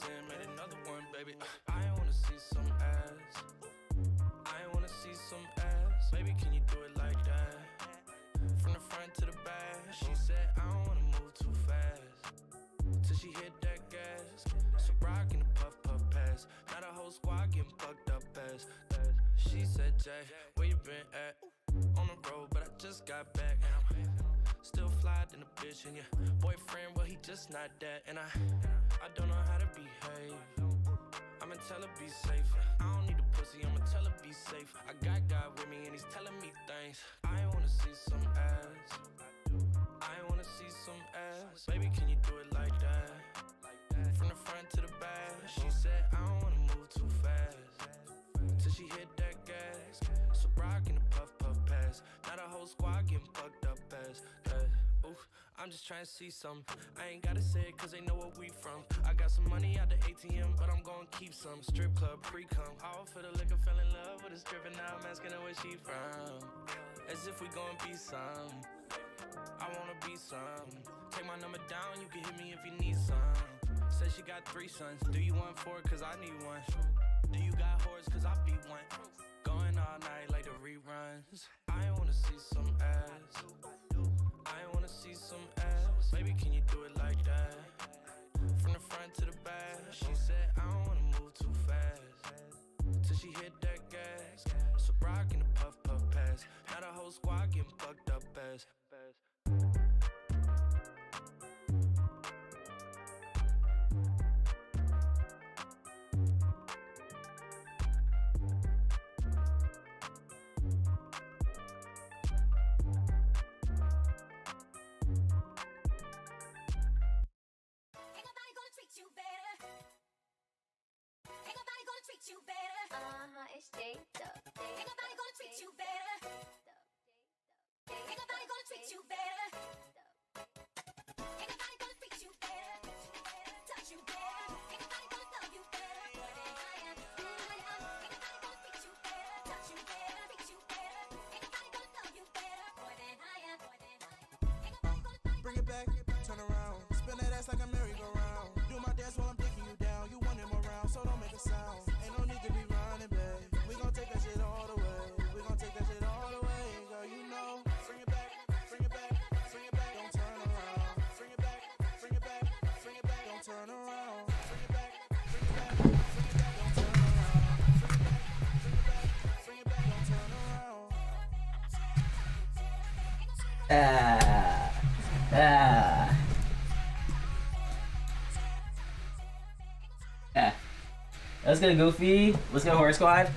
sin, made another one, baby. I wanna see some ass. I wanna see some ass. Baby, can you do it like that? From the front to the back. She said, I don't wanna move too fast. Till she hit that gas. So rockin' the puff puff pass. Now the whole squad getting fucked up ass. She said, Jay, where you been at? On the road, but I just got back. Still fly than a bitch, and your boyfriend, well, he just not that. And I don't know how to behave. I'ma tell her be safe. I don't need a pussy, I'ma tell her be safe. I got God with me and he's telling me things. I wanna see some ass. I wanna see some ass. Baby, can you do it like that? From the front to the back. She said, I don't wanna move too fast. Till she hit that gas. So rockin' the puff puff pass. Now the whole squad getting fucked up ass. Oof, I'm just trying to see some. I ain't gotta say it cause they know where we from. I got some money out the ATM, but I'm gonna keep some. Strip club, pre-cum, all for the liquor, fell in love with a stripper. Now I'm asking her where she from. As if we gon' be some. I wanna be some. Take my number down, you can hit me if you need some. Said she got 3 sons. Do you want 4? Cause I need one. Do you got whores? Cause I be one. Going all night like the reruns. I wanna see some ass. I wanna see some ass. Baby, can you do it like that? From the front to the back. She said, I don't wanna move too fast. Till she hit that gas. So rockin' the puff puff pass. Now the whole squad getting fucked up ass. You better. It's J-Dub. Ain't nobody gonna treat you better. Ain't nobody gonna treat you better. Ain't nobody gonna treat you better. Touch you better. Ain't nobody gonna love you better. More than higher, higher. Ain't nobody gonna treat you better. Touch you better, treat you better. Ain't nobody gonna love you better. More than higher, more than higher. Ain't nobody gonna bring it back, turn around. Spin that ass like a merry-go-round. Do my dance while I'm taking you down. You want him around, so don't make a sound. Ain't no need to be running, babe. We gon' take that shit all the way. We gon' take that shit all the way. Girl, you know. Bring it back, bring it back, bring it back. Don't turn around. Bring it back, bring it back, bring it back. Don't turn around. Bring it back, bring it back, bring it back. Don't turn around. Bring it back, bring it back, bring it back. Don't turn around. Let's go, Goofy. Let's go, Horror Squad.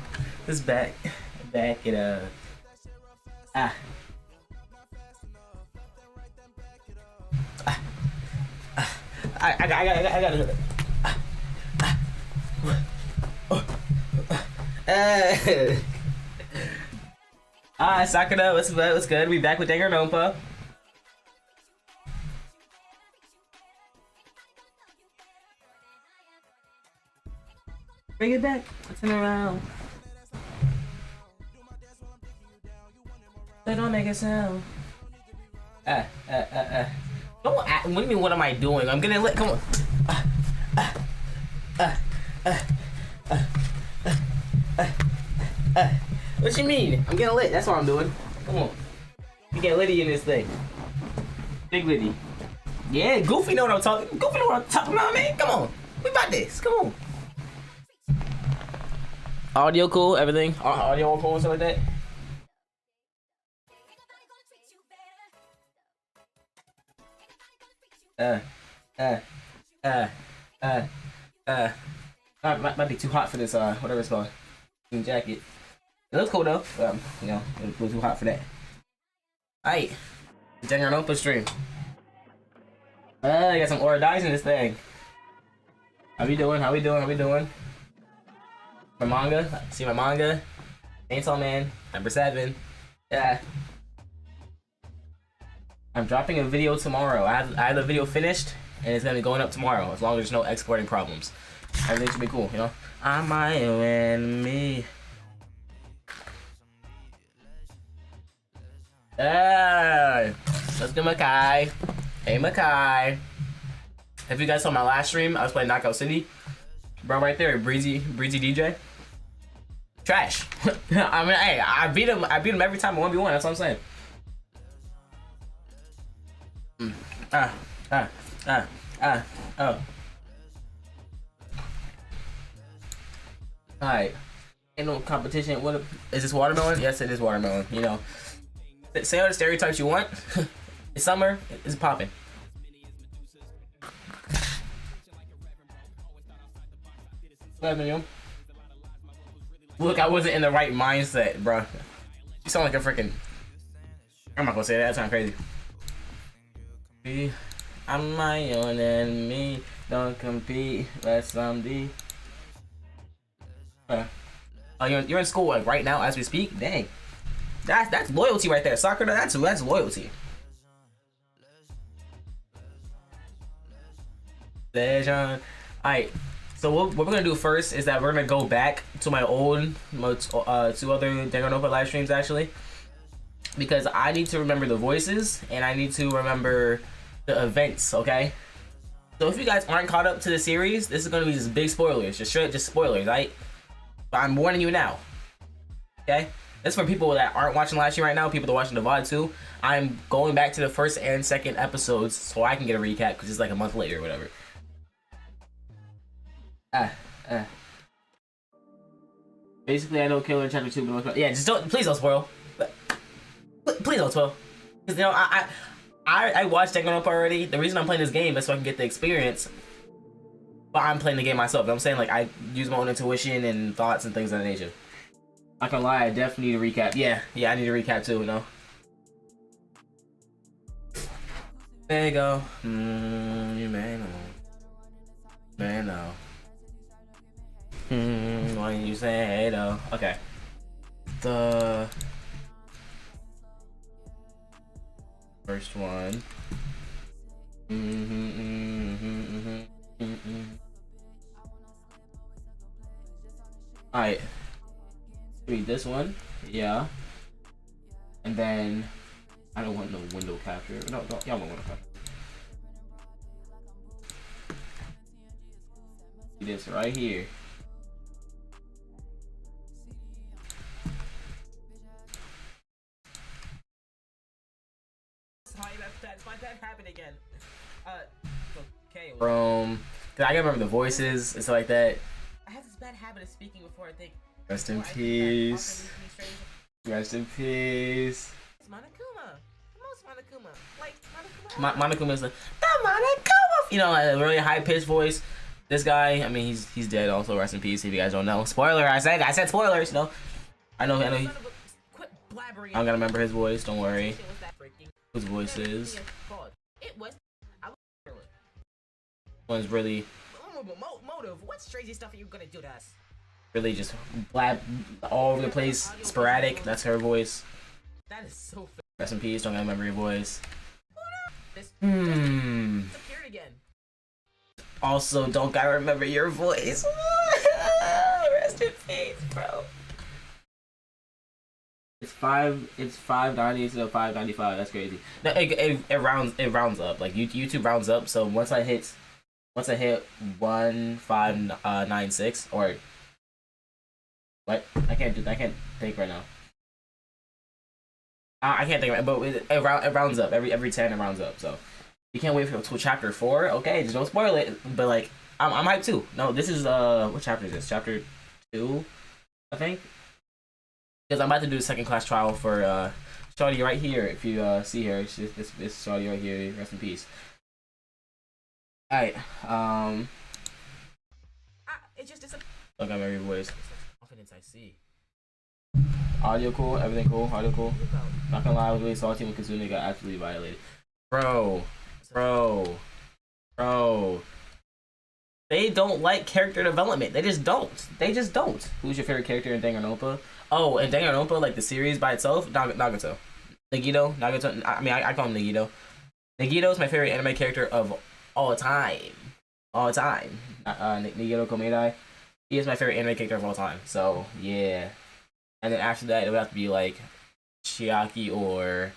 Let's back it up. I got it. Sakura, what's good? We back with Danganronpa. Bring it back. Turn around. They don't make a sound. Don't act. What do you mean? What am I doing? I'm gonna let. Come on. What you mean? I'm getting lit. That's what I'm doing. Come on. You get litty in this thing. Big litty. Yeah, Goofy know what I'm talking. Goofy know what I'm talking about, man. Come on. We about this. Come on. Audio cool, everything. Audio on cool and stuff like that. Might be too hot for this. Whatever it's called, jacket. It looks cool though. You know, it was too hot for that. Alright, Danganronpa stream. I got some Aura dice in this thing. How we doing? How we doing? How we doing? My manga, see my manga, Chainsaw Man, number 7. Yeah. I'm dropping a video tomorrow. I have the video finished, and it's gonna be going up tomorrow, as long as there's no exporting problems. Everything should be cool, you know? I'm my own enemy. Hey, let's do Makai. Hey, Makai. If you guys saw my last stream, I was playing Knockout City. Bro, right there, Breezy DJ. Trash. I mean, hey, I beat him every time 1v1. That's what I'm saying. Oh. Alright. Ain't no competition. What is this, watermelon? Yes, it is watermelon. You know. Say all the stereotypes you want. It's summer. It's popping. Look, I wasn't in the right mindset, bro. You sound like a freaking. I'm not gonna say that. That sounds crazy. I'm my own enemy. Don't compete. Let some be. Oh, you're in school like right now as we speak. Dang, that's loyalty right there, soccer. That's loyalty. Alright, so what we're gonna do first is that we're gonna go back to my old two other Danganronpa live streams actually, because I need to remember the voices and I need to remember the events. Okay, so if you guys aren't caught up to the series, this is gonna be just big spoilers, just spoilers, right? But I'm warning you now. Okay, that's for people that aren't watching live stream right now. People that are watching the VOD too. I'm going back to the first and second episodes so I can get a recap because it's like a month later or whatever. Basically, I know Killer in Chapter 2, but yeah, just don't, please don't spoil. Please don't spoil. Because, you know, I watched Danganronpa already. The reason I'm playing this game is so I can get the experience, but I'm playing the game myself. You know what I'm saying? Like, I use my own intuition and thoughts and things of that nature. Not gonna lie, I definitely need a recap. Yeah, I need a recap too, you know? There you go. You may know. When you say hey though. Okay. The first one. Alright. Read this one. Yeah. And then I don't want no window capture. No, y'all want window capture. This right here. Why that happened again? Okay. I gotta remember the voices and stuff like that. I have this bad habit of speaking before I think. Rest in peace. Rest in peace. It's Monokuma. Most Monokuma. Like Monokuma. Monokuma is like the Monokuma. You know, a really high pitched voice. This guy, I mean, he's dead. Also, rest in peace. If you guys don't know, spoiler. I said spoilers. No, I know. Quit blabbering. I'm gonna remember his voice. Don't worry. Whose voice is? It was. One's really. Motive. What crazy stuff are you gonna do to us? Really, just blab all over the place. Sporadic. That's her voice. That is so. Rest in peace. Don't gotta remember your voice. Disappeared again. Also, don't gotta remember your voice. Rest in peace, bro. It's 590 to 595. That's crazy. No, it rounds up. Like YouTube rounds up. So once I hit 1596 or what? I can't think right now. I can't think right, but it rounds up every 10. It rounds up. So you can't wait for chapter 4. Okay, just don't spoil it. But like I'm hyped too. No, this is what chapter is this? Chapter 2, I think. Because I'm about to do the second class trial for Shawty right here. If you see her, this Shawty right here. Rest in peace. Alright. It just doesn't. Look at my voice. Confidence I see. Audio cool, everything cool, audio cool. Not gonna lie, I was really salty when Kazune got absolutely violated. Bro. They don't like character development. They just don't. Who's your favorite character in Danganronpa? Oh, in Danganronpa, like the series by itself, Nagato. Nagato. I mean, I call him Nagito. Nagito is my favorite anime character of all time. Nagito Komedai. He is my favorite anime character of all time. So yeah. And then after that, it would have to be like Chiaki or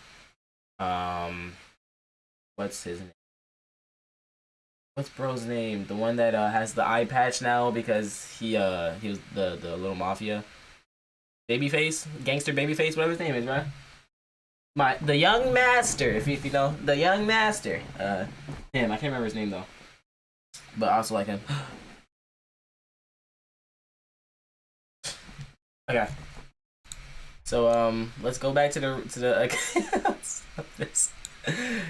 what's his name? What's bro's name? The one that has the eye patch now because he was the little mafia babyface, gangster babyface, whatever his name is, right? The young master, if you know the young master. Him. I can't remember his name though, but I also like him. Okay. So let's go back to the this.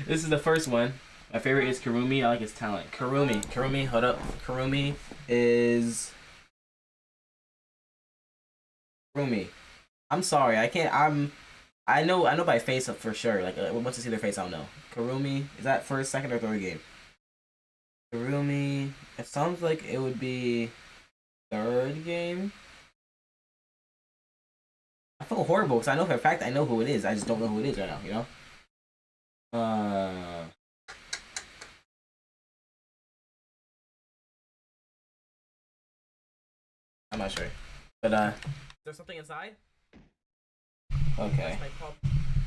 This is the first one. My favorite is Kurumi. I like his talent. Kurumi, hold up. Kurumi is Kurumi. I'm sorry, I can't. I know by face for sure. Like once I see their face, I'll know. Kurumi, is that first, second, or third game? Kurumi. It sounds like it would be third game. I feel horrible because I know for a fact I know who it is. I just don't know who it is right now. You know. I'm not sure, but is there something inside? Okay. That's my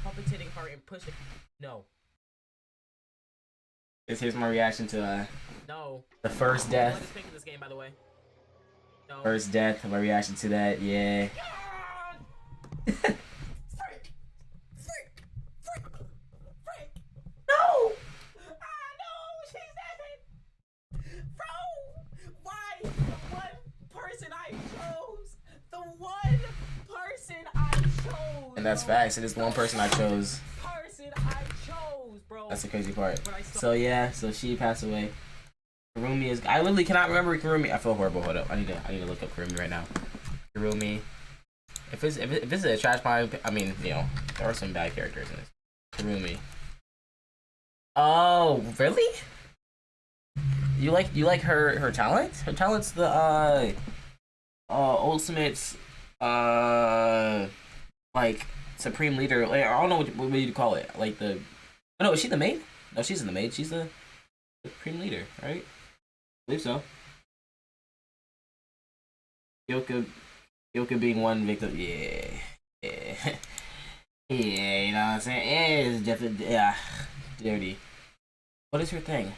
palpitating heart and push it. No. Here's my reaction to no. The first death. What is pink in this game, by the way? No. First death. My reaction to that. Yeah. Frick! No! No! She's dead! Bro! Why? The one person I chose! The one person I chose! And that's facts. It is the one person I chose. Bro. That's the crazy part. So yeah, so she passed away. Kurumi is. I literally cannot remember Kurumi. I feel horrible. Hold up. I need to look up Kurumi right now. Kurumi. If this is a trash pile, I mean, you know, there are some bad characters in this. Kurumi. Oh, really? You like her talent? Her talent's the ultimate like supreme leader. Like, I don't know what you call it. Like the. Oh, no, is she the maid? No, she's in the maid. She's the supreme leader, right? I believe so. Yoka being one victim. Yeah. Yeah. Yeah, you know what I'm saying? Yeah, it's definitely, yeah, dirty. What is her thing?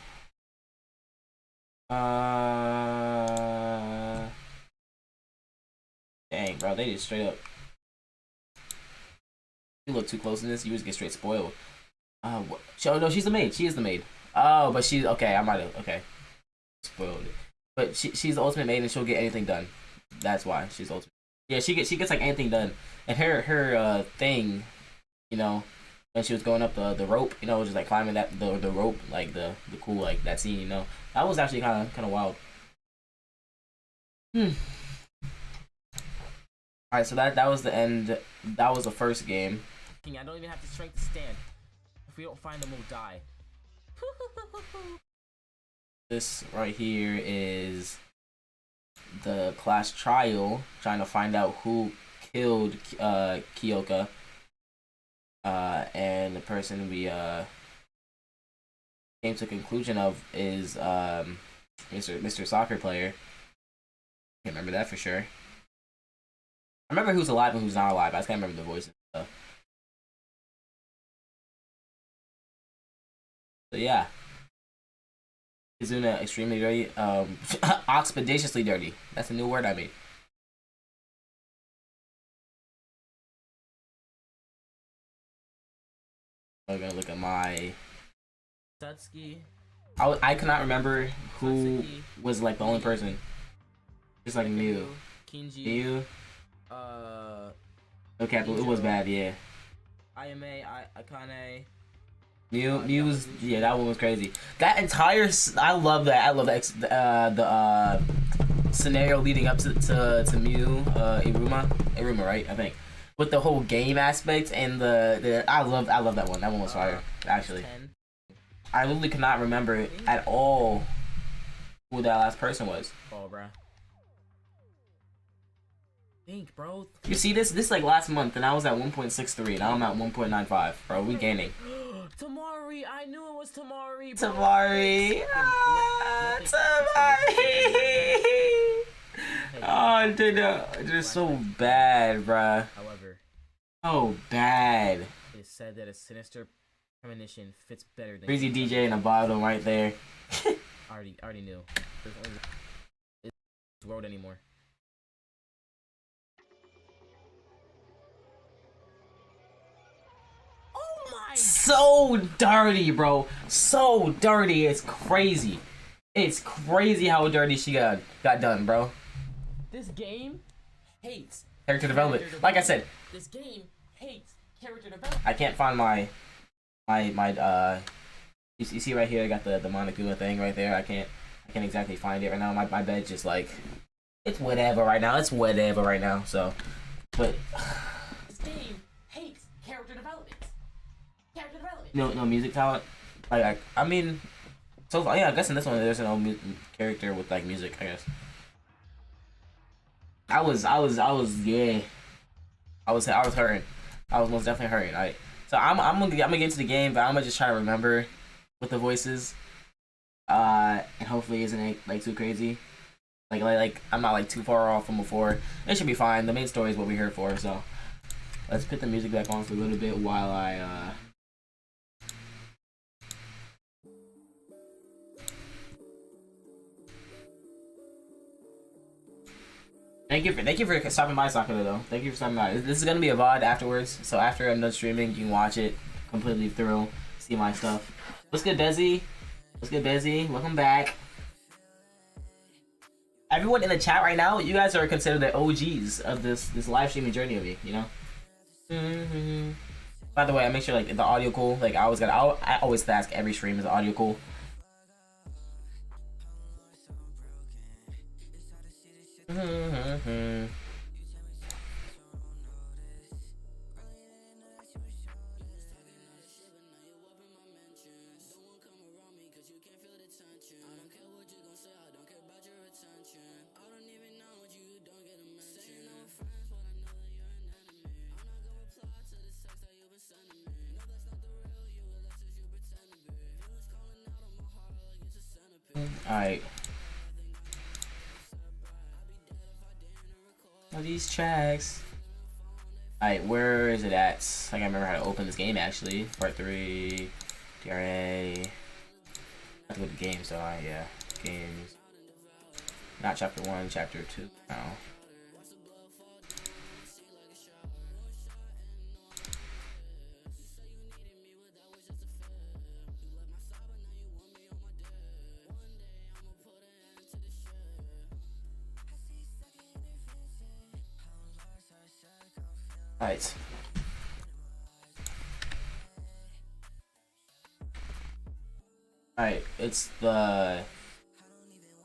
Dang, bro, they just straight up. You look too close in this, you just get straight spoiled. What? Oh, no, she's the maid. She is the maid. Oh, but she's, okay, I might have, okay. Spoiled it. But she's the ultimate maid and she'll get anything done. That's why she's ultimate. Yeah, she gets like anything done. And her thing, you know, when she was going up the rope, you know, just like climbing the rope, like the cool, like that scene, you know, that was actually kind of wild. All right, so that was the end. That was the first game. I don't even have the strength to stand. If we don't find them, we'll die. This right here is the class trial, trying to find out who killed Kyoka. And the person we came to a conclusion of is Mr. Soccer Player. Can't remember that for sure. I remember who's alive and who's not alive. I just can't remember the voices and stuff. So yeah. Kizuna extremely dirty. Expeditiously dirty. That's a new word I made. I'm gonna look at my Satsuki. I cannot remember who Satsuki was like the only person. Just like Mew. Kinji. Mew. Okay, but it was bad, yeah. Ayame, Akane. Mew was, yeah, that one was crazy. That entire, I love that. I love the scenario leading up to Mew, Iruma, right? I think. With the whole game aspect and the I love that one. That one was fire, actually. I literally cannot remember at all who that last person was. Oh, bro. Think, bro. You see this like last month, and I was at 1.63. Now I'm at 1.95. Bro, we gaining. Tamari, I knew it was Tamari. Bro. Tamari, Tamari. Oh, dude, they're so bad, bruh. However, oh bad. It is said that a sinister premonition fits better than Breezy DJ in a bottle right there. Already knew. There's only this world anymore. Oh my! So dirty, bro. So dirty. It's crazy. It's crazy how dirty she got done, bro. This game hates character development. Like I said, this game hates character development. I can't find my you see right here, I got the Monokuma thing right there. I can't exactly find it right now. My bed's just like, it's whatever right now. It's whatever right now. So, but this game hates character development. Character development. No music talent. Like I mean, so far, yeah. I guess in this one there's no character with like music. I guess. I was yeah. I was hurting. I was most definitely hurting. Alright. So I'm gonna get into the game, but I'm gonna just try to remember with the voices. And hopefully it isn't like too crazy. Like I'm not like too far off from before. It should be fine. The main story is what we're here for, so let's put the music back on for a little bit while I Thank you for stopping by, Sakura, though. Thank you for stopping by. This is gonna be a VOD afterwards, so after I'm done streaming, you can watch it completely through, see my stuff. What's good, Desi? What's good, Desi? Welcome back. Everyone in the chat right now, you guys are considered the OGs of this live streaming journey of me, you know? By the way, I make sure like the audio cool. Like I always ask every stream, is the audio cool? Alright. Oh, these tracks. Alright, where is it at? I gotta remember how to open this game actually. Part 3. DRA. I have to go to games though, yeah. Games. Not chapter 1, chapter 2. No. Alright. Alright,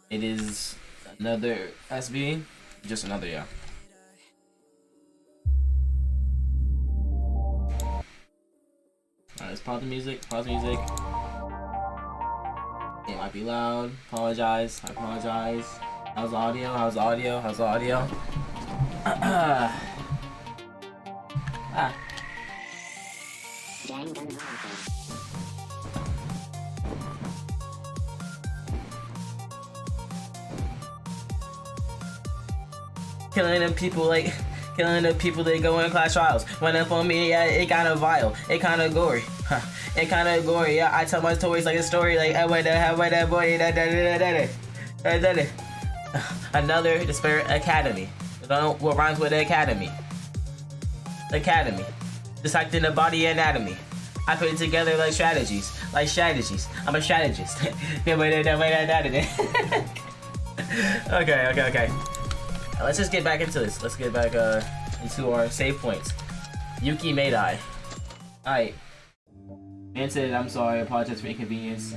it is another SB, just another, yeah. Alright, let's pause the music, It might be loud, apologize, I apologize. How's the audio? Danganronpa. Killing the people that go in class trials. Went up on me, yeah, it kinda vile, it kinda gory. It kinda gory, yeah. I tell my stories like a story, like that boy, Another Despair Academy. I don't know what rhymes with Academy. Dissecting the body anatomy. I put it together like strategies. I'm a strategist. Okay. Let's just get back into this. Let's get back into our save points. Yuki Meidai. Alright. Man said, I'm sorry, I apologize for inconvenience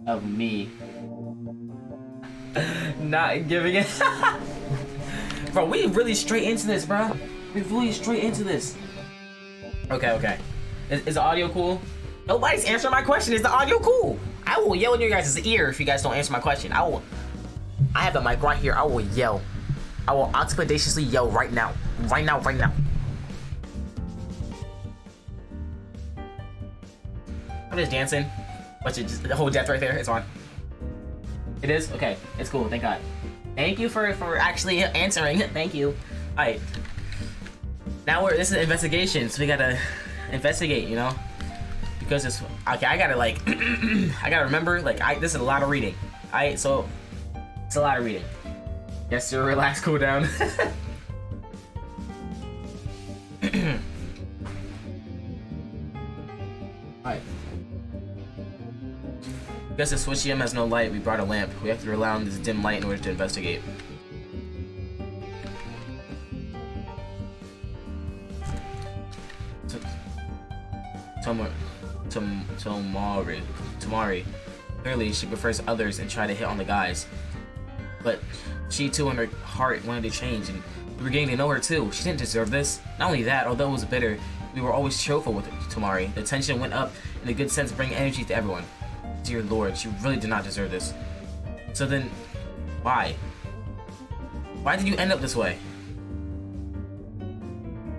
of me. Not giving it. Bro, we really straight into this, bro. Okay. Is the audio cool? Nobody's answering my question. Is the audio cool? I will yell in your guys' ear if you guys don't answer my question. I have the mic right here. I will yell. I will expeditiously yell right now. Right now. I'm just dancing. Watch it, just the whole death right there. It's on. It is? Okay. It's cool. Thank God. Thank you for actually answering. Thank you. Alright. Now this is an investigation, so we gotta investigate, you know? Because it's okay. I gotta like, I gotta remember. Like, this is a lot of reading. So it's a lot of reading. Yes, sir. Relax, cool down. Alright. Because the switch EM has no light, we brought a lamp. We have to rely on this dim light in order to investigate. Tamari. Clearly, she prefers others and try to hit on the guys. But she too, in her heart, wanted to change, and we were getting to know her too. She didn't deserve this. Not only that, although it was bitter, we were always cheerful with Tamari. The tension went up in a good sense, bringing energy to everyone. Dear Lord, she really did not deserve this. So then, why? Why did you end up this way?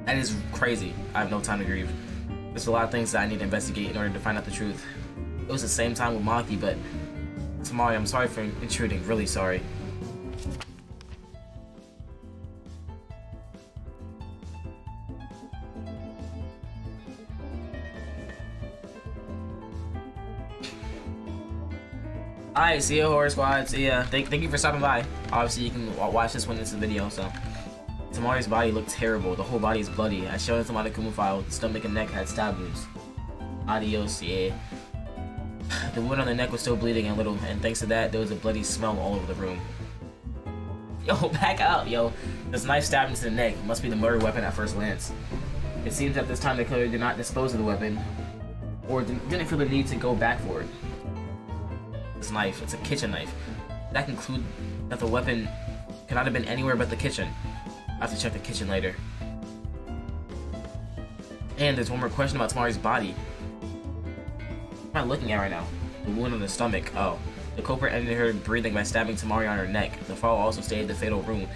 That is crazy. I have no time to grieve. There's a lot of things that I need to investigate in order to find out the truth. It was the same time with Maki, but Tamari, I'm sorry for intruding. Really sorry. Alright, see ya, Horror Squad. See ya. Thank you for stopping by. Obviously, you can watch this when it's a video, so. Tamari's body looked terrible. The whole body is bloody. As shown in the Monokuma file, the stomach and neck had stab wounds. Adios, yeah. The wound on the neck was still bleeding a little, and thanks to that, there was a bloody smell all over the room. Yo, back up, yo. This knife stabbed into the neck. It must be the murder weapon at first glance. It seems that this time the killer did not dispose of the weapon, or didn't feel the need to go back for it. This knife, it's a kitchen knife. That concludes that the weapon cannot have been anywhere but the kitchen. I have to check the kitchen later. And there's one more question about Tamari's body. What am I looking at right now? The wound on the stomach. Oh. The culprit ended her breathing by stabbing Tamari on her neck. The file also stated the fatal wound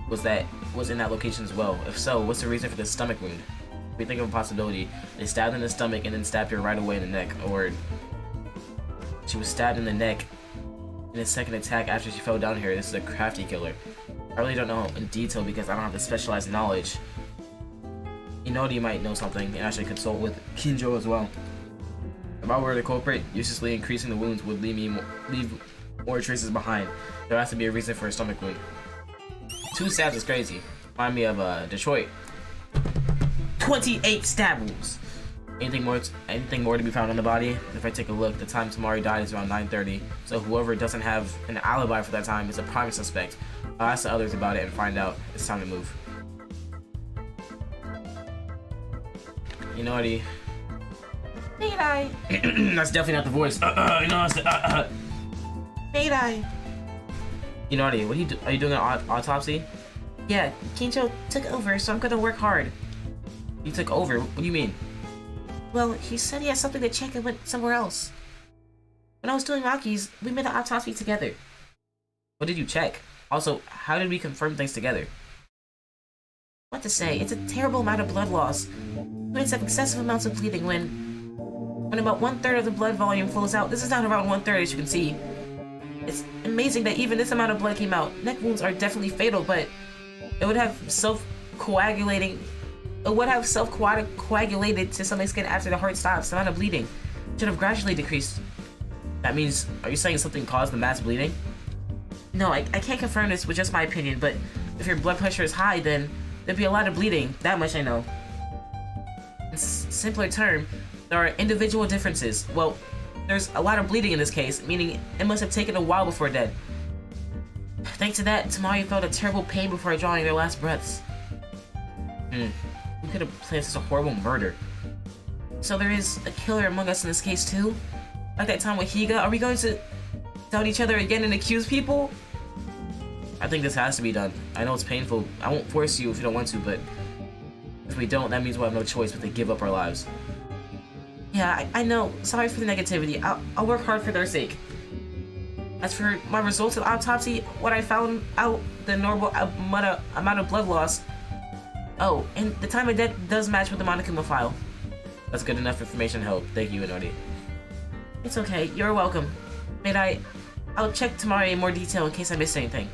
was in that location as well. If so, what's the reason for the stomach wound? We think of a possibility. They stabbed in the stomach and then stabbed her right away in the neck. Or she was stabbed in the neck in a second attack after she fell down here. This is a crafty killer. I really don't know in detail because I don't have the specialized knowledge. You know that you might know something, and I should consult with Kinjo as well. If I were the culprit, uselessly increasing the wounds would leave more traces behind. There has to be a reason for a stomach wound. 2 stabs is crazy. Remind me of Detroit. 28 stab wounds. Anything more to be found on the body? If I take a look, the time Tamari died is around 9:30. So whoever doesn't have an alibi for that time is a prime suspect. I'll ask the others about it and find out. It's time to move. You know what he... Mayday. That's definitely not the voice. You know, it's Mayday. You know what are you doing an autopsy? Yeah, Kinjo took over, so I'm gonna work hard. You took over? What do you mean? Well, he said he had something to check and went somewhere else. When I was doing Maki's, we made an autopsy together. What did you check? Also, how did we confirm things together? What to say, it's a terrible amount of blood loss. Students have excessive amounts of bleeding when about 1/3 of the blood volume flows out. This is down around 1/3, as you can see. It's amazing that even this amount of blood came out. Neck wounds are definitely fatal, but it would have self-coagulated to some extent after the heart stops. The amount of bleeding should have gradually decreased. That means, are you saying something caused the mass bleeding? No, I can't confirm this with just my opinion, but if your blood pressure is high, then there'd be a lot of bleeding. That much I know. In simpler term, there are individual differences. Well, there's a lot of bleeding in this case, meaning it must have taken a while before dead. Thanks to that, Tamari felt a terrible pain before drawing their last breaths. We could have planned such a horrible murder. So there is a killer among us in this case too? Like that time with Higa? Are we going to doubt each other again and accuse people? I think this has to be done. I know it's painful. I won't force you if you don't want to, but if we don't, that means we'll have no choice but to give up our lives. Yeah, I know. Sorry for the negativity. I'll work hard for their sake. As for my results of the autopsy, what I found out the normal amount of blood loss. Oh, and the time of death does match with the Monokuma file. That's good enough information to help. Thank you, Inori. It's okay. You're welcome. I'll check Tamari in more detail in case I missed anything.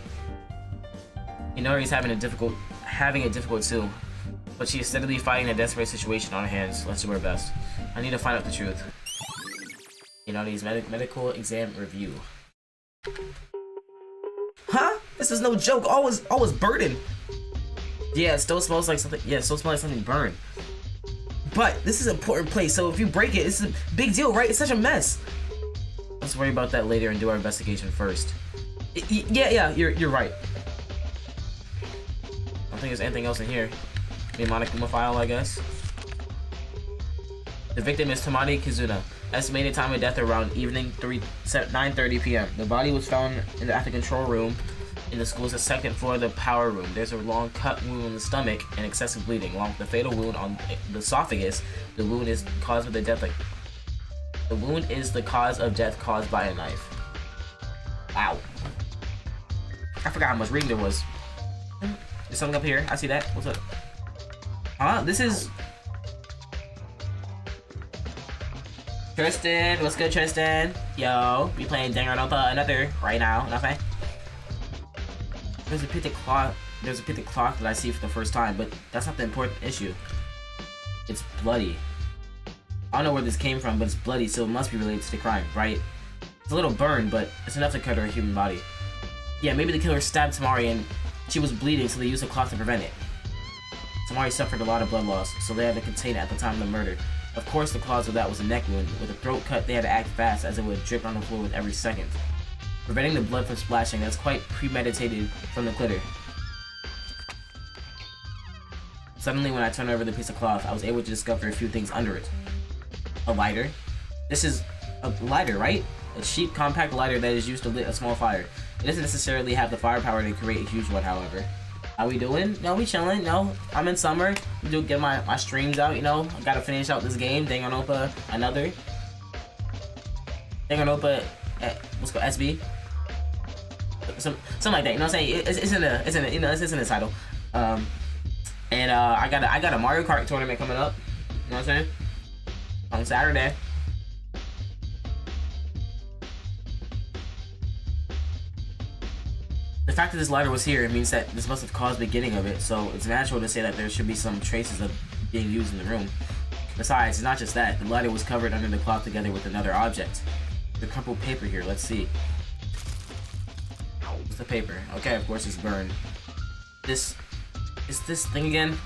Inori's having it difficult too, but she is steadily fighting a desperate situation on her hands. Let's do our best. I need to find out the truth. Unity's medical exam review. Huh? This is no joke. All was burning. Yeah, it still smells like something. Yeah, it still smells like something burned. But this is an important place, so if you break it, it's a big deal, right? It's such a mess. Let's worry about that later and do our investigation first. Yeah, you're right. I don't think there's anything else in here. Maybe Monokuma file, I guess. The victim is Tamari Kizuna. Estimated time of death around evening 9:30 p.m. The body was found at the control room in the school's second floor of the power room. There's a long cut wound on the stomach and excessive bleeding, along with the fatal wound on the esophagus. The wound is caused by the death. The wound is the cause of death caused by a knife. Wow. I forgot how much reading there was. There's something up here. I see that. What's up? Huh? This is Tristan. What's good, Tristan? Yo, we playing Danganronpa another right now. Nothing. There's a pitted cloth. There's a pitted cloth that I see for the first time, but that's not the important issue. It's bloody. I don't know where this came from, but it's bloody, so it must be related to the crime, right? It's a little burned, but it's enough to cut her human body. Yeah, maybe the killer stabbed Tamari and she was bleeding, so they used a cloth to prevent it. Tamari suffered a lot of blood loss, so they had to contain it at the time of the murder. Of course, the cause of that was a neck wound. With a throat cut, they had to act fast, as it would drip on the floor with every second. Preventing the blood from splashing, that's quite premeditated from the killer. Suddenly, when I turned over the piece of cloth, I was able to discover a few things under it. A lighter. This is a lighter, right? A cheap, compact lighter that is used to lit a small fire. It doesn't necessarily have the firepower to create a huge one, however. How we doing? No, we chilling. No, I'm in summer. Do get my streams out, you know. I gotta finish out this game. Danganronpa, another. Danganronpa, let's go SB. Something like that. You know what I'm saying? It's in the title. And I got a Mario Kart tournament coming up. You know what I'm saying? On Saturday. The fact that this lighter was here means that this must have caused the beginning of it, so it's natural to say that there should be some traces of being used in the room. Besides, it's not just that. The lighter was covered under the cloth together with another object. The crumpled paper here, let's see. What's the paper? Okay, of course it's burned. This thing again?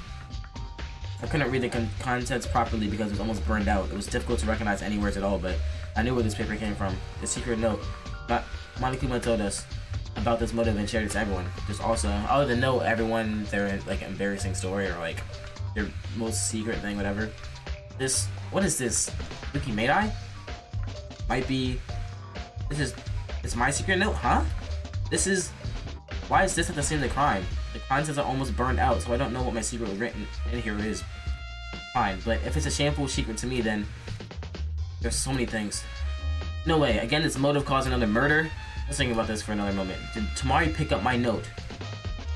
I couldn't read the contents properly because it was almost burned out. It was difficult to recognize any words at all, but I knew where this paper came from. The secret note. Monokuma told us about this motive and shared it to everyone. There's also, other than know everyone their like embarrassing story or like their most secret thing, whatever. What is this? Yuki Meidai? Might be, it's my secret note, huh? Why is this at the scene of the crime? The contents are almost burned out, so I don't know what my secret written in here is. Fine, but if it's a shameful secret to me, then there's so many things. No way, again, this motive caused another murder? Let's think about this for another moment. Did Tamari pick up my note?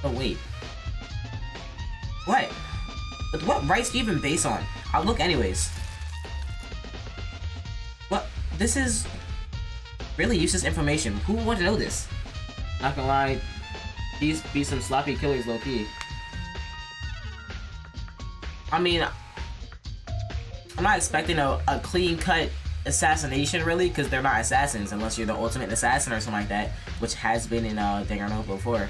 Oh, wait. What? But what rights do you even base on? I'll look anyways. What? This is really useless information. Who would want to know this? Not gonna lie, these be some sloppy killers low-key. I mean, I'm not expecting a clean-cut assassination really, because they're not assassins unless you're the ultimate assassin or something like that, which has been in Danganronpa before.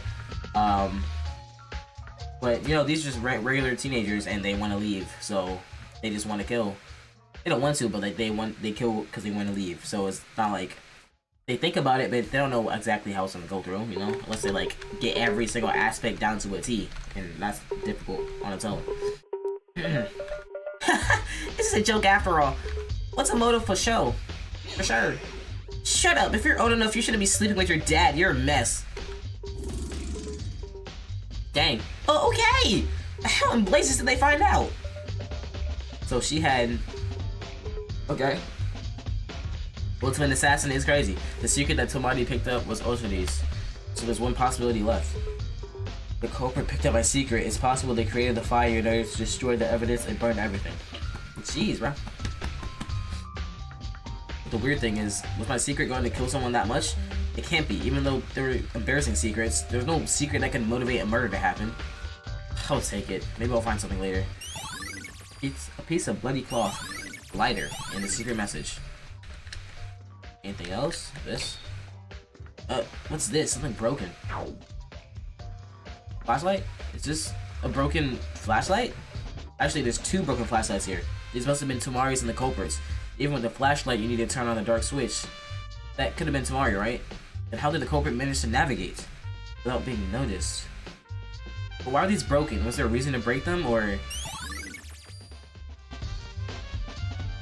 But you know, these are just regular teenagers and they want to leave, so they just want to kill. They don't want to, but like they kill because they want to leave. So it's not like they think about it, but they don't know exactly how it's gonna go through, you know, unless they like get every single aspect down to a T, and that's difficult on its own. This is a joke after all. What's a motive for show? For sure. Shut up! If you're old enough, you shouldn't be sleeping with your dad. You're a mess. Dang. Oh, okay! How in blazes did they find out? So she had... Okay. Ultimate assassin is crazy. The secret that Tamari picked up was Oshidi's. So there's one possibility left. The culprit picked up my secret. It's possible they created the fire in order to destroy the evidence and burn everything. Jeez, bro. The weird thing is, was my secret going to kill someone that much? It can't be, even though they were embarrassing secrets. There's no secret that can motivate a murder to happen. I'll take it. Maybe I'll find something later. It's a piece of bloody cloth, lighter, and a secret message. Anything else? This? What's this? Something broken. Flashlight? Is this a broken flashlight? Actually, there's 2 broken flashlights here. These must have been Tamari's and the culprits. Even with the flashlight, you need to turn on the dark switch. That could have been Tamari, right? And how did the culprit manage to navigate without being noticed? But why are these broken? Was there a reason to break them, or...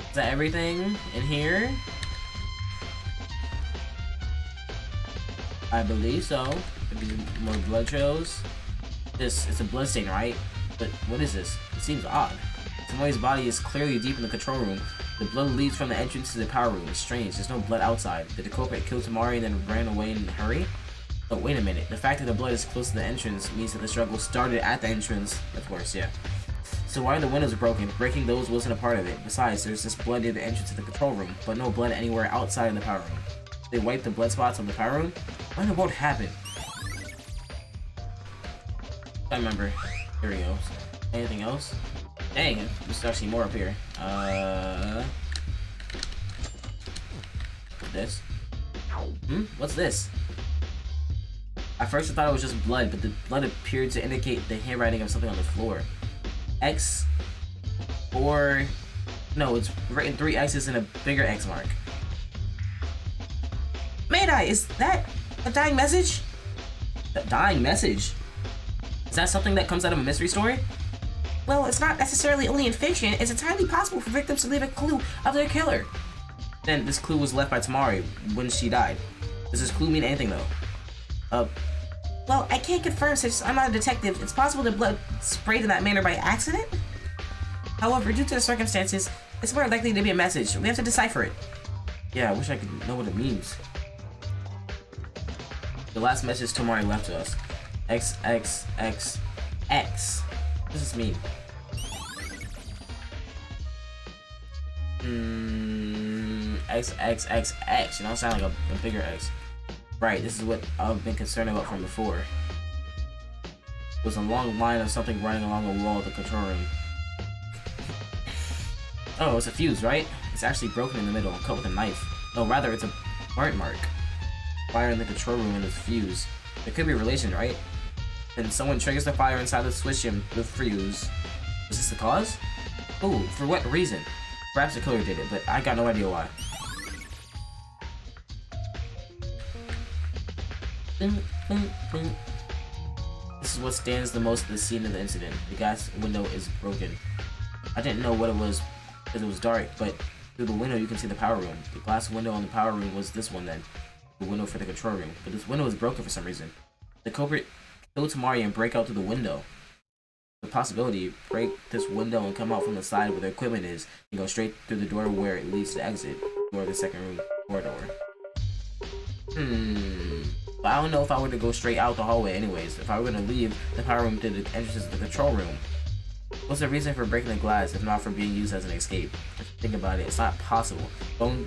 Is that everything in here? I believe so. Maybe more blood trails. It's a blood stain, right? But what is this? It seems odd. Tamari's body is clearly deep in the control room. The blood leads from the entrance to the power room. It's strange. There's no blood outside. Did the culprit kill Tamari and then ran away in a hurry? Oh, wait a minute. The fact that the blood is close to the entrance means that the struggle started at the entrance. Of course, yeah. So why are the windows broken? Breaking those wasn't a part of it. Besides, there's this blood near the entrance to the control room, but no blood anywhere outside of the power room. They wiped the blood spots on the power room? What in the world happened? I remember. Here we go. Anything else? Dang, there's actually more up here. This? What's this? At first I thought it was just blood, but the blood appeared to indicate the handwriting of something on the floor. X, or... No, it's written 3 X's and a bigger X mark. May-I, is that a dying message? A dying message? Is that something that comes out of a mystery story? Well, it's not necessarily only in fiction. It's entirely possible for victims to leave a clue of their killer. Then this clue was left by Tamari when she died. Does this clue mean anything, though? Well, I can't confirm since I'm not a detective. It's possible the blood sprayed in that manner by accident? However, due to the circumstances, it's more likely to be a message. We have to decipher it. Yeah, I wish I could know what it means. The last message Tamari left to us. X, X, X, X. What does this mean? X, X, X, X. You know, sound like a bigger X. Right, this is what I've been concerned about from before. It was a long line of something running along the wall of the control room. Oh, it's a fuse, right? It's actually broken in the middle, cut with a knife. No, rather, it's a burnt mark. Fire in the control room and this fuse. There could be a relation, right? And someone triggers the fire inside the switch and the fuse. Was this the cause? Ooh, for what reason? Perhaps the killer did it, but I got no idea why. This is what stands the most at the scene of the incident. The gas window is broken. I didn't know what it was because it was dark, but through the window you can see the power room. The glass window on the power room was this one then. The window for the control room. But this window is broken for some reason. The culprit killed Tamari and break out through the window. The possibility, break this window and come out from the side where the equipment is and go straight through the door where it leads to the exit, or the second room corridor. But I don't know if I were to go straight out the hallway anyways. If I were going to leave the power room to the entrances of the control room. What's the reason for breaking the glass if not for being used as an escape? Think about it, it's not possible. Going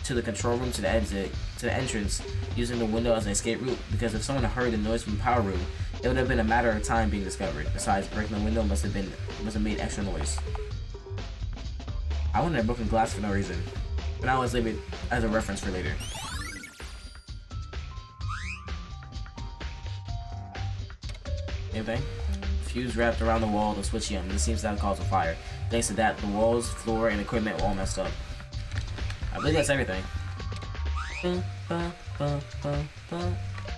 to the control room to the exit, to the entrance, using the window as an escape route, because if someone heard the noise from the power room, it would have been a matter of time being discovered. Besides, breaking the window must have made extra noise. I wanted a broken glass for no reason. But now let's leave it as a reference for later. Anything? Fuse wrapped around the wall, the switch young. This seems to have caused a fire. Thanks to that, the walls, floor, and equipment were all messed up. I believe that's everything.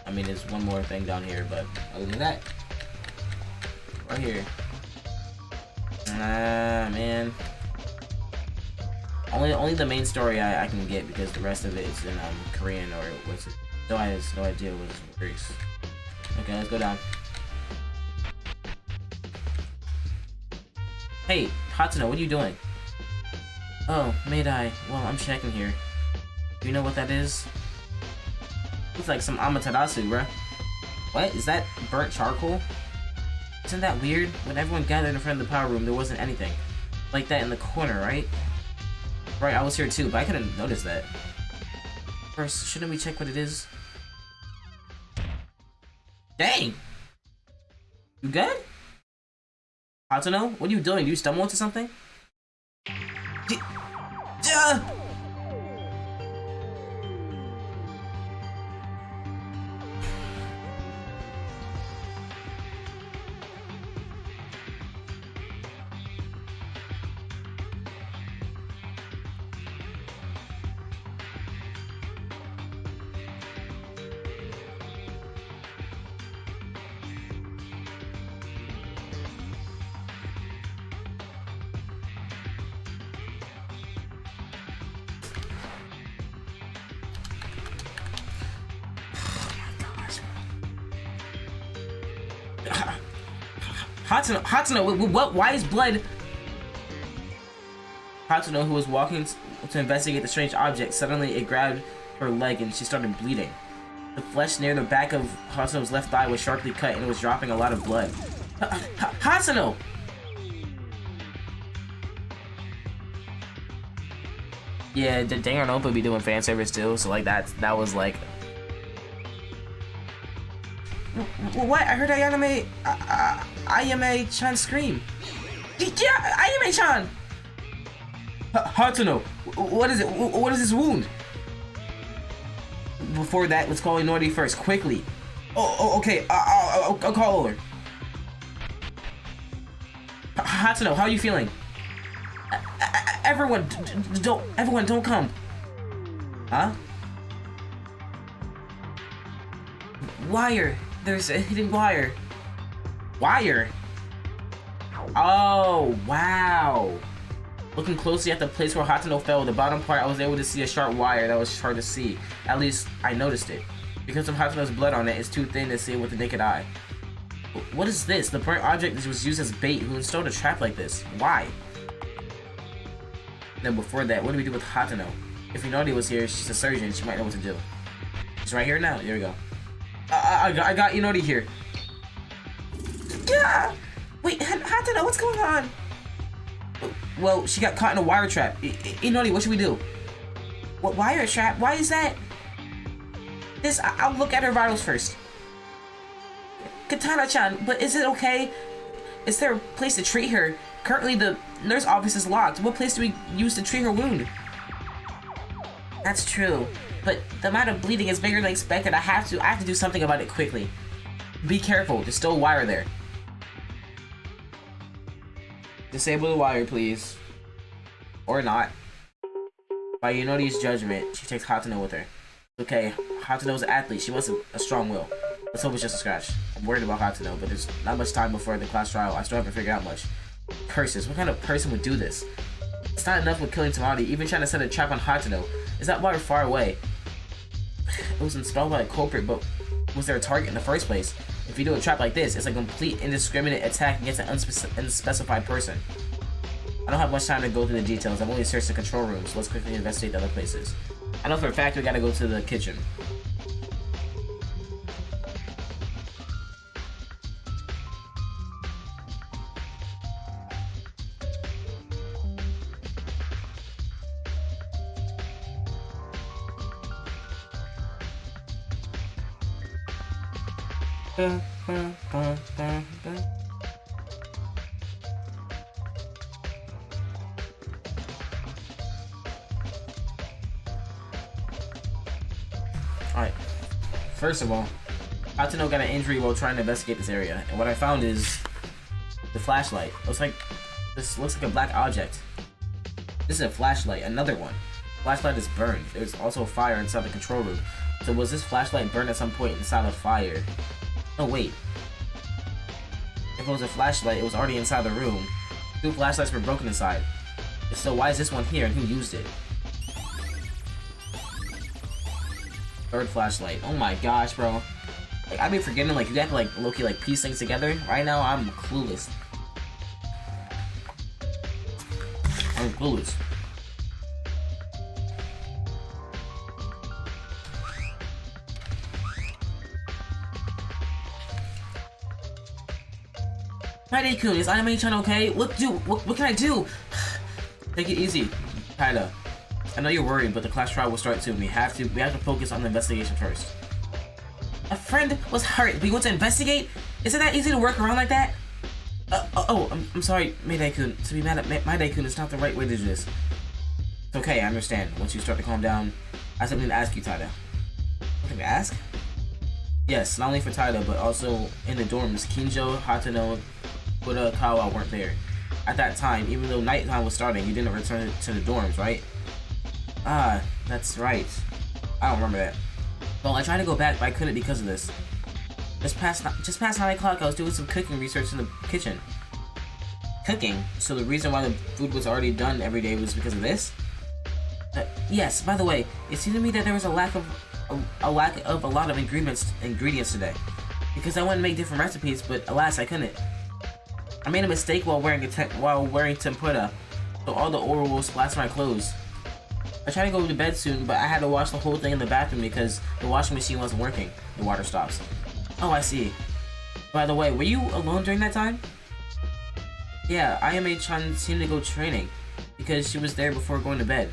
I mean, there's one more thing down here, but other than that, right here. Man. Only the main story I can get, because the rest of it is in Korean, or what's it? So I have no idea what it is. Okay, let's go down. Hey, Hatsuno, what are you doing? Oh, May-I? Well, I'm checking here. Do you know what that is? Looks like some amaterasu, bruh. What? Is that burnt charcoal? Isn't that weird? When everyone gathered in front of the power room, there wasn't anything like that in the corner, right? Right, I was here too, but I couldn't notice that. First, shouldn't we check what it is? Dang! You good? Hatsuno, what are you doing? Do you stumble into something? Hatsuno, what? Why is blood? Hatsuno, who was walking to investigate the strange object, suddenly it grabbed her leg and she started bleeding. The flesh near the back of Hatsuno's left thigh was sharply cut and it was dropping a lot of blood. Hatsuno! Yeah, Danganronpa be doing fan service too, so like that was like... What? I heard Ayame-chan scream. Yeah, Ayame-chan! Hatsuno, what is it? What is this wound? Before that, let's call Inori first, quickly. Oh, okay, I'll call her. Hatsuno, how are you feeling? Everyone don't come. Huh? Wire. There's a hidden wire. Wire? Oh, wow. Looking closely at the place where Hatsuno fell, the bottom part, I was able to see a sharp wire that was hard to see. At least, I noticed it. Because of Hatsuno's blood on it, it's too thin to see it with the naked eye. What is this? The burnt object was used as bait. Who installed a trap like this? Why? Then before that, what do we do with Hatsuno? If Inori was here, she's a surgeon, she might know what to do. She's right here now. There we go. I got Inori here. Yeah! Wait, Hatsuno, what's going on? Well, she got caught in a wire trap. Inori, what should we do? What wire trap? Why is that? I'll look at her vitals first. Katana-chan, but is it okay? Is there a place to treat her? Currently, the nurse office is locked. What place do we use to treat her wound? That's true, but the amount of bleeding is bigger than expected. I have to do something about it quickly. Be careful. There's still a wire there. Disable the wire, please. Or not. By Inori's judgment, she takes Hatsuno with her. Okay, Hatsuno's an athlete. She must have a strong will. Let's hope it's just a scratch. I'm worried about Hatsuno, but there's not much time before the class trial. I still haven't figured out much. Curses, what kind of person would do this? It's not enough with killing Tamari, even trying to set a trap on Hatsuno. Is that wire far away? It was installed by a culprit, but was there a target in the first place? If you do a trap like this, it's a complete indiscriminate attack against an unspecified person. I don't have much time to go through the details. I've only searched the control room, so let's quickly investigate the other places. I know for a fact we gotta go to the kitchen. Alright, first of all, Hatsuno got an injury while trying to investigate this area, and what I found is the flashlight. This looks like a black object. This is a flashlight, another one. Flashlight is burned. There's also a fire inside the control room. So was this flashlight burned at some point inside a fire? Oh wait. If it was a flashlight, it was already inside the room. 2 flashlights were broken inside. So why is this one here and who used it? 3rd flashlight. Oh my gosh, bro. Like, I've been forgetting, like, you have to, like, low-key, like, piece things together. Right now, I'm clueless. I'm clueless. Taide-kun, is Ayame-chan okay? What can I do? Take it easy, Taida. I know you're worried, but the class trial will start soon. We have to focus on the investigation first. A friend was hurt. We want to investigate? Is it that easy to work around like that? I'm sorry, Mayday-kun. To be mad at Mayday-kun is not the right way to do this. It's okay, I understand. Once you start to calm down, I have something to ask you, Taida. Something to ask? Yes, not only for Taida, but also in the dorms. Kinjo, Hatsuno, Kawa weren't there. At that time, even though nighttime was starting, you didn't return to the dorms, right? Ah, that's right. I don't remember that. Well, I tried to go back, but I couldn't because of this. Just past 9 o'clock, I was doing some cooking research in the kitchen. Cooking? So the reason why the food was already done every day was because of this? Yes, by the way, it seemed to me that there was a lack of a lot of ingredients today. because I wanted to make different recipes, but alas, I couldn't. I made a mistake while wearing tempura, so all the oil will splash my clothes. I tried to go to bed soon, but I had to wash the whole thing in the bathroom because the washing machine wasn't working. The water stops. Oh, I see. By the way, were you alone during that time? Yeah, Ayame-chan seemed to go training because she was there before going to bed.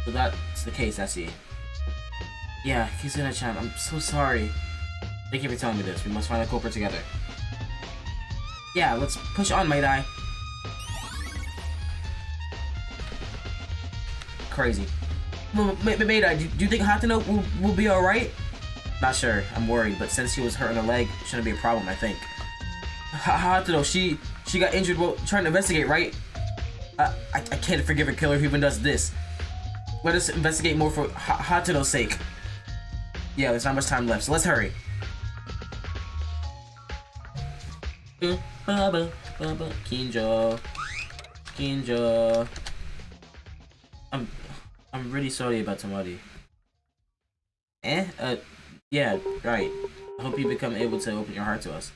So that's the case, I see. Yeah, Kizuna-chan, I'm so sorry. Thank you for telling me this. We must find a culprit together. Yeah, let's push on, might I? Crazy. Maida, do you think Hatano will be alright? Not sure. I'm worried, but since she was hurt on her leg, shouldn't be a problem, I think. Hatano, she got injured while trying to investigate, right? I can't forgive a killer who even does this. Let us investigate more for Hatano's sake. Yeah, there's not much time left, so let's hurry. Kinjo. I'm really sorry about Tamari. Yeah, right. I hope you become able to open your heart to us.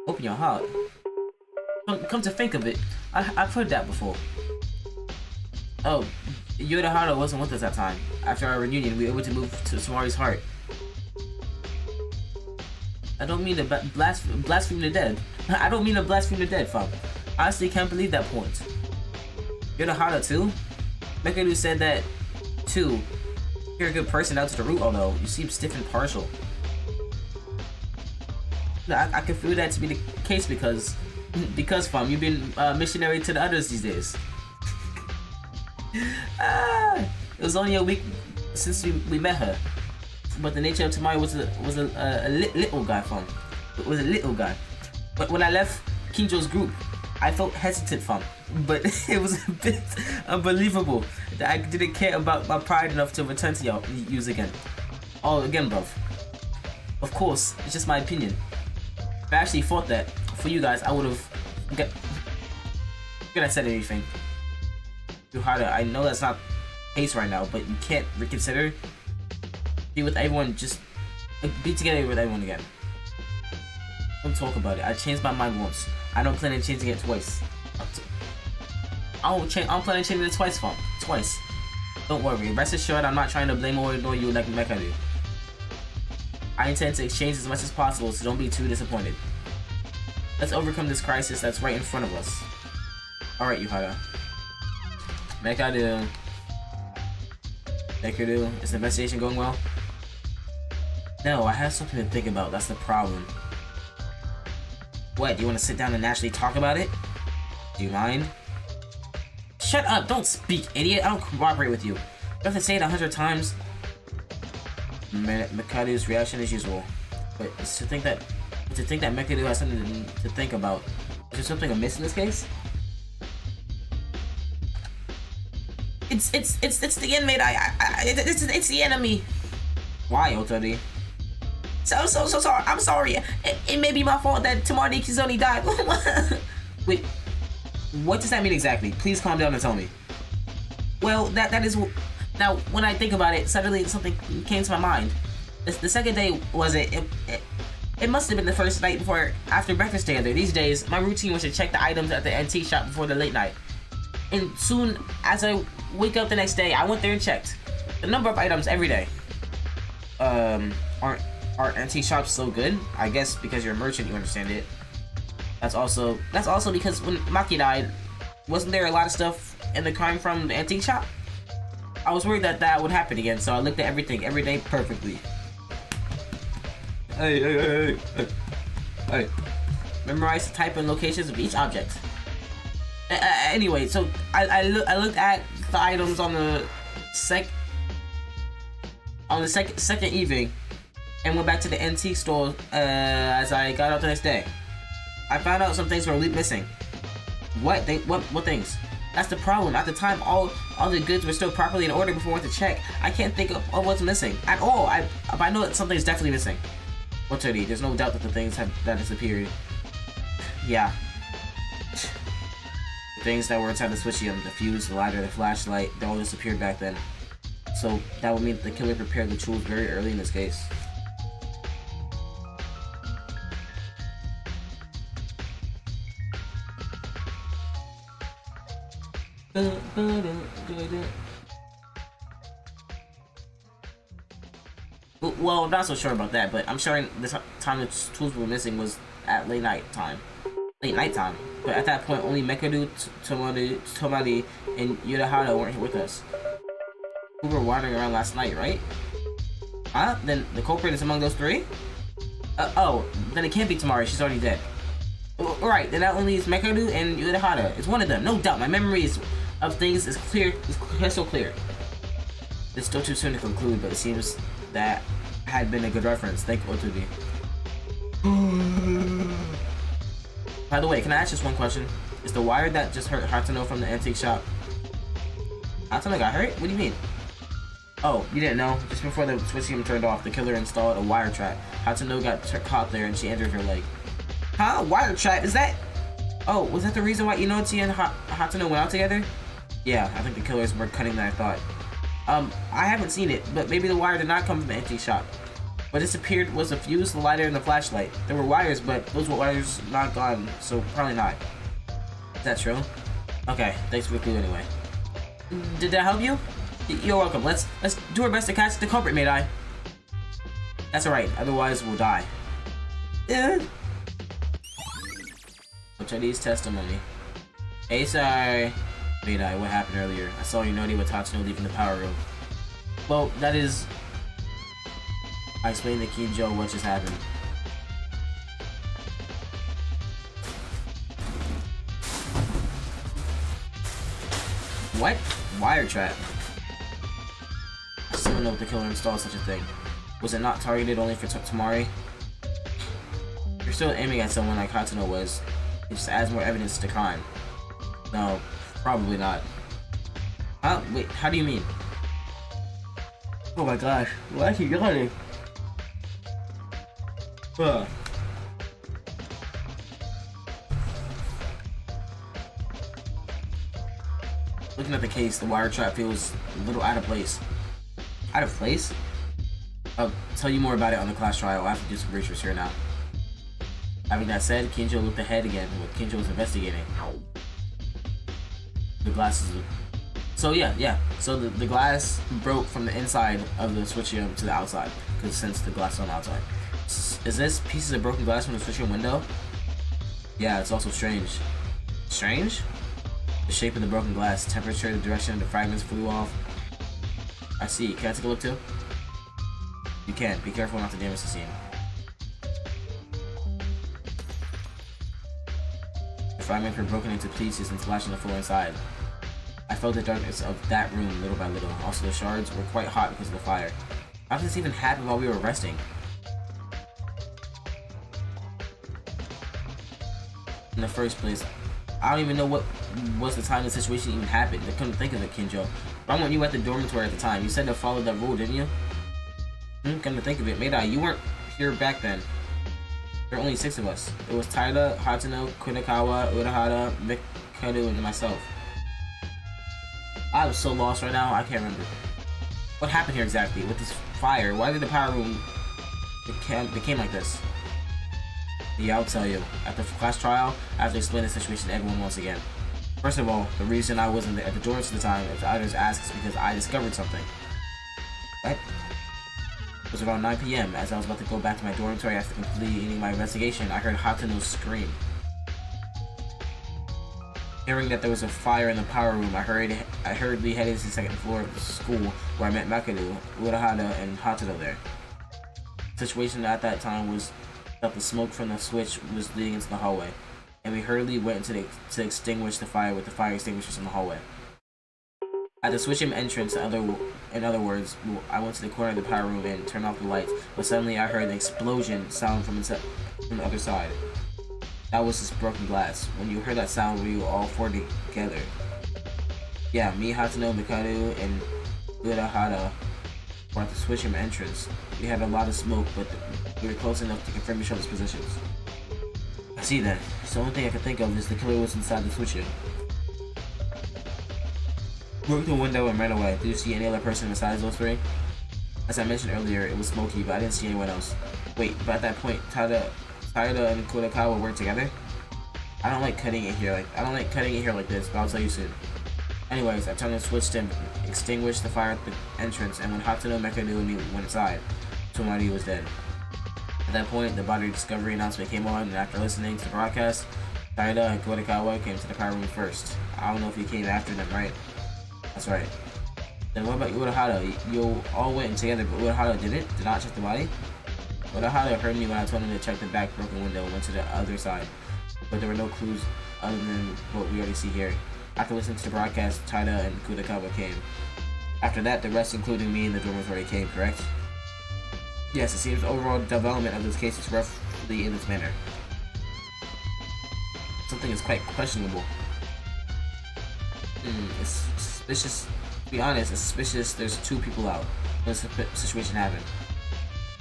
Open your heart? Come to think of it, I've heard that before. Oh, Yorihara wasn't with us that time. After our reunion, we were able to move to Tamari's heart. I don't mean to blaspheme the dead. I don't mean to blaspheme the dead, fam. I honestly can't believe that point. Yorihara too? Mekaru said that too. You're a good person down to the root, although you seem stiff and partial. I can feel that to be the case because fam, you've been missionary to the others these days. It was only a week since we met her, but the nature of Tamari was a little guy, fam. It was a little guy. But when I left Kinjo's group, I felt hesitant, fam. But it was a bit unbelievable that I didn't care about my pride enough to return to yous again. Oh, again, bruv. Of course, it's just my opinion. If I actually thought that for you guys, I would have. Could I said anything? Yuhara, I know that's not the case right now, but you can't reconsider. Be with everyone, just be together with everyone again. Don't talk about it. I changed my mind once. I don't plan on changing it twice. I'm planning on changing it twice, fam. Twice. Don't worry. Rest assured, I'm not trying to blame or ignore you like Mecha do. I intend to exchange as much as possible, so don't be too disappointed. Let's overcome this crisis that's right in front of us. Alright, Yuhara. Mecha do. Is the investigation going well? No, I have something to think about. That's the problem. What, do you want to sit down and actually talk about it? Do you mind? Shut up! Don't speak, idiot! I don't cooperate with you. You have to say it 100 times. Mekadu's reaction is usual. But it's to think that Mekadu has something to think about. Is there something amiss in this case? It's the inmate. It's the enemy. Why, Otori? So sorry. I'm sorry. It may be my fault that Tamari Kizoni died. Wait, what does that mean exactly? Please calm down and tell me. Well, that is. Now, when I think about it, suddenly something came to my mind. The second day was it must have been the first night after breakfast together. These days, my routine was to check the items at the antique shop before the late night. And soon as I wake up the next day, I went there and checked the number of items every day. Aren't antique shops so good? I guess because you're a merchant, you understand it. That's also because when Maki died, wasn't there a lot of stuff in the crime from the antique shop? I was worried that would happen again, so I looked at everything every day perfectly. Hey. Memorize the type and locations of each object. Anyway, so I looked at the items on the second evening and went back to the antique store as I got out the next day. I found out some things were missing. What things? That's the problem. At the time, all the goods were still properly in order before I went to check. I can't think of what's missing at all. I know that something's definitely missing. What's already? There's no doubt that the things that disappeared. Yeah. The things that were inside the switchium, the fuse, the lighter, the flashlight, they all disappeared back then. So that would mean that the killer prepared the tools very early in this case. Well, I'm not so sure about that, but I'm sure the time the tools were missing was at late night time. But at that point, only Mekadu, Tomari, and Yurahara weren't here with us. We were wandering around last night, right? Huh? Then the culprit is among those three? Oh, then it can't be Tomari, she's already dead. Right, then that only is Mekadu and Yurahara. It's one of them, no doubt. My memory of things is crystal clear. It's still too soon to conclude, but it seems that had been a good reference. Thank you, Otobi. By the way, can I ask just one question? Is the wire that just hurt Hatano from the antique shop? Hatano got hurt? What do you mean? Oh, you didn't know? Just before the switching turned off, the killer installed a wire trap. Hatano got caught there and she injured her leg. Huh? Wire trap? Is that... Oh, was that the reason why Inochi and Hatano went out together? Yeah, I think the killers were cunning than I thought. I haven't seen it, but maybe the wire did not come from the antique shop. What disappeared was the fuse, the lighter, and the flashlight. There were wires, but those wires not gone, so probably not. Is that true? Okay, thanks for the clue anyway. Did that help you? You're welcome. Let's do our best to catch the culprit, Maid-Eye. That's alright, otherwise we'll die. Chinese testimony. Hey, sorry. Maid-Eye, what happened earlier? I saw Unodi with Tatsuno leaving the power room. Well, that is... I explained to Kinjo what just happened. What? Wire trap? I still don't know if the killer installed such a thing. Was it not targeted only for Tamari? You're still aiming at someone like Hatsuno was. It just adds more evidence to the crime. No, probably not. Huh? Wait, how do you mean? Oh my gosh, why is he yawning? Looking at the case, the wire trap feels a little out of place. Out of place? I'll tell you more about it on the class trial. I have to do some research here now. Having that said, Kinjo looked ahead again what Kinjo was investigating. The glasses. So yeah. So the glass broke from the inside of the switchium to the outside, because since the glass is on the outside. Is this pieces of broken glass from the switchium window? Yeah, it's also strange. Strange? The shape of the broken glass, temperature, the direction the fragments flew off. I see. Can I take a look too? You can. Be careful not to damage the scene. The fragments were broken into pieces and splashed on the floor inside. I felt the darkness of that room little by little. Also, the shards were quite hot because of the fire. How did this even happen while we were resting? In the first place, I don't even know what was the time the situation even happened. I couldn't think of it, Kinjo. But I want you at the dormitory at the time. You said to follow that rule, didn't you? Come to think of it, Maid-Eye, you weren't here back then. There were only 6 of us. It was Taira, Hatsuno, Kunakawa, Urahara, Mikado, and myself. I was so lost right now, I can't remember. What happened here exactly? With this fire, why did the power room became like this? Yeah, I'll tell you. At the class trial, I have to explain the situation to everyone once again. First of all, the reason I wasn't at the dorms at the time, if the others ask, is because I discovered something. What? It was around 9 PM. As I was about to go back to my dormitory after completing my investigation, I heard Hatano scream. Hearing that there was a fire in the power room, I hurriedly headed to the 2nd floor of the school where I met Makaru, Urahara, and Hatano there. The situation at that time was that the smoke from the switch was leading into the hallway, and we hurriedly went to extinguish the fire with the fire extinguishers in the hallway. At the switch entrance, in other words, I went to the corner of the power room and turned off the lights, but suddenly I heard an explosion sound from the other side. That was this broken glass. When you heard that sound, we were all 4 together. Yeah, me, Hatano, Mikado, and Urahara were at the switch entrance. We had a lot of smoke, but we were close enough to confirm each other's positions. I see that. So the only thing I can think of is the killer was inside the switch room. Broke the window and ran away. Did you see any other person besides those 3? As I mentioned earlier, it was smoky, but I didn't see anyone else. Wait, but at that point, Taira and Kurakawa weren't together? I don't like cutting it here like this, but I'll tell you soon. Anyways, I turned the switch to extinguish the fire at the entrance, and when Hatsuno, Mekanu, and me went inside, Tomari was dead. At that point, the body discovery announcement came on, and after listening to the broadcast, Taida and Kodakawa came to the power room first. I don't know if you came after them, right? That's right. Then what about Urahara? You all went in together, but Urahara did not check the body? Urahara heard me when I told him to check the back broken window and went to the other side, but there were no clues other than what we already see here. After listening to the broadcast, Taida and Kodakawa came. After that, the rest, including me and the dormers, already came, correct? Yes, it seems the overall development of this case is roughly in this manner. Something is quite questionable. It's suspicious. To be honest, it's suspicious there's 2 people out when this situation happened.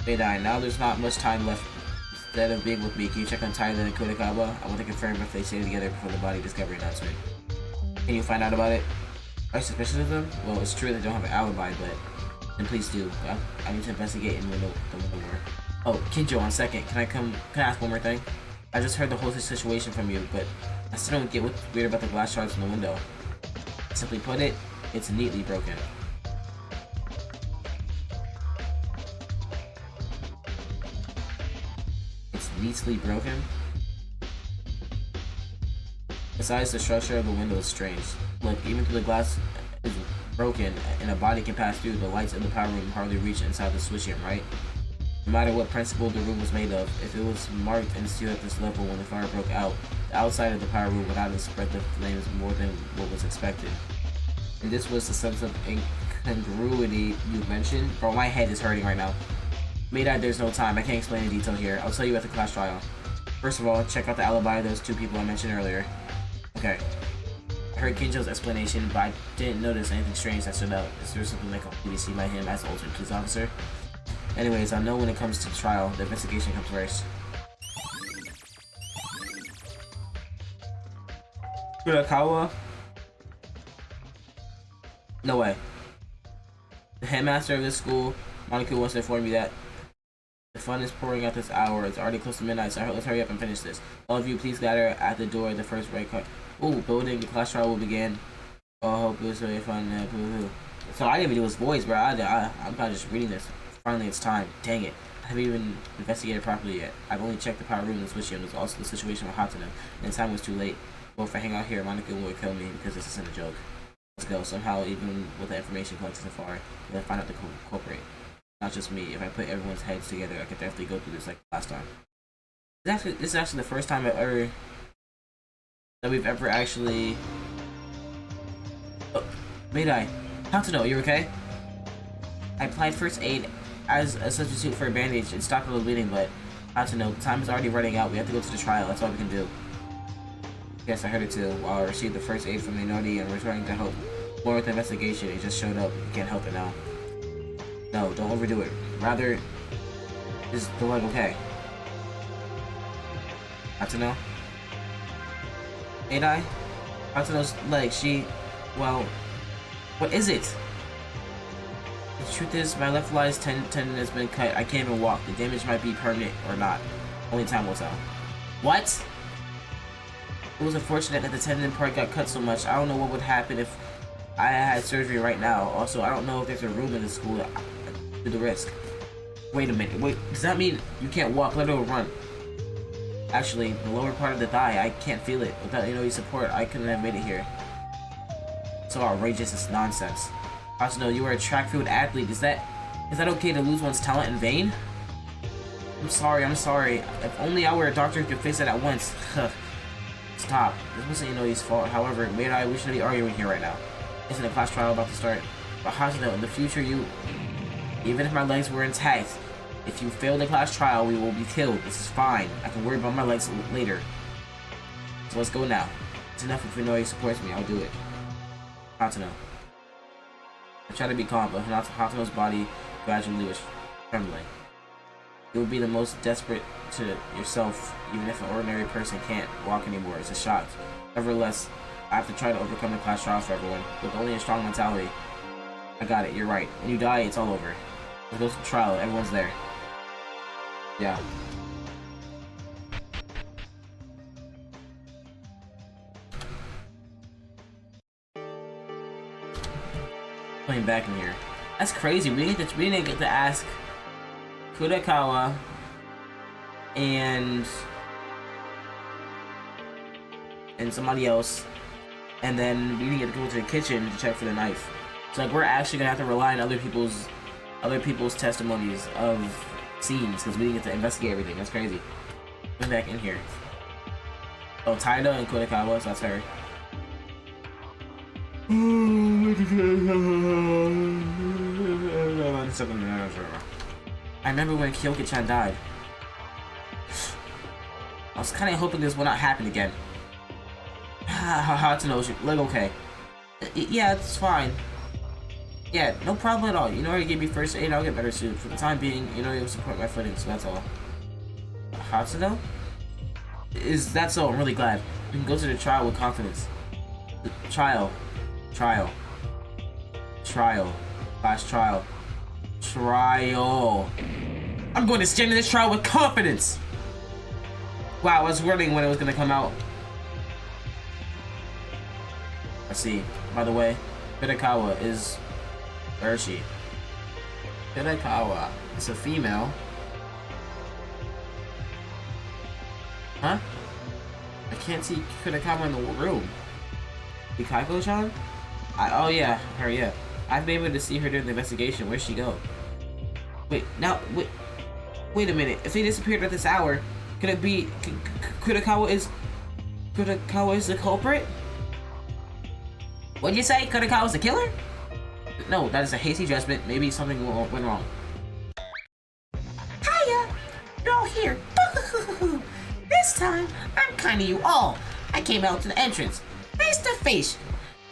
They died. Now there's not much time left. Instead of being with me, can you check on Taida and Kodakawa? I want to confirm if they stay together before the body discovery announcement. Can you find out about it? Are you suspicious of them? Well, it's true they don't have an alibi, but then please do. I need to investigate and know more. Oh, Kinjo, 1 second. Can I ask one more thing? I just heard the whole situation from you, but I still don't get what's weird about the glass shards in the window. Simply put it, it's neatly broken. It's neatly broken? Besides, the structure of the window is strange. Look, even though the glass is broken and a body can pass through, the lights in the power room hardly reach inside the switchroom, right? No matter what principle the room was made of, if it was marked and sealed at this level when the fire broke out, the outside of the power room would not have spread the flames more than what was expected. And this was the sense of incongruity you mentioned. Bro, my head is hurting right now. Maybe there's no time. I can't explain in detail here. I'll tell you at the class trial. First of all, check out the alibi of those 2 people I mentioned earlier. Okay. I heard Kinjo's explanation, but I didn't notice anything strange that stood out. Is there something that can be seen by him as the ultimate police officer? Anyways, I know when it comes to the trial, the investigation comes first. Kurakawa? No way. The headmaster of this school, Monica, wants to inform me that the fun is pouring out this hour. It's already close to midnight, so let's hurry up and finish this. All of you, please gather at the door. The first right cut. Ooh, building. The class trial will begin. Oh, I hope it was really fun. So I didn't even do his voice, bro. I'm kind of just reading this. Finally, it's time. Dang it. I haven't even investigated properly yet. I've only checked the power room and the switch room. There's also the situation with Hatsuno, and the time was too late. Well, if I hang out here, Monica will kill me because this isn't a joke. Let's go. Somehow, even with the information collected so far, we'll find out the culprit. Not just me. If I put everyone's heads together, I could definitely go through this like last time. This is actually the first time that we've ever actually... Oh, Meidai. Hatsuno, you okay? I applied first aid as a substitute for a bandage and stopped the bleeding, but Hatsuno, the time is already running out. We have to go to the trial. That's all we can do. Yes, I heard it too. While I received the first aid from the Inodi and returning to help more with the investigation, it just showed up. You can't help it now. No, don't overdo it. Rather, is the leg okay? Hatsuno? Meidai? Hatsuno's leg, well, what is it? The truth is, my left lies tendon has been cut. I can't even walk. The damage might be permanent or not. Only time will tell. What? It was unfortunate that the tendon part got cut so much. I don't know what would happen if I had surgery right now. Also, I don't know if there's a room in the school to the risk. Wait a minute. Wait, does that mean you can't walk, let alone run? Actually, the lower part of the thigh, I can't feel it. Without your support, I couldn't have made it here. So outrageous, it's nonsense. Hatsuno, you are a track field athlete. Is that okay to lose one's talent in vain? I'm sorry. If only I were a doctor who could fix it at once. Stop. This wasn't Inoi's fault. However, Meidai, we shouldn't be arguing here right now. Isn't a class trial about to start? But Hatsuno, in the future, even if my legs were intact, if you fail the class trial, we will be killed. This is fine. I can worry about my legs later. So let's go now. It's enough if Inoi supports me. I'll do it. Hatsuno. I tried to be calm, but Hatsuno's body gradually was trembling. It would be the most desperate to yourself, even if an ordinary person can't walk anymore. It's a shock. Nevertheless, I have to try to overcome the class trial for everyone, with only a strong mentality. I got it, you're right. When you die, it's all over. Let's go to the trial, everyone's there. Yeah. him back in here. That's crazy. We didn't get to ask Kurakawa and somebody else, and then we didn't get to go to the kitchen to check for the knife. So like we're actually gonna have to rely on other people's testimonies of scenes because we didn't get to investigate everything. That's crazy. Come back in here. Oh, Taida and Kurakawa, so that's her. I remember when Kyoka-chan died. I was kind of hoping this would not happen again. Hard to know, like, okay. Yeah, it's fine. Yeah, no problem at all. You know, you gave me first aid, I'll get better soon. For the time being, you know, you'll support my footing, so that's all. Hatsuno? Is that so? I'm really glad. We can go to the trial with confidence. The trial. Trial. I'm going to stand in this trial with confidence! Wow, I was wondering when it was going to come out. I see. By the way, Kurakawa is... Where is she? Kurakawa is a female. Huh? I can't see Kurakawa in the room. Mikaiko-chan? Oh yeah, her, yeah. I've been able to see her during the investigation. Where'd she go? Wait a minute. If they disappeared at this hour, could it be Kurakawa is the culprit? What'd you say? Kurakawa's the killer? No, that is a hasty judgment. Maybe something went wrong. Hiya! You're all here. This time, I'm kind of you all. I came out to the entrance, face to face.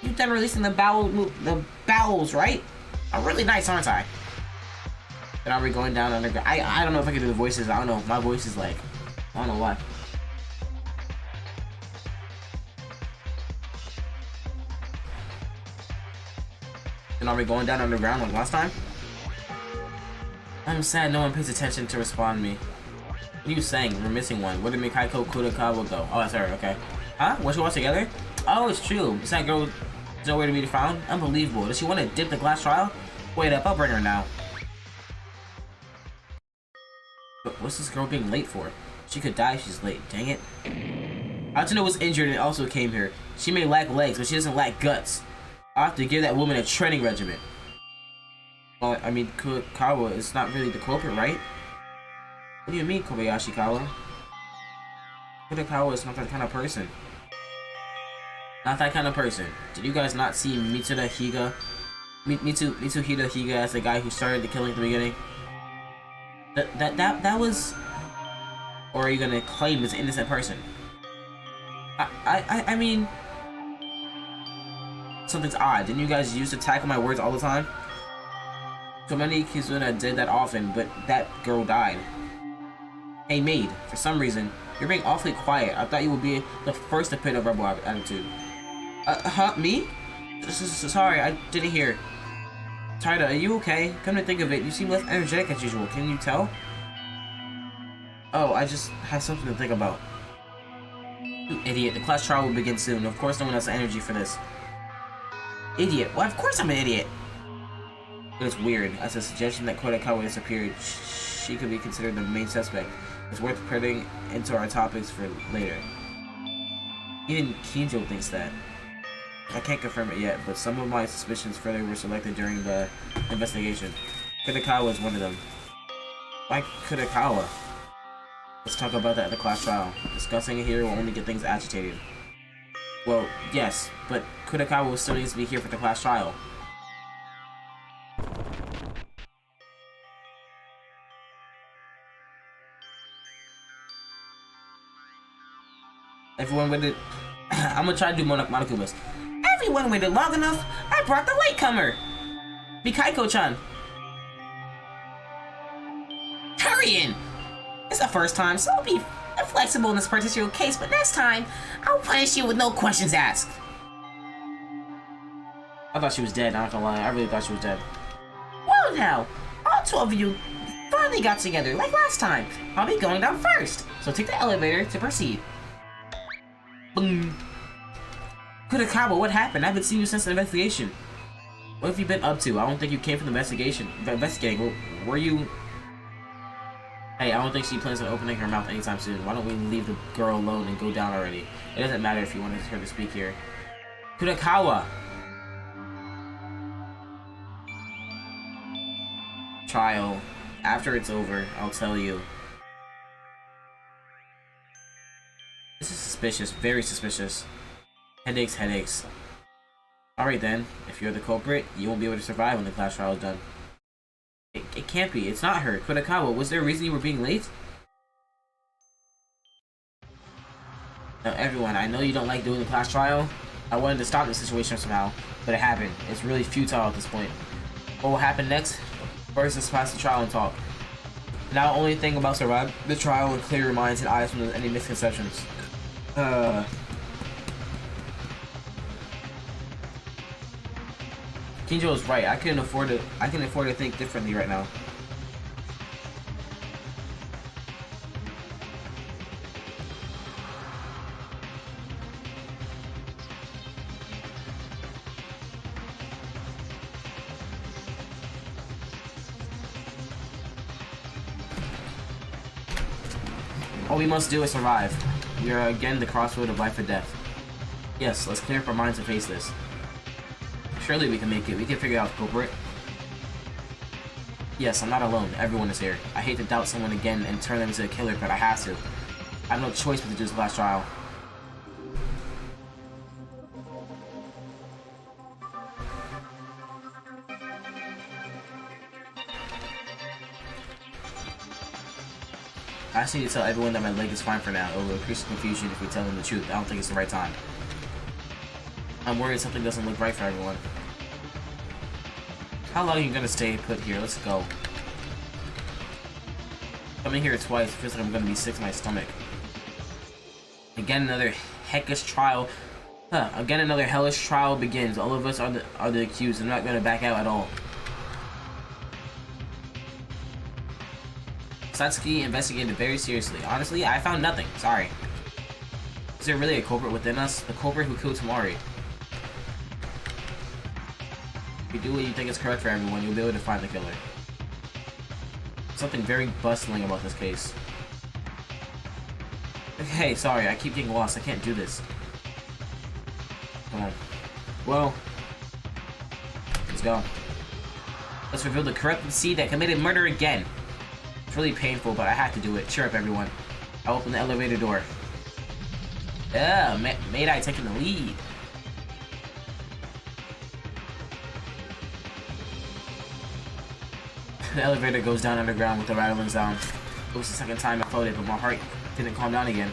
You've done releasing the bowels, right? I'm really nice, aren't I? Then are we going down underground? I don't know if I can do the voices. I don't know. My voice is like, I don't know why. And are we going down underground like last time? I'm sad no one pays attention to respond to me. What are you saying? We're missing one. Where did Mikaiko Kurakawa go? Oh, that's her. Okay. Huh? Was she all together? Oh, it's true. Is that girl nowhere to be found? Unbelievable. Does she want to dip the glass trial? Wait up, I'll bring her now. But what's this girl being late for? She could die if she's late. Dang it. Atsuno was injured and also came here. She may lack legs, but she doesn't lack guts. I'll have to give that woman a training regimen. Well, I mean, Kurakawa is not really the culprit, right? What do you mean, Kobayashikawa? Kurakawa is not that kind of person. Not that kind of person. Did you guys not see Mitsuhide Higa as the guy who started the killing at the beginning? That was... Or are you gonna claim this innocent person? I mean... Something's odd. Didn't you guys used to tackle my words all the time? Komeni Kizuna did that often, but that girl died. Hey maid, for some reason, you're being awfully quiet. I thought you would be the first to pit a rebel attitude. Me? Sorry, I didn't hear. Taida, are you okay? Come to think of it, you seem less energetic as usual. Can you tell? Oh, I just have something to think about. You idiot. The class trial will begin soon. Of course no one has the energy for this. Idiot. Well, of course I'm an idiot. But it's weird. As a suggestion that Kurakawa disappeared, she could be considered the main suspect. It's worth putting into our topics for later. Even Kinjo thinks that. I can't confirm it yet, but some of my suspicions further were selected during the investigation. Kurakawa is one of them. Why Kurakawa? Let's talk about that at the class trial. Discussing it here will only get things agitated. Well, yes, but Kurakawa still needs to be here for the class trial. Everyone waited. I'm gonna try to do Monokubas. Everyone waited long enough. I brought the latecomer. Mikaiko-chan. Hurry in. It's the first time, so I'll be flexible in this particular case, but next time, I'll punish you with no questions asked. I thought she was dead, not gonna lie. I really thought she was dead. Well now, all 12 of you finally got together, like last time. I'll be going down first, so take the elevator to proceed. Boom. Kurakawa, what happened? I haven't seen you since the investigation. What have you been up to? I don't think you came from the investigating. Were you... Hey, I don't think she plans on opening her mouth anytime soon. Why don't we leave the girl alone and go down already? It doesn't matter if you wanted her to speak here. Kudakawa! Trial. After it's over, I'll tell you. This is suspicious. Very suspicious. Headaches, headaches. Alright then. If you're the culprit, you won't be able to survive when the class trial is done. It can't be. It's not her. Kudakawa, was there a reason you were being late? Now everyone, I know you don't like doing the class trial. I wanted to stop the situation somehow, but it happened. It's really futile at this point. What will happen next? First, let's pass the trial and talk. Now, only thing about survive the trial and clear your minds and eyes from any misconceptions. Kinjo is right. I can afford to think differently right now. All we must do is survive. We are again the crossroad of life or death. Yes, let's clear up our minds and face this. Surely we can make it. We can figure out the culprit. Yes, I'm not alone. Everyone is here. I hate to doubt someone again and turn them into a killer, but I have to. I have no choice but to do this last trial. I just need to tell everyone that my leg is fine for now. It will increase the confusion if we tell them the truth. I don't think it's the right time. I'm worried something doesn't look right for everyone. How long are you gonna stay put here? Let's go. Coming here twice feels like I'm gonna be sick to my stomach. Again, another heckish trial. Again, another hellish trial begins. All of us are the accused. I'm not gonna back out at all. Satsuki investigated very seriously. Honestly, I found nothing. Sorry. Is there really a culprit within us? The culprit who killed Tamari. If you do what you think is correct for everyone, you'll be able to find the killer. Something very bustling about this case. Hey, sorry, I keep getting lost. I can't do this. Come on. Well, let's go. Let's reveal the corrupted seed that committed murder again. It's really painful, but I have to do it. Cheer up, everyone. I'll open the elevator door. Yeah, Maydai taking the lead. The elevator goes down underground with a rattling sound. It was the second time I felt it, but my heart didn't calm down again.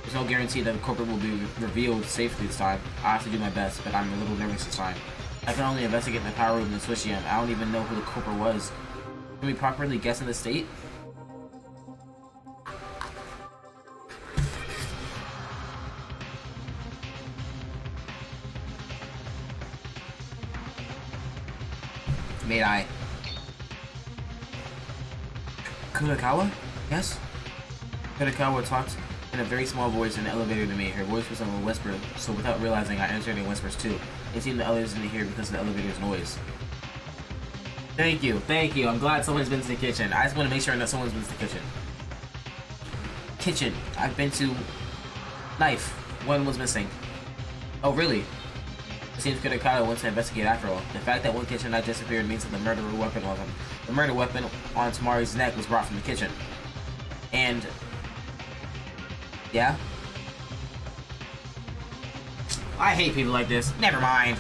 There's no guarantee that the culprit will be revealed safely this time. I have to do my best, but I'm a little nervous this time. I can only investigate in the power room and switch him. I don't even know who the culprit was. Can we properly guess in this state? Maydai. Kudakawa? Yes? Kudakawa talked in a very small voice in the elevator to me. Her voice was a whisper, so without realizing, I answered in whispers too. It seemed the others didn't hear because of the elevator's noise. Thank you, thank you. I'm glad someone's been to the kitchen. I just want to make sure that someone's been to the kitchen. Kitchen. I've been to... Knife. One was missing. Oh, really? It seems Kudakawa went to investigate after all. The fact that one kitchen knife disappeared means that the murder weapon on Tamari's neck was brought from the kitchen. And... yeah? I hate people like this. Never mind.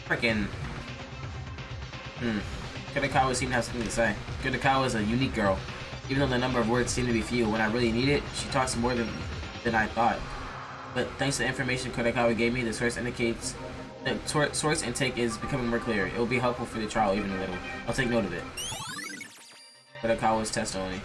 Frickin'... Kudakawa seemed to have something to say. Kudakawa is a unique girl. Even though the number of words seem to be few, when I really need it, she talks more than I thought. But thanks to the information Kudakawa gave me, the source indicates... the source intake is becoming more clear. It will be helpful for the trial even a little. I'll take note of it. Kudakawa's testimony.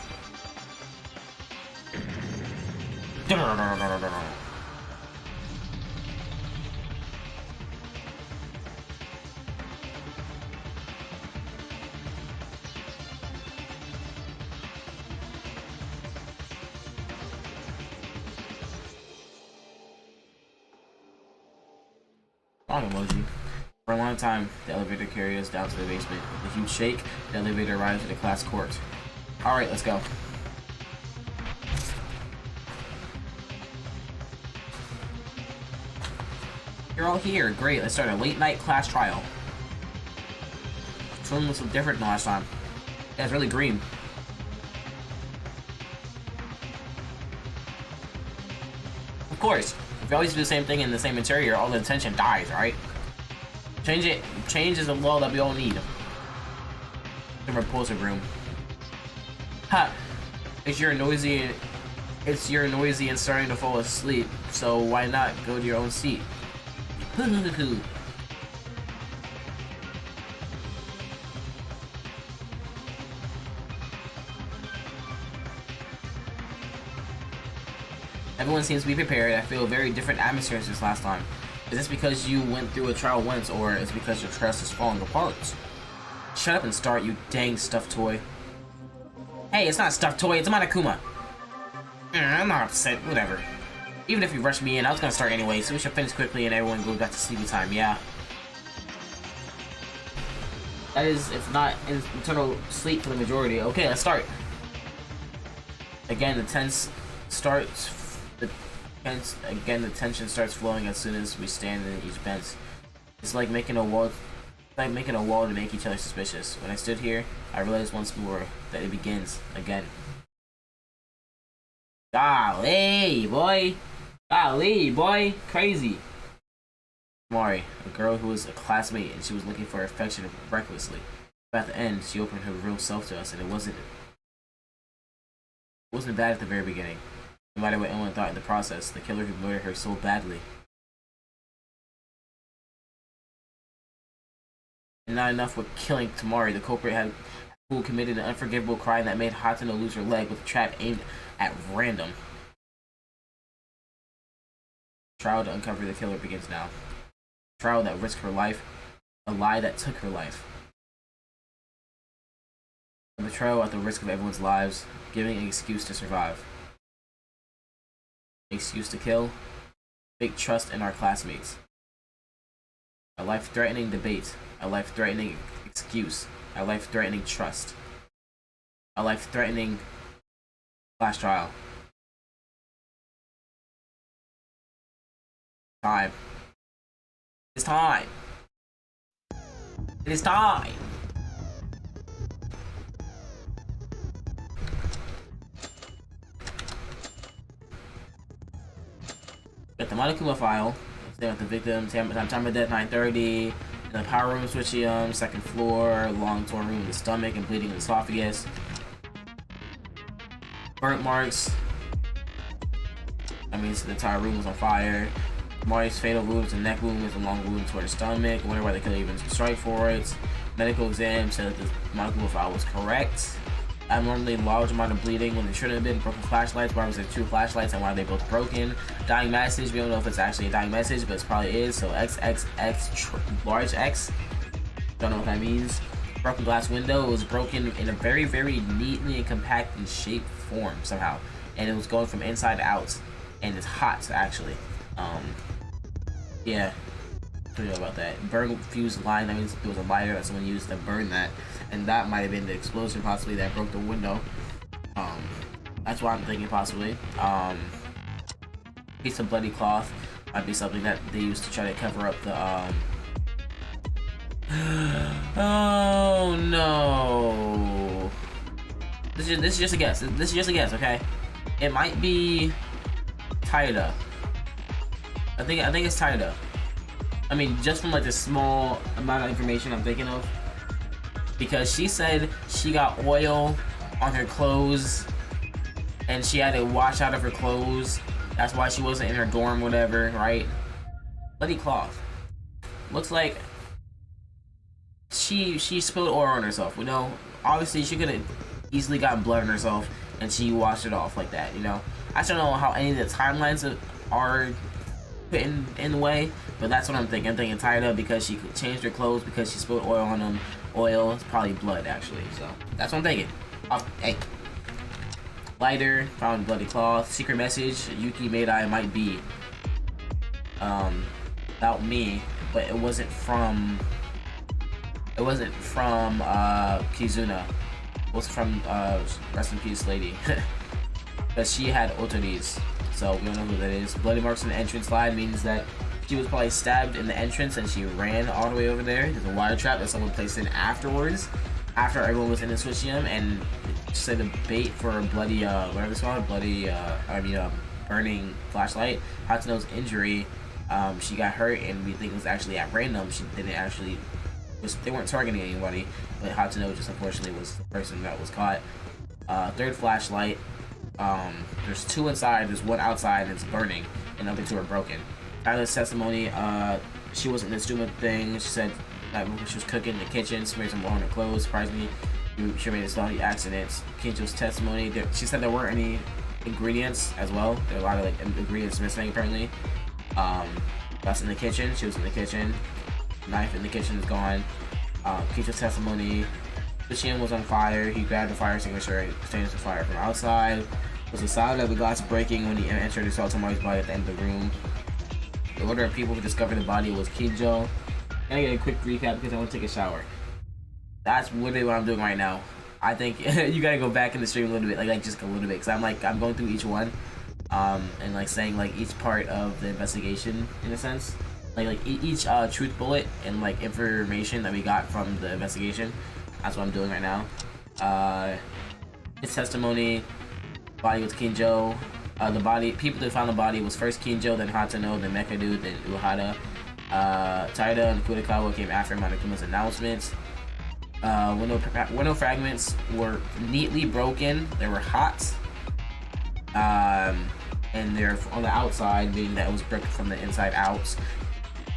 Wrong emoji. For a long time, the elevator carried us down to the basement. With a huge shake, the elevator arrived at the class court. Alright, let's go. You're all here. Great, let's start a late night class trial. This room looks different than last time. Yeah, it's really green. Of course, if you always do the same thing in the same interior, all the attention dies, right? Change is a law that we all need. The repulsive room. Ha! It's your noisy and starting to fall asleep, so why not go to your own seat? Everyone seems to be prepared. I feel a very different atmosphere since last time. Is this because you went through a trial once, or is it because your trust is falling apart? Shut up and start, you dang stuffed toy. Hey, it's not a stuffed toy, it's a Monokuma. I'm not upset, whatever. Even if you rush me in, I was gonna start anyway, so we should finish quickly and everyone go back to sleepy time, yeah. That is, if not eternal sleep for the majority. Okay, let's start. Again, the tension starts flowing as soon as we stand in each bench. It's like making a wall to make each other suspicious. When I stood here, I realized once more that it begins again. Golly, boy! Golly, boy! Crazy! Mari, a girl who was a classmate and she was looking for affection recklessly. But at the end, she opened her real self to us and it wasn't bad at the very beginning. No matter what anyone thought in the process, the killer who murdered her so badly. And not enough with killing Tamari, the culprit who committed an unforgivable crime that made Hatano lose her leg with a trap aimed at random. Trial to uncover the killer begins now. Trial that risked her life, a lie that took her life. A betrayal at the risk of everyone's lives, giving an excuse to survive. Excuse to kill, fake trust in our classmates. A life-threatening debate, a life-threatening excuse, a life-threatening trust. A life-threatening class trial. Time. It's time. It is time. Got the Monokuma file. Stay with the victim. Time of death 9:30. The power room switchium. Second floor. Long torn wound in the stomach and bleeding in the esophagus. Burnt marks. That means the entire room was on fire. Mari's fatal wound was a neck wound with a long wound toward the stomach. I wonder why the killer even strike for it. Medical exam said that the Monokuma file was correct. Abnormally large amount of bleeding when there shouldn't have been. Broken flashlights. Why was there 2 flashlights and why are they both broken? Dying message. We don't know if it's actually a dying message, but it probably is. So XXX large X. Don't know what that means. Broken glass window. It was broken in a very, very neatly and compact and shaped form somehow, and it was going from inside out, and it's hot actually. Yeah. I don't know about that. Burn fused line. That means there was a lighter that someone used to burn that. And that might have been the explosion possibly that broke the window. That's what I'm thinking possibly. Piece of bloody cloth might be something that they used to try to cover up the oh no. This is just a guess. This is just a guess, okay? It might be Taida. I think it's Taida. I mean, just from like the small amount of information I'm thinking of. Because she said she got oil on her clothes and she had to wash out of her clothes. That's why she wasn't in her dorm, whatever, right? Bloody cloth. Looks like she spilled oil on herself, you know? Obviously, she could have easily gotten blood on herself and she washed it off like that, you know? I don't know how any of the timelines are put in the way, but that's what I'm thinking. I'm thinking Taida because she changed her clothes because she spilled oil on them. Oil is probably blood actually, so that's what I'm thinking. Hey, lighter, found bloody cloth, secret message. Yuki Meidai might be about me, but it wasn't from Kizuna. It was from rest in peace lady. Because she had otoris, so we don't know who that is. Bloody marks in the entrance line means that she was probably stabbed in the entrance and she ran all the way over there. There's a wire trap that someone placed in afterwards, after everyone was in the switch gym, and said the bait for a bloody whatever it's called, burning flashlight. Hatsuno's injury, she got hurt, and we think it was actually at random. She didn't actually. They weren't targeting anybody, but Hatsuno just unfortunately was the person that was caught. Third flashlight. There's 2 inside, there's 1 outside, and it's burning, and the other 2 are broken. Tyler's testimony, she wasn't in the stupid thing. She said that she was cooking in the kitchen, smeared some oil on her clothes. Surprisingly, she made a sloppy accidents. Kinjo's testimony, she said there weren't any ingredients as well. There were a lot of like ingredients missing apparently. That's in the kitchen. She was in the kitchen. Knife in the kitchen is gone. Kinjo's testimony. The chin was on fire. He grabbed the fire extinguisher and extinguished the fire from outside. There was a sound of the glass breaking when he entered and saw somebody's body at the end of the room. The order of people who discovered the body was Kinjo. Can I get a quick recap because I want to take a shower? That's literally what I'm doing right now. I think you gotta go back in the stream a little bit, like just a little bit, because I'm going through each one, and like saying like each part of the investigation in a sense, like each truth bullet and like information that we got from the investigation. That's what I'm doing right now. His testimony, body was Kinjo. The people that found the body was first Kinjo, then Hatsuno, then Mecha Dude, then Uehara. Taida and Kurikawa came after him on Akuma's announcements. Window fragments were neatly broken. They were hot. And they're on the outside, meaning that it was broken from the inside out.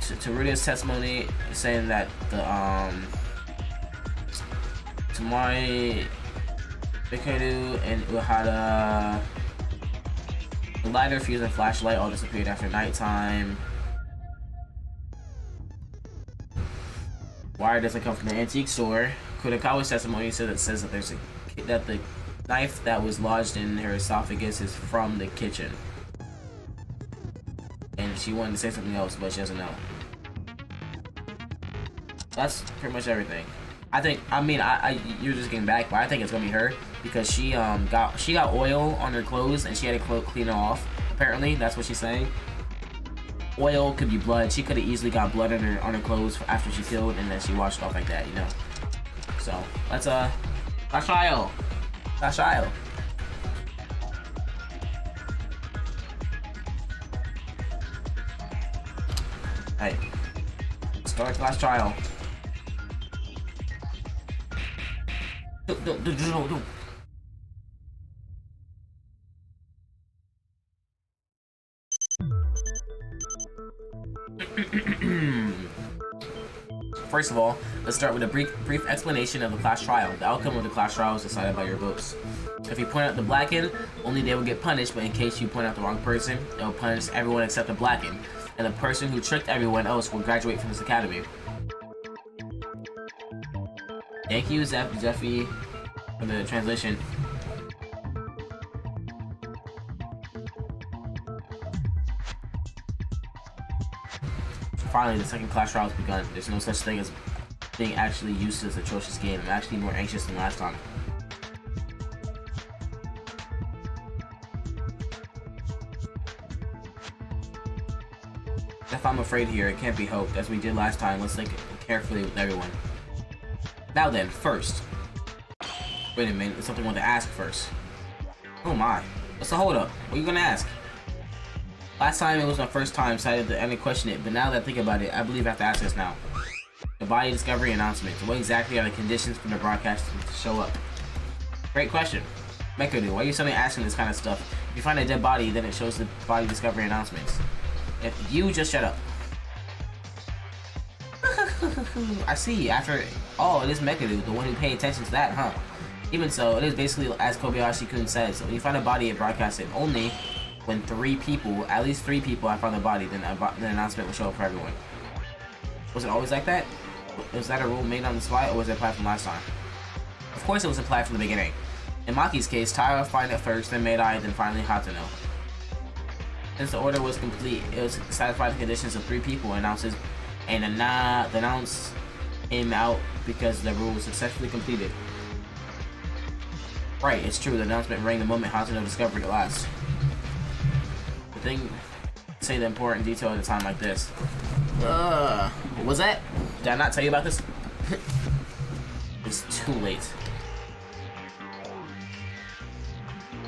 Teruda's testimony saying that the Tamari, Bikeru, and Uehara, the lighter, fuse, and flashlight all disappeared after nighttime. Wire doesn't come from the antique store. Kurikawa's testimony says that the knife that was lodged in her esophagus is from the kitchen. And she wanted to say something else, but she doesn't know. That's pretty much everything. You're just getting back, but I think it's gonna be her because she got oil on her clothes and she had to clean it off. Apparently, that's what she's saying. Oil could be blood. She could have easily got blood on her clothes after she killed, and then she washed off like that, you know. So let's last trial. Hey, start last trial. No. First of all, let's start with a brief explanation of the class trial. The outcome of the class trial is decided by your votes. If you point out the Blacken, only they will get punished, but in case you point out the wrong person, it will punish everyone except the Blacken, and the person who tricked everyone else will graduate from this academy. Thank you, Zeffy, for the translation. Finally, the second class trial has begun. There's no such thing as being actually used to this atrocious game. I'm actually more anxious than last time. If I'm afraid here, it can't be hoped. As we did last time, let's think carefully with everyone. Now then, first. Wait a minute, there's something I want to ask first. Oh my. What's the hold up? What are you gonna ask? Last time it was my first time, so I had to question it, but now that I think about it, I believe I have to ask this now. The body discovery announcement. What exactly are the conditions for the broadcast to show up? Great question. Mekadu, why are you suddenly asking this kind of stuff? If you find a dead body, then it shows the body discovery announcements. If you just shut up. I see, after all, it is Mekadu, the one who paid attention to that, huh? Even so, it is basically as Kobayashi-kun said, so when you find a body, it broadcasts it only when at least three people have found the body, then the announcement will show up for everyone. Was it always like that? Was that a rule made on the spot, or was it applied from last time? Of course it was applied from the beginning. In Maki's case, Taira found it first, then Meidai, then finally Hatsuno. Since the order was complete, it was satisfied the conditions of 3 people announces and announce him out because the rule was successfully completed. Right, it's true. The announcement rang the moment Hatsune discovered it last. The thing, say the important detail at a time like this. What was that? Did I not tell you about this? It's too late.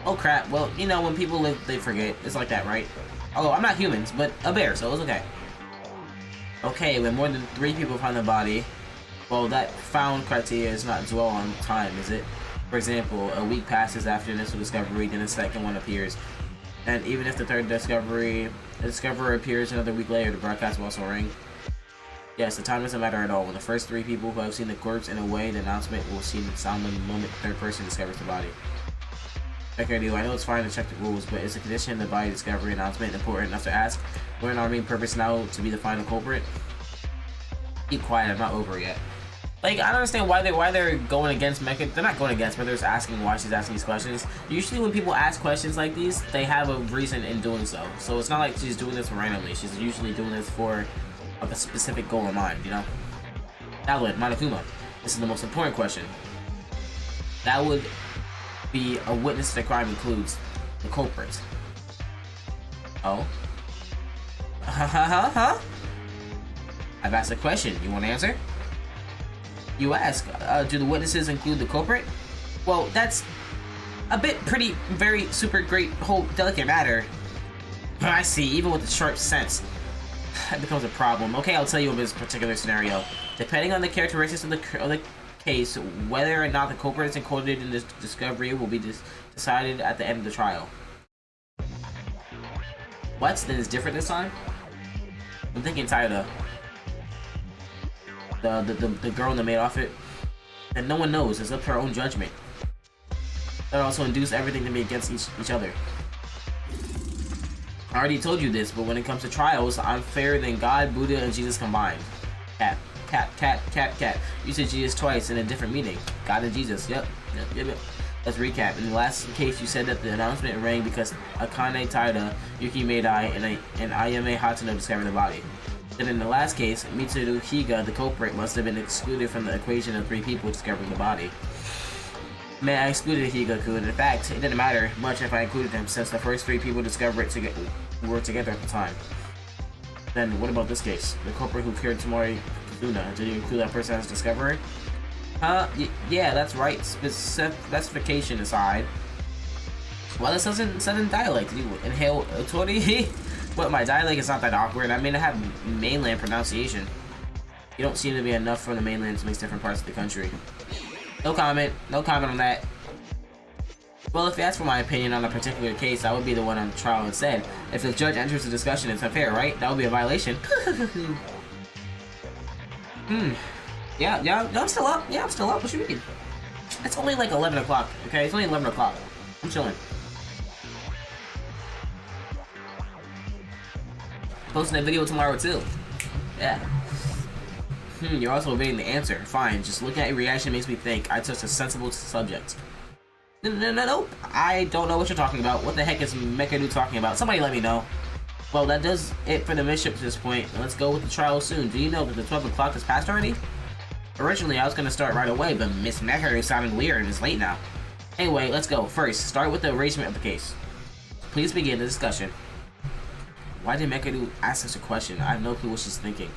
Oh crap, well, you know, when people live, they forget. It's like that, right? Although, I'm not humans, but a bear, so it's okay. Okay, when more than 3 people find the body, well, that found criteria is not dwell on time, is it? For example, a week passes after initial discovery, then a second one appears. And even if the third discoverer appears another week later, the broadcast will also ring. Yes, the time doesn't matter at all. When the first 3 people who have seen the corpse in a way, the announcement will sound the moment the third person discovers the body. Okay, I know it's fine to check the rules, but is the condition of the body discovery announcement important enough to ask? Wouldn't our main purpose now to be the final culprit? Keep quiet, I'm not over yet. Like, I don't understand why they're going against Mecha. They're not going against, but they're just asking why she's asking these questions. Usually when people ask questions like these, they have a reason in doing so. So it's not like she's doing this randomly. She's usually doing this for a specific goal in mind, you know? Now, Monokuma, this is the most important question. That would be a witness to the crime includes the culprit. Oh? Huh? I've asked a question. You want to answer? You ask, do the witnesses include the culprit? Well, that's a bit very super great whole delicate matter. I see, even with the sharp sense, it becomes a problem. Okay, I'll tell you in this particular scenario. Depending on the characteristics of the case, whether or not the culprit is included in this discovery will be decided at the end of the trial. What? Then it's different this time? I'm thinking Taida. The girl in the maid outfit. And no one knows. It's up to her own judgment. That also induce everything to be against each other. I already told you this, but when it comes to trials, I'm fairer than God, Buddha, and Jesus combined. Cat. You said Jesus twice in a different meaning. God and Jesus. Yep. Let's recap. In the last case, you said that the announcement rang because Akane Taida, Yuki Meidai, and Ayame Hatsuno discovered the body. Then in the last case, Mitsuru Higa, the culprit, must have been excluded from the equation of 3 people discovering the body. Man, I excluded Higa-kun. In fact, it didn't matter much if I included him, since the first 3 people discovered it were together at the time. Then, what about this case? The culprit who killed Tamori Kazuna, did you include that person as discoverer? Yeah, that's right. Specification aside. Well, this doesn't said in dialect. Did you inhale Otori? But my dialect is not that awkward. I mean, I have mainland pronunciation. You don't seem to be enough from the mainland to mix different parts of the country. No comment on that. Well, if you ask for my opinion on a particular case, I would be the one on trial instead. If the judge enters the discussion, it's unfair, right? That would be a violation. Yeah, I'm still up. What you mean? It's only like 11 o'clock, okay? It's only 11 o'clock. I'm chilling. Posting a video tomorrow too. Yeah. You're also evading the answer. Fine, just looking at your reaction makes me think I touched a sensible subject. Nope. I don't know what you're talking about. What the heck is Mekadu talking about? Somebody let me know. Well, that does it for the mission at this point. Let's go with the trial soon. Do you know that the 12 o'clock has passed already? Originally, I was going to start right away, but Miss Mekadu sounded weird and it's late now. Anyway, let's go. First, start with the arrangement of the case. Please begin the discussion. Why did Mekadu ask such a question? I have no clue what she's thinking.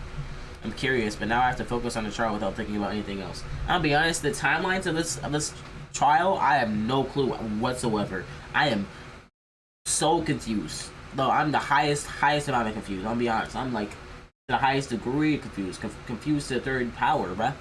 I'm curious, but now I have to focus on the trial without thinking about anything else. I'll be honest, the timelines of this trial, I have no clue whatsoever. I am so confused. Though I'm the highest amount of confused. I'll be honest. I'm like the highest degree of confused. Confused to the third power, bruh.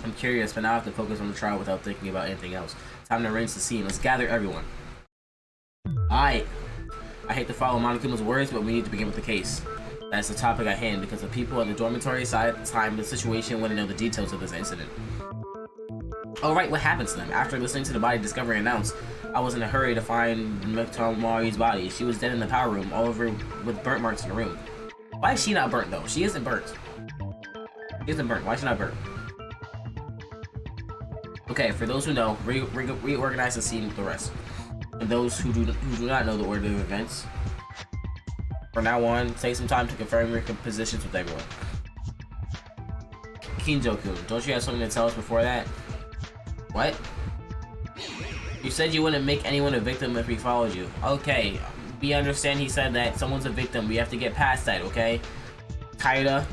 I'm curious, but now I have to focus on the trial without thinking about anything else. Time to arrange the scene. Let's gather everyone. Alright. I hate to follow Monokuma's words, but we need to begin with the case. That's the topic at hand, because the people in the dormitory side at the time of the situation want to know the details of this incident. Alright, what happens to them? After listening to the body discovery announced, I was in a hurry to find Mitomari's body. She was dead in the power room, all over with burnt marks in the room. Why is she not burnt, though? She isn't burnt. She isn't burnt. Why is she not burnt? Okay, for those who know, reorganize the scene with the rest. And those who do not know the order of events, from now on, take some time to confirm your positions with everyone. Kinjo-kun, don't you have something to tell us before that? What? You said you wouldn't make anyone a victim if we followed you. Okay, we understand he said that someone's a victim. We have to get past that, okay? Kaida.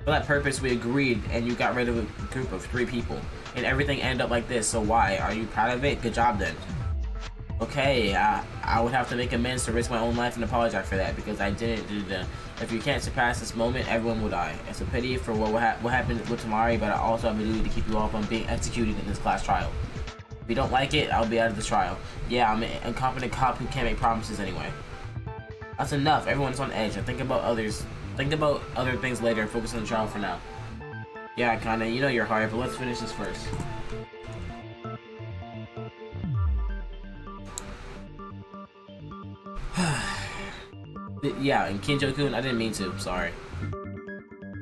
For that purpose, we agreed, and you got rid of a group of 3 people. And everything ended up like this, so why? Are you proud of it? Good job, then. Okay, I would have to make amends to risk my own life and apologize for that, because I didn't do the... If you can't surpass this moment, everyone will die. It's a pity for what happened with Tamari, but I also have a duty to keep you all from being executed in this class trial. If you don't like it, I'll be out of the trial. Yeah, I'm an incompetent cop who can't make promises anyway. That's enough. Everyone's on edge. Think about other things later and focus on the trial for now. Yeah, kinda. You know you're hard, but let's finish this first. Yeah, and Kinjo-kun, I didn't mean to. Sorry.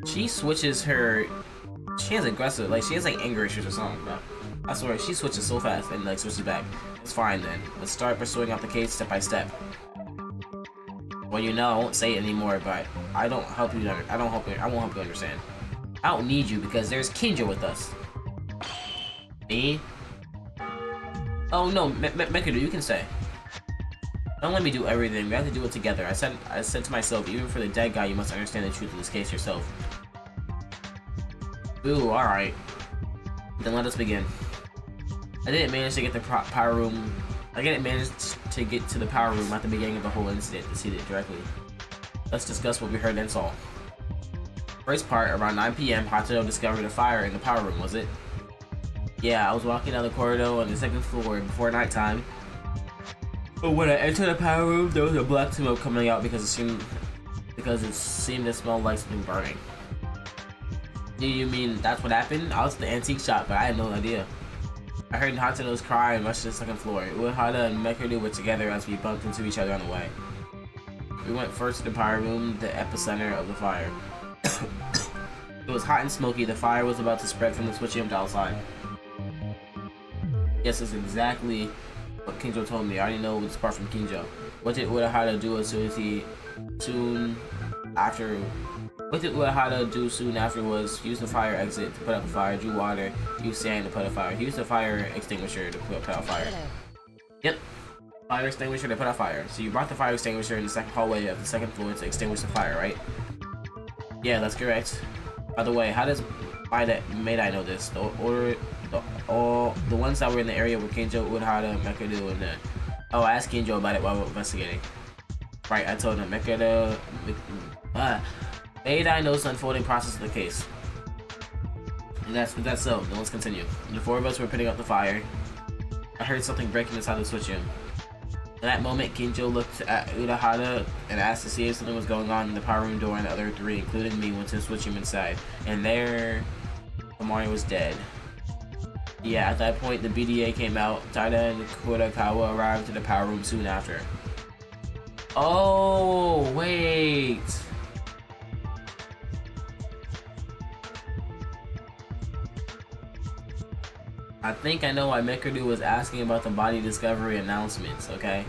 She switches her... She has aggressive... Like, she has, like, anger issues or something. No. I swear, she switches so fast and, like, switches back. It's fine, then. Let's start pursuing out the case step by step. Well, you know, I won't say it anymore, but I won't help you understand. I don't need you because there's Kinjo with us. Me? Oh, no, Mekudu, you can say. Don't let me do everything. We have to do it together. I said to myself, even for the dead guy, you must understand the truth of this case yourself. Ooh, alright. Then let us begin. I didn't manage to get the power room. I didn't manage to get to the power room at the beginning of the whole incident to see it directly. Let's discuss what we heard and saw. First part, around 9 PM, Hachino discovered a fire in the power room, was it? Yeah, I was walking down the corridor on the 2nd floor before nighttime. But when I entered the power room, there was a black smoke coming out because it seemed to smell like something burning. Do you mean that's what happened? I was at the antique shop, but I had no idea. I heard Hachino's cry and rushed to the 2nd floor. Uehara and Mekudu were together as we bumped into each other on the way. We went first to the power room, the epicenter of the fire. It was hot and smoky. The fire was about to spread from the switch room to outside. Yes, that's exactly what Kinjo told me. I already know this part from Kinjo. What did Uehara do soon after was use the fire exit to put out the fire, drew water, use sand to put out fire, use the fire extinguisher to put out fire. Yep. Fire extinguisher to put out fire. So you brought the fire extinguisher in the second hallway of the 2nd floor to extinguish the fire, right? Yeah, that's correct. By the way, how does Maidai know this? The ones that were in the area were Kinjo, Uehara, Mekudu, and then... Oh, I asked Kinjo about it while we were investigating. Right, I told him Mekudu... Maidai knows the unfolding process of the case. And that's so. Then let's continue. The 4 of us were putting out the fire. I heard something breaking inside the switch room. In that moment, Kinjo looked at Uehara and asked to see if something was going on in the power room door, and the other 3, including me, went to the switch room inside. And there... Tamari was dead. Yeah, at that point, the BDA came out. Taida and Kurakawa arrived to the power room soon after. Oh, wait... I think I know why Mekudu was asking about the body discovery announcements, okay?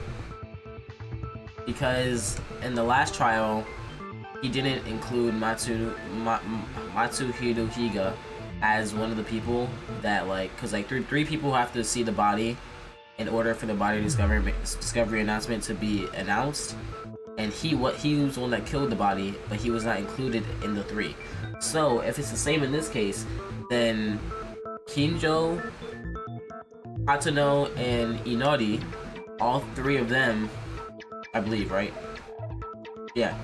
Because in the last trial, he didn't include Matsuhiro Higa as one of the people that, like, cause like three people have to see the body in order for the body discovery announcement to be announced. And he was the one that killed the body, but he was not included in the 3. So if it's the same in this case, then Kinjo, Hachino, and Inori, all 3 of them, I believe, right? Yeah.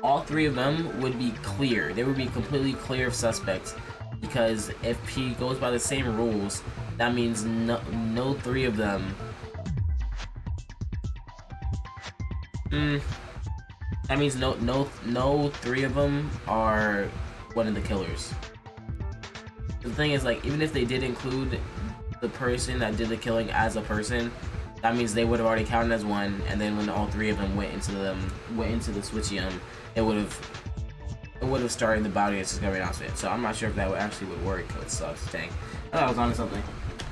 All 3 of them would be clear. They would be completely clear of suspects. Because if he goes by the same rules, that means no three of them. That means no three of them are one of the killers. The thing is, like, even if they did include the person that did the killing as a person, that means they would have already counted as one, and then when all three of them went into the switchium, it would have started the bounty and discovery announcement. So I'm not sure if that actually would work. It sucks. Dang. I thought I was onto something.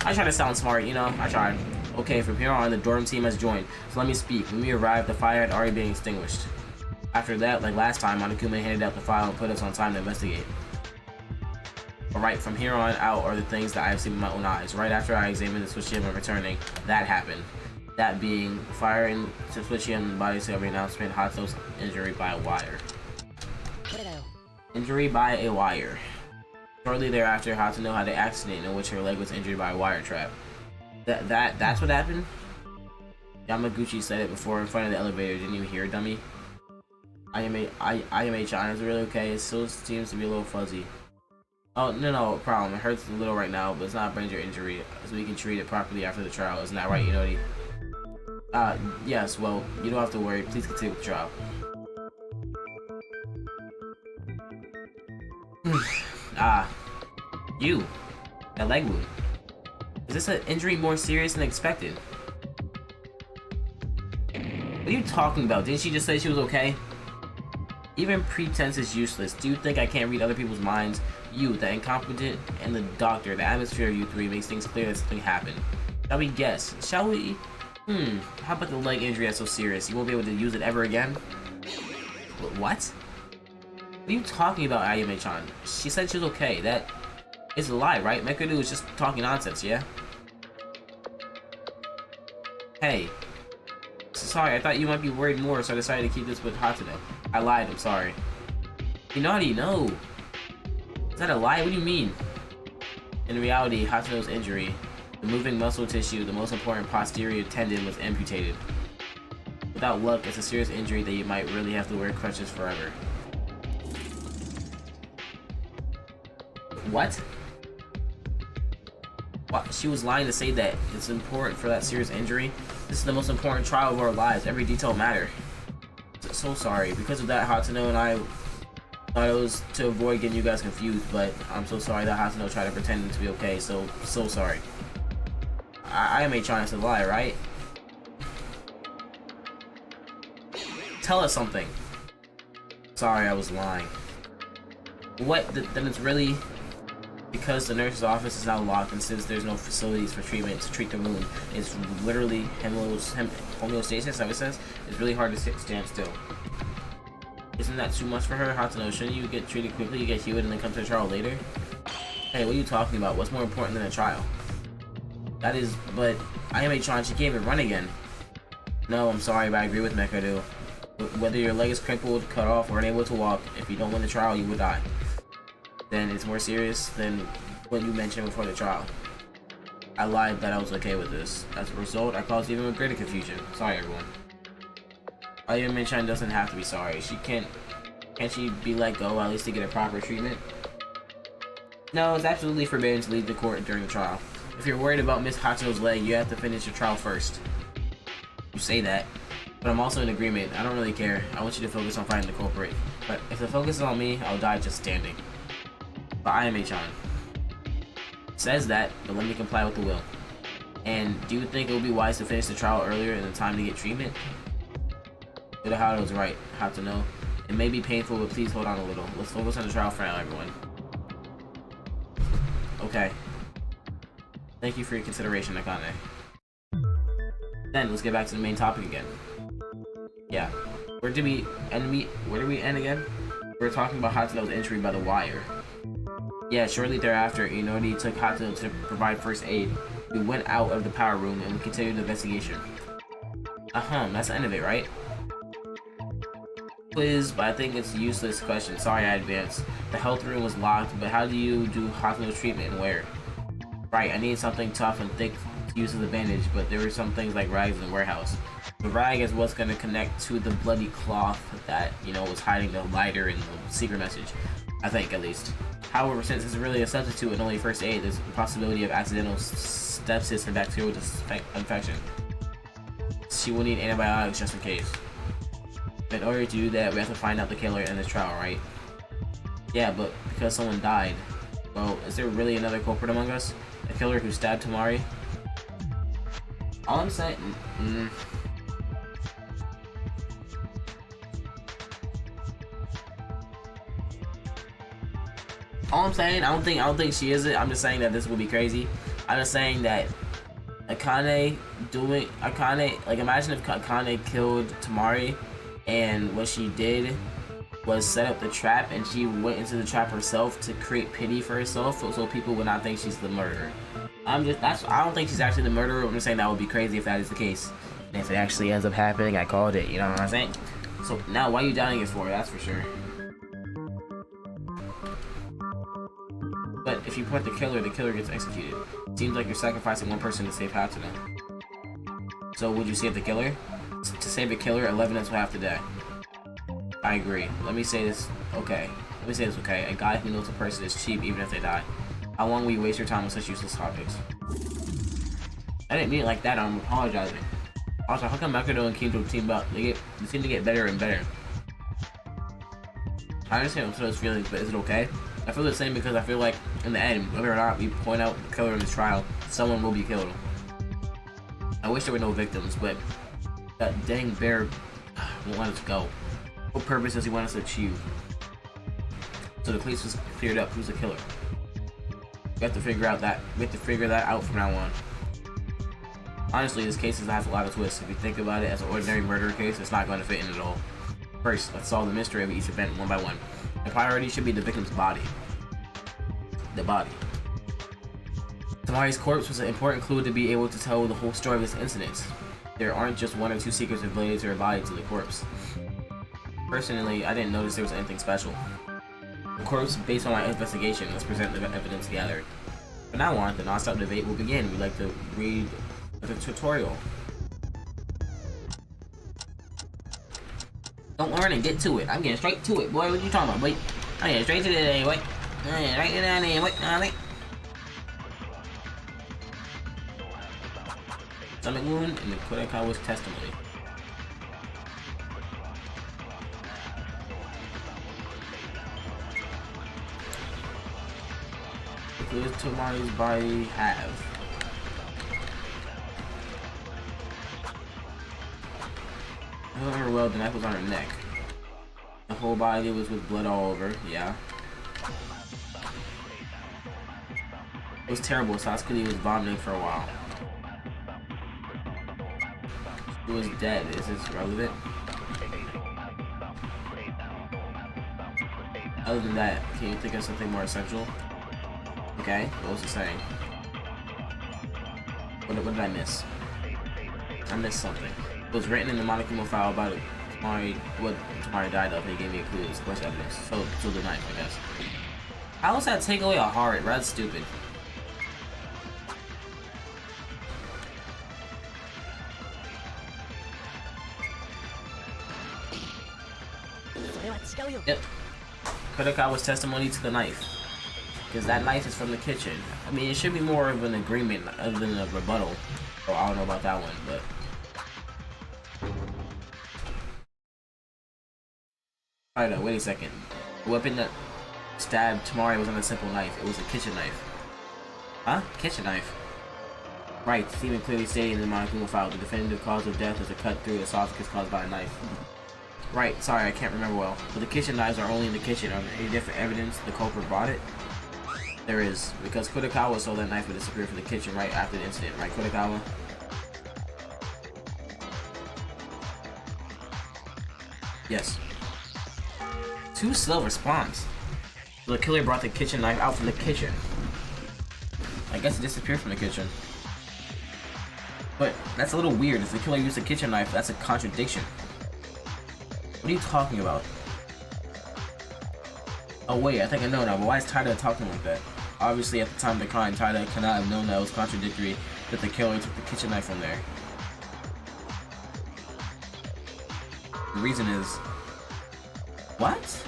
I try to sound smart, you know. I tried. Okay, from here on, the dorm team has joined. So let me speak. When we arrived, the fire had already been extinguished. After that, like last time, Monokuma handed out the file and put us on time to investigate. Alright, from here on out are the things that I have seen with my own eyes. Right after I examined the switchium and returning, that happened. That being fire in the switchium and body discovery announcement, Hato's injury by a wire. Injury by a wire. Shortly thereafter, Hatano had an accident in which her leg was injured by a wire trap. That's what happened? Yamaguchi said it before in front of the elevator. Didn't you hear, dummy? Ayame-chan, is it really okay? It still seems to be a little fuzzy. Oh, no problem. It hurts a little right now, but it's not a major injury, so we can treat it properly after the trial. Isn't that right, Inori? Yes, well, you don't have to worry. Please continue with the trial. You. That leg wound. Is this an injury more serious than expected? What are you talking about? Didn't she just say she was okay? Even pretense is useless. Do you think I can't read other people's minds? You, the incompetent, and the doctor, the atmosphere of you three makes things clear that something happened. Shall we guess? Shall we? How about the leg injury that's so serious? You won't be able to use it ever again? What? What are you talking about, Ayame-chan? She said she was okay. That is a lie, right? Mekadu was just talking nonsense, yeah? Hey. Sorry, I thought you might be worried more, so I decided to keep this with Hatano. I lied, I'm sorry. Hinata, no! Is that a lie? What do you mean? In reality, Hatano's injury, the moving muscle tissue, the most important posterior tendon, was amputated. Without luck, it's a serious injury that you might really have to wear crutches forever. What? What? She was lying to say that it's important for that serious injury? This is the most important trial of our lives. Every detail matters. So sorry. Because of that, Hatano and I thought it was to avoid getting you guys confused, but I'm so sorry that Hatano tried to pretend to be okay, so sorry. I am trying to lie, right? Tell us something. Sorry, I was lying. What? Then it's really because the nurse's office is now locked, and since there's no facilities for treatment to treat the wound, it's literally homeostasis, how it says. It's really hard to stand still. Isn't that too much for her? Hatano, shouldn't you get treated quickly, you get healed, and then come to the trial later? Hey, what are you talking about? What's more important than a trial? That is, but Ayame-chan, she can't even run again. No, I'm sorry, but I agree with Mekadu. Whether your leg is crippled, cut off, or unable to walk, if you don't win the trial, you will die. Then it's more serious than what you mentioned before the trial. I lied that I was okay with this. As a result, I caused even greater confusion. Sorry, everyone. Ayame-chan doesn't have to be sorry. Can't she be let go at least to get a proper treatment? No, it's absolutely forbidden to leave the court during the trial. If you're worried about Miss Hatano's leg, you have to finish your trial first. You say that, but I'm also in agreement. I don't really care. I want you to focus on finding the culprit. But if the focus is on me, I'll die just standing. But Ayame-chan says that, but let me comply with the will. And do you think it would be wise to finish the trial earlier in the time to get treatment? Hado was right, Hatano. It may be painful, but please hold on a little. Let's focus on the trial for now, everyone. Okay. Thank you for your consideration, Akane. Then, let's get back to the main topic again. Yeah. Where did we end again? We were talking about Hatano's injury by the wire. Yeah, shortly thereafter, Inori took Hatano to provide first aid. We went out of the power room and we continued the investigation. That's the end of it, right? Quiz, but I think it's a useless question. Sorry I advanced. The health room was locked, but how do you do Hatano's treatment and where? Right, I need something tough and thick to use as a bandage, but there were some things like rags in the warehouse. The rag is what's going to connect to the bloody cloth that, was hiding the lighter and the secret message. I think, at least. However, since it's really a substitute and only first aid, there's a possibility of accidental sepsis and bacterial infection. She will need antibiotics just in case. In order to do that, we have to find out the killer in this trial, right? Yeah, but because someone died. Well, is there really another culprit among us? A killer who stabbed Tamari? All I'm saying... All I'm saying, I don't think she is it. I'm just saying that this would be crazy. I'm just saying that Akane, like imagine if Akane killed Tamari and what she did was set up the trap and she went into the trap herself to create pity for herself so people would not think she's the murderer. I don't think she's actually the murderer. I'm just saying that would be crazy if that is the case. And if it actually ends up happening, I called it, you know what I'm saying? So now why are you doubting it for? That's for sure. But if you put the killer gets executed. Seems like you're sacrificing one person to save half of them. So would you save the killer? To save the killer, 11 will have to die. I agree. Let me say this, okay. A guy who knows a person is cheap even if they die. How long will you waste your time on such useless topics? I didn't mean it like that, I'm apologizing. Also, how come Makoto and Kinto team up? They seem to get better and better. I understand Ototo's feelings, but is it okay? I feel the same because I feel like, in the end, whether or not we point out the killer in this trial, someone will be killed. I wish there were no victims, but that dang bear won't let us go. What purpose does he want us to achieve? So the case was cleared up. Who's the killer? We have to figure that out from now on. Honestly, this case has a lot of twists. If you think about it as an ordinary murder case, it's not going to fit in at all. First, let's solve the mystery of each event one by one. The priority should be the victim's body. The body. Tamari's corpse was an important clue to be able to tell the whole story of this incident. There aren't just one or two secrets related to her body to the corpse. Personally, I didn't notice there was anything special. Of course, based on my investigation, let's present the evidence gathered. From now on, the non-stop debate will begin. We'd like to read the tutorial. Don't learn and get to it. I'm getting straight to it, boy. What you talking about, boy? I'm getting straight to it anyway. Right to that anyway. Stomach wound and the Kodakawa's testimony. What does Tamari's body have? I don't remember well, the knife was on her neck. The whole body was with blood all over, yeah. It was terrible, Sasuke was vomiting for a while. She was dead, is this relevant? Other than that, can you think of something more essential? Okay, what was it saying? What did I miss? I missed something. It was written in the Monokuma file about it. What Tamari died of. He gave me a clue. It's of course evidence. So the knife, I guess. How does that take away a heart? That's stupid. Yep. Kodakawa's testimony to the knife. Because that knife is from the kitchen. I mean, it should be more of an agreement other than a rebuttal. Or I don't know about that one, but... Alright, wait a second. The weapon that stabbed Tamari wasn't a simple knife. It was a kitchen knife. Huh? Kitchen knife? Right, it's even clearly stated in the Monokuma file. The definitive cause of death is a cut through the esophagus caused by a knife. Right, sorry, I can't remember well. But the kitchen knives are only in the kitchen. Are there any different evidence the culprit brought it? There is, because Kodakawa saw that knife would disappear from the kitchen right after the incident, right, Kodakawa? Yes. Too slow response. So the killer brought the kitchen knife out from the kitchen. I guess it disappeared from the kitchen. But that's a little weird. If the killer used a kitchen knife, that's a contradiction. What are you talking about? Oh wait, I think I know now, but why is Taida talking like that? Obviously, at the time of the crime, Taida cannot have known that it was contradictory that the killer took the kitchen knife from there. The reason is... What?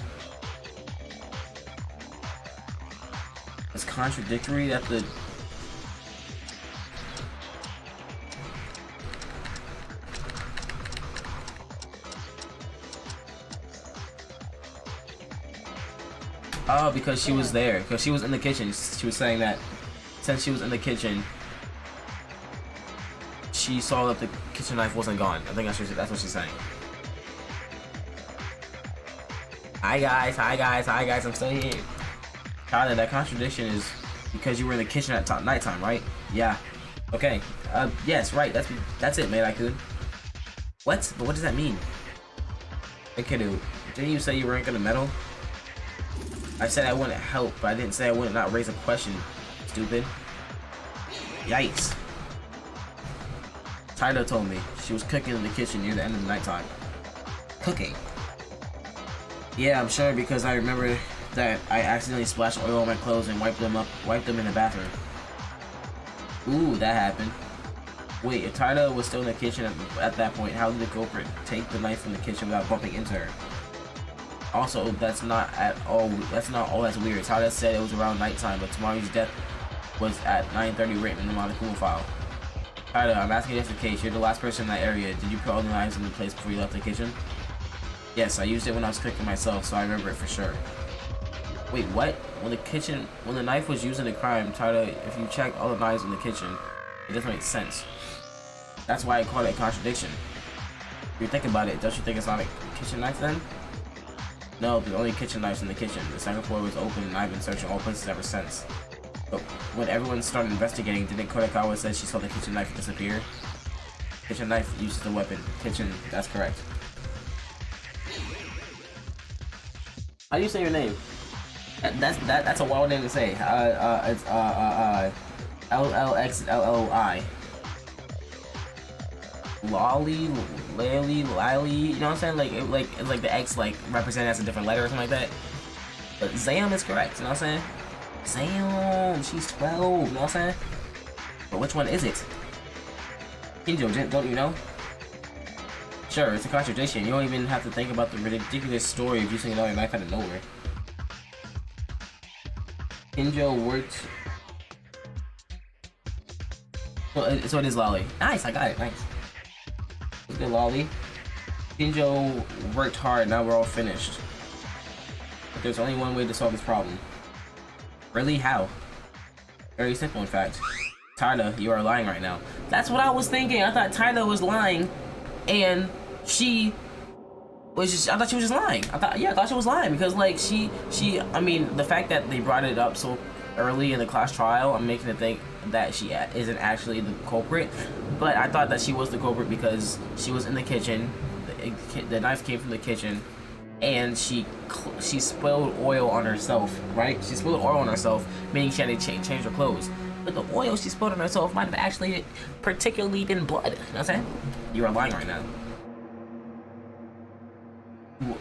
contradictory that the... Oh, because she was there. Because she was in the kitchen. She was saying that since she was in the kitchen, she saw that the kitchen knife wasn't gone. I think that's what she's saying. Hi guys, I'm still here. Tyler, that contradiction is because you were in the kitchen at nighttime, right? Yeah. Okay. Yes, right. That's it, man. I could. What? But what does that mean? Okay, dude. Didn't you say you weren't gonna meddle? I said I wouldn't help, but I didn't say I wouldn't not raise a question. Stupid. Yikes. Tyler told me she was cooking in the kitchen near the end of the nighttime. Cooking? Yeah, I'm sure because I remember that I accidentally splashed oil on my clothes and wiped them in the bathroom. Ooh, that happened. Wait, if Tyler was still in the kitchen at that point, how did the culprit take the knife from the kitchen without bumping into her? Also, that's not all that's weird. Tyler said it was around nighttime, but Tamari's death was at 9:30 written in the Monokuma file. Tyler, I'm asking if that's the case. You're the last person in that area. Did you put all the knives in the place before you left the kitchen? Yes, I used it when I was cooking myself, so I remember it for sure. Wait, what? When the knife was used in the crime, Tyler, if you check all the knives in the kitchen, it doesn't make sense. That's why I call it a contradiction. If you think about it, don't you think it's not a kitchen knife then? No, the only kitchen knives in the kitchen. The second floor was open and I've been searching all places ever since. But when everyone started investigating, didn't Kodakawa say she saw the kitchen knife disappear? Kitchen knife used as a weapon. Kitchen, that's correct. How do you say your name? That's a wild name to say. It's LLXLLI. Lolly, Lily, you know what I'm saying? Like it's like the X like represented as a different letter or something like that. But Zam is correct, you know what I'm saying? Zam, she's 12, you know what I'm saying? But which one is it? Kinjo, don't you know? Sure, it's a contradiction. You don't even have to think about the ridiculous story of using another knife out of nowhere. Kinjo worked... So it is Lolly. Nice, I got it, nice. It's good, Lolly. Kinjo worked hard, now we're all finished. But there's only one way to solve this problem. Really? How? Very simple, in fact. Tyler, you are lying right now. That's what I was thinking. I thought Tyler was lying, and she was just, I thought she was just lying. I thought she was lying because like I mean, the fact that they brought it up so early in the class trial, I'm making it think that she isn't actually the culprit. But I thought that she was the culprit because she was in the kitchen. The knife came from the kitchen, and she spilled oil on herself, right? She spilled oil on herself, meaning she had to change her clothes. But the oil she spilled on herself might have actually particularly been blood. You know what I'm saying? You are lying right now.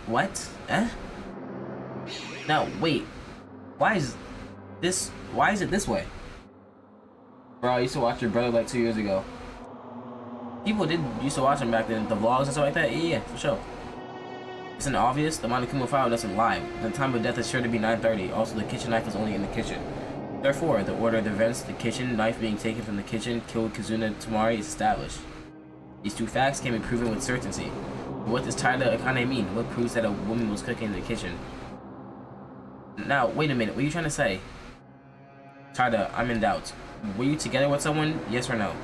What? Eh? Now, wait. Why is it this way? Bro, I used to watch your brother like 2 years ago. People used to watch him back then, the vlogs and stuff like that. Yeah, for sure. Isn't it obvious? The Monokuma file doesn't lie. The time of death is sure to be 9:30. Also, the kitchen knife is only in the kitchen. Therefore, the order of events, the kitchen knife being taken from the kitchen, killed Kazuna Tamari, is established. These two facts can be proven with certainty. But what does Tyler Akane mean? What proves that a woman was cooking in the kitchen? Now, wait a minute. What are you trying to say? Tyler, I'm in doubt. Were you together with someone? Yes or no?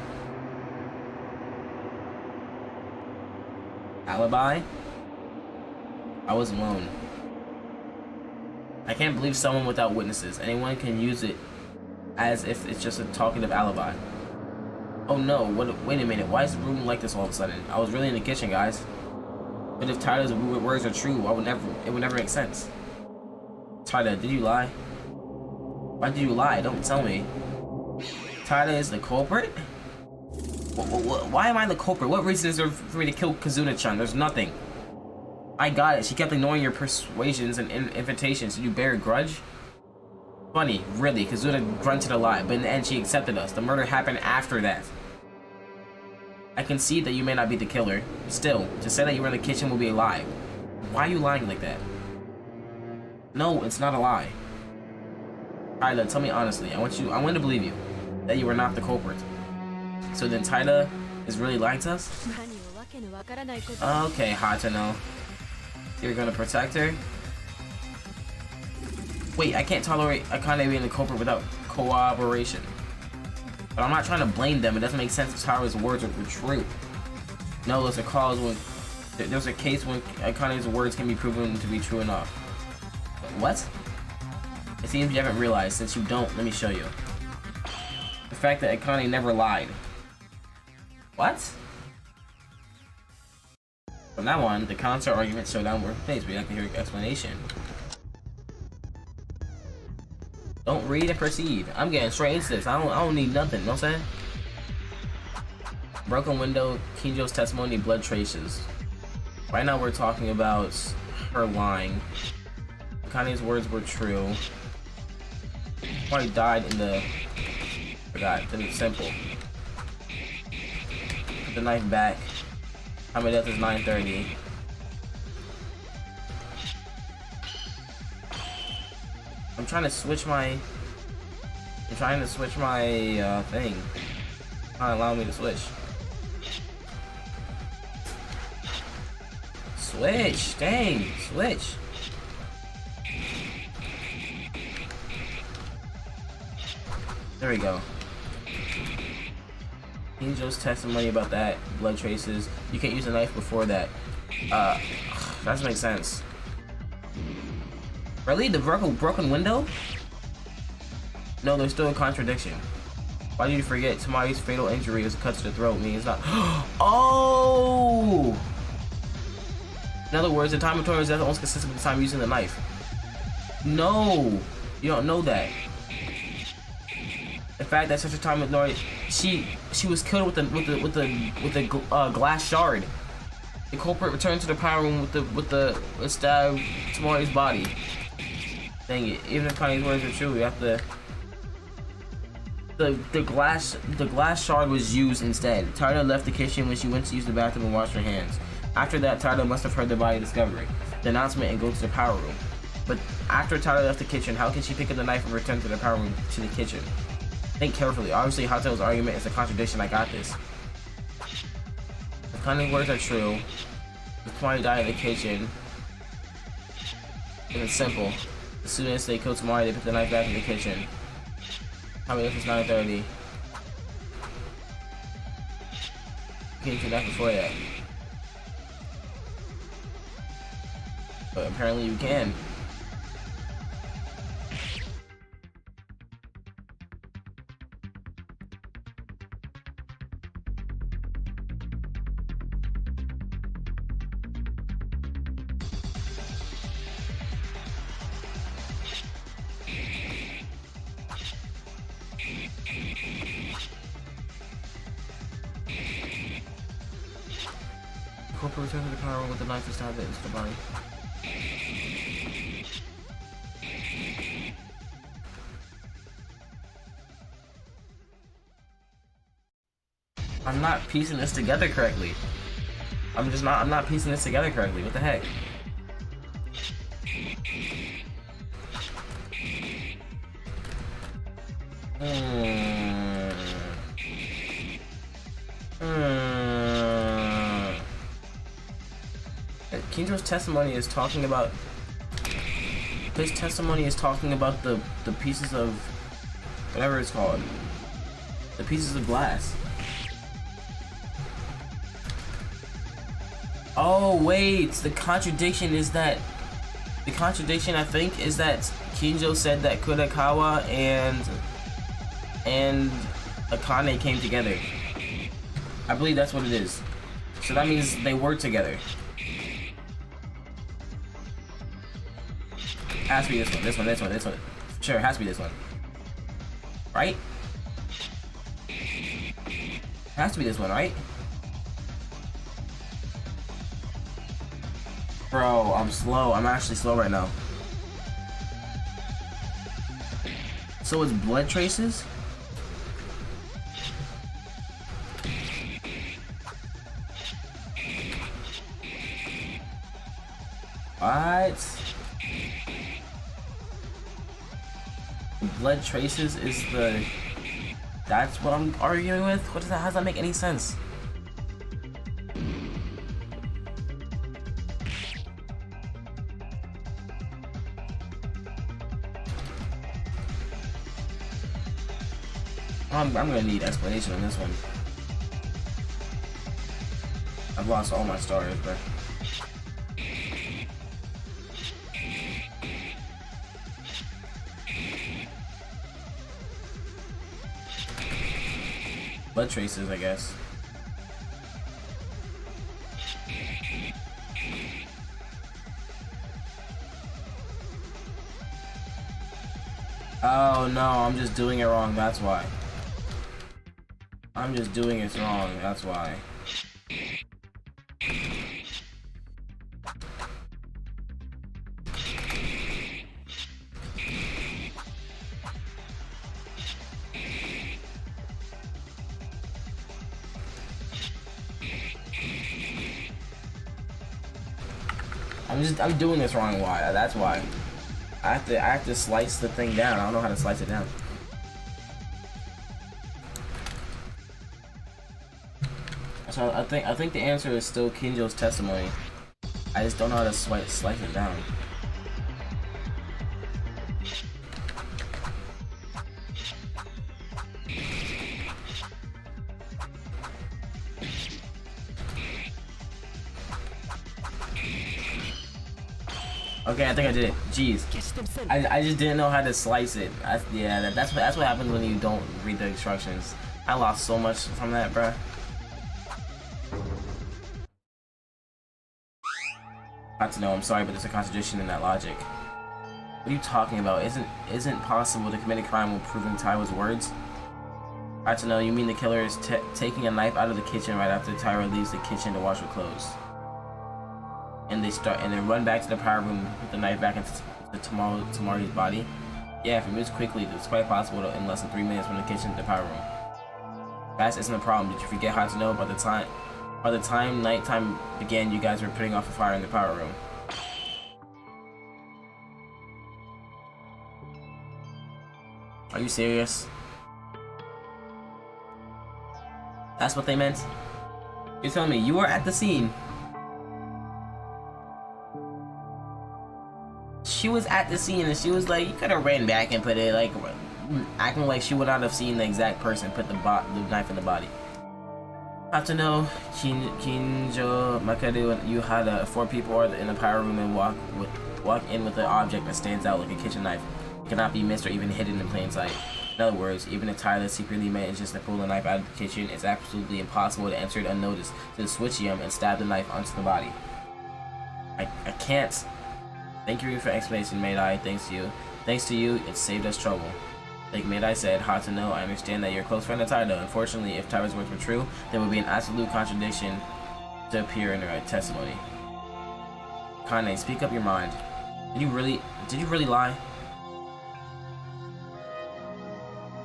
Alibi? I was alone. I can't believe someone without witnesses. Anyone can use it as if it's just a talkative alibi. Oh no, wait a minute. Why is the room like this all of a sudden? I was really in the kitchen, guys. But if Tyler's words are true, it would never make sense. Tyler, did you lie? Why did you lie? Don't tell me. Tyler is the culprit? Why am I the culprit? What reason is there for me to kill Kazuna-chan? There's nothing. I got it. She kept ignoring your persuasions and invitations. Did you bear a grudge? Funny, really. Kazuna grunted a lot, but in the end she accepted us. The murder happened after that. I can see that you may not be the killer. Still, to say that you were in the kitchen will be a lie. Why are you lying like that? No, it's not a lie. Tyler, tell me honestly. I want to believe you that you were not the culprit. So then Tyler is really lying to us? Okay, hot to know. You're gonna protect her? Wait, I can't tolerate Akane being the culprit without cooperation. But I'm not trying to blame them. It doesn't make sense if Tyler's words were true. No, there's a case when Akane's words can be proven to be true enough. What? It seems you haven't realized. Since you don't, let me show you. The fact that Akane never lied. What? From now on, the counter argument showdown were placed. We'd like to hear your explanation. Don't read and proceed. I'm getting straight into this. I don't need nothing. You know what I'm saying? Broken window, Kinjo's testimony, blood traces. Right now we're talking about her lying. Akane's words were true. Probably died in the... Forgot. It's simple. Put the knife back. Time of death is 9:30. I'm trying to switch my thing. It's not allowing me to switch. Switch! Dang! Switch! There we go. Kinjo's testimony about that, blood traces. You can't use a knife before that. That doesn't make sense. Really? The broken window? No, there's still a contradiction. Why did you forget Tamari's fatal injury was a cut to the throat? Means not. Oh! In other words, the time of Tori's death almost consistent with the time using the knife. No! You don't know that. The fact that such a time with Nori, she was killed with the glass shard. The culprit returned to the power room with the stab Tamari's body. Dang it! Even if Kane's words are true, we have to. The glass shard was used instead. Tarda left the kitchen when she went to use the bathroom and wash her hands. After that, Tarda must have heard the body discovery, the announcement, and go to the power room. But after Tarda left the kitchen, how can she pick up the knife and return to the power room to the kitchen? Think carefully. Obviously, Hato's argument is a contradiction. I got this. If Kane's words are true, the Tamari died in the kitchen. And it's simple. As soon as they killed Tamari, they put the knife back in the kitchen. How many? This is 9:30. You can't use the knife before that. But apparently you can. Corporate return to the power room with the knife to stab it into the body. I'm not piecing this together correctly. I'm not piecing this together correctly. What the heck? Kinjo's testimony is talking about. His testimony is talking about the pieces of whatever it's called. The pieces of glass. Oh wait, the contradiction is that. The contradiction I think is that Kinjo said that Kudakawa and Akane came together. I believe that's what it is. So that means they were together. Has to be this one. Sure, it has to be this one. Right? It has to be this one, right? Bro, I'm slow. I'm actually slow right now. So it's blood traces? What? blood traces is the... That's what I'm arguing with? What does that... How does that make any sense? I'm gonna need explanation on this one. I've lost all my stars, bro. Blood traces, I guess. Oh no, I'm just doing it wrong, that's why. I'm just doing it wrong, that's why. I'm doing this wrong, why? That's why. I have to slice the thing down. I don't know how to slice it down. So I think the answer is still Kinjo's testimony. I just don't know how to slice it down. Okay, I think I did it. Jeez, I just didn't know how to slice it. That's what happens when you don't read the instructions. I lost so much from that, bruh. Not to know. I'm sorry, but there's a contradiction in that logic. What are you talking about? Isn't possible to commit a crime while proving Tyra's words? Not to know. You mean the killer is taking a knife out of the kitchen right after Tyra leaves the kitchen to wash her clothes? And they run back to the power room with the knife back into Tamari's body. Yeah, if it moves quickly, it's quite possible to, in less than 3 minutes from the kitchen to the power room. Fast isn't a problem. Did you forget how to know by the time nighttime began, you guys were putting off a fire in the power room? Are you serious? That's what they meant? You're telling me you were at the scene? She was at the scene and she was like, you could have ran back and put it, like, acting like she would not have seen the exact person put the knife in the body. I have to know, Kinjo, Makaru, and you had 4 people in the power room and walk in with an object that stands out like a kitchen knife. It cannot be missed or even hidden in plain sight. In other words, even if Tyler secretly manages to pull the knife out of the kitchen, it's absolutely impossible to enter it unnoticed, to switch him and stab the knife onto the body. I can't. Thank you for explanation, Maidai. Thanks to you. Thanks to you, it saved us trouble. Like Maidai said, hard to know. I understand that you're a close friend of Tyra. Unfortunately, if Tyra's words were true, there would be an absolute contradiction to appear in her testimony. Kane, speak up your mind. Did you really lie?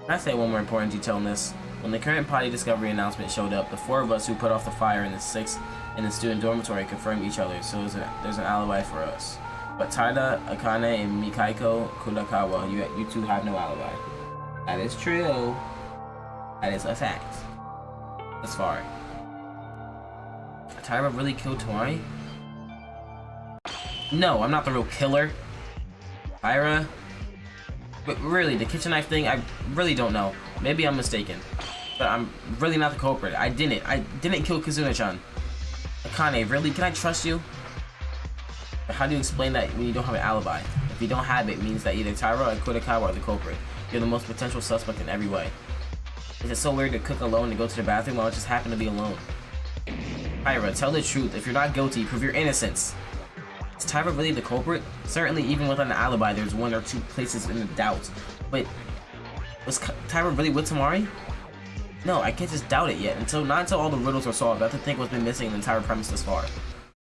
Can I say one more important detail in this? When the current potty discovery announcement showed up, the 4 of us who put off the fire in the student dormitory confirmed each other, so there's an alibi for us. But Taida, Akane, and Mikaiko Kurakawa, you two have no alibi. That is true. That is a fact. Thus far. Taira really killed Tori? No, I'm not the real killer. Taira? But really, the kitchen knife thing, I really don't know. Maybe I'm mistaken. But I'm really not the culprit. I didn't kill Kazuna-chan. Akane, really? Can I trust you? How do you explain that when you don't have an alibi? If you don't have it, it means that either Tyra or Kurakawa are the culprit. You're the most potential suspect in every way. Is it so weird to cook alone and go to the bathroom while it just happened to be alone? Tyra, tell the truth. If you're not guilty, prove your innocence. Is Tyra really the culprit? Certainly, even without an alibi, there's 1 or 2 places in the doubt. But was Tyra really with Tamari? No, I can't just doubt it yet. Not until all the riddles are solved. I have to think what's been missing in the entire premise thus far.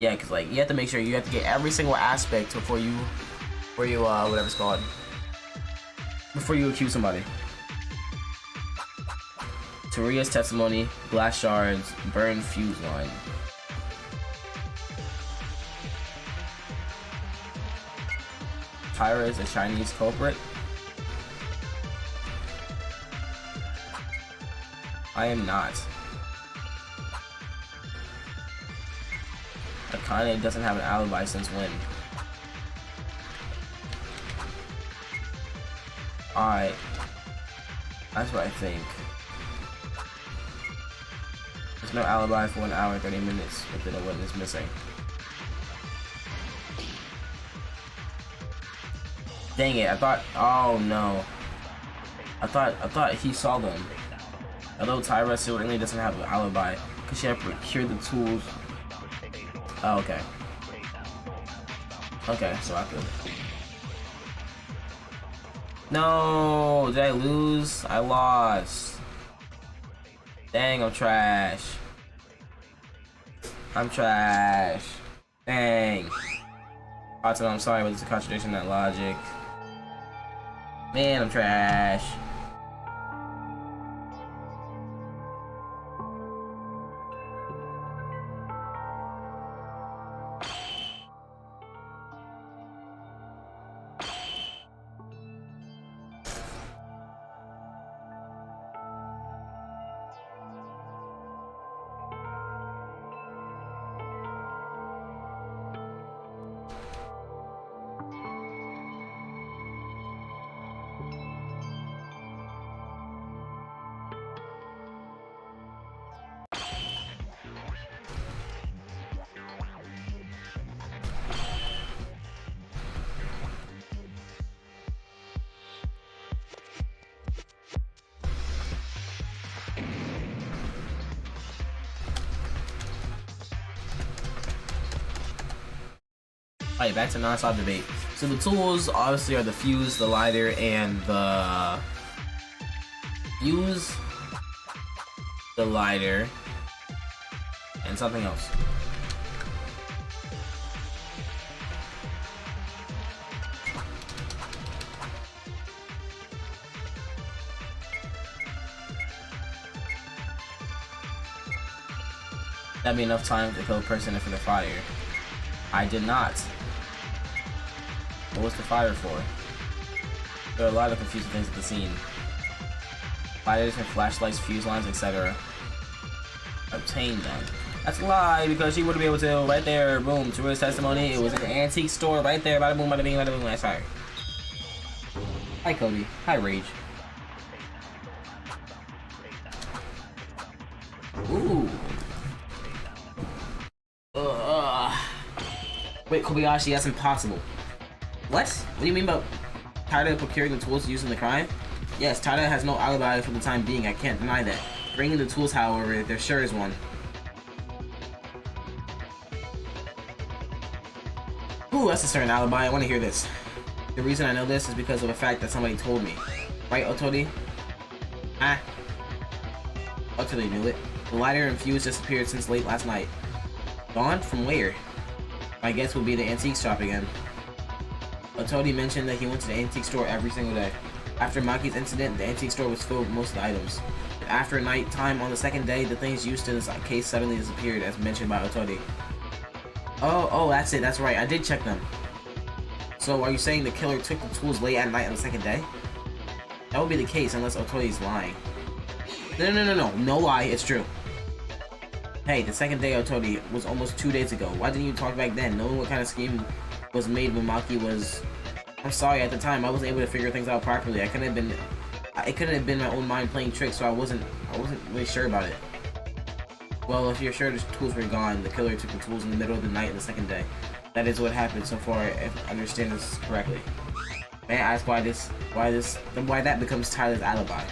Yeah, because like you have to make sure you have to get every single aspect before you whatever it's called, before you accuse somebody. Toria's testimony, glass shards, burned fuse line. Tyra is a Chinese culprit. I am not. Akane doesn't have an alibi since when? Alright. That's what I think. There's no alibi for 1 hour and 30 minutes within a witness missing. Dang it, I thought, oh no. I thought he saw them. Although Tyra certainly doesn't have an alibi, because she had procured the tools. Oh, okay. Okay, so I could. No, did I lose? I lost. Dang, I'm trash. I'm trash. Dang. I'm sorry, but it's a contradiction in that logic. Man, I'm trash. Alright, back to non-stop debate. So the tools obviously are the fuse, the lighter, and the fuse, the lighter, and something else. That'd be enough time to kill a person for the fire. I did not. What was the fire for? There are a lot of confusing things at the scene. Lighters and flashlights, fuse lines, etc. Obtained them. That's a lie, because she wouldn't be able to. Right there, boom. Terua's testimony. It was in the antique store right there. Bada boom, bada bing, bada boom. That's fire. Hi, Cody. Hi, Rage. Ooh. Wait, Kobayashi, that's impossible. What? What do you mean about Tada procuring the tools used in the crime? Yes, Tada has no alibi for the time being, I can't deny that. Bringing the tools, however, there sure is one. Ooh, that's a certain alibi, I want to hear this. The reason I know this is because of a fact that somebody told me. Right, Otori? Ah. Otori knew it. The lighter and fuse disappeared since late last night. Gone? From where? My guess would be the antique shop again. Otori mentioned that he went to the antique store every single day. After Maki's incident, the antique store was filled with most of the items. After night time on the second day, the things used in this case suddenly disappeared, as mentioned by Otori. Oh, that's it, that's right, I did check them. So are you saying the killer took the tools late at night on the second day? That would be the case unless Otori's lying. No lie, it's true. Hey, the second day Otori was almost 2 days ago. Why didn't you talk back then, knowing what kind of scheme was made when Maki was... I'm sorry, at the time I wasn't able to figure things out properly. It couldn't have been my own mind playing tricks, so I wasn't really sure about it. Well, if you're sure the tools were gone, the killer took the tools in the middle of the night on the second day. That is what happened so far, if I understand this correctly. May I ask why that becomes Tyler's alibi?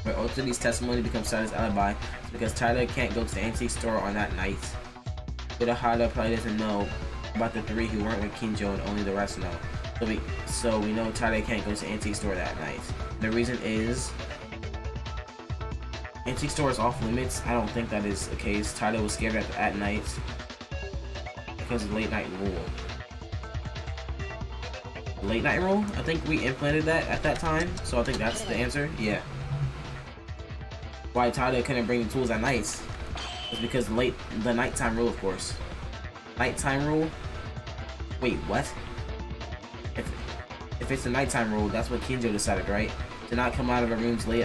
Where Otori's testimony becomes Tyler's alibi is because Tyler can't go to the antique store on that night. Urahara probably doesn't know about the 3 who weren't with Kinjo, and only the rest know. So we know Tyler can't go to the antique store that night. The reason is antique store is off limits. I don't think that is the case. Tyler was scared at night because of the late night rule. Late night rule? I think we implemented that at that time, so I think that's the answer. Yeah. Why Tyler couldn't bring the tools at night was because the nighttime rule, of course. Nighttime rule? Wait, what? If it's the nighttime rule, that's what Kinjo decided, right? To not come out of the rooms late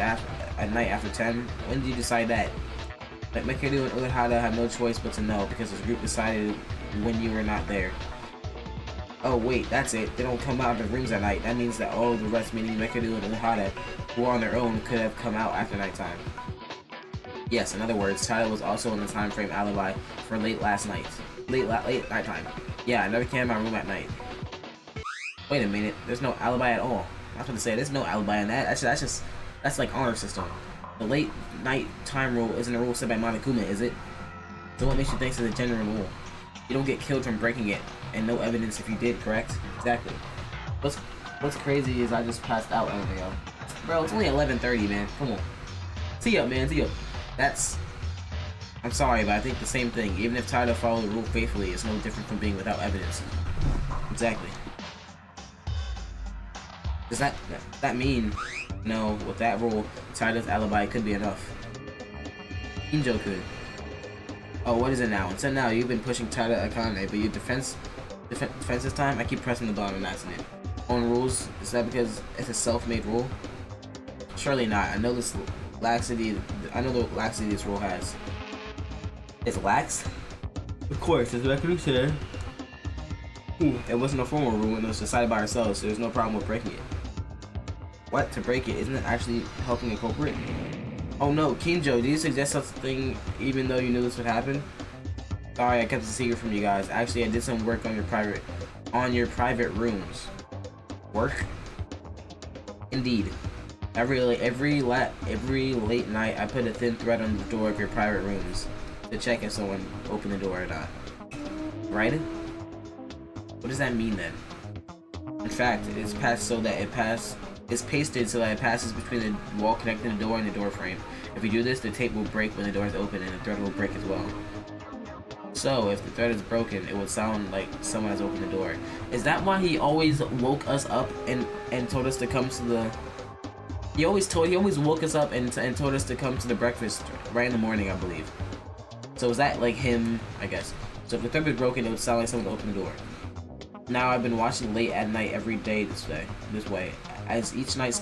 at night after 10? When did you decide that? Like, Mekadu and Urahara have no choice but to know because the group decided when you were not there. Oh wait, that's it. They don't come out of the rooms at night. That means that all of the rest, meaning Mekadu and Urahara, who are on their own, could have come out after nighttime. Yes, in other words, Tyler was also in the time frame alibi for late nighttime. Yeah, I never came in my room at night. Wait a minute, there's no alibi at all. I was going to say, there's no alibi in that. That's like honor system. The late night time rule isn't a rule set by Monokuma, is it? So what makes you think it's a general rule? You don't get killed from breaking it, and no evidence if you did, correct? Exactly. What's crazy is I just passed out, LVO. Bro, it's only 11:30, man. Come on. See ya, man. See ya. I'm sorry, but I think the same thing. Even if Tyler followed the rule faithfully, it's no different from being without evidence. Exactly. Does that mean, no, with that rule, Tyler's alibi could be enough? Kinjo could. Oh, what is it now? Until now, you've been pushing Tyler Akane, but your defense this time, I keep pressing the button and asking it. On rules, is that because it's a self-made rule? Surely not. I know the laxity this rule has. It's lax? Of course, as Mekadu said. It wasn't a formal rule and it was decided by ourselves, so there's no problem with breaking it. What? To break it? Isn't it actually helping a culprit? Oh no, Kinjo, did you suggest something even though you knew this would happen? Sorry, I kept it a secret from you guys. Actually, I did some work on your private rooms. Work? Indeed. Every late night, I put a thin thread on the door of your private rooms to check if someone opened the door or not. Right? What does that mean then? In fact, it's pasted so that it passes between the wall connecting the door and the door frame. If you do this, the tape will break when the door is open and the thread will break as well. So, if the thread is broken, it would sound like someone has opened the door. Is that why he always woke us up and told us to come to the... He always woke us up and told us to come to the breakfast right in the morning, I believe. So is that like him, I guess. So if the thread was broken, it would sound like someone opened the door. Now I've been watching late at night every day this way. As each night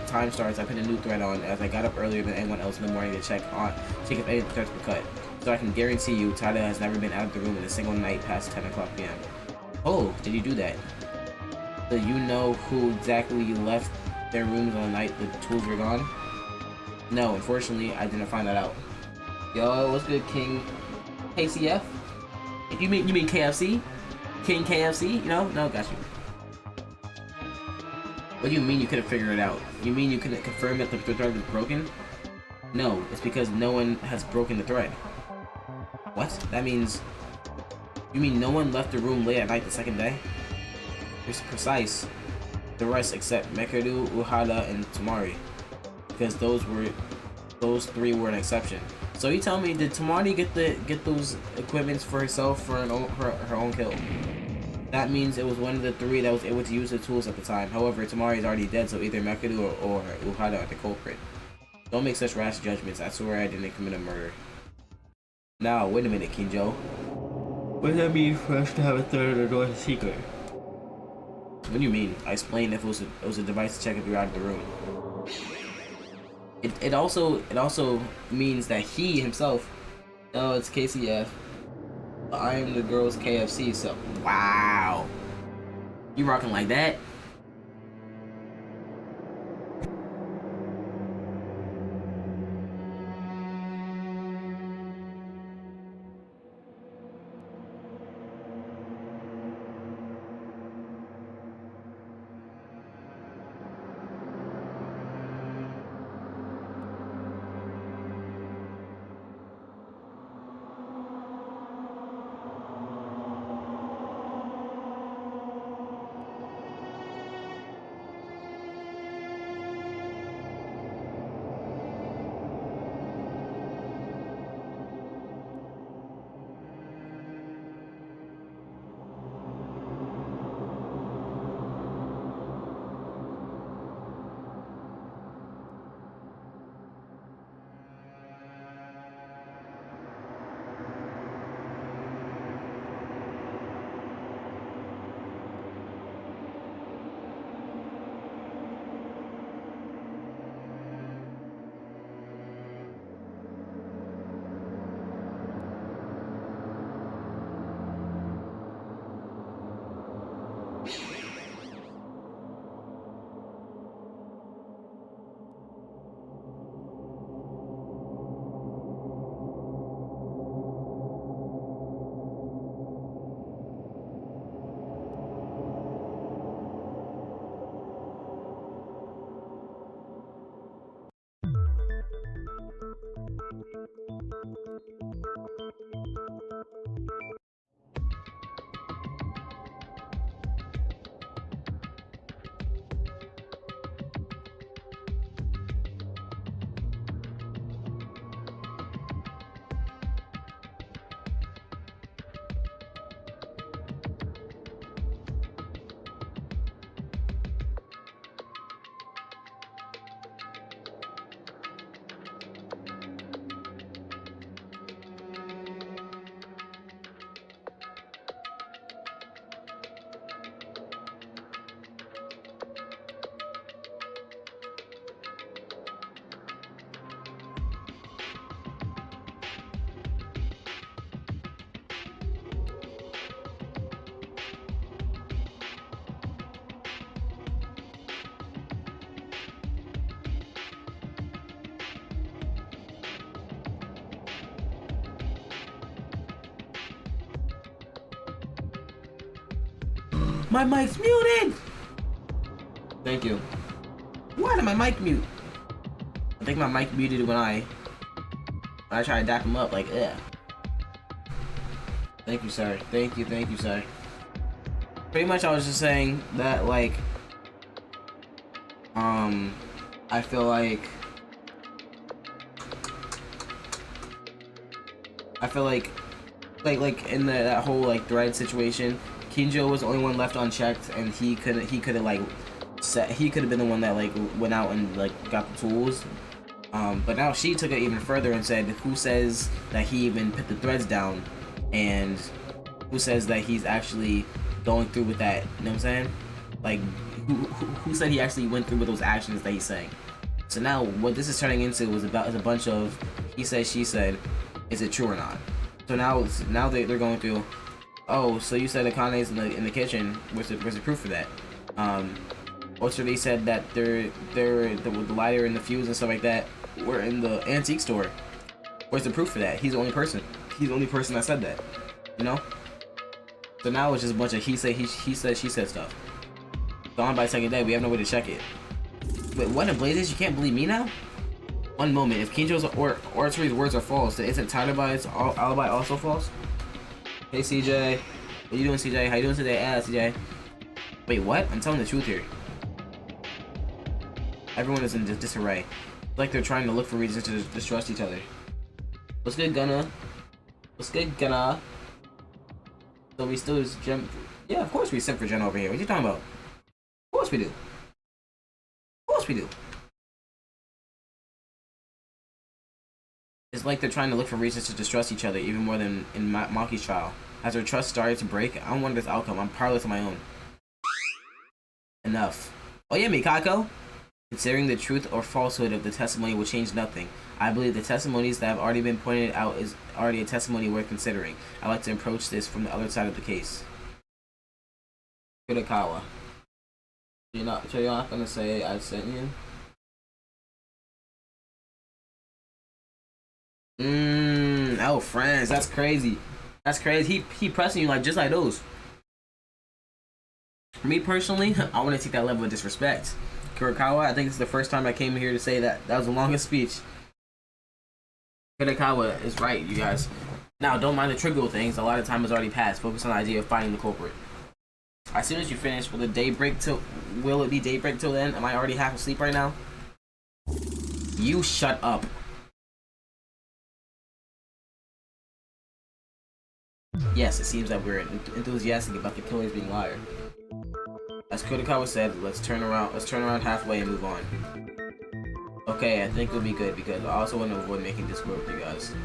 time starts, I put a new thread on as I got up earlier than anyone else in the morning to check if any threads were cut. So I can guarantee you, Tada has never been out of the room in a single night past 10 o'clock p.m. Oh, did you do that? So you know who exactly left their rooms on the night the tools were gone? No, unfortunately, I didn't find that out. Yo, what's good, King? KCF? You mean KFC? King KFC? You know? No, got you. What do you mean you couldn't figure it out? You mean you couldn't confirm that the thread was broken? No, it's because no one has broken the thread. What? That means... You mean no one left the room late at night the second day? It's precise. The rest except Mekadu, Urahara, and Tamari. Because those three were an exception. So you tell me, did Tamari get those equipments for herself for her own kill? That means it was one of the three that was able to use the tools at the time. However, Tamari is already dead, so either Mekadu or Urahara are the culprit. Don't make such rash judgments. I swear I didn't commit a murder. Now, wait a minute, Kinjo. What does that mean for us to have a third of the door as a secret? What do you mean? I explained if it was a device to check if you're out of the room. It also means that he himself, oh, it's KCF. I am the girl's KFC, so wow. You rocking like that? My mic's muted! Thank you. Why did my mic mute? I think my mic muted when I try to dap him up, like, ugh. Thank you, sir. Thank you, sir. Pretty much I was just saying that, like, I feel like in that whole, like, thread situation, Kinjo was the only one left unchecked, and he could have been the one that, like, went out and, like, got the tools. But now she took it even further and said, who says that he even put the threads down, and who says that he's actually going through with that? You know what I'm saying? Like, who said he actually went through with those actions that he's saying? So now what this is turning into is a bunch of he said, she said. Is it true or not? So now they're going through. Oh, so you said Akane's in the kitchen. Where's the proof for that? Also, they said that the lighter and the fuse and stuff like that were in the antique store. Where's the proof for that? He's the only person. He's the only person that said that. You know? So now it's just a bunch of he said, she said stuff. So on by second day, we have no way to check it. Wait, what in blazes? You can't believe me now? One moment. If Kinjo's or Tori's words are false, then isn't Tadaba's alibi also false? Hey CJ, what you doing, CJ? How you doing today? CJ. Wait, what? I'm telling the truth here. Everyone is in disarray. It's like they're trying to look for reasons to distrust each other. What's good, Gunna? What's good, Gunna? So we still just jump. Yeah, of course we sent for Jen over here. What you talking about? Of course we do. Of course we do. It's like they're trying to look for reasons to distrust each other even more than in Maki's trial. As their trust started to break, I don't want this outcome. I'm powerless on my own. Enough. Oh yeah, Mikako? Considering the truth or falsehood of the testimony will change nothing. I believe the testimonies that have already been pointed out is already a testimony worth considering. I'd like to approach this from the other side of the case. Kurakawa. You're not gonna say I sent you? Oh, friends, that's crazy. That's crazy. He pressing you like just like those. For me personally, I want to take that level of disrespect. Kurakawa, I think it's the first time I came here to say that. That was the longest speech. Kurakawa is right, you guys. Now, don't mind the trivial things. A lot of time has already passed. Focus on the idea of finding the culprit. As soon as you finish, will it be daybreak till then? Am I already half asleep right now? You shut up. Yes, it seems that we're enthusiastic about the killers being liar. As Kurakawa said, let's turn around halfway and move on. Okay, I think it'll be good because I also want to avoid making Discord with you guys.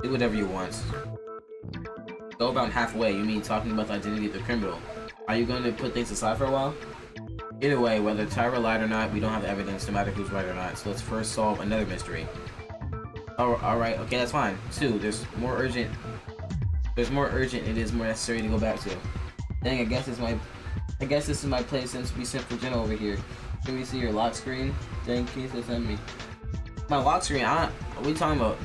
Do whatever you want. Go around halfway, you mean talking about the identity of the criminal. Are you going to put things aside for a while? Either way, whether Tyra lied or not, we don't have evidence no matter who's right or not, so let's first solve another mystery. Alright, okay, that's fine. 2, there's more urgent, it is more necessary to go back to. Dang, I guess this is my place since we sent for Jenna over here. Can we see your lock screen? Dang, can you send me? My lock screen? What are you talking about?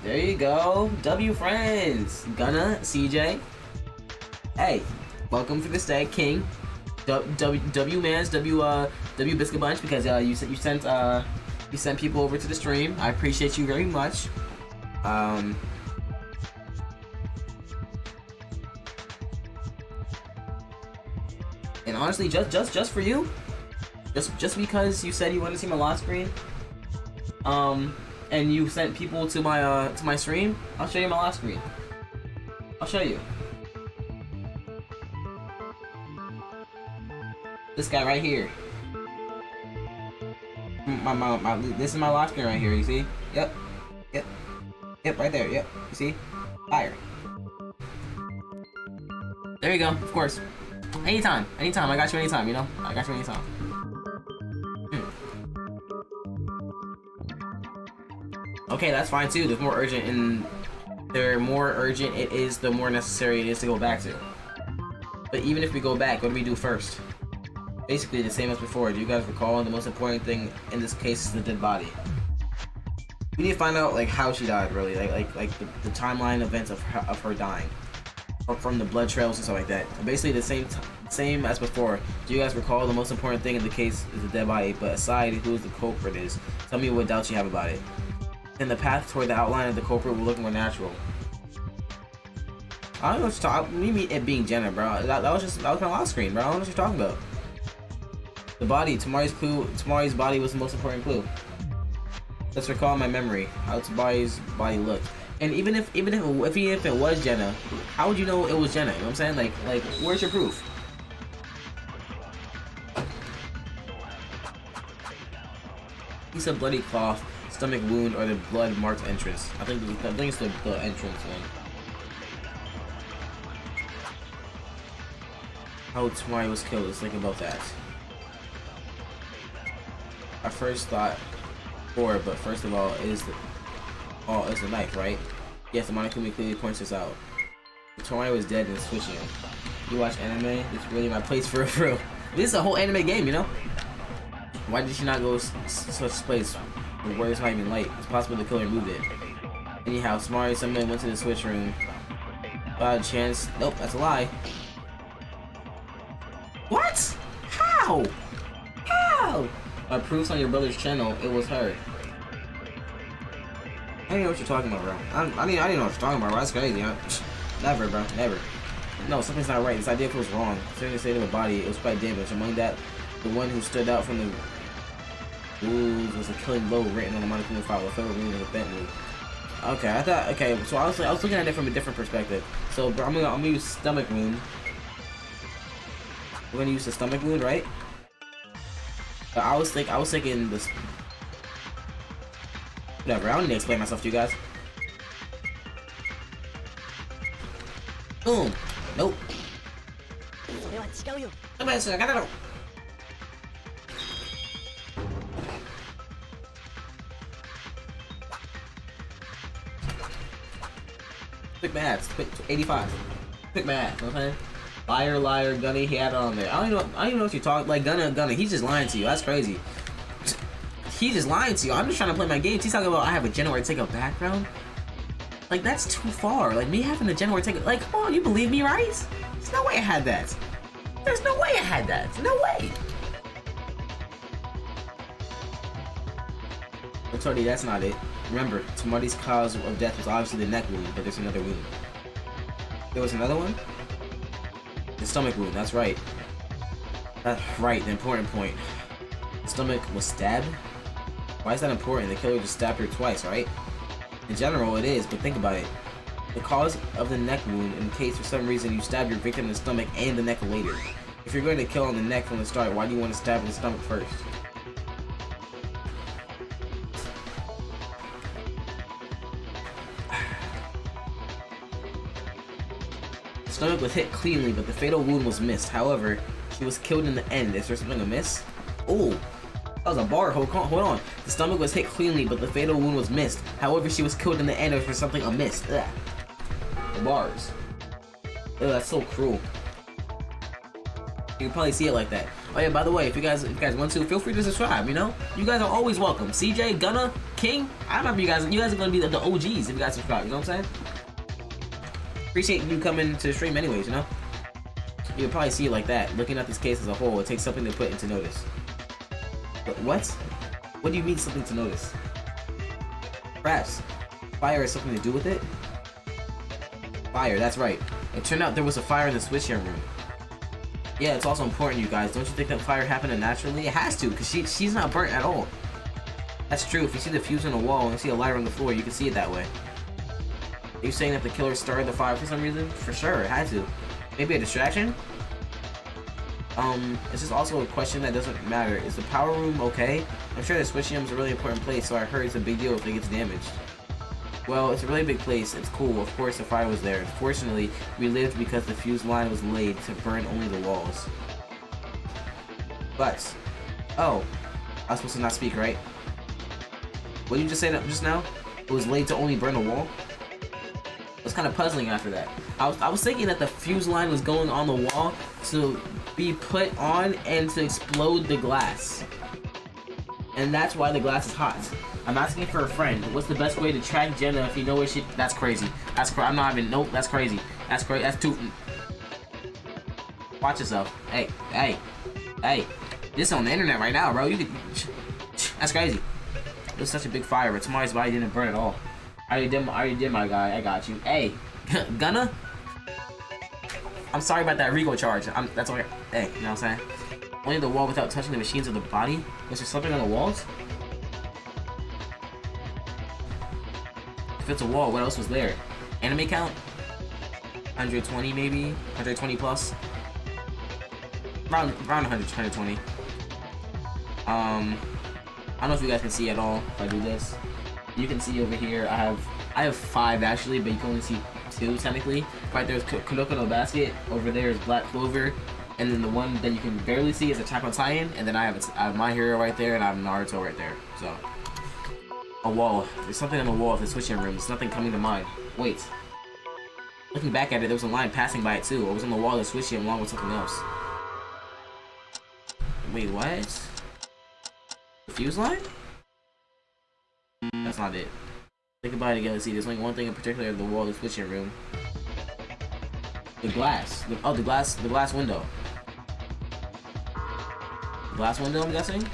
There you go. W friends. Gunna, CJ. Hey, welcome for the stag king. W mans, W W Biscuit Bunch, because you sent people over to the stream. I appreciate you very much. And honestly, just for you, just because you said you wanted to see my lock screen, and you sent people to my stream, I'll show you my lock screen. I'll show you. This guy right here. This is my lock screen right here. You see? Yep, right there. Yep. You see? Fire. There you go. Of course. Anytime. I got you anytime. You know? I got you anytime. Okay, that's fine too. There's more urgent, and the more urgent it is, the more necessary it is to go back to. But even if we go back, what do we do first? Basically the same as before. Do you guys recall? The most important thing in this case is the dead body. We need to find out like how she died, really, like the timeline events of her dying, or from the blood trails and stuff like that. Basically the same as before. Do you guys recall? The most important thing in the case is the dead body. But aside who the culprit is, tell me what doubts you have about it. Then the path toward the outline of the culprit will look more natural. I don't know what you're talking. Me it being Jenna, bro. That was my lock screen, bro. I don't know what you're talking about. The body, Tamari's body was the most important clue. Let's recall my memory, how Tamari's body looked. And even if it was Jenna, how would you know it was Jenna? You know what I'm saying? Like where's your proof? Piece of bloody cloth, stomach wound, or the blood marked entrance. I think it's the entrance one. How Tamari was killed. Let's think about that. I first thought but first of all is the knife, right? Yes, the Monokumi clearly points this out. Tamari was dead and switching him. You watch anime? It's really my place for real. This is a whole anime game, you know? Why did she not go such place where it's not even light? It's possible the killer moved it. Anyhow, somebody went to the switch room. Without a chance. Nope, that's a lie. What? How? How? My proofs on your brother's channel, it was her. I don't know what you're talking about, bro. I didn't know what you're talking about, bro. That's crazy, huh? Never, bro. Never. No, something's not right. This idea feels wrong. Considering the state of her body, it was quite damaged. Among that, the one who stood out from the wounds was a killing blow written on the Monokuma file. A favorite wound was a bent wound. Okay, I thought. Okay, so I was looking at it from a different perspective. So, bro, I'm gonna use stomach wound. We're gonna use the stomach wound, right? But I was thinking this. Whatever. I don't need to explain myself to you guys. Boom. Nope. Quick maths. Quick 85. Quick math. You know what I'm saying? Liar, Gunny, he had it on there. I don't even know what you talk like. Gunna, he's just lying to you. That's crazy. He's just lying to you. I'm just trying to play my games. He's talking about I have a generator take a background. Like that's too far. Like me having a generator take like, come on, you believe me, right? There's no way I had that. There's no way I had that. No way. But Tony, that's not it. Remember, Tamari's cause of death was obviously the neck wound, but there's another wound. There was another one? The stomach wound, that's right. That's right, the important point. The stomach was stabbed? Why is that important? The killer just stabbed her twice, right? In general, it is, but think about it. The cause of the neck wound, in case for some reason you stab your victim in the stomach and the neck later. If you're going to kill on the neck from the start, why do you want to stab in the stomach first? The stomach was hit cleanly, but the fatal wound was missed. However, she was killed in the end. Is there something amiss? Oh, that was a bar. Hold on. The stomach was hit cleanly, but the fatal wound was missed. However, she was killed in the end. Is there something amiss? Ugh. The bars. Ugh, that's so cruel. You can probably see it like that. Oh yeah, by the way, if you guys want to, feel free to subscribe, you know? You guys are always welcome. CJ, Gunna, King, I remember you guys are gonna be the OGs if you guys subscribe, you know what I'm saying? Appreciate you coming to the stream anyways, you know? You can probably see it like that. Looking at this case as a whole, it takes something to put into notice. What? What do you mean something to notice? Perhaps fire has something to do with it? Fire, that's right. It turned out there was a fire in the switching room. Yeah, it's also important, you guys. Don't you think that fire happened naturally? It has to, because she's not burnt at all. That's true. If you see the fuse on the wall and see a lighter on the floor, you can see it that way. Are you saying that the killer started the fire for some reason? For sure, it had to. Maybe a distraction? This is also a question that doesn't matter. Is the power room okay? I'm sure the switching room is a really important place, so I heard it's a big deal if it gets damaged. Well, it's a really big place. It's cool. Of course, the fire was there. Fortunately, we lived because the fuse line was laid to burn only the walls. But, oh, I was supposed to not speak, right? What did you just say just now? It was laid to only burn the wall? It was kind of puzzling after that. I was thinking that the fuse line was going on the wall to be put on and to explode the glass. And that's why the glass is hot. I'm asking for a friend. What's the best way to track Jenna if you know where she... That's crazy. I'm not even... Nope, that's crazy. That's crazy. That's too... Watch yourself. Hey. This is on the internet right now, bro. You could... That's crazy. It was such a big fire, but somebody's body didn't burn at all. I already did, my guy. I got you. Hey. Gunna? I'm sorry about that Rico charge. That's okay. Hey, you know what I'm saying? Only the wall without touching the machines of the body? Was there something on the walls? If it's a wall, what else was there? Anime count? 120 maybe? 120 plus? Around 100, 120. I don't know if you guys can see at all if I do this. You can see over here, I have 5 actually, but you can only see 2 technically. Right there's Kuroko no Basket, over there is Black Clover, and then the one that you can barely see is Attack on Titan, and then I have My Hero right there, and I have Naruto right there. So, a wall. There's something on the wall of the switching room. There's nothing coming to mind. Wait. Looking back at it, there was a line passing by it too. It was on the wall of the switching room along with something else. Wait, what? The fuse line? That's not it. Think about it again. See, there's only one thing in particular of the wall of the switching room. The glass. The glass window. The glass window, I'm guessing?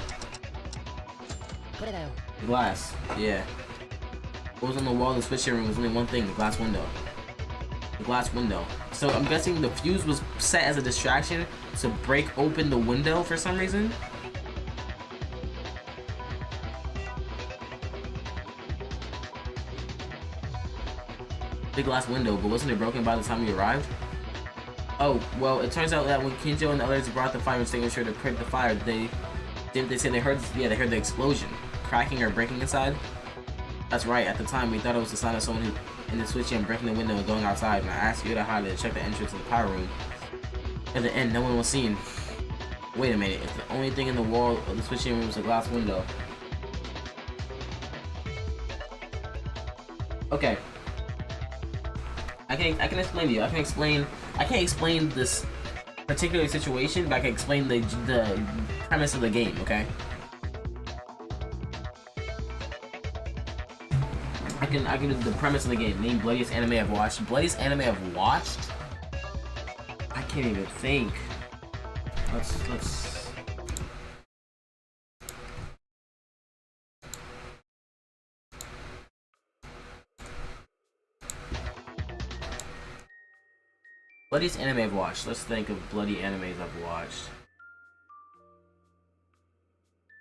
The glass, yeah. What was on the wall of the switching room was only one thing, the glass window. The glass window. So I'm guessing the fuse was set as a distraction to break open the window for some reason. The glass window, but wasn't it broken by the time we arrived? Oh, well, it turns out that when Kinjo and the others brought the fire extinguisher to put the fire, they say they heard the explosion, cracking or breaking inside. That's right. At the time, we thought it was the sign of someone who in the switching and breaking the window and going outside. And I asked Yuta how to check the entrance to the power room. At the end, no one was seen. Wait a minute. If the only thing in the wall of the switching room was a glass window. Okay. I can explain to you. I can't explain this particular situation, but I can explain the premise of the game, okay? I can do the premise of the game. Name bloodiest anime I've watched. Bloodiest anime I've watched? I can't even think. Let's bloodiest anime I've watched. Let's think of bloody animes I've watched.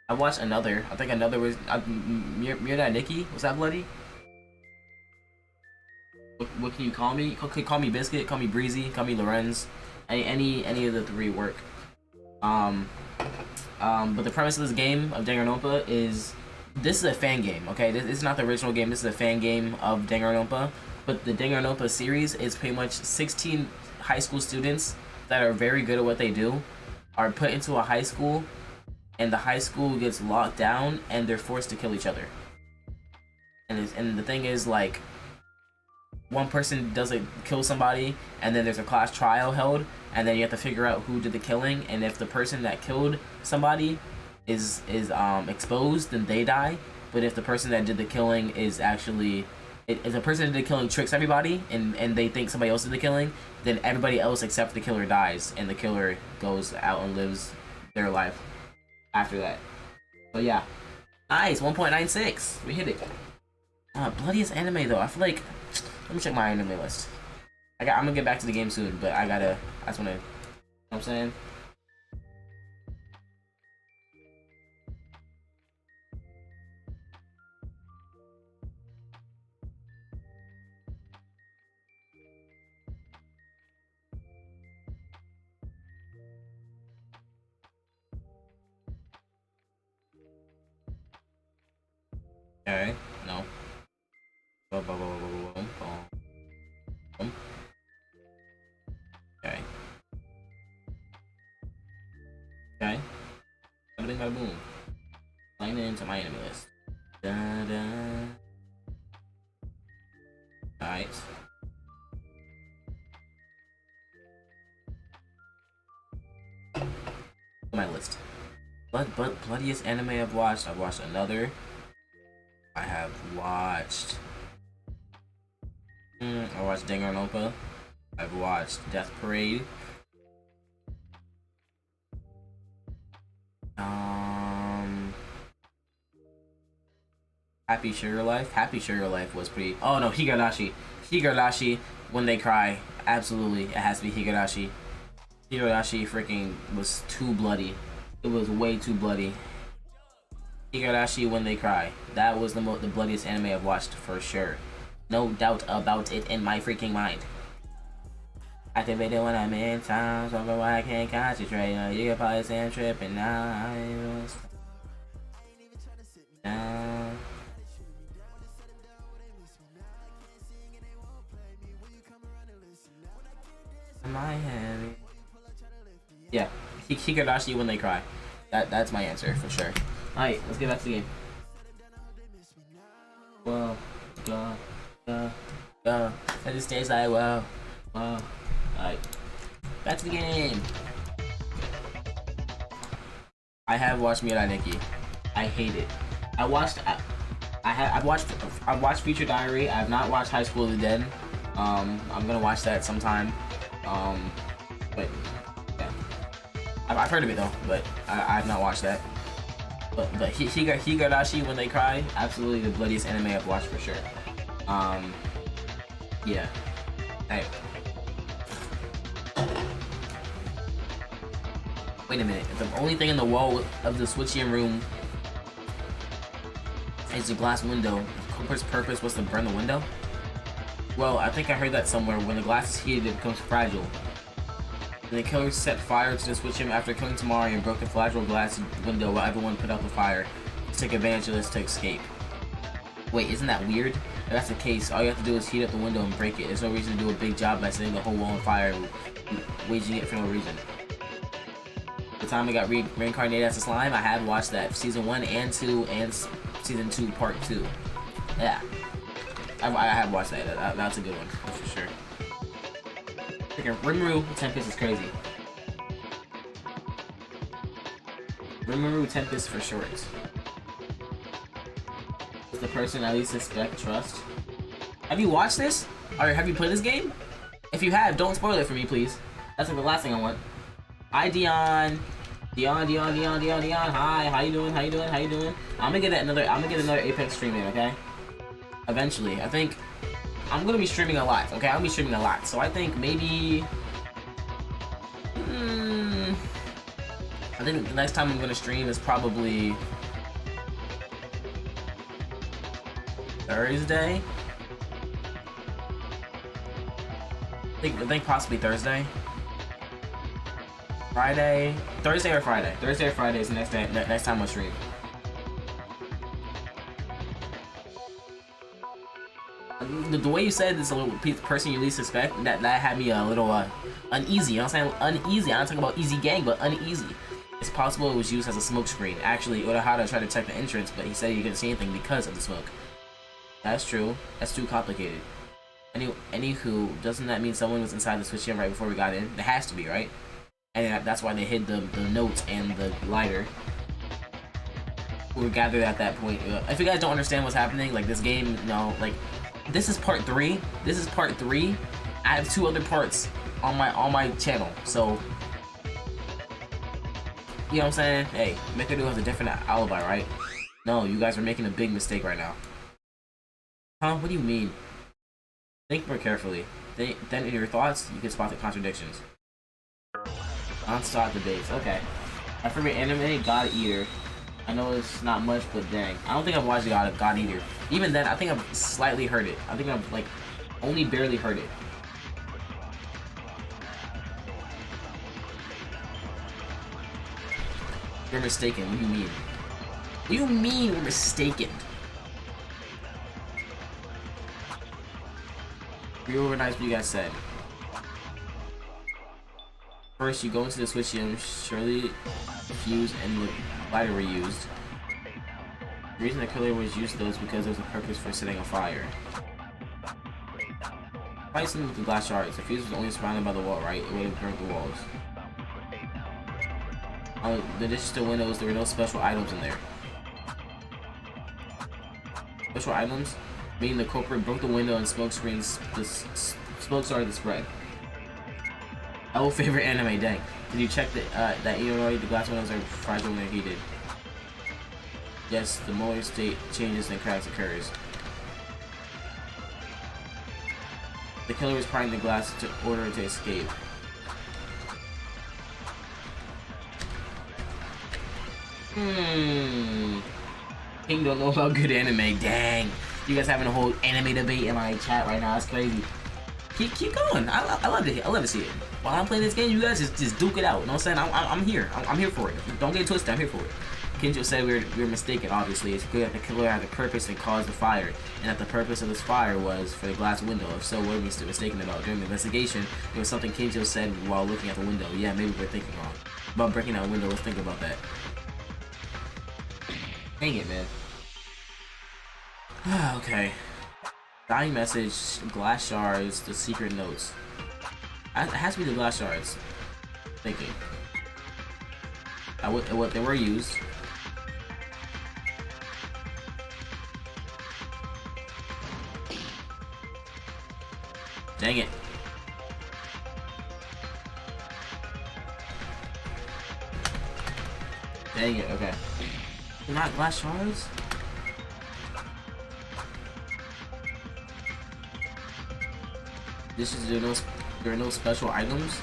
I watched Another. I think Another was Murder Nikki. Was that bloody? What can you call me? Call me Biscuit. Call me Breezy. Call me Lorenz. Any of the 3 work. But the premise of this game of Danganronpa is this is a fan game. Okay, this is not the original game. This is a fan game of Danganronpa. But the Danganronpa series is pretty much 16 high school students that are very good at what they do are put into a high school, and the high school gets locked down and they're forced to kill each other. And the thing is, like, one person doesn't kill somebody, and then there's a class trial held, and then you have to figure out who did the killing, and if the person that killed somebody is exposed, then they die. But if the person that did the killing is actually if the person that did the killing tricks everybody and they think somebody else did the killing, then everybody else except the killer dies, and the killer goes out and lives their life after that. So yeah. Nice, 1.96. We hit it. Bloodiest anime though. I feel like, let me check my anime list. I'm gonna get back to the game soon, but I just wanna, you know what I'm saying? Okay, no. Boom, boom, boom, boom, boom, boom. Okay. Okay. Bada bing, bada boom. Sign into my enemy list. Da da. Alright. My list. Bloodiest anime I've watched. I've watched another. I have watched. I watched Danganronpa. I've watched Death Parade. Happy Sugar Life. Happy Sugar Life was pretty. Oh no, Higurashi. Higurashi, When They Cry. Absolutely, it has to be Higurashi. Higurashi freaking was too bloody. It was way too bloody. Higurashi, When They Cry. That was the bloodiest anime I've watched for sure. No doubt about it in my freaking mind. Activated when I'm in town, so why I can't concentrate. You can probably say I'm tripping now. Am I heavy? Yeah, Higurashi, When They Cry. That's my answer for sure. Alright, let's get back to the game. Whoa, go. At this stage, like, whoa. Alright, back to the game. I have watched Mirai Nikki. I hate it. I've watched Future Diary. I have not watched High School of the Dead. I'm gonna watch that sometime. But yeah, I've heard of it though, but I have not watched that. But Higurashi, When They Cry, absolutely the bloodiest anime I've watched for sure. Yeah. Hey. Wait a minute. If the only thing in the wall of the switching room is the glass window, Cooper's purpose was to burn the window? Well, I think I heard that somewhere. When the glass is heated, it becomes fragile. And the killer set fire to the switch room after killing Tamari and broke the fragile glass window while everyone put out the fire to take advantage of this to escape. Wait, isn't that weird? If that's the case, all you have to do is heat up the window and break it. There's no reason to do a big job by setting the whole wall on fire and waging it for no reason. The time I got reincarnated as a slime, I have watched that. Season 1 and 2 and Season 2 Part 2. Yeah. I have watched that. That's a good one, that's for sure. Freaking Rimuru Tempest is crazy. Rimuru Tempest for short. Is the person I least suspect trust? Have you watched this? Or have you played this game? If you have, don't spoil it for me, please. That's like the last thing I want. Hi, Dion. Dion. Hi, how you doing? I'm gonna get another Apex stream in, okay? Eventually. I think I'm gonna be streaming a lot, okay? I'll be streaming a lot. So I think maybe I think the next time I'm gonna stream is probably Thursday. I think possibly Thursday. Friday. Thursday or Friday. Thursday or Friday is the next time I'll stream. The way you said this, a little person you least suspect, that had me a little uneasy. You know what I'm saying? Uneasy. I'm not talking about easy gang, but uneasy. It's possible it was used as a smoke screen. Actually, Urahara tried to check the entrance, but he said he couldn't see anything because of the smoke. That's true. That's too complicated. Anywho, doesn't that mean someone was inside the switch room right before we got in? It has to be, right? And that's why they hid the notes and the lighter. We were gathered at that point. If you guys don't understand what's happening, like this game, no, like this is part 3. This is part 3. I have 2 other parts on my channel, so You know what I'm saying? Hey, Mikado has a different alibi, right? No, you guys are making a big mistake right now. Huh? What do you mean? Think more carefully. Then in your thoughts, you can spot the contradictions. Non-stop debates. Okay. My favorite anime, God Eater. I know it's not much, but dang. I don't think I've watched God Eater. Even then, I think I've slightly heard it. I think I've, like, only barely heard it. You're mistaken. What do you mean? What do you mean we're mistaken? Reorganize what you guys said. First, you go into the switch room. Surely the fuse and the lighter were used. The reason the killer was used though is because there was a purpose for setting a fire. Probably something with the glass shards. The fuse was only surrounded by the wall, right? It would have burnt the walls. The addition to windows, there were no special items in there. Special items? Meaning the culprit broke the window and smoke started to spread. Oh, favorite anime, dang. Did you check that the glass windows are fragile when they're heated? Yes, the molar state changes and cracks occurs. The killer was prying the glass to order it to escape. King don't know about good anime. Dang. You guys having a whole anime debate in my chat right now. That's crazy. Keep going. I love it. I love to see it. While I'm playing this game, you guys just duke it out. You know what I'm saying? I'm here. I'm here for it. Don't get twisted. I'm here for it. Kenjo said we're mistaken, obviously. It's clear that the killer had a purpose and caused the fire, and that the purpose of this fire was for the glass window. If so, what are we still mistaken about? During the investigation, there was something Kenjo said while looking at the window. Yeah, maybe we're thinking wrong. About breaking that window, let's think about that. Dang it, man. Okay. Dying message, glass shards, the secret notes. It has to be the glass shards. Thinking. What they were used. Dang it. Dang it, okay. They're not glass shards? There are no special items?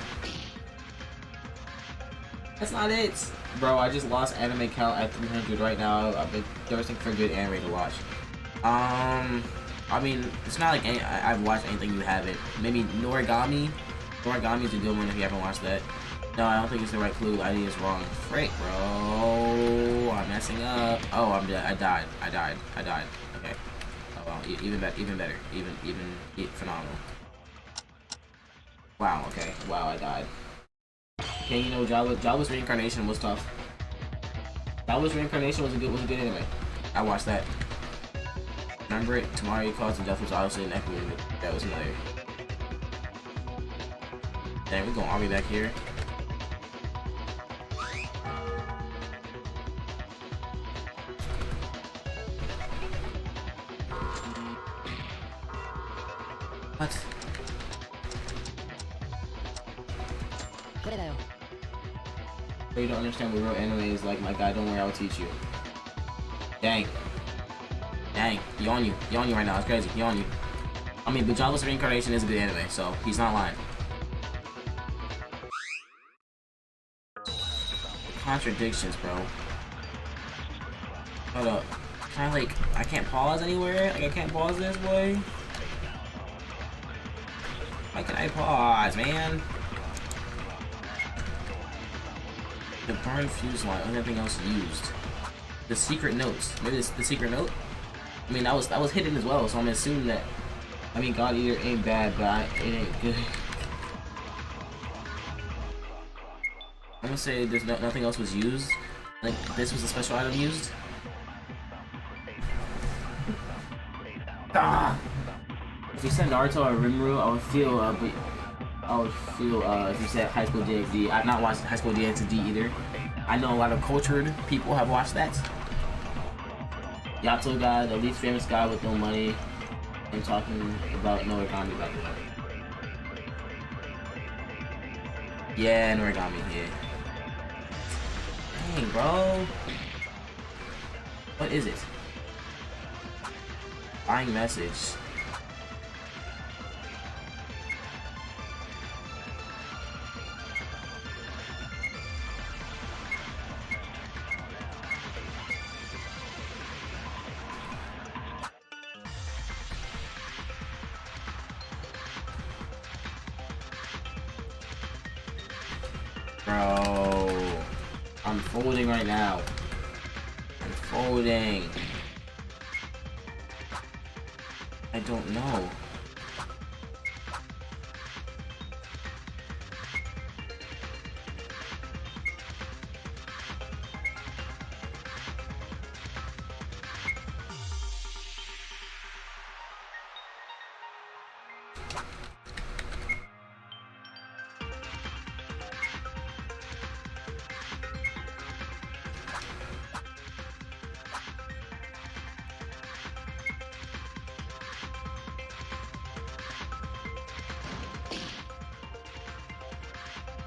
That's not it! Bro, I just lost anime count at 300 right now. I've been thirsting for good anime to watch. I mean, it's not like I've watched anything you haven't. Maybe Noragami? Noragami is a good one if you haven't watched that. No, I don't think it's the right clue. The idea is wrong. Frick, bro. I'm messing up. Oh, I'm dead. I died. Okay. Oh, well, even better. Even phenomenal. Wow, okay. Wow, I died. Okay, you know, Java's reincarnation was tough. Java's reincarnation was a good anime. I watched that. Remember it? Tomorrow you caused the death was obviously an equity. That was another. Dang, we're going all the way back here. What? So you don't understand what real anime is like, my guy. Don't worry, I'll teach you. Dang. Dang. He on you right now. It's crazy. He on you. I mean, but Java's reincarnation is a good anime, so he's not lying. Contradictions, bro. Hold up. Can I, like, I can't pause anywhere? Like, I can't pause this, boy? Why can I pause, man? The burned fuse line, anything else used. The secret notes. Maybe it's the secret note? I mean, that was hidden as well, so I'm assuming that. I mean, God Eater ain't bad, but it ain't good. I'm gonna say there's nothing else was used. Like, this was a special item used. Ah! If you said Naruto or Rimuru, I would feel if you said High School DxD. I've not watched High School DxD either. I know a lot of cultured people have watched that. Yato guy, the least famous guy with no money. I'm talking about Noragami, by the way. Yeah, Noragami, yeah. Dang, bro. What is it? Buying message. Bro, I'm folding right now. I'm folding. I don't know.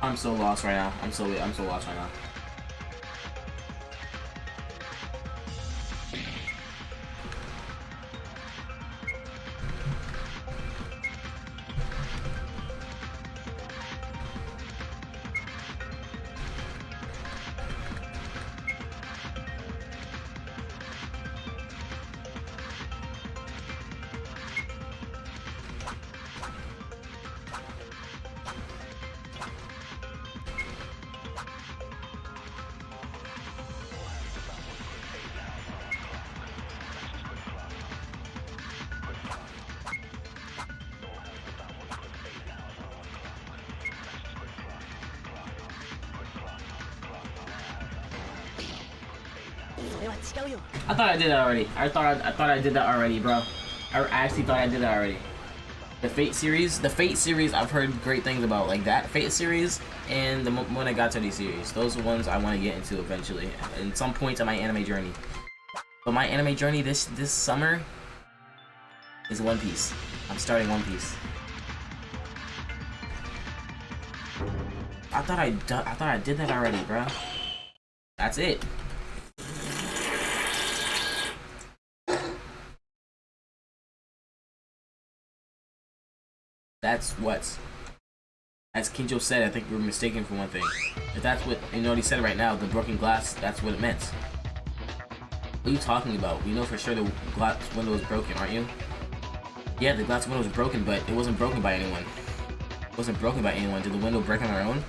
I'm so lost right now. I'm so lost right now. I thought I did that already. I thought I did that already, bro. I actually thought I did that already. The Fate series, I've heard great things about, like that Fate series and the Monogatari series. Those are ones I want to get into eventually, at some point in my anime journey. But my anime journey this summer is One Piece. I'm starting One Piece. I thought I did that already, bro. That's it. As Kinjo said, I think we were mistaken for one thing. If that's what, you know what he said right now, the broken glass, that's what it meant. What are you talking about? We know for sure the glass window was broken, aren't you? Yeah, the glass window was broken, but it wasn't broken by anyone. It wasn't broken by anyone. Did the window break on our own?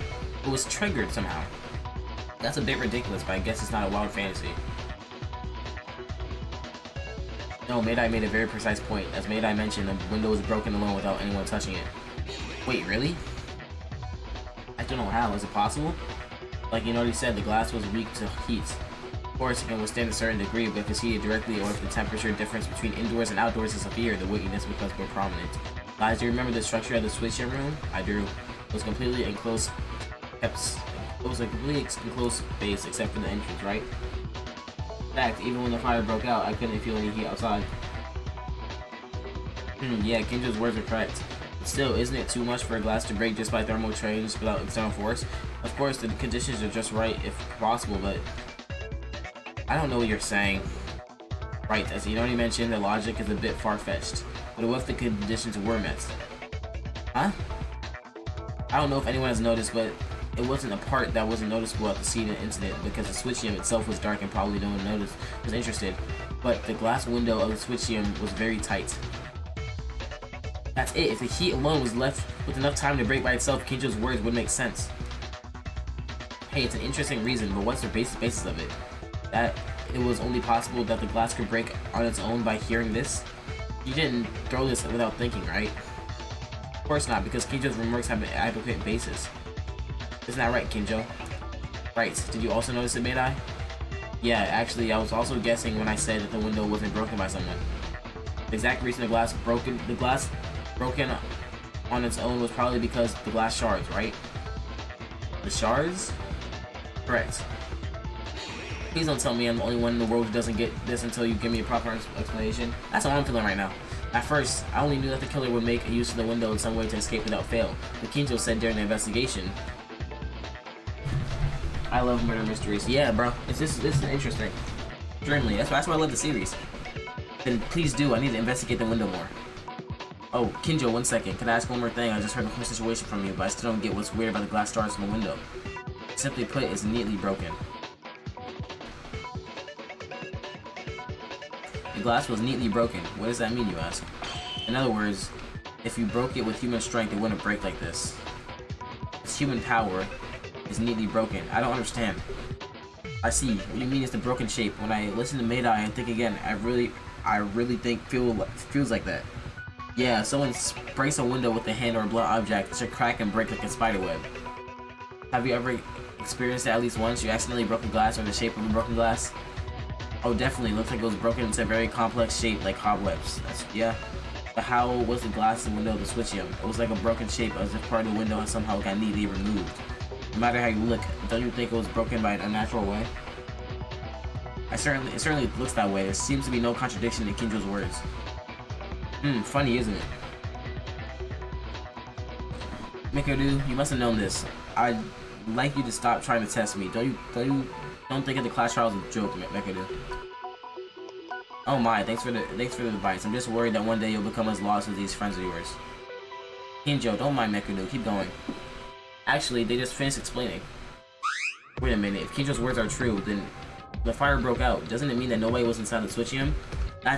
It was triggered somehow. That's a bit ridiculous, but I guess it's not a wild fantasy. No, Meidai made a very precise point. As Meidai mentioned, the window was broken alone without anyone touching it. Wait, really? I don't know how. Is it possible? Like you already said, the glass was weak to heat. Of course, it can withstand a certain degree, but if it's heated directly or if the temperature difference between indoors and outdoors is severe, the weakness becomes more prominent. Guys, do you remember the structure of the switching room? I do. It was completely enclosed. It was a completely enclosed space except for the entrance, right? In fact, even when the fire broke out, I couldn't feel any heat outside. Yeah, Kinjo's words are correct. Still, isn't it too much for a glass to break just by thermal change without external force? Of course, the conditions are just right if possible, but I don't know what you're saying. Right, as you already mentioned, the logic is a bit far-fetched. But what if the conditions were met? Huh? I don't know if anyone has noticed, but it wasn't a part that wasn't noticeable at the scene of the incident because the switchium itself was dark and probably no one was interested. But the glass window of the switchium was very tight. That's it. If the heat alone was left with enough time to break by itself, Kinjo's words would make sense. Hey, it's an interesting reason, but what's the basis of it? That it was only possible that the glass could break on its own by hearing this? You didn't throw this without thinking, right? Of course not, because Kinjo's remarks have an adequate basis. Isn't that right, Kinjo? Right. Did you also notice it, Meidai? Yeah, actually, I was also guessing when I said that the window wasn't broken by someone. The exact reason the glass broken on its own was probably because the glass shards, right? The shards? Correct. Please don't tell me I'm the only one in the world who doesn't get this until you give me a proper explanation. That's how I'm feeling right now. At first, I only knew that the killer would make use of the window in some way to escape without fail. But Kinjo said during the investigation, I love murder mysteries. Yeah, bro. This is interesting. Extremely. That's why I love the series. Then please do. I need to investigate the window more. Oh, Kinjo, 1 second. Can I ask one more thing? I just heard the whole situation from you, but I still don't get what's weird about the glass stars in the window. Simply put, it's neatly broken. The glass was neatly broken. What does that mean, you ask? In other words, if you broke it with human strength, it wouldn't break like this. It's human power is neatly broken. I don't understand. I see. What you mean is the broken shape. When I listen to Maydai and think again, I really think feels like that. Yeah, someone breaks a window with a hand or a blunt object, it should crack and break like a spider web. Have you ever experienced it at least once? You accidentally broke a glass or the shape of a broken glass? Oh, definitely. It looks like it was broken into a very complex shape like cobwebs. Yeah. But how was the glass in the window of the switchium? It was like a broken shape as if part of the window somehow got neatly removed. No matter how you look, don't you think it was broken by an unnatural way? It certainly looks that way. There seems to be no contradiction in Kinjo's words. Funny, isn't it? Mikodu, you must have known this. I'd like you to stop trying to test me. Don't think of the class trials as a joke, Mikodu. Oh my, thanks for the advice. I'm just worried that one day you'll become as lost as these friends of yours. Kinjo, don't mind Mikodu, keep going. Actually, they just finished explaining. Wait a minute, if Kinjo's words are true, then the fire broke out. Doesn't it mean that nobody was inside the switchium?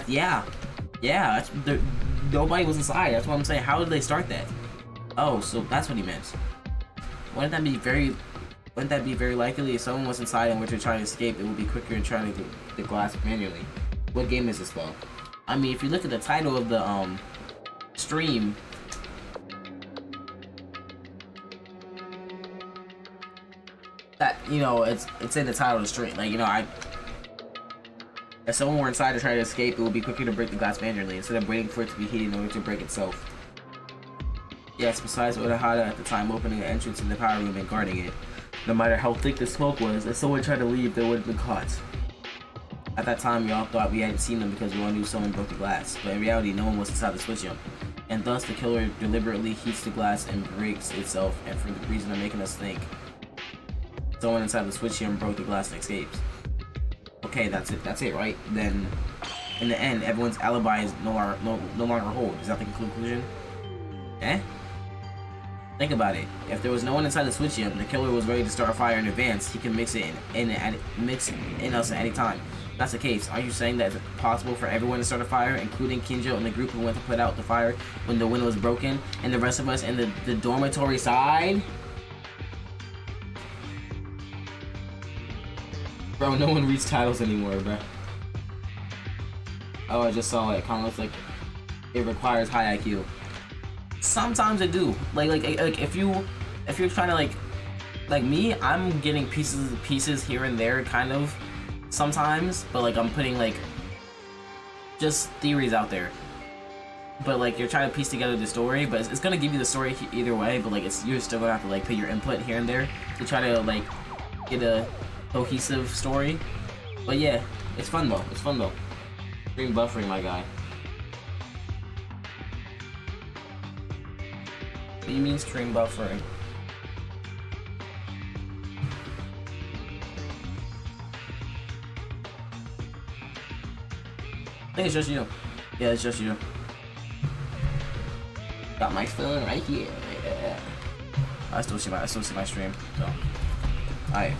Yeah, nobody was inside. That's what I'm saying. How did they start that? Oh, so that's what he meant. Wouldn't that be very likely? If someone was inside and were to try to escape, it would be quicker than trying to get the glass manually. What game is this, though? I mean, if you look at the title of the stream, that, you know, it's in the title of the stream. Like, you know, if someone were inside to try to escape, it would be quicker to break the glass manually instead of waiting for it to be heated in order to break itself. Yes, besides Urahara at the time opening the entrance in the power room and guarding it. No matter how thick the smoke was, if someone tried to leave, they would have been caught. At that time, we all thought we hadn't seen them because we all knew someone broke the glass, but in reality, no one was inside the switchium. And thus, the killer deliberately heats the glass and breaks itself, and for the reason of making us think someone inside the switchium broke the glass and escapes. Okay, that's it, right? Then, in the end, everyone's alibi is no longer hold. Is that the conclusion? Eh? Think about it. If there was no one inside the switchium, the killer was ready to start a fire in advance. He can mix it in us at any time. If that's the case, are you saying that it's possible for everyone to start a fire, including Kinjo and the group who went to put out the fire when the window was broken, and the rest of us in the dormitory side? Bro, no one reads titles anymore, bro. Oh, I just saw it. It kind of looks like it requires high IQ. Sometimes I do. Like if you're trying to like me, I'm getting pieces here and there, kind of sometimes, but like I'm putting like just theories out there. But like you're trying to piece together the story, but it's gonna give you the story either way. But like you're still gonna have to like put your input here and there to try to like get a cohesive story. But yeah, it's fun though. It's fun though. Stream buffering, my guy. What do you mean stream buffering? I think it's just you. Yeah, it's just you. Got my phone right here. Yeah. I still see my stream. So, alright.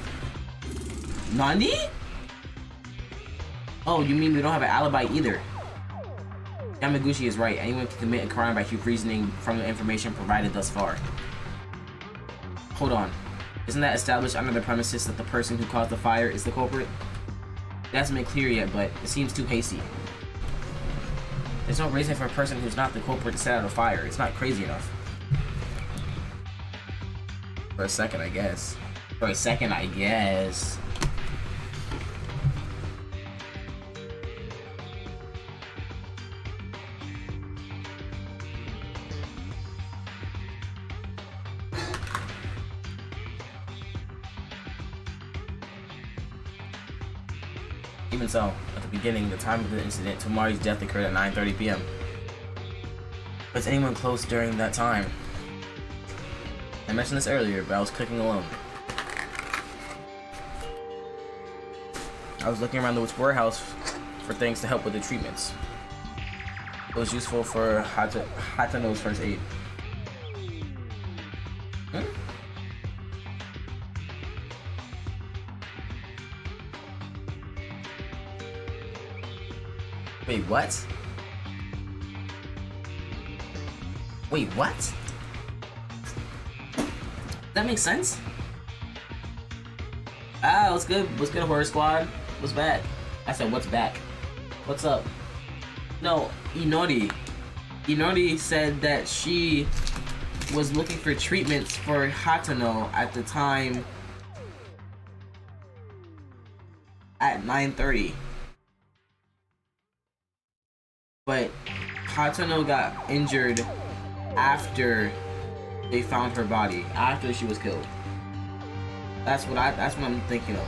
Nani? Oh, you mean we don't have an alibi either? Yamaguchi is right. Anyone can commit a crime by reasoning from the information provided thus far. Hold on. Isn't that established under the premises that the person who caused the fire is the culprit? It hasn't been clear yet, but it seems too hasty. There's no reason for a person who's not the culprit to set out a fire. It's not crazy enough. For a second, I guess. Even so, at the beginning, the time of the incident, Tomari's death occurred at 9:30 p.m. Was anyone close during that time? I mentioned this earlier, but I was cooking alone. I was looking around the warehouse for things to help with the treatments. It was useful for Hatano's first aid. Hmm? Wait, what? Wait, what? That makes sense? Ah, what's good? What's good, Horror Squad? What's back? I said, what's back? What's up? No, Inori. Inori said that she was looking for treatments for Hatano at the time at 9:30. But Hatano got injured after they found her body, after she was killed. That's what I'm thinking of.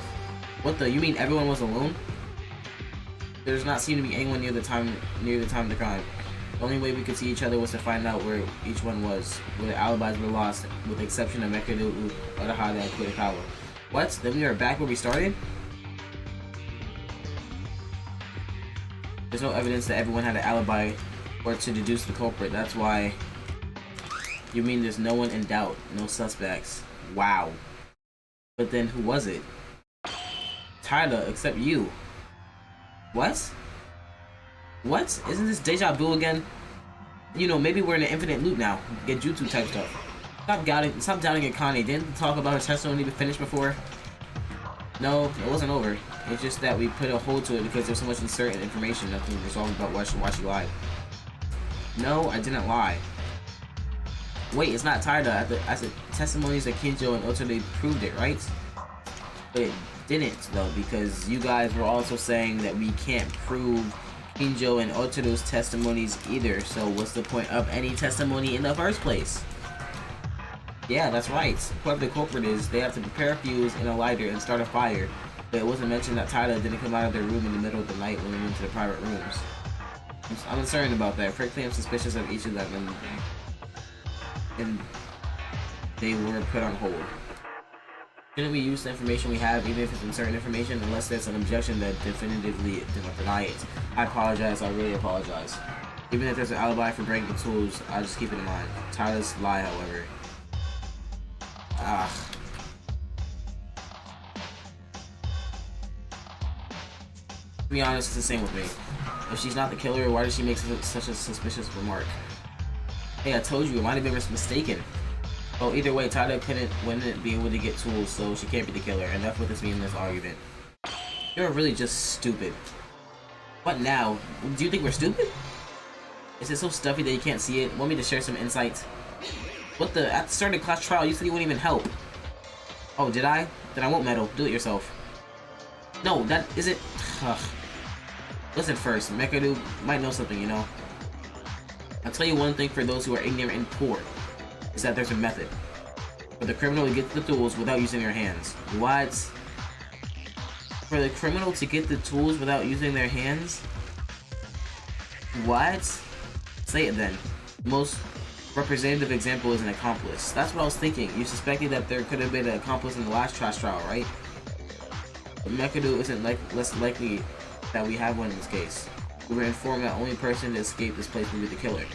What the? You mean everyone was alone? There does not seem to be anyone near the time of the crime. The only way we could see each other was to find out where each one was, where the alibis were lost, with the exception of Mekadu, Urahara, and Kurikawa. What? Then we are back where we started? There's no evidence that everyone had an alibi or to deduce the culprit. That's why... You mean there's no one in doubt? No suspects? Wow. But then who was it? Tyler, except you. What? What? Isn't this deja vu again? You know, maybe we're in an infinite loop now. Get jutsu type stuff. Stop doubting Akane. Didn't the talk about her testimony be finished before? No, it wasn't over. It's just that we put a hold to it because there's so much uncertain information. Nothing resolved about why she lied. No, I didn't lie. Wait, it's not Taida. As the testimonies of Kinjo and Oto, they proved it, right? But it didn't, though, because you guys were also saying that we can't prove Kinjo and Oto's testimonies either. So what's the point of any testimony in the first place? Yeah, that's right. Whoever the culprit is, they have to prepare a fuse and a lighter and start a fire. But it wasn't mentioned that Taida didn't come out of their room in the middle of the night when they went to the private rooms. I'm uncertain about that. Frankly, I'm suspicious of each of them, and they were put on hold. Shouldn't we use the information we have, even if it's uncertain information, unless there's an objection that definitively deny it? I apologize. I really apologize. Even if there's an alibi for breaking the tools, I'll just keep it in mind. Tyler's lie, however. To be honest, it's the same with me. If she's not the killer, why did she make such a suspicious remark? Hey, I told you, I might have been mistaken. Well, either way, Taida wouldn't be able to get tools, so she can't be the killer. Enough with this meaningless argument. You're really just stupid. What now? Do you think we're stupid? Is it so stuffy that you can't see it? Want me to share some insights? What the? At the start of the class trial, you said you wouldn't even help. Oh, did I? Then I won't meddle. Do it yourself. No, that isn't... Ugh. Listen first, Mekadu might know something, you know. I'll tell you one thing for those who are ignorant and poor, is that there's a method for the criminal to get the tools without using their hands. What? For the criminal to get the tools without using their hands? What? Say it then. The most representative example is an accomplice. That's what I was thinking. You suspected that there could have been an accomplice in the last trash trial, right? But Mekadu isn't less likely that we have one in this case. We were informed that the only person to escape this place would be the killer.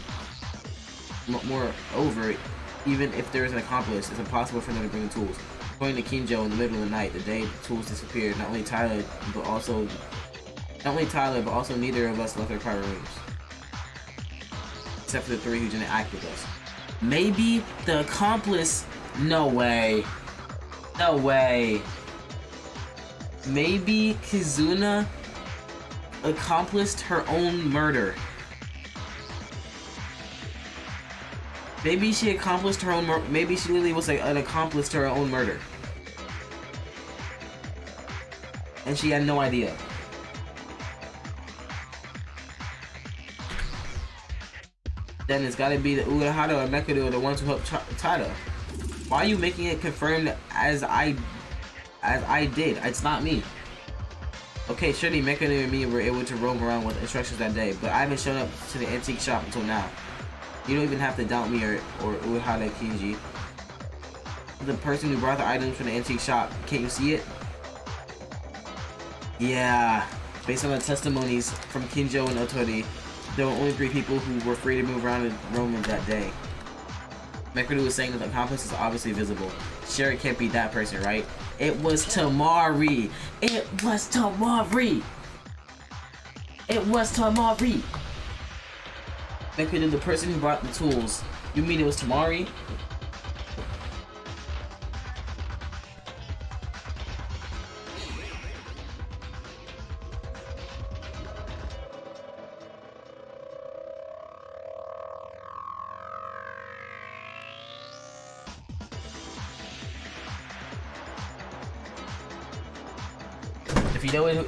Moreover, even if there is an accomplice, it's impossible for them to bring the tools. According to Kinjo, in the middle of the night, the day the tools disappeared, not only Tyler, but also neither of us left our private rooms. Except for the three who didn't act with us. Maybe the accomplice... No way. No way. Maybe Kizuna accomplished her own murder. Maybe she accomplished her own murder. Maybe she literally was like an accomplice to her own murder. And she had no idea. Then it's gotta be the Urahara or Mekadu or the ones who helped Taida. Why are you making it confirmed as I did? It's not me. Okay, surely Mekadu and me were able to roam around with instructions that day, but I haven't shown up to the antique shop until now. You don't even have to doubt me or Urahara Kinji. The person who brought the items from the antique shop, can't you see it? Yeah. Based on the testimonies from Kinjo and Otori, there were only 3 people who were free to move around in Rome that day. Mekuru was saying that the accomplice is obviously visible. Sure, it can't be that person, right? It was Tamari! It was Tamari! It was Tamari! Mekuru, the person who brought the tools. You mean it was Tamari?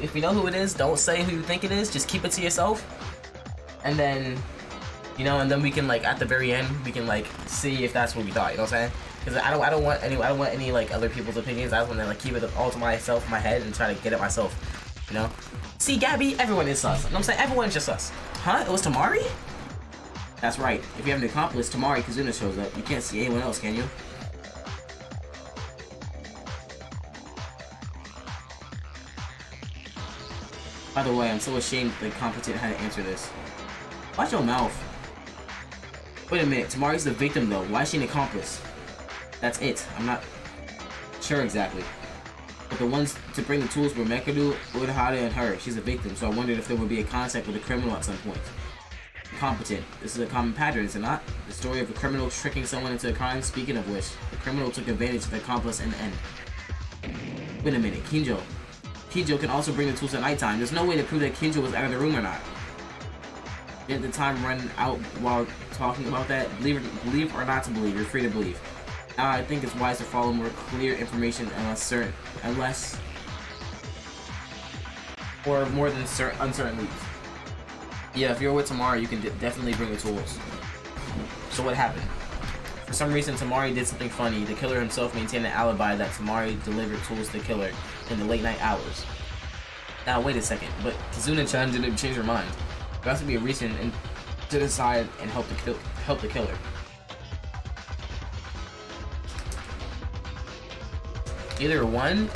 If you know who it is, don't say who you think it is. Just keep it to yourself, and then, you know, and then we can, like, at the very end, we can, like, see if that's what we thought. You know what I'm saying? Because I don't want any like other people's opinions. I just want to, like, keep it all to myself, in my head, and try to get it myself. You know? See, Gabby, everyone is sus. You know what I'm saying? Everyone's just sus. Huh? It was Tamari? That's right. If you have an accomplice, Tamari Kazuna shows up. You can't see anyone else, can you? By the way, I'm so ashamed the competent had to answer this. Watch your mouth. Wait a minute, Tamari's the victim though. Why is she an accomplice? That's it. I'm not sure exactly. But the ones to bring the tools were Mekadu, Urahara, and her. She's a victim, so I wondered if there would be a contact with a criminal at some point. Competent. This is a common pattern, is it not? The story of a criminal tricking someone into a crime. Speaking of which, the criminal took advantage of the accomplice in the end. Wait a minute, Kinjo. Kinjo can also bring the tools at nighttime. There's no way to prove that Kinjo was out of the room or not. Did the time run out while talking about that? Believe or not to believe, you're free to believe. Now I think it's wise to follow more clear information unless or more than uncertain leads. Yeah, if you're with Tamari, you can definitely bring the tools. So what happened? For some reason, Tamari did something funny. The killer himself maintained an alibi that Tamari delivered tools to the killer in the late night hours. Now, wait a second, but Kazuna-chan didn't change her mind. There has to be a reason to decide and help the killer. Either one,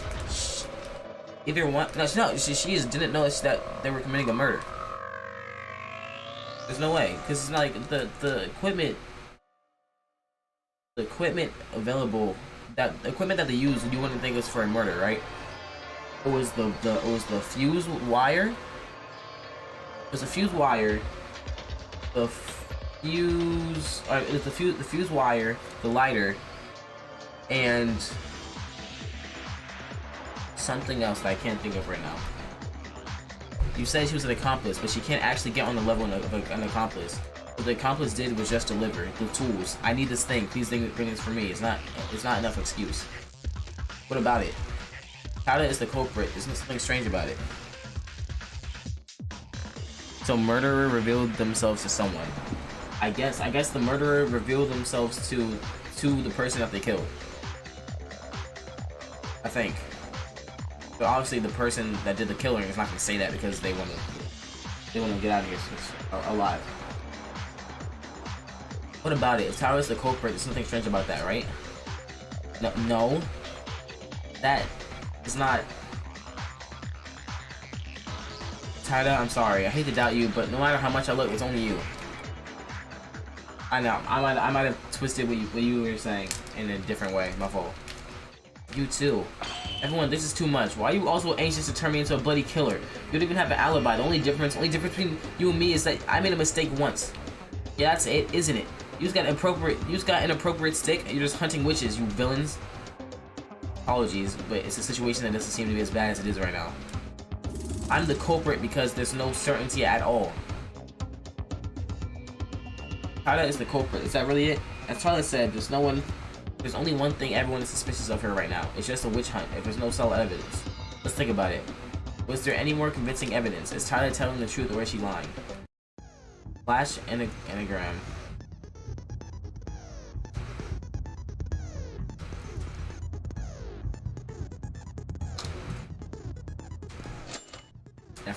no, she just didn't know that they were committing a murder. There's no way, because it's not like the equipment available, that the equipment that they used, you wouldn't think it was for a murder, right? It was the fuse wire. It was a fuse wire. The fuse wire, the lighter, and something else that I can't think of right now. You said she was an accomplice, but she can't actually get on the level of an accomplice. What the accomplice did was just deliver the tools. I need this thing. Please bring this for me. It's not enough excuse. What about it? Tada is the culprit. There's something strange about it. So murderer revealed themselves to someone. I guess the murderer revealed themselves to the person that they killed. I think. But obviously the person that did the killing is not gonna say that because they wanna get out of here alive. What about it? If Tara is the culprit, there's something strange about that, right? No. That is not. Tada, I'm sorry. I hate to doubt you, but no matter how much I look, it's only you. I know. I might have twisted what you were saying in a different way. My fault. You too. Everyone, this is too much. Why are you also anxious to turn me into a bloody killer? You don't even have an alibi. The only difference between you and me is that I made a mistake once. Yeah, that's it, isn't it? You just got an inappropriate stick and you're just hunting witches, you villains. Apologies, but it's a situation that doesn't seem to be as bad as it is right now. I'm the culprit because there's no certainty at all. Tada is the culprit. Is that really it? As Charlotte said, there's only one thing everyone is suspicious of her right now. It's just a witch hunt if there's no solid evidence. Let's think about it. Was there any more convincing evidence? Is Tyler telling the truth or is she lying? Flash anagram.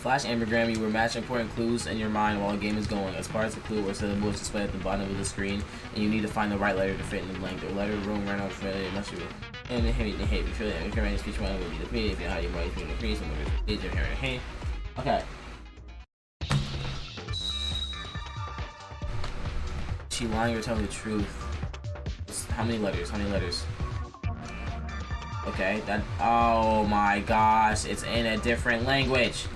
flash ambergram, you will match important clues in your mind while the game is going. As part of the clue or syllable is displayed at the bottom of the screen, and you need to find the right letter to fit in the blank. The letter room right now for it must be. And the hate, you feel that. If you're ready to speech, one will be the free. If you're hiding, right, you're the free. Some of it is your hair. Okay. She lying or telling the truth? How many letters? How many letters? Okay, that. Oh my gosh, it's in a different language.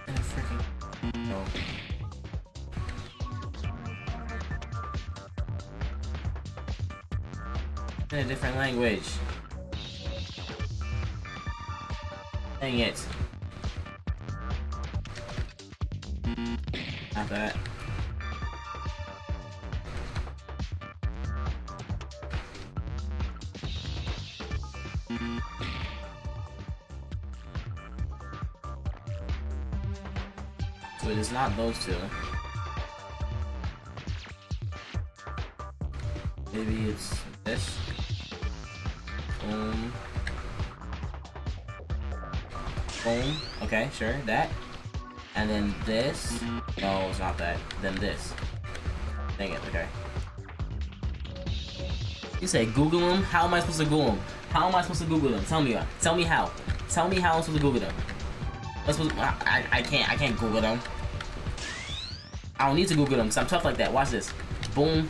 In a freaking. No. In a different language. Dang it. Not that. So it is not those two. Maybe it's this. Boom. Boom. Okay, sure. That. And then this. No, it's not that. Then this. Dang it. Okay. You say Google them? How am I supposed to Google them? How am I supposed to Google them? Tell me. Tell me how. Tell me how I'm supposed to Google them. I can't Google them. I don't need to Google them because I'm tough like that. Watch this. Boom.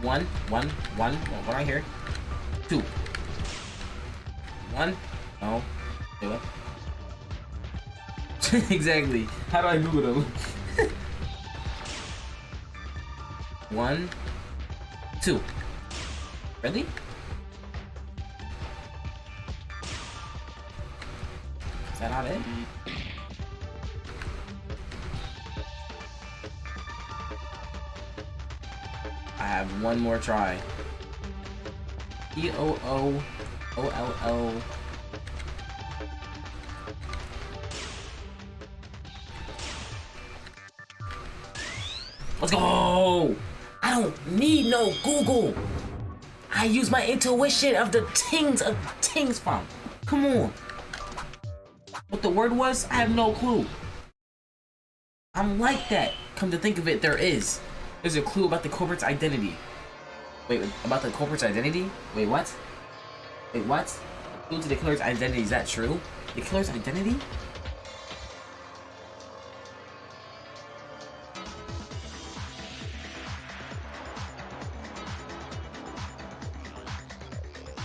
One. One right here. Two. One. No. Do it. Exactly. How do I Google them? One. Two. Really? Is that not it? I have one more try. EOOOLL. Let's go! I don't need no Google. I use my intuition of the tings from. Come on. What the word was? I have no clue. I'm like that. Come to think of it, there is. There's a clue about the culprit's identity. Wait, about the culprit's identity? Wait, what? Wait, what? Clue to the killer's identity, is that true? The killer's identity?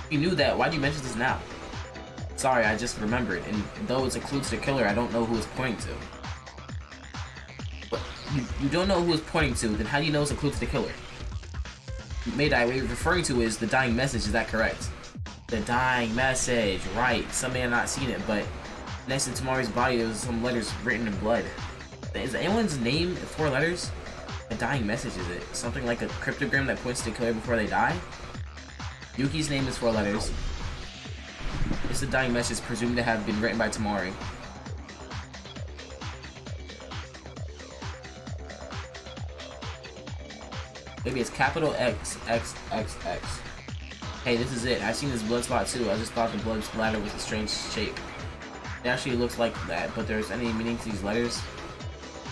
If you knew that, why do you mention this now? Sorry, I just remembered, and though it's a clue to the killer, I don't know who it's pointing to. But you don't know who it's pointing to, then how do you know it's a clue to the killer? Mayday, what you're referring to is the dying message, is that correct? The dying message, right. Some may have not seen it, but next to Tamari's body, there was some letters written in blood. Is anyone's name 4 letters? A dying message, is it? Something like a cryptogram that points to the killer before they die? Yuki's name is 4 letters. It's a dying message presumed to have been written by Tamari. Maybe it's capital X, X, X, X. Hey, this is it. I've seen this blood spot too. I just thought the blood splatter was a strange shape. It actually looks like that, but there's any meaning to these letters?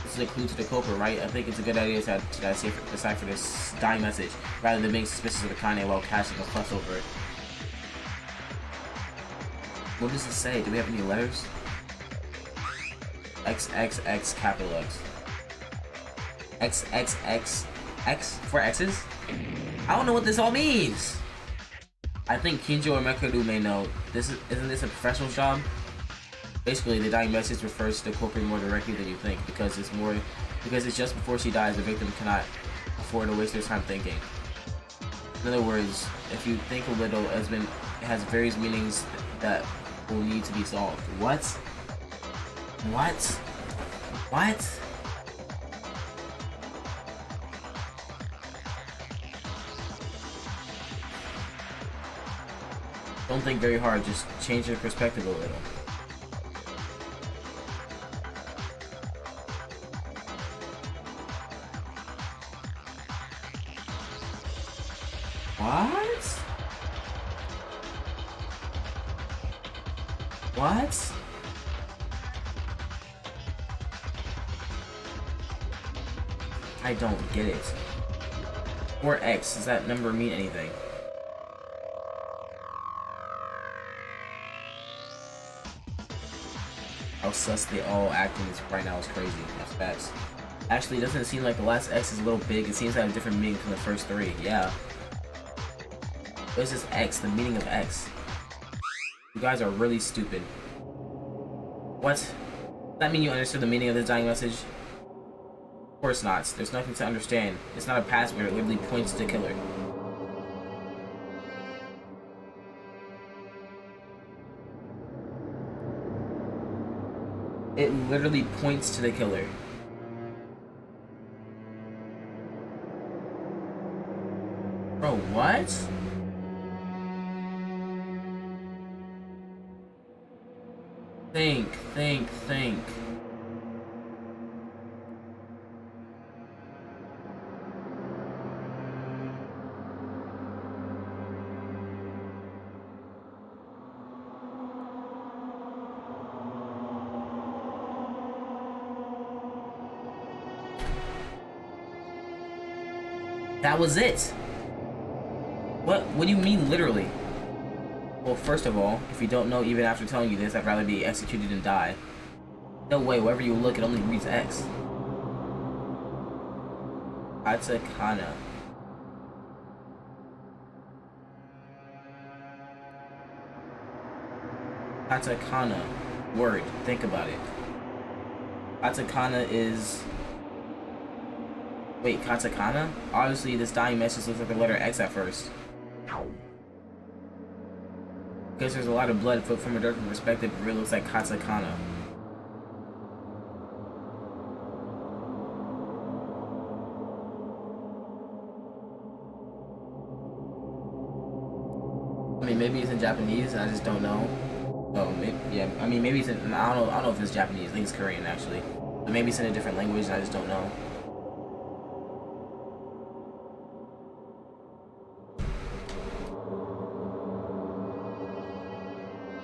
This is a clue to the culprit, right? I think it's a good idea to decipher this dying message, rather than being suspicious of the Kanye while casting a fuss over it. What does it say? Do we have any letters? X, X, X, capital X. X, X, X, X? 4 X's? I don't know what this all means! I think Kinjo or Mekaru may know. Isn't this a professional job? Basically, the dying message refers to the culprit more directly than you think, because it's just before she dies, the victim cannot afford to waste their time thinking. In other words, if you think a little, it has various meanings that will need to be solved. What? What? What? Don't think very hard, just change your perspective a little. What? What? I don't get it. Or X, does that number mean anything? How sus they all acting is right now is crazy. That's facts. Actually, doesn't it seem like the last X is a little big? It seems to have a different meaning from the first three. Yeah. What is this X? The meaning of X? You guys are really stupid. What? Does that mean you understood the meaning of this dying message? Of course not. There's nothing to understand. It's not a password. It literally points to the killer. It literally points to the killer. Bro, what? Think. That was it. What do you mean literally? Well, first of all, if you don't know even after telling you this, I'd rather be executed and die. No way, wherever you look, it only reads X. Katakana. Katakana. Word. Think about it. Katakana is... Wait, katakana? Obviously, this dying message looks like the letter X at first. Because there's a lot of blood, but from a different perspective, it really looks like katakana. I mean, maybe it's in Japanese, I just don't know. Oh, maybe, yeah, I mean, maybe it's in, I don't know if it's Japanese, I think it's Korean, actually. But maybe it's in a different language, and I just don't know.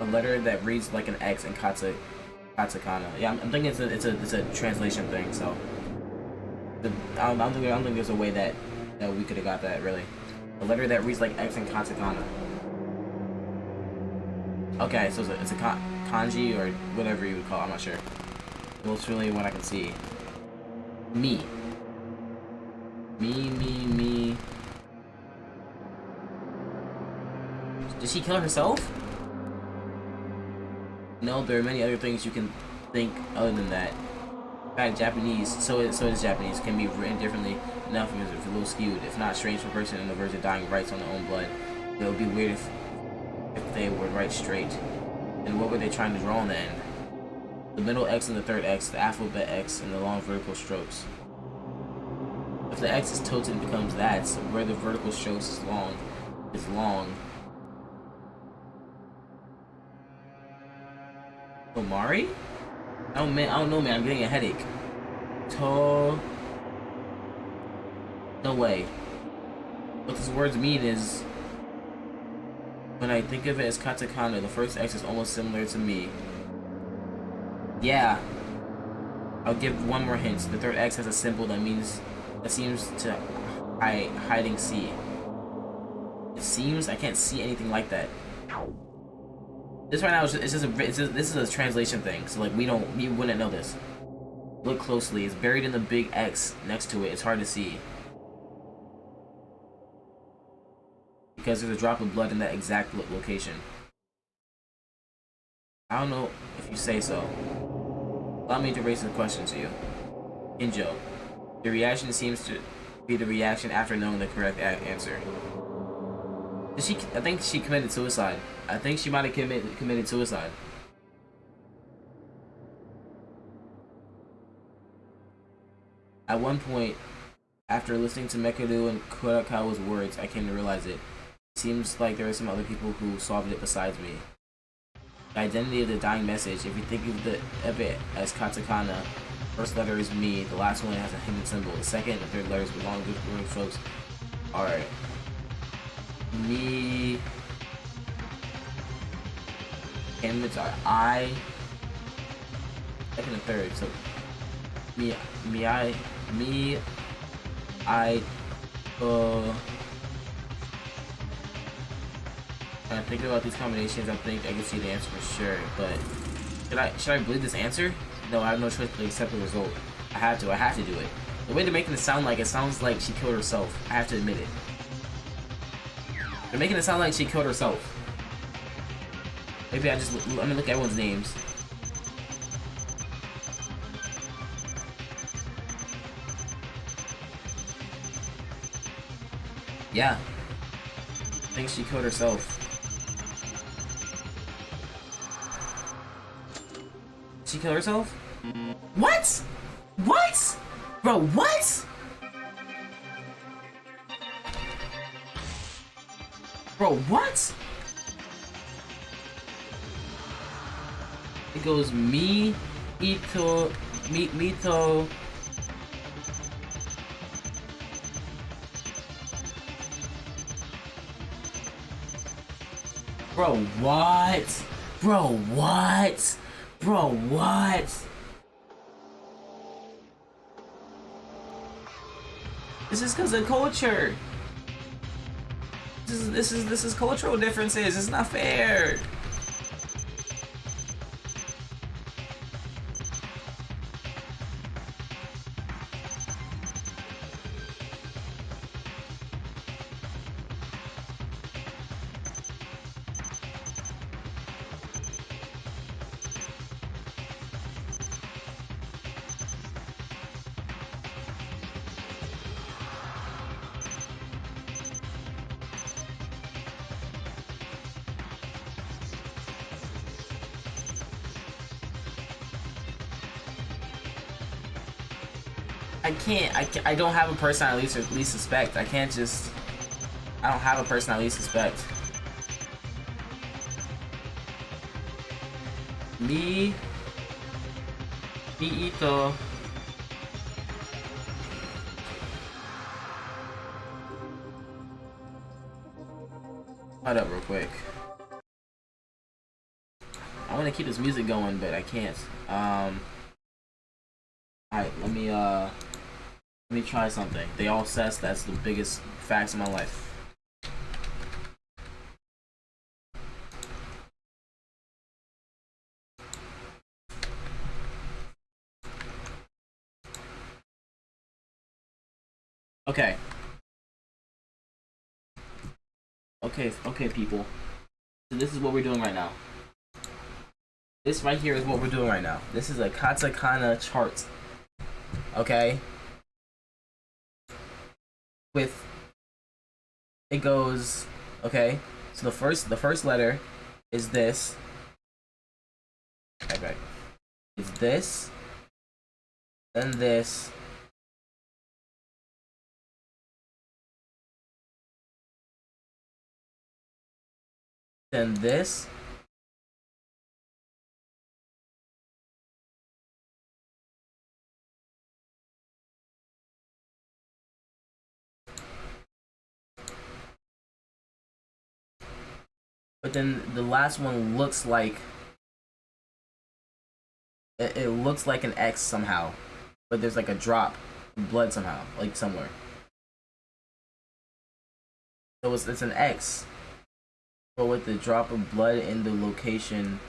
A letter that reads like an X in katakana. Yeah, I'm thinking it's a translation thing. So I don't think there's a way that we could have got that really. A letter that reads like X in katakana. Okay, so it's a kanji or whatever you would call it. I'm not sure. Most really what I can see. Me. Did she kill herself? No, there are many other things you can think other than that. In fact, Japanese, so is Japanese, can be written differently enough if it's a little skewed. If not strange for a person on the verge of dying writes on their own blood. It would be weird if they would write straight. And what were they trying to draw on the end? The middle X and the third X, the alphabet X, and the long vertical strokes. If the X is tilted, it becomes that, so where the vertical strokes is long. Omari? I don't know, man. I'm getting a headache. No way. What these words mean is, when I think of it as katakana, the first X is almost similar to me. Yeah. I'll give one more hint. The third X has a symbol that seems to hiding C. It seems I can't see anything like that. This right now this is a translation thing, so like we wouldn't know this. Look closely, it's buried in the big X next to it. It's hard to see because there's a drop of blood in that exact location. I don't know if you say so. Allow me to raise a question to you. Injo, the reaction seems to be the reaction after knowing the correct answer. I think she committed suicide. I think she might have committed suicide. At one point, after listening to Mekaru and Kurakawa's words, I came to realize it. It seems like there are some other people who solved it besides me. The identity of the dying message, if you think of it as katakana, first letter is me, the last one has a hidden symbol, the second and third letters belong to the folks are me. Candidates are I, second and third. So I, when I think about these combinations, I think I can see the answer for sure. But should I believe this answer? No, I have no choice but to accept the result. I have to do it. The way they're making it sounds like she killed herself. I have to admit it. They're making it sound like she killed herself. Maybe let me look at everyone's names. Yeah. I think she killed herself. She killed herself? What? What? Bro, what? Bro, what? It goes Mito. Bro, what? Bro, what? Bro, what? This is because of culture. This is cultural differences. It's not fair. I don't have a person I least suspect. I don't have a person I least suspect. Ito. Hold up real quick. I want to keep this music going, but I can't. Alright, let me try something. They all says that's the biggest facts in my life. Okay. Okay, people. So this is what we're doing right now. This right here is what we're doing right now. This is a katakana chart. Okay? With it goes, okay, so the first letter is this. Okay. It's this, then this, then this, but then the last one looks like it looks like an X somehow, but there's like a drop of blood somehow, like somewhere. So it's an X, but with the drop of blood in the location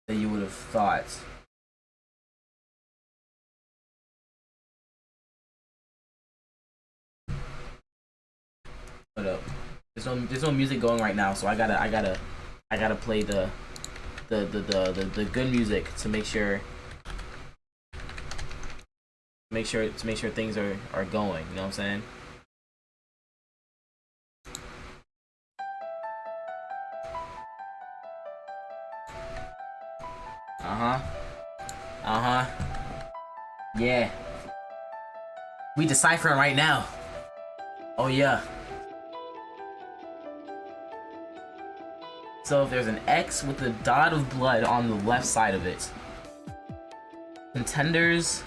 that you would have thought. Hold up. There's no music going right now, so I gotta play the good music to make sure things are going. You know what I'm saying? Yeah. We deciphering right now. Oh yeah. So if there's an X with a dot of blood on the left side of it, contenders.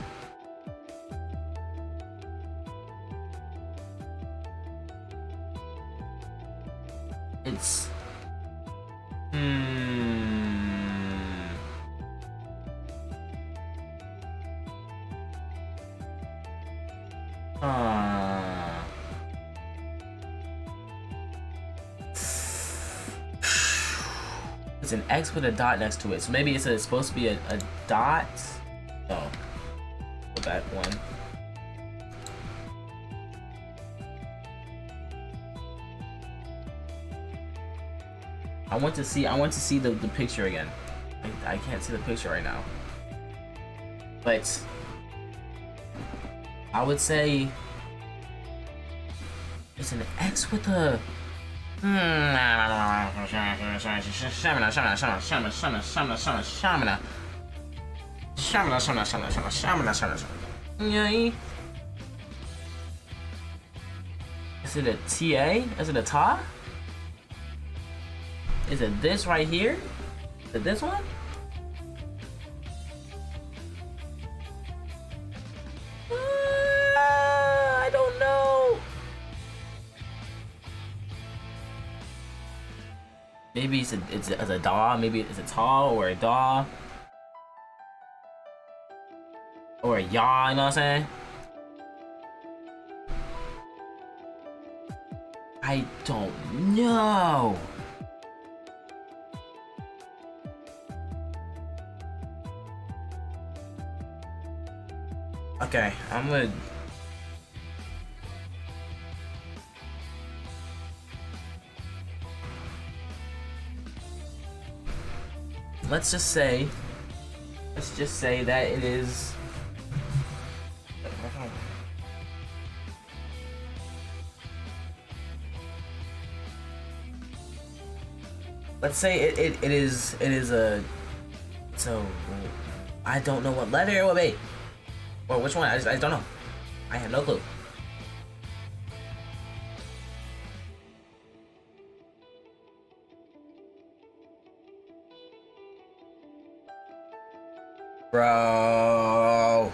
It's It's an X with a dot next to it, so maybe it's supposed to be a dot. No, go back one. I want to see the picture again. I can't see the picture right now. But I would say it's an X with a Is it a TA? Is it a ta? Is it this right here? Is it this one? I don't know. Maybe it's a da. Maybe it's a ta or a da or a ya. You know what I'm saying? I don't know. Okay, I'm gonna. Let's just say that it is. Let's say it is a. So I don't know what letter it will be. Or which one? I just don't know. I have no clue. Bro,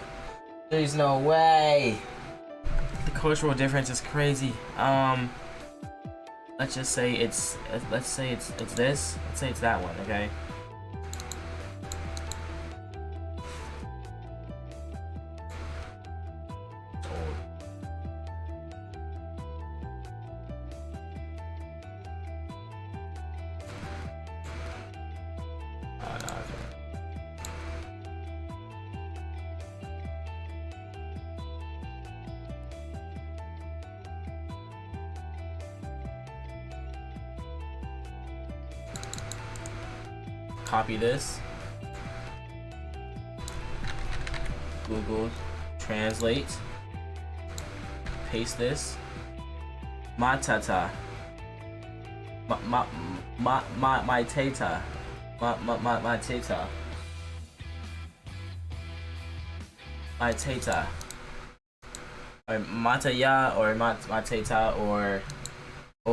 there's no way. The cultural difference is crazy. Let's just say it's this. Let's say it's that one. Okay. Copy this. Google Translate. Paste this. Matata. My tata. My tata. My tata. Or mataya or mateta or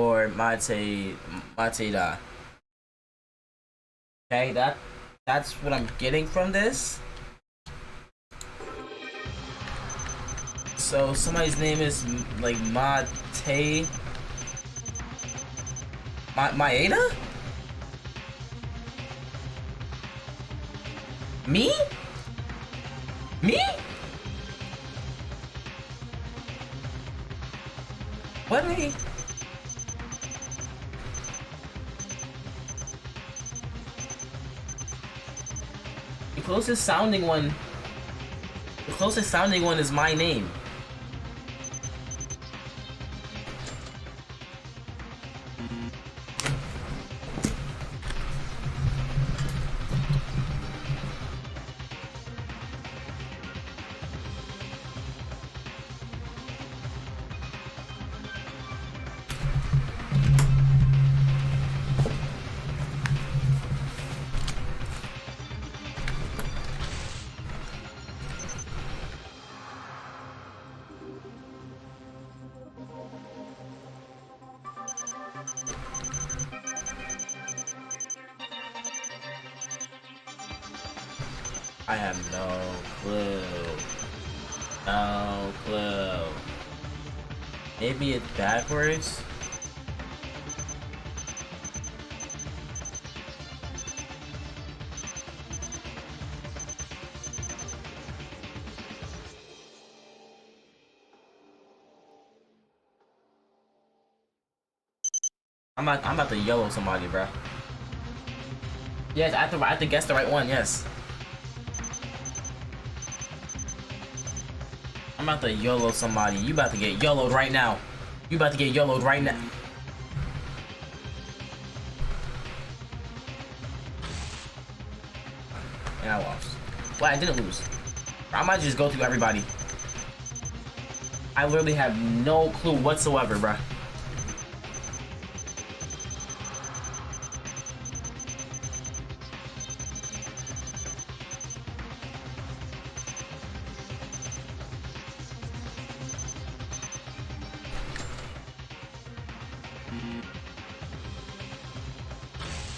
mateda. Okay, that's what I'm getting from this. So somebody's name is like Maeda? Me? What me? The closest sounding one is my name. I have no clue. No clue. Maybe it's backwards? I'm about to YOLO somebody, bro. Yes, I have to guess the right one. Yes. I'm about to YOLO somebody. You about to get YOLO'd right now. You about to get YOLO'd right now. And I lost. Well, I didn't lose. I might just go through everybody. I literally have no clue whatsoever, bruh.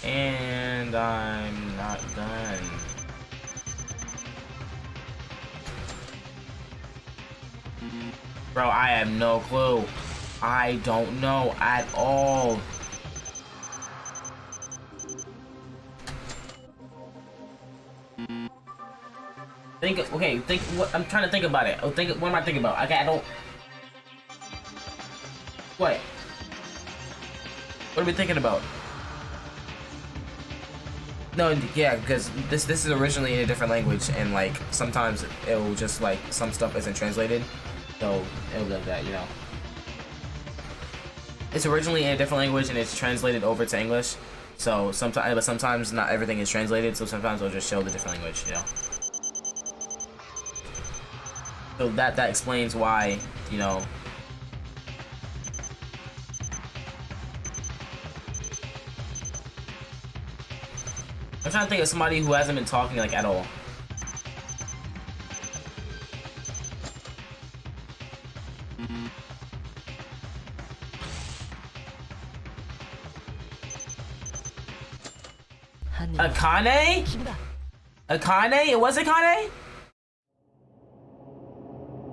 And I'm not done. Bro, I have no clue. I don't know at all. Think what I'm trying to think about it. Oh, what am I thinking about? Okay, I don't. What? What are we thinking about? No, yeah, because this is originally in a different language, and like sometimes it'll just like some stuff isn't translated, so it'll be like that, you know. It's originally in a different language and it's translated over to English, so sometimes not everything is translated, so sometimes it'll just show the different language, you know. So that explains why, you know. I'm trying to think of somebody who hasn't been talking like at all. Akane? Akane? It was Akane?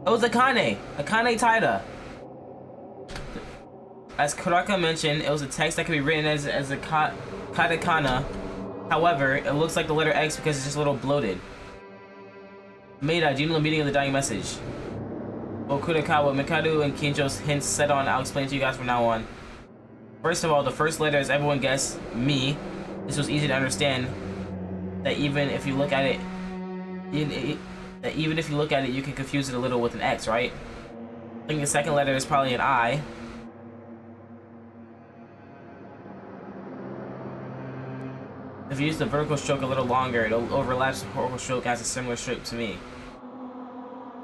It was Akane. Akane Taida. As Kuraka mentioned, it was a text that could be written as a katakana. However, it looks like the letter X because it's just a little bloated. Maida, do you know the meaning of the dying message? Okudakawa, Mikado, and Kinjo's hints set on. I'll explain to you guys from now on. First of all, the first letter, as everyone guessed, me. This was easy to understand. That even if you look at it, you can confuse it a little with an X, right? I think the second letter is probably an I. If you use the vertical stroke a little longer, it overlaps the horizontal stroke, has a similar shape to me.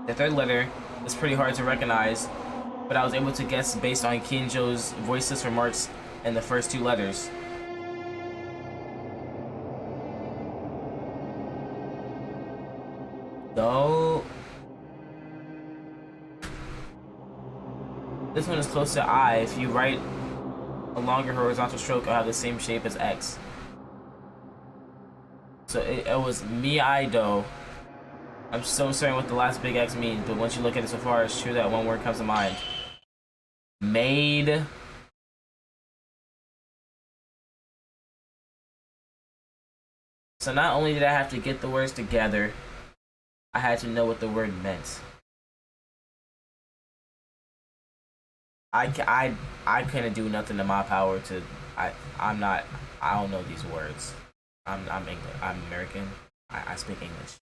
The third letter is pretty hard to recognize, but I was able to guess based on Kinjo's voiceless remarks in the first two letters. Though this one is close to I. If you write a longer horizontal stroke, it'll have the same shape as X. So it was Miaido. I'm so certain what the last big X means, but once you look at it so far, it's true that one word comes to mind. Made. So not only did I have to get the words together, I had to know what the word meant. I couldn't do nothing in my power to. I don't know these words. I'm English. I'm American. I speak English.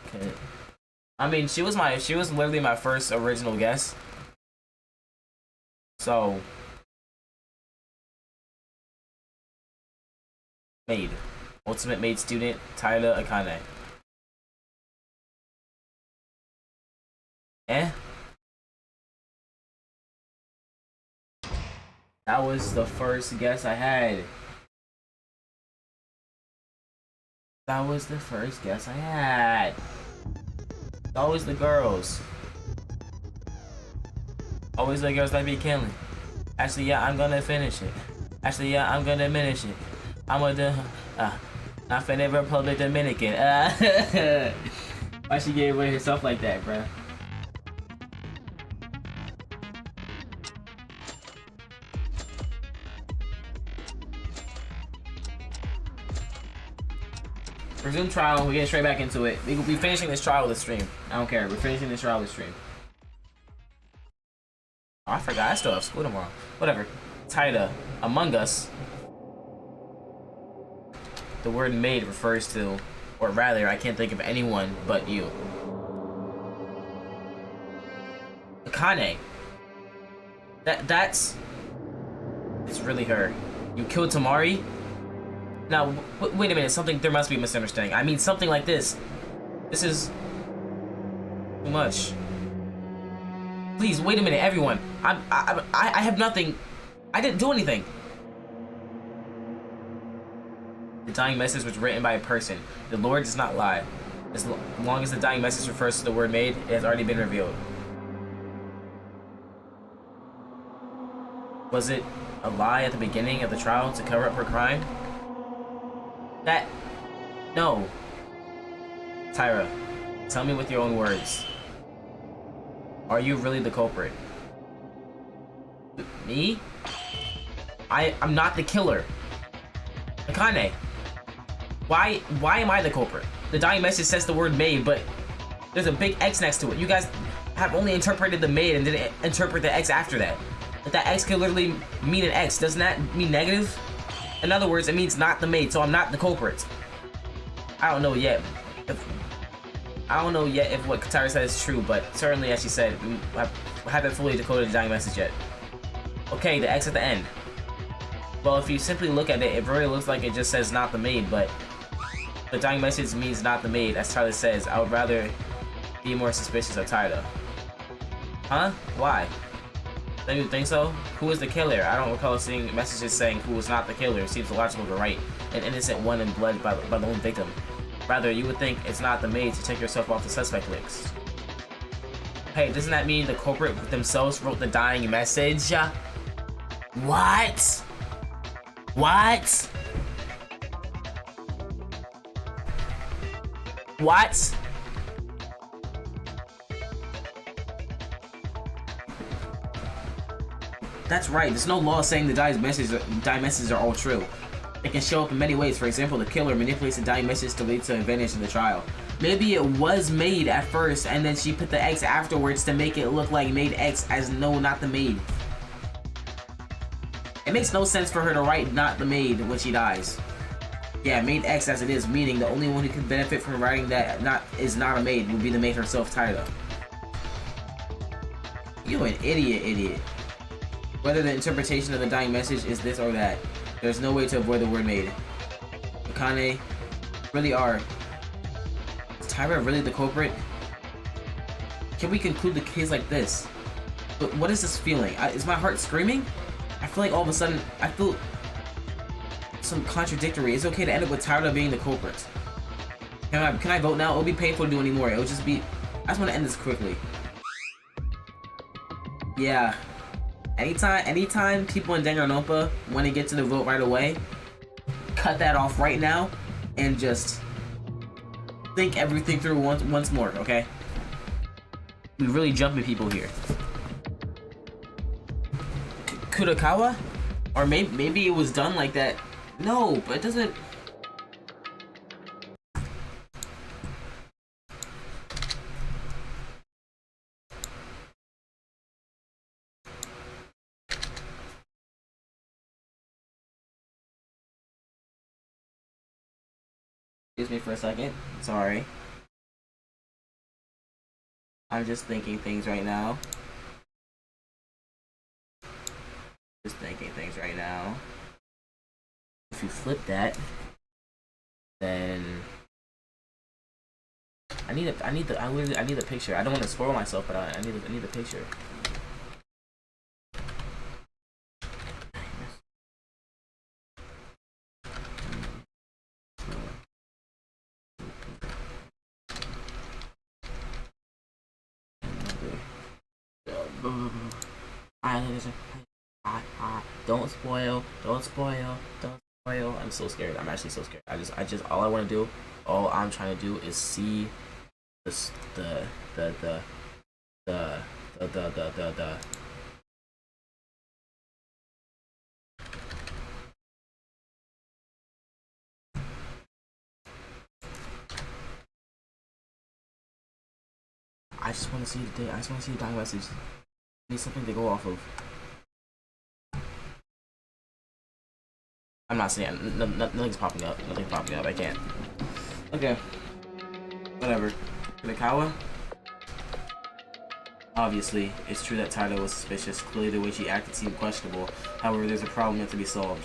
Okay. I mean, she was literally my first original guess. So maid. Ultimate maid student, Taida Akane. That was the first guess I had. That was the first guess I had. Always the girls. Always the girls that be killing. Actually, yeah, I'm gonna finish it. Actually, yeah, I'm gonna finish it. I'm gonna not finna Republic Dominican. Why she gave away herself like that, bruh? Resume trial, we're getting straight back into it. We'll be finishing this trial with the stream. I don't care, we're finishing this trial with the stream. I still have school tomorrow. Whatever. Taira, among us. The word maid refers to, or rather, I can't think of anyone but you. Akane. That's... It's really her. You killed Tamari? Now, wait a minute, there must be a misunderstanding. I mean, something like this. This is... too much. Please, wait a minute, everyone. I have nothing. I didn't do anything. The dying message was written by a person. The Lord does not lie. As long as the dying message refers to the word maid, it has already been revealed. Was it a lie at the beginning of the trial to cover up her crime? No. Taira, tell me with your own words. Are you really the culprit? Me? I'm not the killer. Akane, why am I the culprit? The dying message says the word maid, but there's a big X next to it. You guys have only interpreted the maid and didn't interpret the X after that. But that X could literally mean an X. Doesn't that mean negative? In other words, it means not the maid, so I'm not the culprit. I don't know yet if what Taira said is true, but certainly, as she said, I haven't fully decoded the dying message yet. Okay, the X at the end. Well, if you simply look at it, it really looks like it just says not the maid, but the dying message means not the maid, as Taira says. I would rather be more suspicious of Taira. Huh? Why? Don't you think so? Who is the killer? I don't recall seeing messages saying who was not the killer. It seems illogical to write an innocent one in blood by the lone victim. Rather, you would think it's not the maid to take yourself off the suspect list. Hey, doesn't that mean the culprit themselves wrote the dying message? What? What? What? That's right, there's no law saying the dying messages are all true. It can show up in many ways. For example, the killer manipulates the dying message to lead to advantage in the trial. Maybe it was made at first, and then she put the X afterwards to make it look like made X as no, not the maid. It makes no sense for her to write not the maid when she dies. Yeah, made X as it is, meaning the only one who could benefit from writing that is not a maid would be the maid herself, Taira. You an idiot. Whether the interpretation of the dying message is this or that, there's no way to avoid the word maid. Akane, really are. Is Taira really the culprit? Can we conclude the case like this? But what is this feeling? Is my heart screaming? I feel like all of a sudden, I feel some contradictory. It's okay to end up with Taira being the culprit. Can I vote now? It'll be painful to do anymore. It'll just be... I just want to end this quickly. Yeah. Anytime people in Danganronpa want to get to the vote right away, cut that off right now and just think everything through once more, okay? We really jumping people here. Kurakawa? Or maybe it was done like that. No, but it doesn't... Excuse me for a second. Sorry. I'm just thinking things right now. If you flip that, then I need the picture. I don't want to spoil myself, but I need the picture. Don't spoil. I'm so scared. I'm actually so scared. All I'm trying to do is see this, the I just want to see the dying message. I need something to go off of. I'm not seeing nothing's popping up. Nothing's popping up. I can't. Okay. Whatever. Kurikawa? Obviously, it's true that Taito was suspicious. Clearly, the way she acted seemed questionable. However, there's a problem yet to be solved.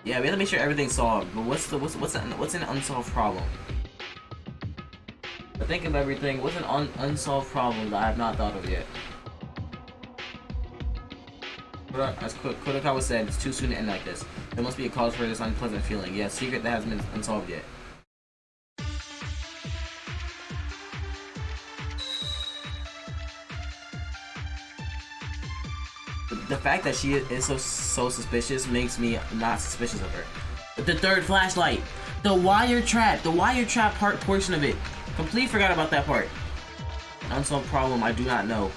Yeah, we have to make sure everything's solved. But what's an unsolved problem? I think of everything. What's an unsolved problem that I have not thought of yet? As Kurikawa said, it's too soon to end like this. There must be a cause for this unpleasant feeling. Yeah, a secret that hasn't been unsolved yet. The fact that she is so suspicious makes me not suspicious of her. But the third flashlight, the wire trap portion of it. Completely forgot about that part. An unsolved problem I do not know.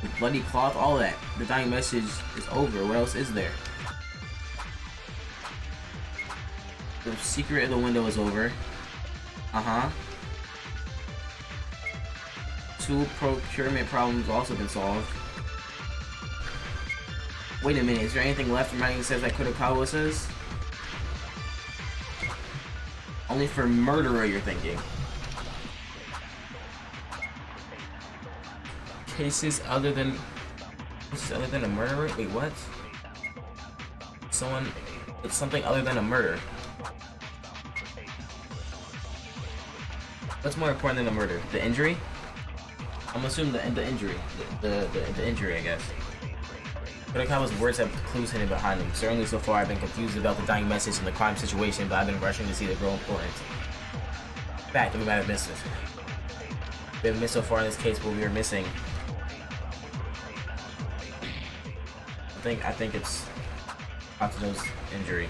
The bloody cloth, all that. The dying message is over. What else is there? The secret of the window is over. Two procurement problems also been solved. Wait a minute, is there anything left remaining says that Kurikawa says? Only for murderer, you're thinking. Cases other than a murderer? Wait, what? It's something other than a murder. What's more important than a murder? The injury? I'm assuming the injury. The injury, I guess. Kurikawa's words have clues hidden behind them. Certainly so far I've been confused about the dying message and the crime situation, but I've been rushing to see the real importance. In fact, we might have missed it. We haven't missed so far in this case, but we are missing. I think it's Atsuno's injury.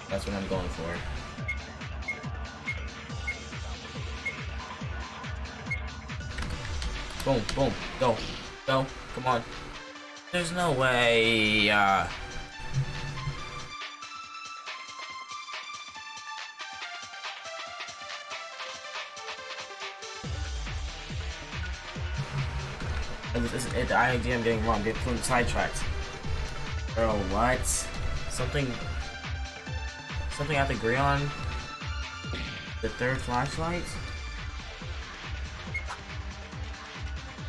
That's what I'm going for. Boom, boom, go, come on. There's no way, the idea I'm getting wrong, I'm getting sidetracked. Bro, what? Something I have to agree on? The third flashlight?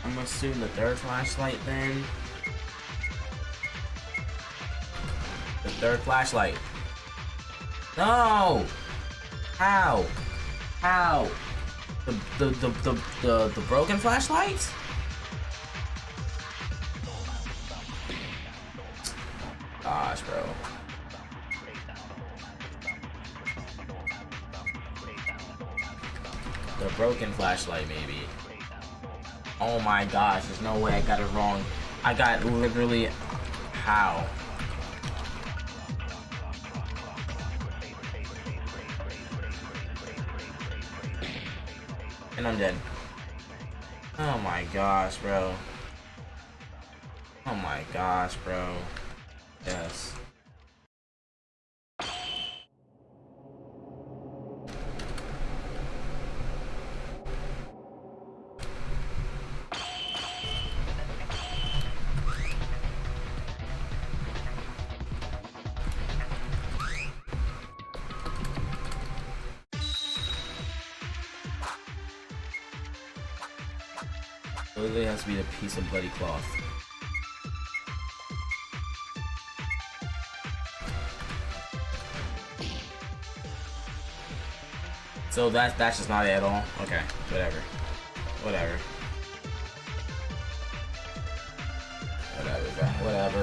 I'm gonna assume the third flashlight then. The third flashlight. No! How? The broken flashlight? Gosh, bro. The broken flashlight, maybe. Oh my gosh, there's no way I got it wrong. I got literally... How? And I'm dead. Oh my gosh, bro. Oh my gosh, bro. Yes. It literally has to be the piece of bloody cloth. So that's just not it at all? Okay, whatever. Whatever,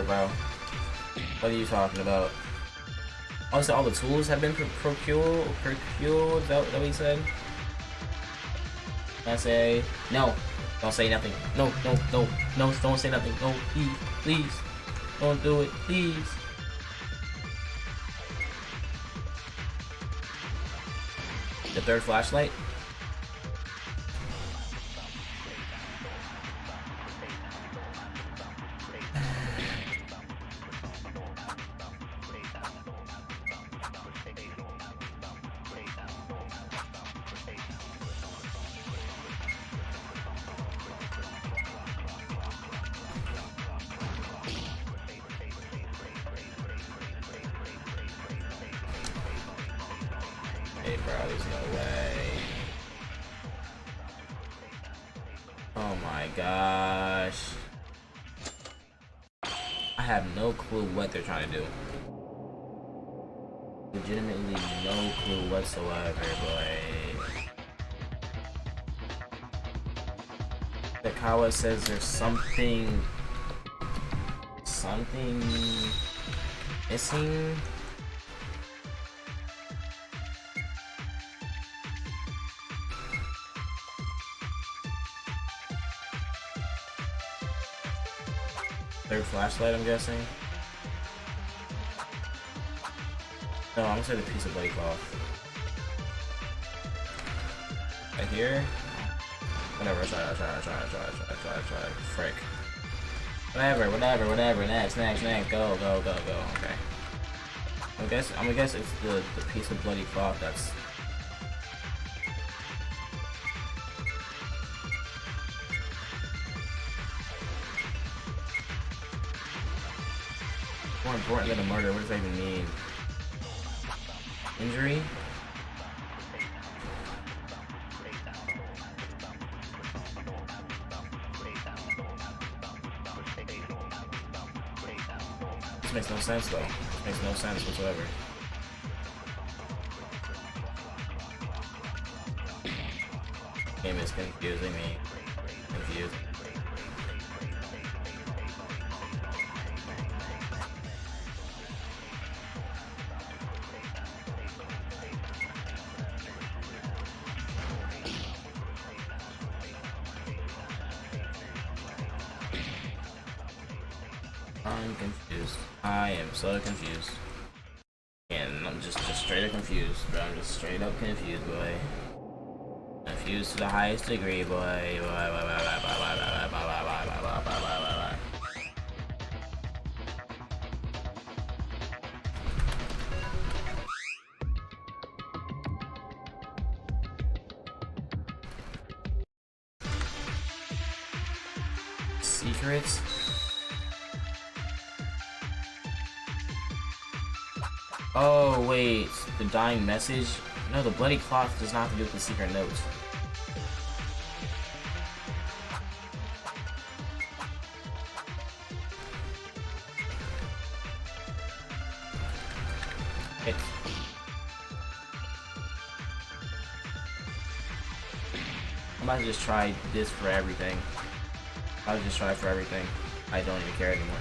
bro. What are you talking about? Oh, so all the tools have been procured? Is that what he said? I say no. Don't say nothing. No, don't say nothing. No, please. Don't do it, please. The third flashlight? bro. There's no way. Oh my gosh. I have no clue what they're trying to do. Legitimately no clue whatsoever, boy. The Kawa says there's something missing. Third flashlight, I'm guessing. No, I'm gonna say the piece of bloody cloth. Right here. Whatever, try. Frick. Whatever. Next. Go. Okay. I'm gonna guess it's the piece of bloody cloth that's. More important than a murder. What does that even mean? Injury? This makes no sense though. This makes no sense whatsoever. Game is confusing me. Confused. I'm confused. I am so confused. And I'm just straight up confused, bro. I'm just straight up confused, boy. Confused to the highest degree, boy. Secrets? Oh, wait. The dying message? No, the bloody cloth does not have to do with the secret notes. I'm about to just try this for everything. I'll just try for everything. I don't even care anymore.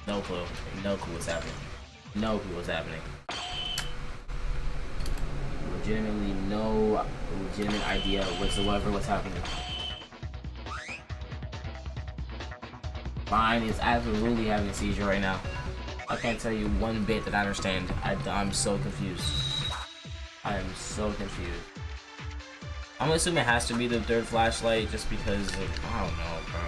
No clue. No clue what's happening. No clue what's happening. Legitimately no legitimate idea whatsoever what's happening. Mine is absolutely having a seizure right now. I can't tell you one bit that I understand. I'm so confused. I am so confused. I'm gonna assume it has to be the third flashlight just because of, I don't know, bro.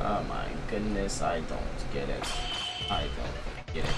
Oh my goodness, I don't get it. I don't get it.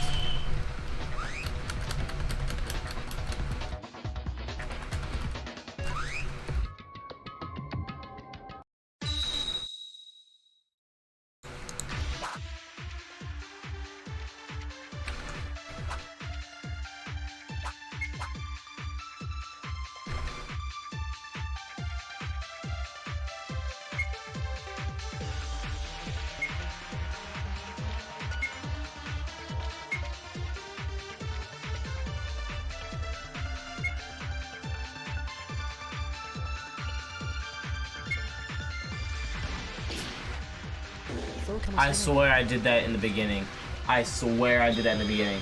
I swear I did that in the beginning. I swear I did that in the beginning.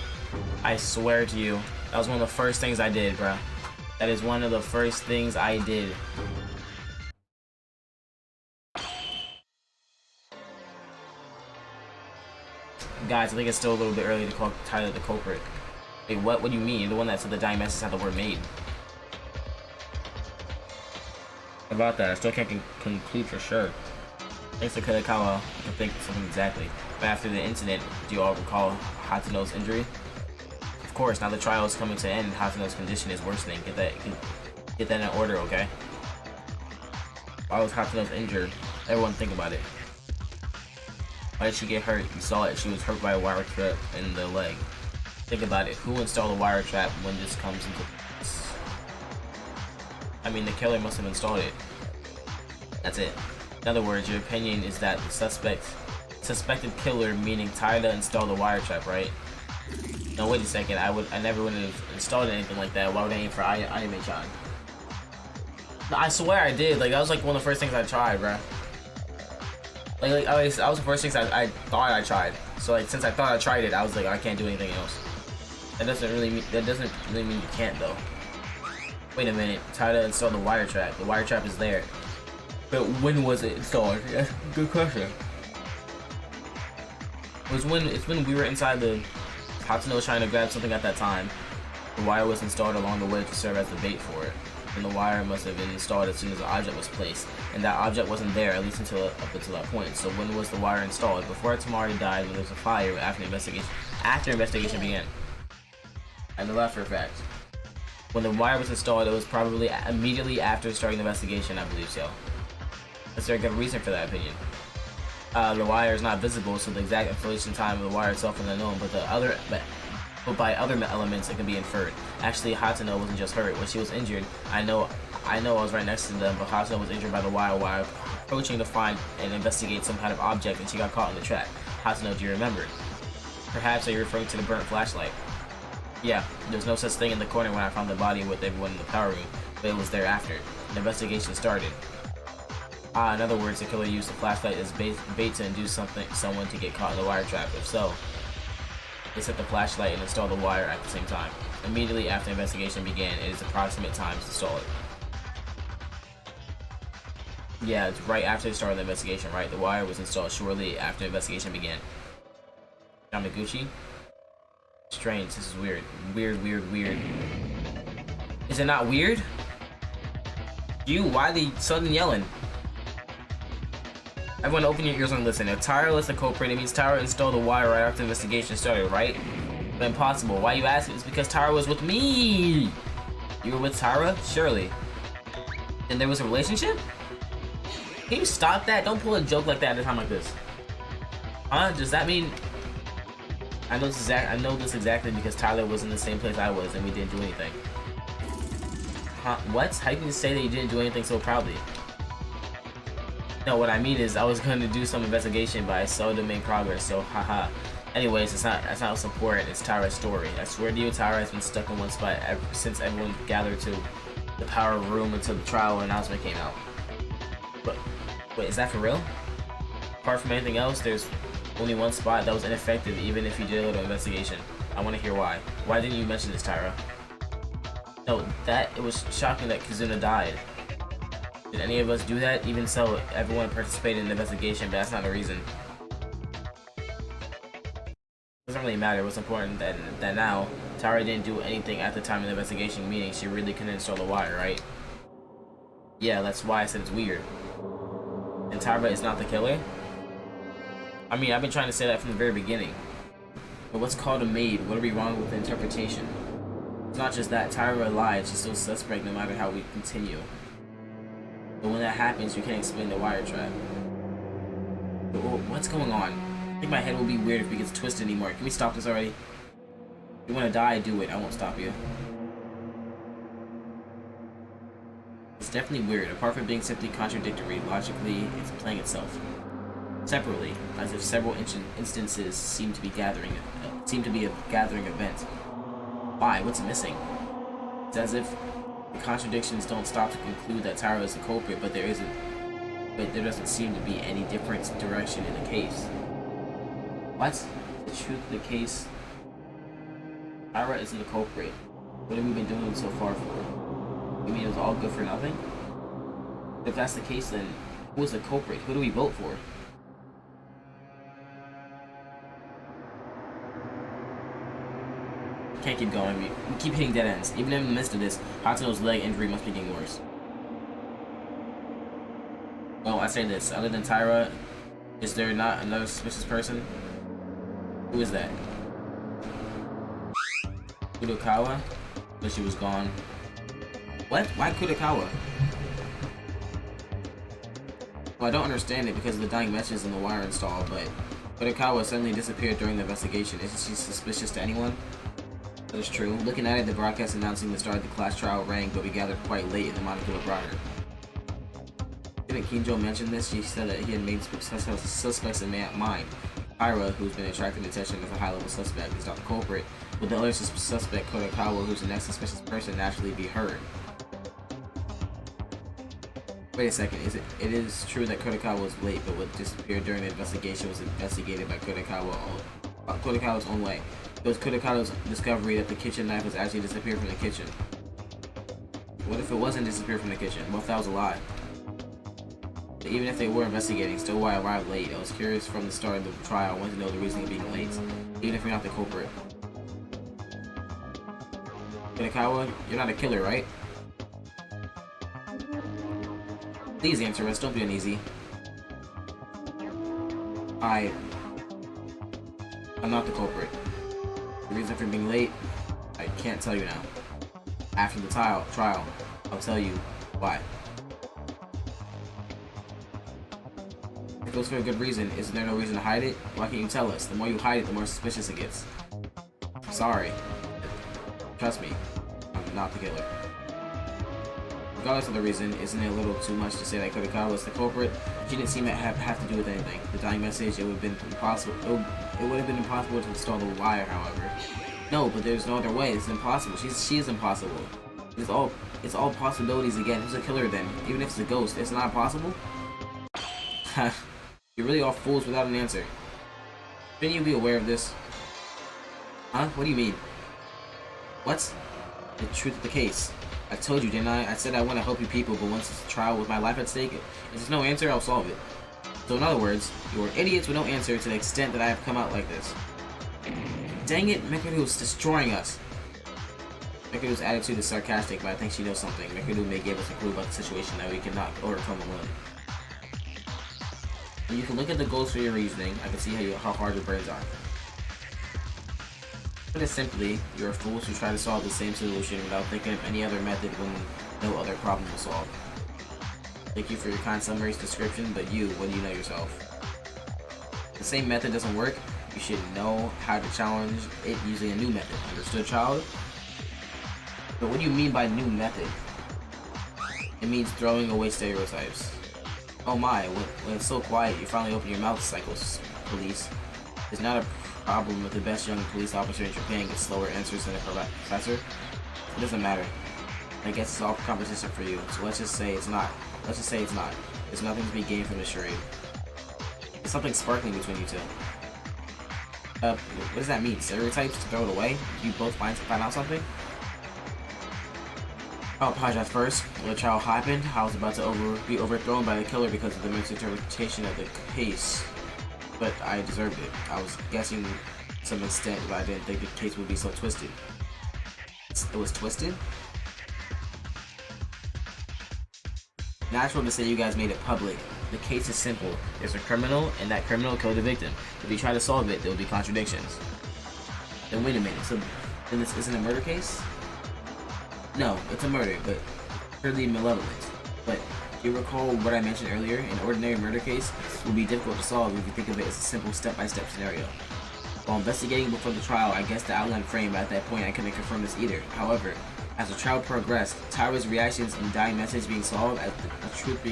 I swear to you. That was one of the first things I did, bro. That is one of the first things I did. Guys, I think it's still a little bit early to call Tyler the culprit. Wait, what do you mean? The one that said the dying message had the word made. About that, I still can't conclude for sure. Thanks to Kadakawa, I can think of something exactly. But after the incident, do you all recall Hatano's injury? Of course, now the trial is coming to an end, Hatano's condition is worsening. Get that in order, okay? Why was Hatano's injured? Everyone think about it. Why did she get hurt? You saw it. She was hurt by a wire trap in the leg. Think about it. Who installed a wire trap when this comes into place? I mean, the killer must have installed it. That's it. In other words, your opinion is that the suspected killer, meaning Taira, installed a wire trap, right? No, wait a second. I never would have installed anything like that. Why would I aim for Ayame-chan? No, I swear I did. Like, that was like one of the first things I tried, bruh. Like that was the first things I thought I tried. So like, since I thought I tried it, I was like, I can't do anything else. That doesn't really mean you can't though. Wait a minute, Taira installed the wire trap. The wire trap is there. But when was it installed? That's a good question. It's when we were inside the Hatano trying to grab something at that time. The wire was installed along the way to serve as the bait for it. And the wire must have been installed as soon as the object was placed. And that object wasn't there, at least up until that point. So when was the wire installed? Before Tamari died, when there was a fire, after investigation began. I know that for a fact. When the wire was installed, it was probably immediately after starting the investigation, I believe so. Is there a good reason for that opinion? The wire is not visible, so the exact installation time of the wire itself is unknown, but by other elements it can be inferred. Actually, Hatano wasn't just hurt. When she was injured, I know I was right next to them, but Hatano was injured by the wire while approaching to find and investigate some kind of object, and she got caught in the trap. Hatano, do you remember? Perhaps are you referring to the burnt flashlight? Yeah, there's no such thing in the corner when I found the body with everyone in the power room, but it was there after. The investigation started. In other words, the killer used the flashlight as bait to induce someone to get caught in the wire trap. If so, they set the flashlight and installed the wire at the same time. Immediately after the investigation began, it is approximate time to install it. Yeah, it's right after the start of the investigation, right? The wire was installed shortly after the investigation began. Yamaguchi? Strange, this is weird. Weird. Is it not weird? Why are they suddenly yelling? Everyone open your ears and listen. If Taira was the culprit, it means Taira installed the wire right after the investigation started, right? But impossible. Why you asking? It's because Taira was with me! You were with Taira? Surely. And there was a relationship? Can you stop that? Don't pull a joke like that at a time like this. Huh? Does that mean... I know this exactly because Tyler was in the same place I was and we didn't do anything. Huh? What? How can you say that you didn't do anything so proudly? No, what I mean is I was going to do some investigation, but I seldom made progress, so haha. Anyways, that's not what's important. It's Tyra's story. I swear to you, Tyra has been stuck in one spot since everyone gathered to the power room until the trial announcement came out. But wait, is that for real? Apart from anything else, there's only one spot that was ineffective, even if you did a little investigation. I want to hear why. Why didn't you mention this, Taira? No, it was shocking that Kizuna died. Did any of us do that? Even so, everyone participated in the investigation, but that's not a reason. It doesn't really matter. What's important that now, Taira didn't do anything at the time of the investigation, meaning she really couldn't install the wire, right? Yeah, that's why I said it's weird. And Taira is not the killer? I mean, I've been trying to say that from the very beginning. But what's called a maid? What are we wrong with the interpretation? It's not just that. Taira lied. She's still suspect no matter how we continue. But when that happens, you can't explain the wire trap. But what's going on? I think my head will be weird if we get twisted anymore. Can we stop this already? If you want to die, do it. I won't stop you. It's definitely weird. Apart from being simply contradictory, logically, it's playing itself. Separately, as if several instances seem to be a gathering event. Why? What's missing? It's as if the contradictions don't stop to conclude that Taira is the culprit, but there isn't. but there doesn't seem to be any different direction in the case. What? The truth of the case? Ira isn't the culprit. What have we been doing so far for? You mean it was all good for nothing? If that's the case, then who was the culprit? Who do we vote for? Can't keep going. We keep hitting dead ends. Even in the midst of this, Hatsuno's leg injury must be getting worse. Well, I say this. Other than Tyra, is there not another suspicious person? Who is that? Kudokawa? But she was gone. What? Why Kudokawa? Well, I don't understand it because of the dying messages in the wire install, but Kudokawa suddenly disappeared during the investigation. Isn't she suspicious to anyone? That is true. Looking at it, the broadcast announcing the start of the class trial rang, but we gathered quite late in the monocular brought her. Didn't Kinjo mention this? She said that he had made suspects in mind. Tyra, who's been attracting attention as a high-level suspect, is not the culprit. Would the other suspect, Kudokawa, who's the next suspicious person, naturally be her? Wait a second. It is true that Kudokawa was late, but what disappeared during the investigation was investigated by Kudokawa's own way. It was Kudokawa's discovery that the kitchen knife was actually disappeared from the kitchen. What if it wasn't disappeared from the kitchen? What if that was a lie? But even if they were investigating, still why I arrived late. I was curious from the start of the trial. I wanted to know the reason of being late, even if you're not the culprit. Kudokawa, you're not a killer, right? Please answer us, don't be uneasy. I'm not the culprit. The reason for being late, I can't tell you now. After the trial, I'll tell you why. If it was for a good reason, isn't there no reason to hide it? Why can't you tell us? The more you hide it, the more suspicious it gets. I'm sorry. Trust me, I'm not the killer. Regardless of the reason, isn't it a little too much to say that Kudokawa was the culprit? She didn't seem to have to do with anything. The dying message, it would have been impossible. It would have been impossible to install the wire, however. No, but there's no other way. It's impossible. She is impossible. It's all possibilities again. Who's a killer then? Even if it's a ghost, it's not possible. You're really all fools without an answer. Shouldn't you be aware of this? Huh? What do you mean? What's the truth of the case? I told you, didn't I? I said I want to help you people, but once it's a trial with my life at stake, if there's no answer, I'll solve it. So in other words, you're idiots with no answer to the extent that I have come out like this. Dang it, Mekaru's destroying us. Mekaru's attitude is sarcastic, but I think she knows something. Mekaru may give us a clue about the situation that we cannot overcome alone. When you can look at the goals for your reasoning, I can see how hard your brains are. Put it simply, you're fools who try to solve the same solution without thinking of any other method when no other problem was solved. Thank you for your kind summary's description, but what do you know yourself? If the same method doesn't work, you should know how to challenge it using a new method. Understood, child? But what do you mean by new method? It means throwing away stereotypes. Oh my, when it's so quiet, you finally open your mouth, Psychos Police. It's not a problem with the best young police officer in Japan gets slower answers than a professor. It doesn't matter. I guess it's all competition for you, so let's just say it's not. There's nothing to be gained from this charade. There's something sparkling between you two. What does that mean? Stereotypes? To throw it away? Do you both find out something? I'll apologize first. When the trial happened, I was about to be overthrown by the killer because of the misinterpretation of the case. But I deserved it. I was guessing to some extent, but I didn't think the case would be so twisted. It was twisted? Natural to say you guys made it public. The case is simple. There's a criminal, and that criminal killed a victim. If you try to solve it, there will be contradictions. Then wait a minute, so then this isn't a murder case? No, it's a murder, but purely malevolent. But you recall what I mentioned earlier? An ordinary murder case would be difficult to solve if you think of it as a simple step-by-step scenario. While investigating before the trial, I guessed the outline frame, but at that point I couldn't confirm this either. However, as the trial progressed, Tyra's reactions and dying message being solved as the truth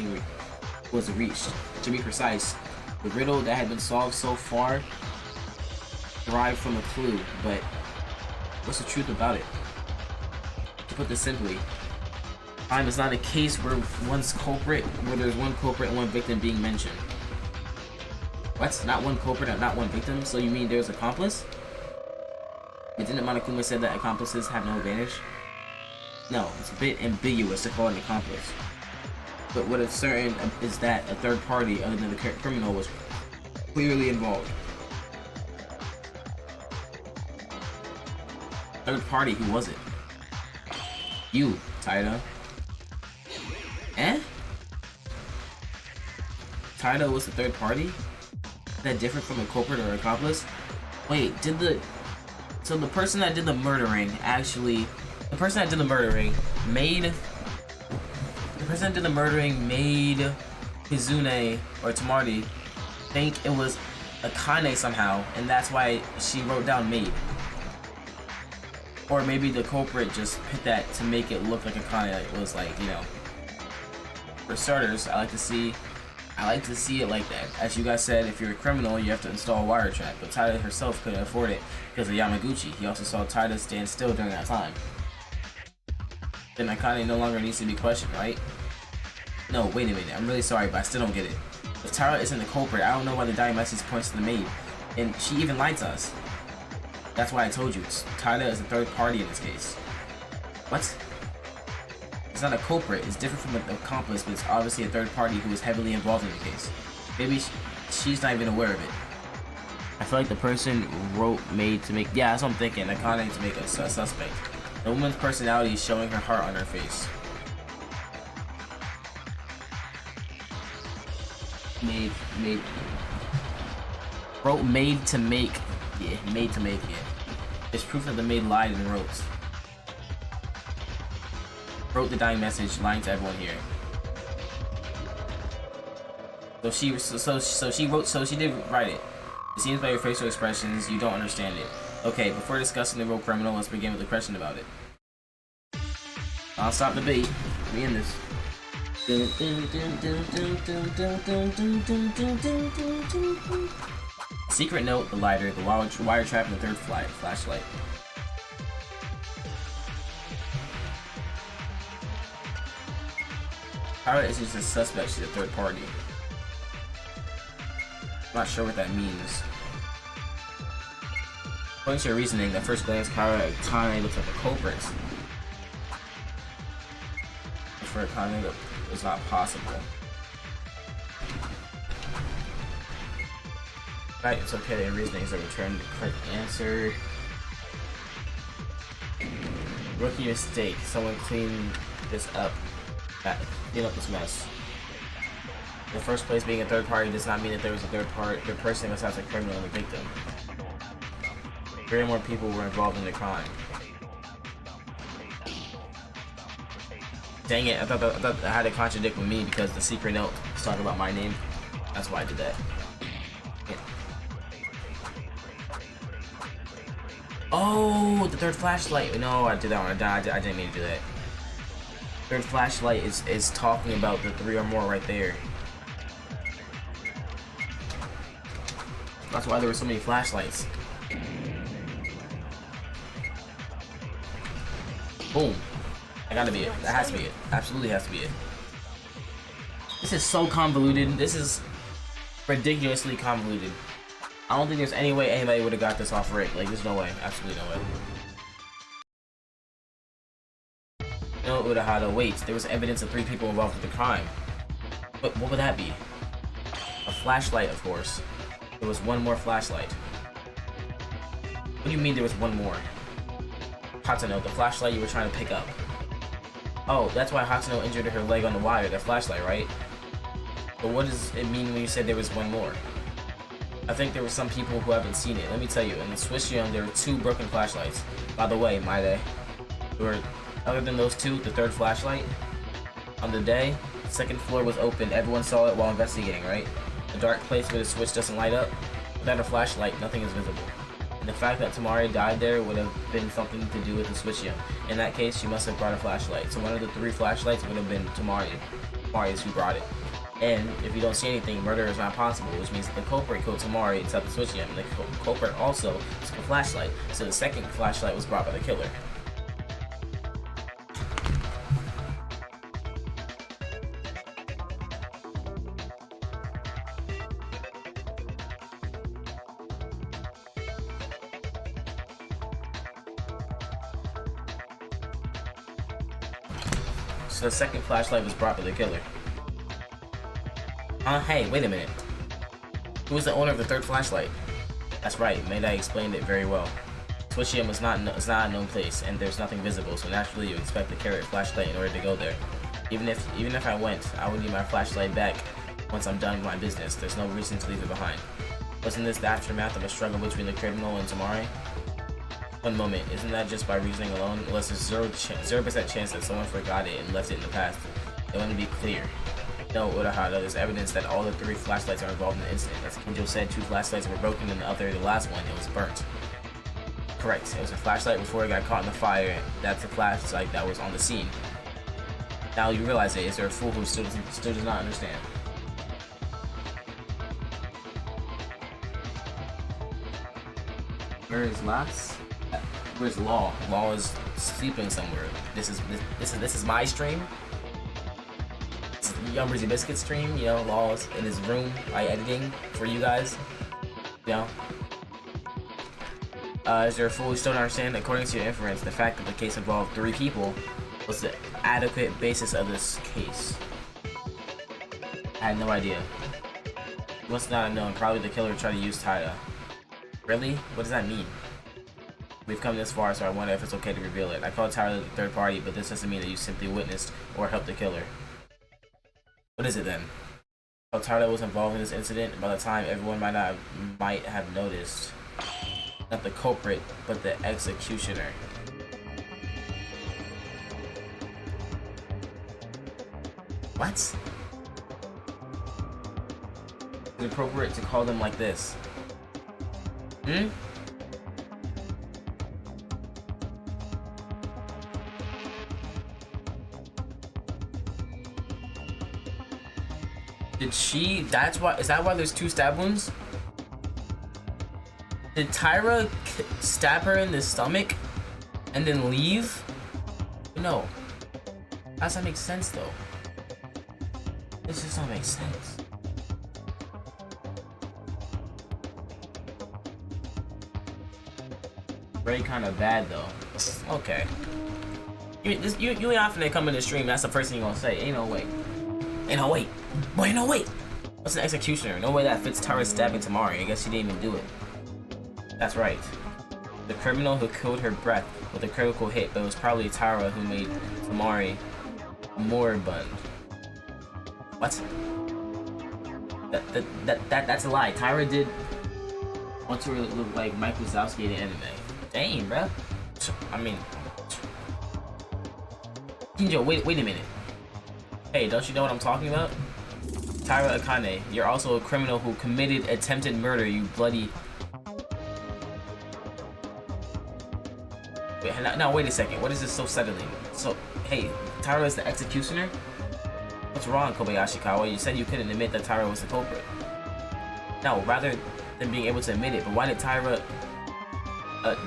was reached. To be precise, the riddle that had been solved so far derived from a clue, but what's the truth about it? To put this simply, Crime is not a case where there's one culprit and one victim being mentioned. What? Not one culprit and not one victim? So you mean there's an accomplice? But didn't Monokuma say that accomplices have no advantage? No, it's a bit ambiguous to call it an accomplice. But what is certain is that a third party other than the criminal was clearly involved. Third party, who was it? You, Taida. Eh? Taida was the third party? Is that different from a culprit or accomplice? Wait, so the person that did the murdering made Kizune or Tamari think it was Akane somehow, and that's why she wrote down maid. Or maybe the culprit just picked that to make it look like Akane. It was like, you know. For starters, I like to see it like that. As you guys said, if you're a criminal, you have to install a wire trap, but Taida herself couldn't afford it because of Yamaguchi. He also saw Taida stand still during that time. Then Akane no longer needs to be questioned, right? No, wait a minute. I'm really sorry, but I still don't get it. If Taida isn't the culprit, I don't know why the dying message points to the maid. And she even lied to us. That's why I told you, Taida is a third party in this case. What? It's not a culprit, it's different from an accomplice, but it's obviously a third party who is heavily involved in the case. Maybe she's not even aware of it. I feel like the person wrote maid to make, yeah, that's what I'm thinking, Akane to make a suspect. The woman's personality is showing her heart on her face. Maid. Wrote made to make, yeah. It's proof that the maid lied and wrote the dying message, lying to everyone here. So she did write it. It seems by your facial expressions you don't understand it. Okay, before discussing the real criminal, let's begin with a question about it. I'll stop debate. We in this. Secret note, the lighter, the wire trap, and the third flashlight. Taida is just a suspect, she's a third party. I'm not sure what that means. According to your reasoning, at first glance, Akane looks like a culprit. For Akane, that was not possible. Right, it's okay, their reasoning is a return the correct answer. Rookie mistake, someone clean this up. Clean up this mess. In the first place, being a third party does not mean that there was a third person besides a criminal and the victim. 3 or more people were involved in the crime. Dang it, I thought I had to contradict with me because the secret note was talking about my name. That's why I did that. Yeah. Oh, the third flashlight. No, I did that one. I didn't mean to do that. Third flashlight is talking about the 3 or more right there. That's why there were so many flashlights. Boom. That gotta be it. That has to be it. Absolutely has to be it. This is so convoluted. This is ridiculously convoluted. I don't think there's any way anybody would have got this off Rick. Like, there's no way. Absolutely no way. No, Urahara, wait. There was evidence of 3 people involved with the crime. But what would that be? A flashlight, of course. There was one more flashlight. What do you mean there was one more? Hatsuno, the flashlight you were trying to pick up. Oh, that's why Hatsuno injured her leg on the wire, that flashlight, right? But what does it mean when you said there was one more? I think there were some people who haven't seen it. Let me tell you, in the Swiss Young, there were 2 broken flashlights. By the way, my day. Other than those 2, the third flashlight, on the day, the 2nd floor was open. Everyone saw it while investigating, right? A dark place where the switch doesn't light up. Without a flashlight, nothing is visible. And the fact that Tamari died there would have been something to do with the switch young. In that case, she must have brought a flashlight. So one of the 3 flashlights would have been Tamari's who brought it. And if you don't see anything, murder is not possible, which means that the culprit killed Tamari inside the switch young. And the culprit also took a flashlight. So the 2nd flashlight was brought by the killer. So the second flashlight was brought to the killer. Hey, wait a minute. Who was the owner of the third flashlight? That's right, Mayday explained it very well. Switchium is not a known place, and there's nothing visible, so naturally you expect to carry a flashlight in order to go there. Even if I went, I would need my flashlight back once I'm done with my business. There's no reason to leave it behind. Wasn't this the aftermath of a struggle between the criminal and Tamari? One moment, isn't that just by reasoning alone? Unless there's 0% chance that someone forgot it and left it in the past. It wouldn't be clear. No, Urahara, there's evidence that all the 3 flashlights are involved in the incident. As Kinjo said, 2 flashlights were broken and the last one, it was burnt. Correct, it was a flashlight before it got caught in the fire. That's the flashlight that was on the scene. Now you realize it. Is there a fool who still does not understand? Where is Lass? Where's Law? Law is sleeping somewhere. This is my stream. This is YungBreezyBiscuit stream. You know, Law is in his room, editing for you guys. You know. Is there a fool who still don't understand? According to your inference, the fact that the case involved 3 people was the adequate basis of this case. I had no idea. You must not have known. Probably the killer tried to use Taira. Really? What does that mean? We've come this far, so I wonder if it's okay to reveal it. I call Taira the third party, but this doesn't mean that you simply witnessed or helped the killer. What is it then? Well, Taira was involved in this incident. By the time everyone might have noticed. Not the culprit, but the executioner. What? Is it appropriate to call them like this? Did she? That's why. Is that why there's 2 stab wounds? Did Taira stab her in the stomach and then leave? No. How does that make sense though? This just don't make sense. Very kind of bad though. Okay. You often come in the stream, that's the first thing you're gonna say. Ain't no way. Ain't no way. Boy, ain't no way. What's an executioner? No way that fits Taira stabbing Tamari. I guess she didn't even do it. That's right. The criminal who killed her breath with a critical hit, but it was probably Taira who made Tamari moribund. What? That's a lie. Taira did want to look like Mike Wazowski in the anime. Dang, bruh. I mean, Kinjo, wait a minute. Hey, don't you know what I'm talking about? Taira Akane, you're also a criminal who committed attempted murder, you bloody... Wait, now wait a second. What is this so settling? So, hey, Taira is the executioner? What's wrong, Kobayashikawa? You said you couldn't admit that Taira was the culprit. No, rather than being able to admit it, but why did Taira...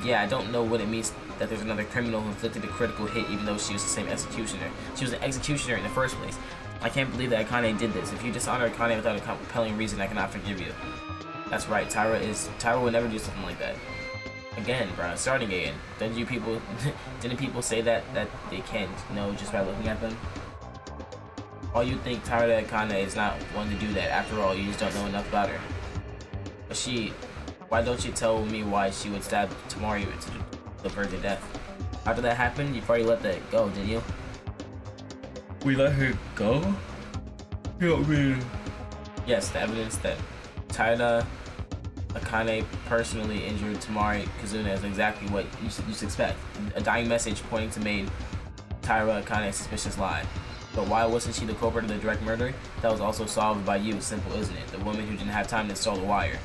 yeah, I don't know what it means that there's another criminal who inflicted a critical hit even though she was the same executioner. She was an executioner in the first place. I can't believe that Akane did this. If you dishonor Akane without a compelling reason, I cannot forgive you. That's right, Taira would never do something like that. Again, bro, starting again. Didn't people say that they can't know just by looking at them? All you think Taira Akane is not one to do that. After all, you just don't know enough about her. But why don't you tell me why she would stab Tamari to the verge of death? After that happened, you probably let that go, didn't you? We let her go? Yes, the evidence that Taira Akane personally injured Tamari Kazuna is exactly what you should expect. A dying message pointing to made Taira Akane's suspicious lie. But why wasn't she the culprit of the direct murder? That was also solved by you, simple isn't it? The woman who didn't have time to install the wire.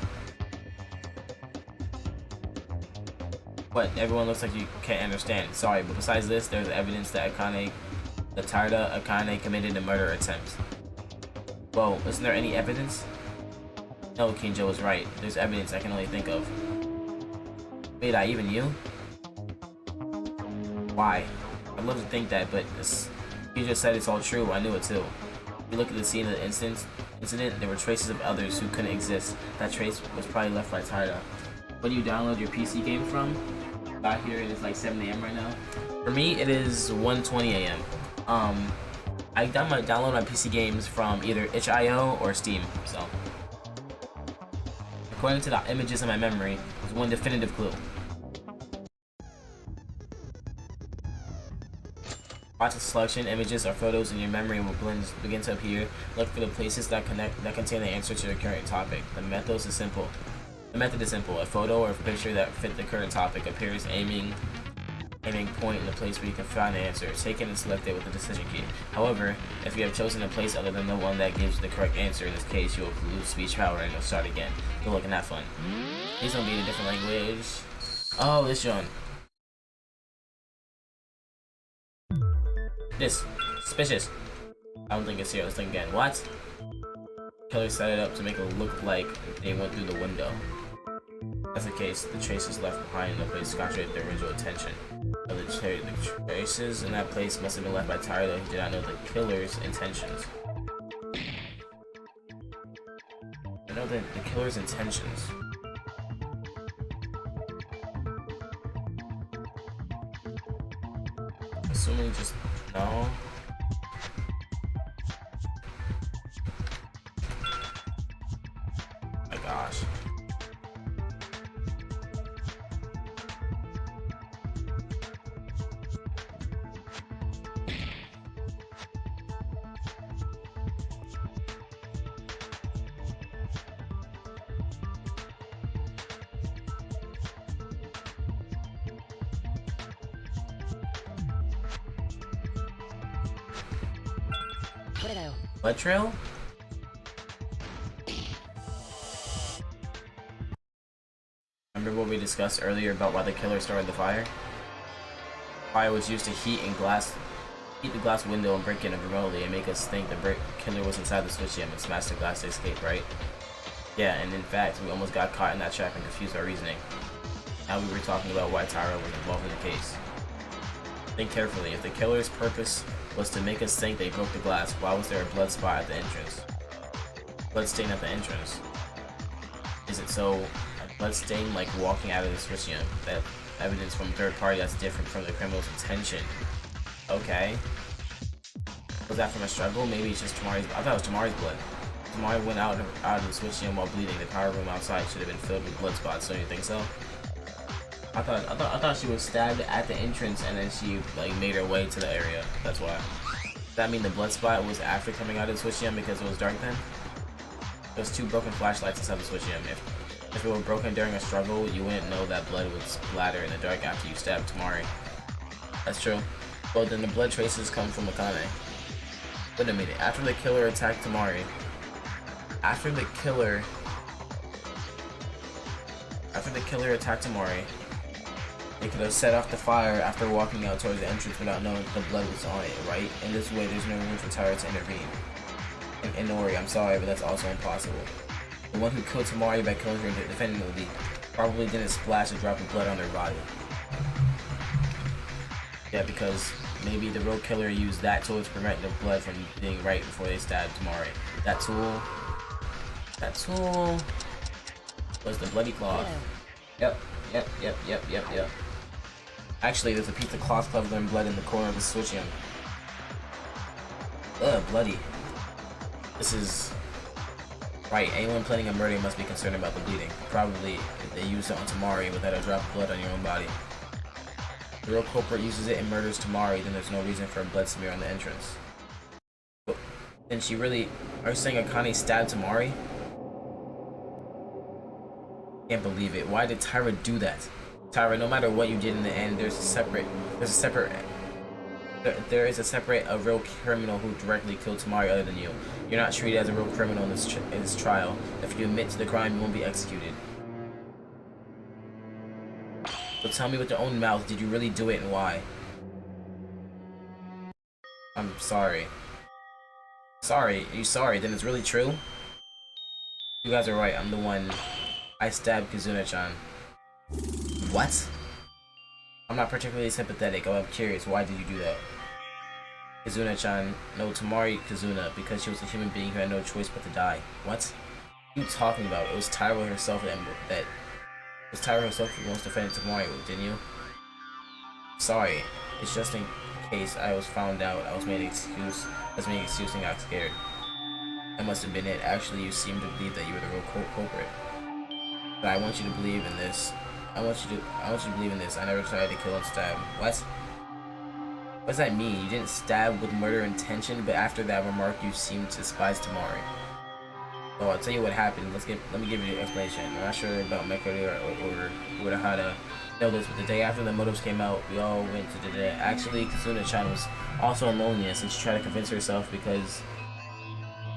But everyone looks like you can't understand. Sorry, but besides this, there's evidence that Taira Akane committed a murder attempt. Whoa, isn't there any evidence? No, Kinjo was right. There's evidence I can only think of. Wait, even you? Why? I'd love to think that, but you just said it's all true. I knew it too. If you look at the scene of the incident, there were traces of others who couldn't exist. That trace was probably left by Taira. Where do you download your PC game from? Got here, it's like 7 AM right now. For me, it is 1:20 AM. I download my PC games from either itch.io or Steam, so. According to the images in my memory, there's one definitive clue. Watch the selection, images or photos in your memory will begin to appear. Look for the places that contain the answer to your current topic. The method is simple. A photo or a picture that fit the current topic appears aiming point in the place where you can find the answer. Take it and select it with the decision key. However, if you have chosen a place other than the one that gives the correct answer, in this case you will lose speech power and you'll start again. Good luck and have fun. Please don't be in a different language. Oh, this one. This. Suspicious. I don't think it's here. Let's think again. What? Killer set it up to make it look like they went through the window. That's the case. The traces left behind in the place concentrated their original attention. The traces in that place must have been left by Tyra, though he did not know the killer's intentions. I know the killer's intentions. Assuming just no. My gosh. Blood trail? Remember what we discussed earlier about why the killer started the fire? Fire was used to heat the glass window and break in remotely and make us think the killer was inside the switch and smashed the glass to escape, right? Yeah, and in fact, we almost got caught in that trap and confused our reasoning. Now we were talking about why Tyra was involved in the case. Think carefully. If the killer's purpose was to make us think they broke the glass, why was there a blood spot at the entrance? Blood stain at the entrance. Is it so a blood stain like walking out of the switch room? That evidence from third party that's different from the criminal's intention. Okay. Was that from a struggle? Maybe it's just Tamari's. I thought it was Tamari's blood. Tamari went out of the switch room while bleeding. The power room outside should have been filled with blood spots. Don't you think so? I thought she was stabbed at the entrance and then she like made her way to the area. That's why. Does that mean the blood spot was after coming out of the switch room because it was dark then? There's 2 broken flashlights inside the switch room. If it were broken during a struggle, you wouldn't know that blood would splatter in the dark after you stabbed Tamari. That's true. Well, then the blood traces come from Akane. Wait a minute. After the killer attacked Tamari, they could have set off the fire after walking out towards the entrance without knowing the blood was on it, right? In this way, there's no room for Tyra to intervene. And Nori, I'm sorry, but that's also impossible. The one who killed Tamari by killing her definitively probably didn't splash a drop of blood on their body. Yeah, because maybe the real killer used that tool to prevent the blood from being right before they stabbed Tamari. That tool was the bloody cloth. Yep. Actually, there's a piece of cloth covered in blood in the corner of the switch room. Ugh, bloody. This is... Right, anyone planning a murder must be concerned about the bleeding. Probably, if they used it on Tamari without a drop of blood on your own body. If the real culprit uses it and murders Tamari, then there's no reason for a blood smear on the entrance. But then she really... Are you saying Akane stabbed Tamari? Can't believe it. Why did Tyra do that? Tyra, no matter what you did in the end, there is a separate real criminal who directly killed Tamari other than you. You're not treated as a real criminal in this trial. If you admit to the crime, you won't be executed. So tell me with your own mouth, did you really do it and why? I'm sorry. Sorry? Are you sorry? Then it's really true? You guys are right, I'm the one. I stabbed Kazuna-chan. What? I'm not particularly sympathetic, I'm curious, why did you do that? Kazuna-chan, no, Tamari Kazuna, because she was a human being who had no choice but to die. What? What are you talking about? It was Tyra herself that it was Tyra herself who almost defended Tamari, didn't you? Sorry, it's just in case I was found out, I was making an excuse and got scared. That must have been it. Actually, you seem to believe that you were the real culprit. But I want you to believe in this. I want you to believe in this. I never tried to kill and stab. What? What does that mean? You didn't stab with murder intention, but after that remark, you seemed to despise Tamari. So I'll tell you what happened. Let me give you the explanation. I'm not sure about Mekari or how to know this, but the day after the motives came out, we all went to the dead. Actually, Kazuna-chan was also in loneliness, and she tried to convince herself because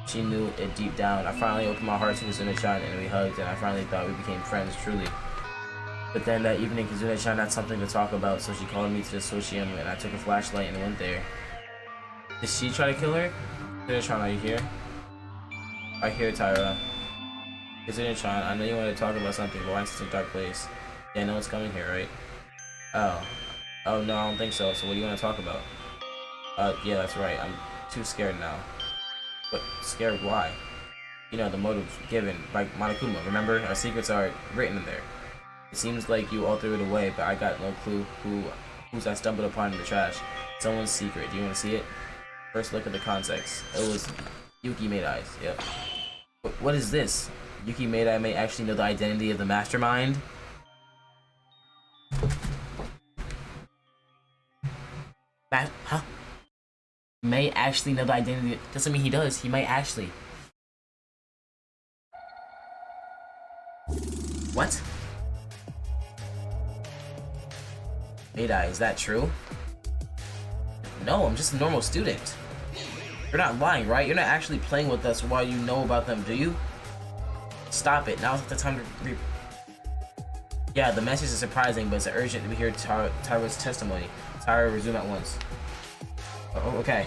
she knew it deep down. I finally opened my heart to Kazuna-chan, and we hugged, and I finally thought we became friends, truly. But then that evening, Kazuna-chan had something to talk about, so she called me to the Sochium, and I took a flashlight and went there. Did she try to kill her? Kazuna-chan, are you here? I hear Tyra. Kazuna-chan, I know you want to talk about something, but why in such a dark place? Yeah, no one's coming here, right? Oh no, I don't think so. So what do you want to talk about? Yeah, that's right. I'm too scared now. But scared why? You know, the motives given by Monokuma. Remember, our secrets are written in there. It seems like you all threw it away, but I got no clue whose I stumbled upon in the trash. Someone's secret. Do you want to see it? First look at the context. It was Yuki Made Eyes. Yep. What is this? Yuki Made Eye may actually know the identity of the mastermind. Huh? May actually know the identity. Doesn't mean he does. He might actually. What? Made-Eye, is that true? No, I'm just a normal student. You're not lying, right? You're not actually playing with us while you know about them, do you? Stop it. Now's not the time to Yeah, the message is surprising, but it's urgent to hear Tyra's testimony. Tyra, resume at once. Oh, okay.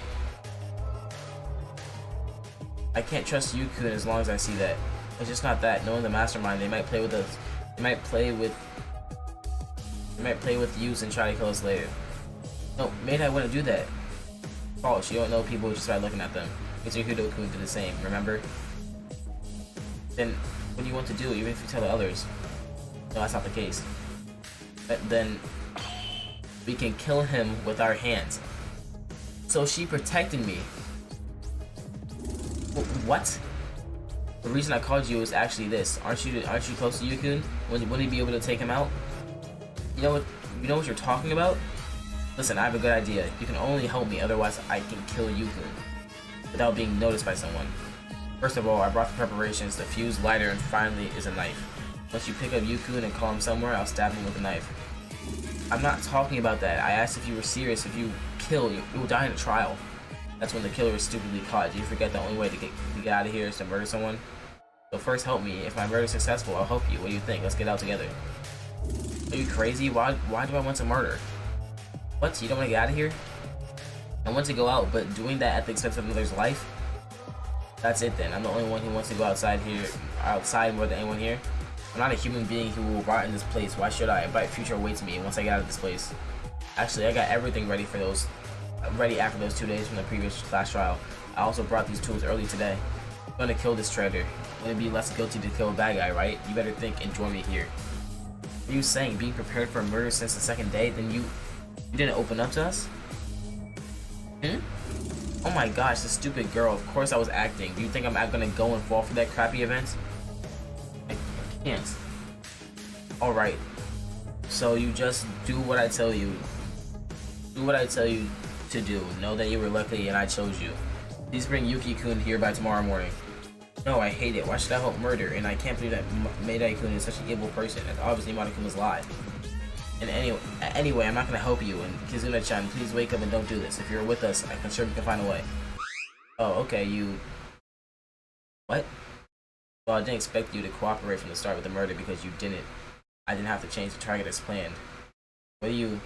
I can't trust Yukun as long as I see that. It's just not that. Knowing the mastermind, they might play with us. They might play with use and try to kill us later. No, Made-Eye wouldn't do that. False. You don't know people just by looking at them. Mitsuhido-kun did the same, remember? Then, what do you want to do, even if you tell the others? No, that's not the case. Then, we can kill him with our hands. So she protected me. What? The reason I called you is actually this. Aren't you close to Yukun? Wouldn't he be able to take him out? You know what you're talking about? Listen, I have a good idea. You can only help me, otherwise I can kill Yukun without being noticed by someone. First of all, I brought the preparations, the fuse, lighter, and finally is a knife. Once you pick up Yukun and call him somewhere, I'll stab him with a knife. I'm not talking about that. I asked if you were serious. If you kill, you will die in a trial. That's when the killer is stupidly caught. Do you forget the only way to get out of here is to murder someone? So first help me. If my murder is successful, I'll help you. What do you think? Let's get out together. Are you crazy? Why do I want to murder? What? You don't want to get out of here? I want to go out, but doing that at the expense of another's life? That's it then. I'm the only one who wants to go outside more than anyone here. I'm not a human being who will rot in this place. Why should I? A bright future awaits me once I get out of this place. Actually, I got everything ready for ready after those 2 days from the previous class trial. I also brought these tools early today. I'm gonna kill this traitor. Wouldn't it be less guilty to kill a bad guy, right? You better think and join me here. What are you saying? Being prepared for a murder since the second day? Then you didn't open up to us? Oh my gosh, this stupid girl. Of course I was acting. Do you think I'm gonna go and fall for that crappy event? I can't. Alright. So you just do what I tell you. Do what I tell you to do. Know that you were lucky and I chose you. Please bring Yuki-kun here by tomorrow morning. No, I hate it. Why should I help murder? And I can't believe that Made-Eye-kun is such an evil person. That's obviously Monokuma's lie. And anyway, I'm not gonna help you. And Kizuna-chan, please wake up and don't do this. If you're with us, I'm sure we can find a way. Oh, okay, you... What? Well, I didn't expect you to cooperate from the start with the murder because you didn't. I didn't have to change the target as planned. What do you...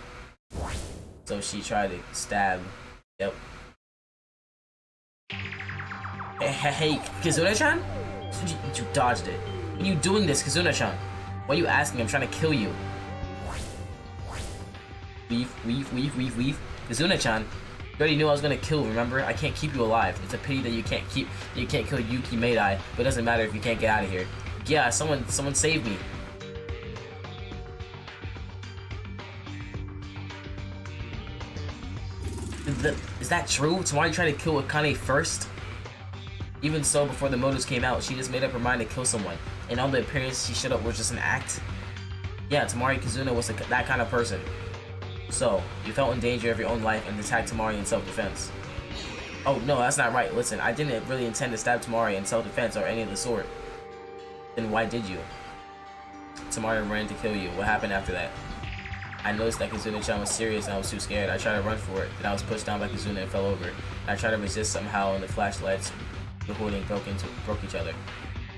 So she tried to stab... Yep. Hey, Kizuna-chan? You dodged it. What are you doing this, Kizuna-chan? Why are you asking? I'm trying to kill you. Weave. Kizuna-chan, you already knew I was gonna kill, remember? I can't keep you alive. It's a pity that you can't kill Yuki Made-Eye, but it doesn't matter if you can't get out of here. Yeah, someone save me. Is that true? Tamari tried to kill Akane first? Even so, before the motives came out, she just made up her mind to kill someone. And all the appearance she showed up was just an act? Yeah, Tamari Kazuna was that kind of person. So, you felt in danger of your own life and attacked Tamari in self-defense. Oh, no, that's not right. Listen, I didn't really intend to stab Tamari in self-defense or any of the sort. Then why did you? Tamari ran to kill you. What happened after that? I noticed that Kazuna-chan was serious and I was too scared. I tried to run for it, then I was pushed down by Kazuna and fell over. I tried to resist somehow and the flashlights the holding broke each other.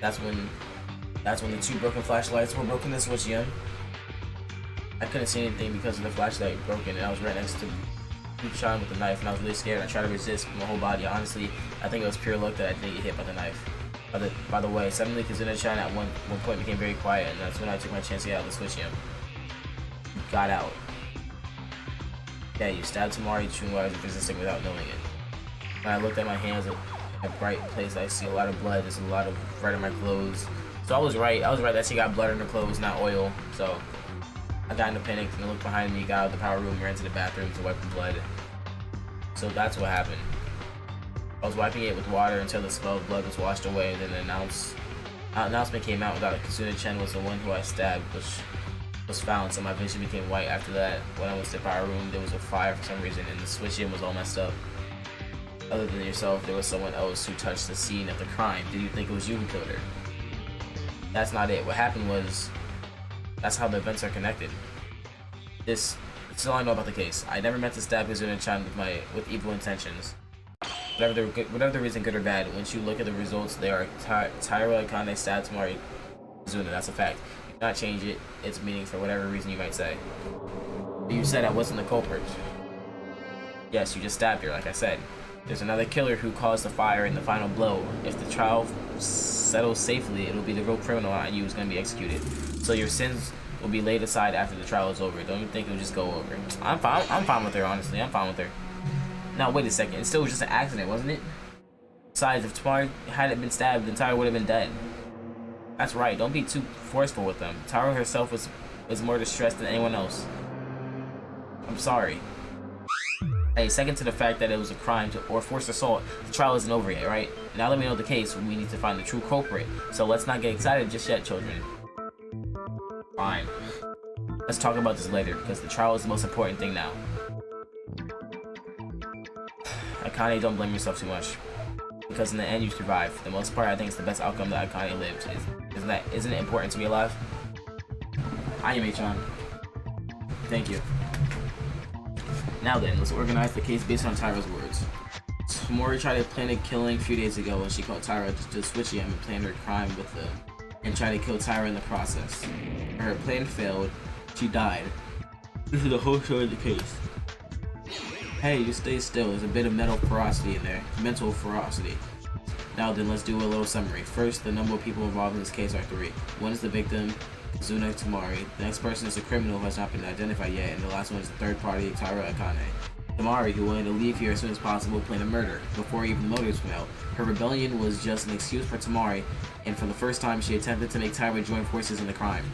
That's when the two broken flashlights were broken to switch in. I couldn't see anything because of the flashlight broken and I was right next to Chan with the knife and I was really scared. I tried to resist with my whole body. Honestly, I think it was pure luck that I didn't get hit by the knife. By the way, suddenly Kazuna-chan at one point became very quiet and that's when I took my chance to get out of the switch in. Got out. Yeah, you stabbed Tamari Chun while I was resisting without knowing it. When I looked at my hands, a bright place, I see a lot of blood. There's a lot of red on my clothes. So I was right that she got blood on her clothes, not oil. So I got into panic and I looked behind me, got out of the power room, ran to the bathroom to wipe the blood. So that's what happened. I was wiping it with water until the smell of blood was washed away, and then the announcement came out that Kazuna-chan was the one who I stabbed, which was found, so my vision became white. After that, when I went to the power room, there was a fire for some reason, and the switch-in was all messed up. Other than yourself, there was someone else who touched the scene of the crime. Did you think it was you who killed her? That's not it. What happened was, that's how the events are connected. This is all I know about the case. I never meant to stab Kazuna-chan with evil intentions. Whatever the reason, good or bad, once you look at the results, they are Taira Akane stabbed Tamari Kazuna. That's a fact. You cannot change its meaning for whatever reason you might say. But you said I wasn't the culprit. Yes, you just stabbed her, like I said. There's another killer who caused the fire and the final blow. If the trial settles safely, it'll be the real criminal, not you, who's going to be executed. So your sins will be laid aside after the trial is over. Don't you think it'll just go over? I'm fine with her, honestly. I'm fine with her. Now, wait a second. It still was just an accident, wasn't it? Besides, if Tamari hadn't been stabbed, then Tyra would have been dead. That's right. Don't be too forceful with them. Tyra herself was more distressed than anyone else. I'm sorry. Hey, second to the fact that it was a crime or forced assault, the trial isn't over yet, right? Now that we know the case, we need to find the true culprit. So let's not get excited just yet, children. Fine. Let's talk about this later, because the trial is the most important thing now. Akane, don't blame yourself too much. Because in the end, you survived. For the most part, I think it's the best outcome that Akane lived. Isn't it important to be alive? Ayame-chan. Thank you. Now then, let's organize the case based on Tyra's words. Tamori tried to plan a killing a few days ago when she caught Tyra to switch him and planned her crime with them, and tried to kill Tyra in the process. When her plan failed, she died. This is the whole story of the case. Hey, just stay still. There's a bit of mental ferocity in there. Mental ferocity. Now then, let's do a little summary. First, the number of people involved in this case are 3. One is the victim, Kazuna Tamari. The next person is a criminal who has not been identified yet, and the last one is the third party, Taira Akane. Tamari, who wanted to leave here as soon as possible, planned a murder before even the motives came out. Her rebellion was just an excuse for Tamari, and for the first time, she attempted to make Taira join forces in the crime.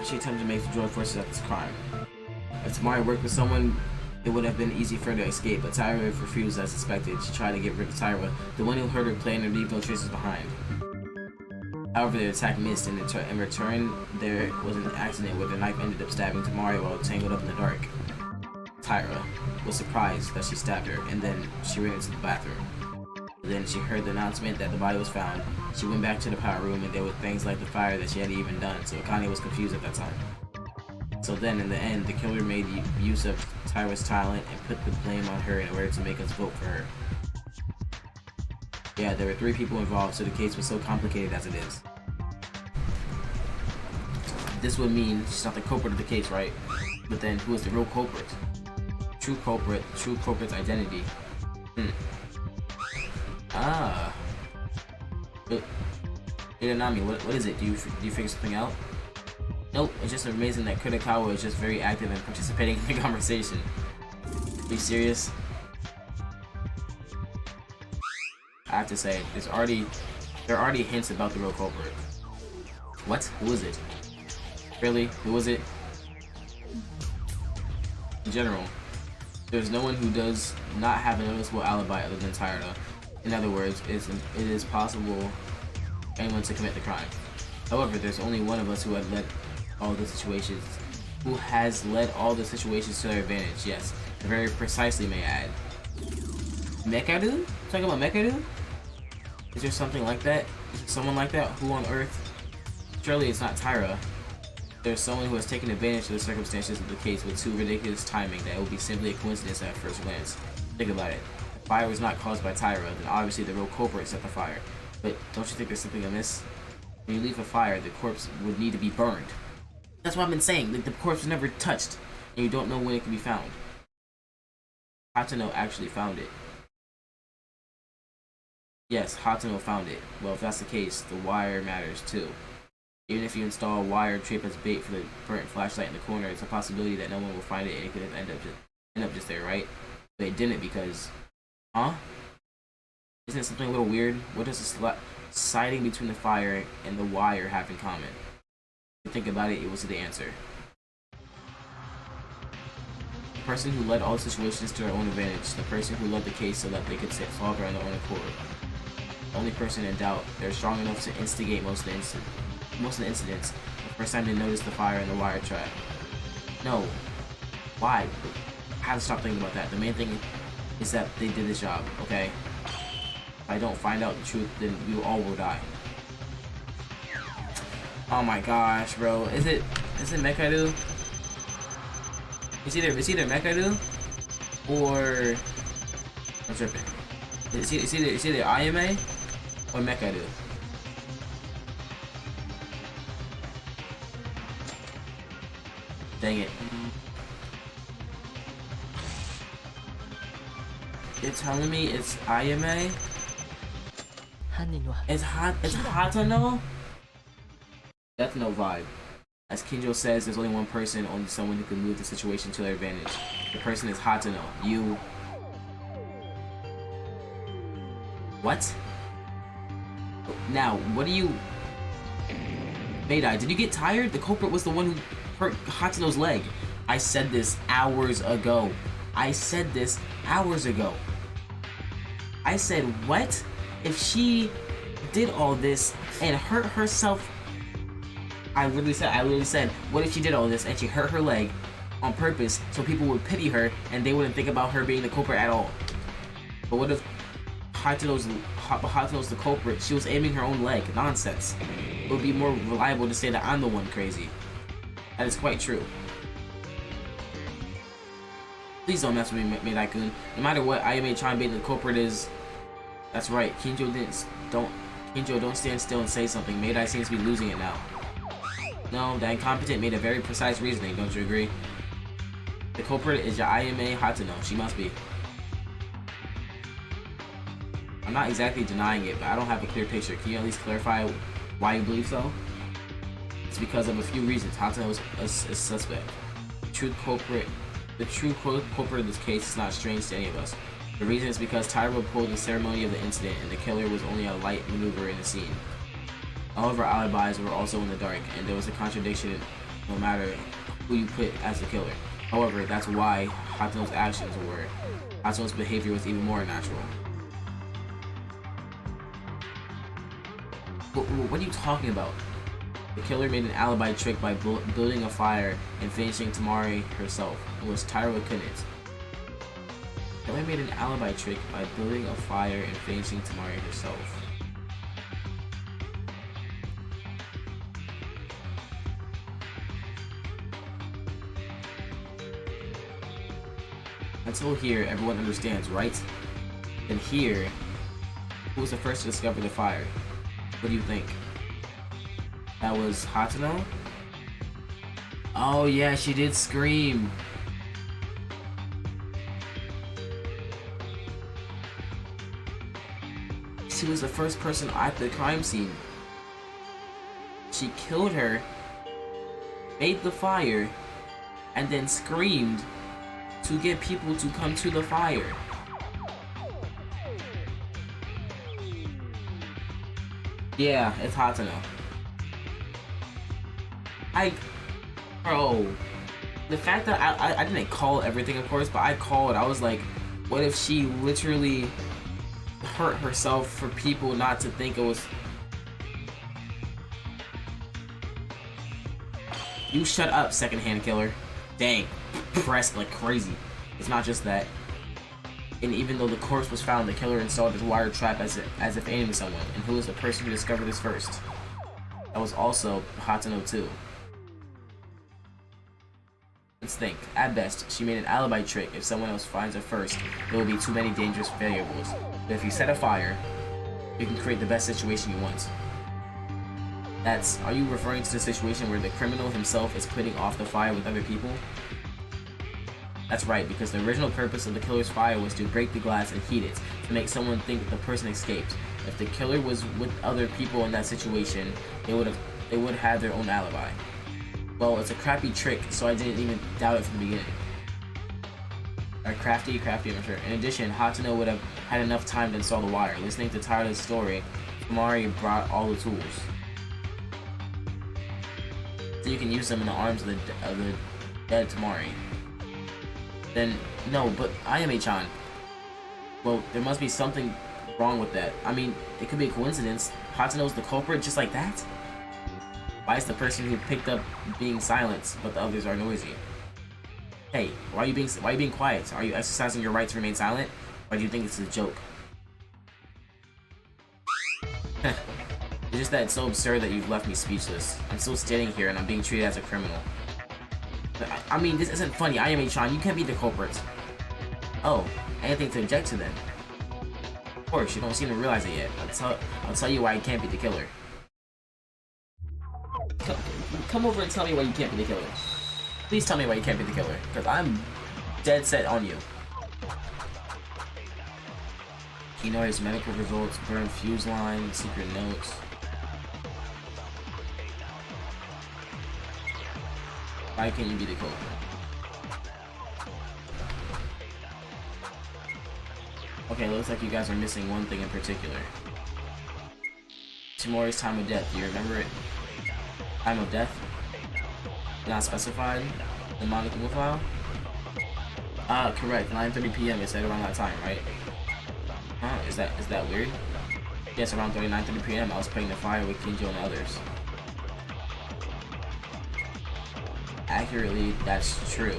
She attempted to make the join forces at this crime. If Tamari worked with someone, it would have been easy for her to escape, but Tyra refused as suspected. She tried to get rid of Tyra, the one who heard her plan and leave no traces behind. However, the attack missed, and in return, there was an accident where the knife ended up stabbing Tamari while tangled up in the dark. Tyra was surprised that she stabbed her, and then she ran into the bathroom. Then she heard the announcement that the body was found. She went back to the power room, and there were things like the fire that she hadn't even done, so Akane was confused at that time. So then, in the end, the killer made use of Tyra's talent and put the blame on her in order to make us vote for her. Yeah, there were 3 people involved, so the case was so complicated as it is. This would mean she's not the culprit of the case, right? But then, who is the real culprit? True culprit's identity. Ah. Nanami, what is it? Do you figure something out? Nope, it's just amazing that Kurikawa is just very active and participating in the conversation. Are you serious? I have to say, there are already hints about the real culprit. What? Who is it? Really? Who is it? In general, there's no one who does not have a noticeable alibi other than Tyra. In other words, it is possible for anyone to commit the crime. However, there's only one of us who has led all the situations to their advantage. Yes, very precisely, may I add. Mecha dude? Talking about Mecha dude? Is there something like that? Is there someone like that? Who on earth? Surely it's not Tyra. There's someone who has taken advantage of the circumstances of the case with too ridiculous timing that it will be simply a coincidence at first glance. Think about it. If the fire was not caused by Tyra, then obviously the real culprit set the fire. But don't you think there's something amiss? When you leave a fire, the corpse would need to be burned. That's what I've been saying. Like, the corpse was never touched, and you don't know when it can be found. Hatano actually found it. Yes, Hatano found it. Well, if that's the case, the wire matters too. Even if you install a wire trip as bait for the burnt flashlight in the corner, it's a possibility that no one will find it and it could end up just there, right? But it didn't because... Huh? Isn't it something a little weird? What does the siding between the fire and the wire have in common? If you think about it, it was the answer. The person who led all situations to their own advantage. The person who led the case so that they could solve it on their own accord. The only person in doubt. They're strong enough to instigate most of the incidents. The first time they noticed the fire in the wire trap. No. Why? I have to stop thinking about that. The main thing is that they did this job, okay? If I don't find out the truth, then we all will die. Oh my gosh, bro. Is it Mekadu? It's either Mekadu or I'm tripping. It's either Ayame or Mekadu. Dang it. You're telling me it's Ayame? It's Hatano? That's no vibe. As Kinjo says, there's only one person, only someone who can move the situation to their advantage. The person is Hatano. You... What? Now, what do you... Meidai, did you get tired? The culprit was the one who hurt Hatano's leg. I said this hours ago. I said what? If she did all this and hurt herself... I literally said, what if she did all this and she hurt her leg on purpose so people would pity her and they wouldn't think about her being the culprit at all? But what if Hatano's the culprit? She was aiming her own leg. Nonsense. It would be more reliable to say that I'm the one crazy. That is quite true. Please don't mess with me, Meidai-kun. No matter what Ayame-chan being the culprit is... That's right. Kinjo, don't stand still and say something. Meidai seems to be losing it now. No, the incompetent made a very precise reasoning, don't you agree? The culprit is Ayame Hatano. She must be. I'm not exactly denying it, but I don't have a clear picture. Can you at least clarify why you believe so? It's because of a few reasons. Hatano is a suspect. The true culprit of this case is not strange to any of us. The reason is because Tyra pulled the ceremony of the incident and the killer was only a light maneuver in the scene. All of our alibis were also in the dark, and there was a contradiction no matter who you put as the killer. However, that's why Hatano's actions were. Hatano's behavior was even more unnatural. What are you talking about? The killer made an alibi trick by building a fire and finishing Tamari herself, in which Tyra couldn't. The killer made an alibi trick by building a fire and finishing Tamari herself. Until here, everyone understands, right? And here, who was the first to discover the fire? What do you think? That was Hatano? Oh yeah, she did scream. She was the first person at the crime scene. She killed her, made the fire, and then screamed to get people to come to the fire. Yeah, it's hot to know. Bro, the fact that I didn't call everything, of course, but I called. I was like, what if she literally hurt herself for people not to think it was... You shut up, secondhand killer. Dang, pressed like crazy. It's not just that. And even though the corpse was found, the killer installed his wire trap as if aiming someone. And who was the person who discovered this first? That was also hot to know too. Let's think. At best, she made an alibi trick. If someone else finds her first, there will be too many dangerous variables. But if you set a fire, you can create the best situation you want. Are you referring to the situation where the criminal himself is putting off the fire with other people? That's right, because the original purpose of the killer's fire was to break the glass and heat it, to make someone think that the person escaped. If the killer was with other people in that situation, they would have their own alibi. Well, it's a crappy trick, so I didn't even doubt it from the beginning. Crafty, I'm sure. In addition, Hot to Know would have had enough time to install the wire. Listening to Tyler's story, Tamari brought all the tools. So you can use them in the arms of the dead Tamari. Then, no, but Ayame-chan. Well, there must be something wrong with that. I mean, it could be a coincidence. Hot to Know's the culprit just like that? Why is the person who picked up being silent, but the others are noisy? Hey, why are you being quiet? Are you exercising your right to remain silent? Or do you think it's a joke? It's just that it's so absurd that you've left me speechless. I'm still standing here and I'm being treated as a criminal. I mean, this isn't funny. Ayame-chan, you can't be the culprit. Oh, anything to object to then? Of course, you don't seem to realize it yet. I'll tell you why I can't be the killer. Come over and tell me why you can't be the killer. Please tell me why you can't be the killer, because I'm dead set on you. You know his medical results, burned fuse line, secret notes. Why can't you be the culprit? Okay, looks like you guys are missing one thing in particular. Tamori's time of death, do you remember it? Time of death? Not specified? The monocle file? Ah, correct. 9:30 p.m. It said around that time, right? Huh? Is that weird? Yes, around 9:30 p.m. I was playing the fire with Kinjo and others. Accurately, that's true.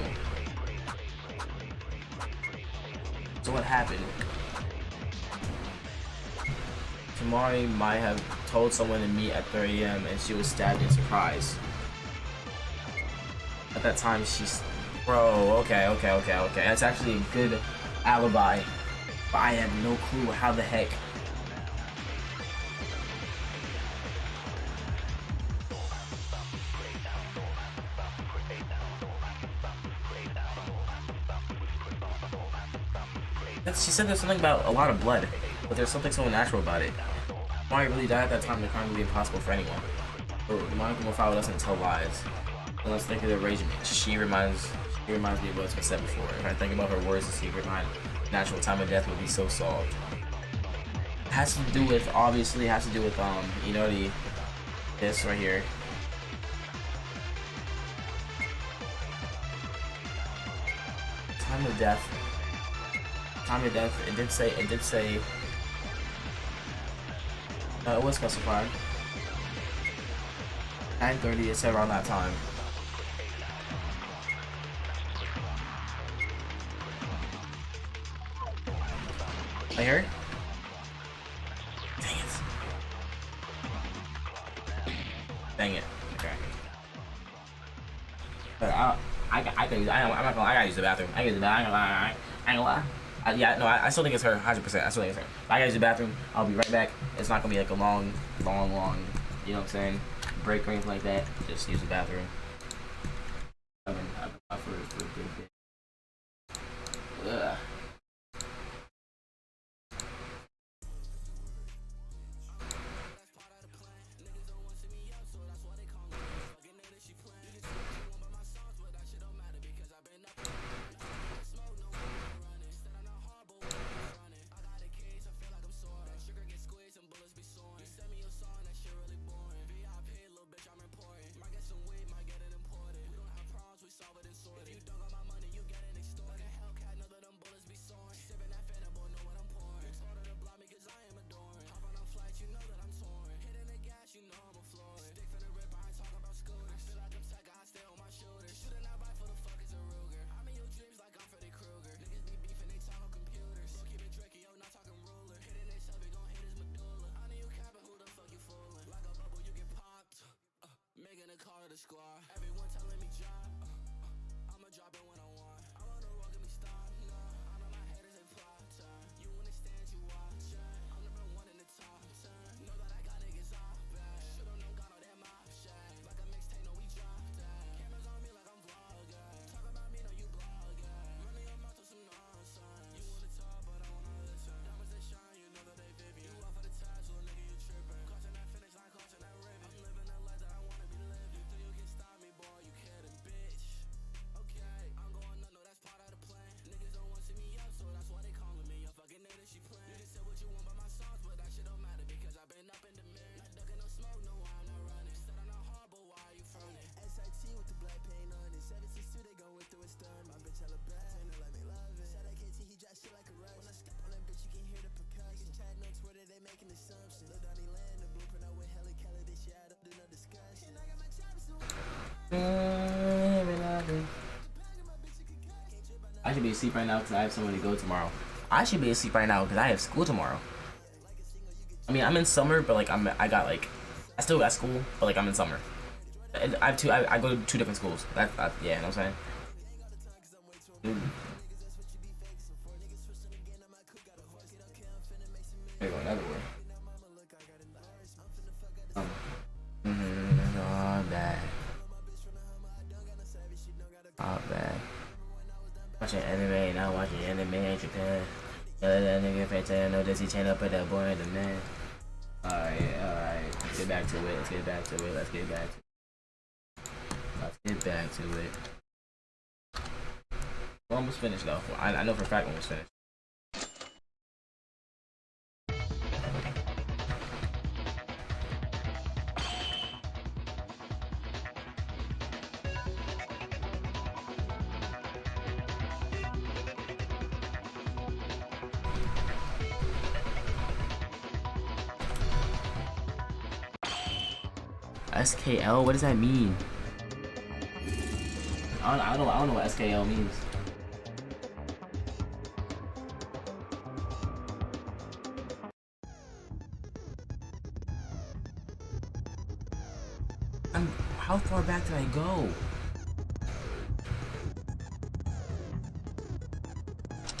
So what happened? Tamari might have told someone to meet at 3 a.m. and she was stabbed in surprise. At that time, she's... Bro, okay. That's actually a good alibi. But I have no clue how the heck... She said there's something about a lot of blood, but there's something so unnatural about it. Why really died at that time, the crime would be impossible for anyone. But the Monica Mofao doesn't tell lies. And let's think of the arrangement. She reminds me of what's been said before. If I think about her words, the secret behind natural time of death would be so solved. It has to do with, obviously, you know, this right here. Time of death, it did say, it was specified. 9:30, it said around that time. I hear it? Dang it. Okay. But I gotta use the bathroom. I ain't gonna lie. Yeah, no, I still think it's her, 100%. I still think it's her. I gotta use the bathroom. I'll be right back. It's not gonna be like a long, you know what I'm saying, break or anything like that. Just use the bathroom. I've been out for a good bit. Ugh. I should be asleep right now because I have somewhere to go tomorrow. I should be asleep right now because I have school tomorrow. I mean, I'm in summer, but like I still got school, but like I'm in summer. And I have I go to 2 different schools. Yeah, you know what I'm saying? Dude. There you go, another way. All bad. All bad. Watching anime, not watching anime in Japan. That nigga fantastic, no Disney Channel, put that boy in the man. Alright. Let's get back to it. Let's get back to it. We're almost finished though. I know for a fact we're almost finished. SKL? What does that mean? I don't know what SKL means. How far back did I go?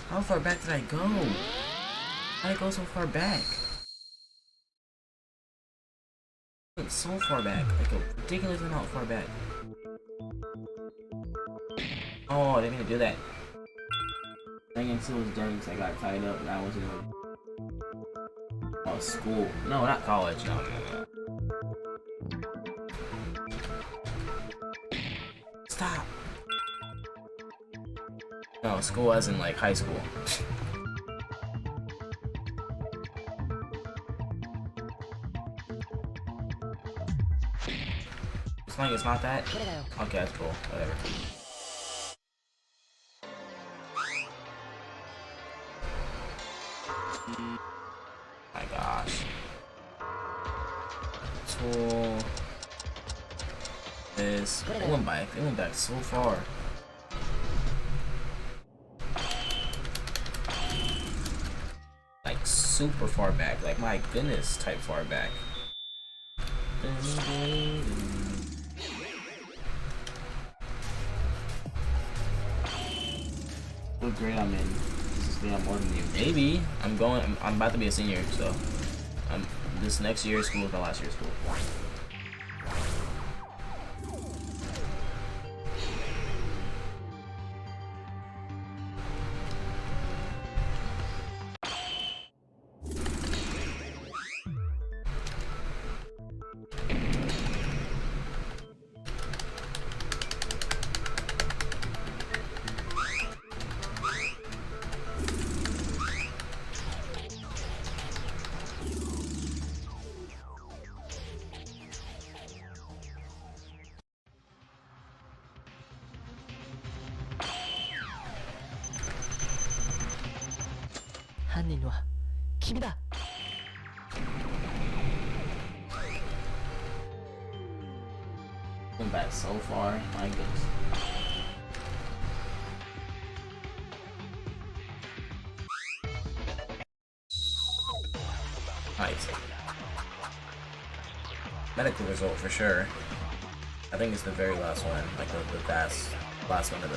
How far back did I go? How did I go so far back? It's so far back, like a ridiculous amount far back. Oh, I didn't mean to do that. Dang it, so it was done because I got tied up and I wasn't even... Oh, school. No, not college. No. Stop. No, school as in like high school. As long as it's not that. Okay, that's cool. Whatever. My gosh. Tool. This. It went back so far. Like super far back. Like my goodness, type far back. What grade I'm in? This is me, I'm more than you. Maybe. I'm about to be a senior, so this next year's school is my last year's school. Went back so far, my goodness. Nice. Medical result for sure. I think it's the very last one, like the last one of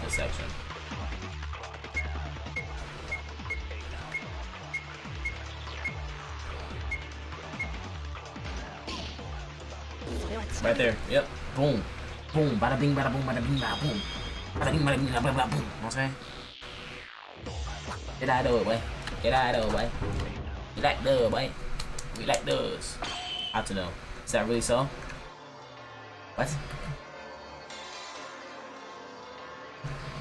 the section. Right there. Yep. Boom. Boom. Bada bing, bada boom, bada bing, bada boom. Bada bing, bada bing, bada bada boom. You know what I'm saying? Get out of the way. Get out of the way. You like the way. We like those. How to know? Is that really so? What?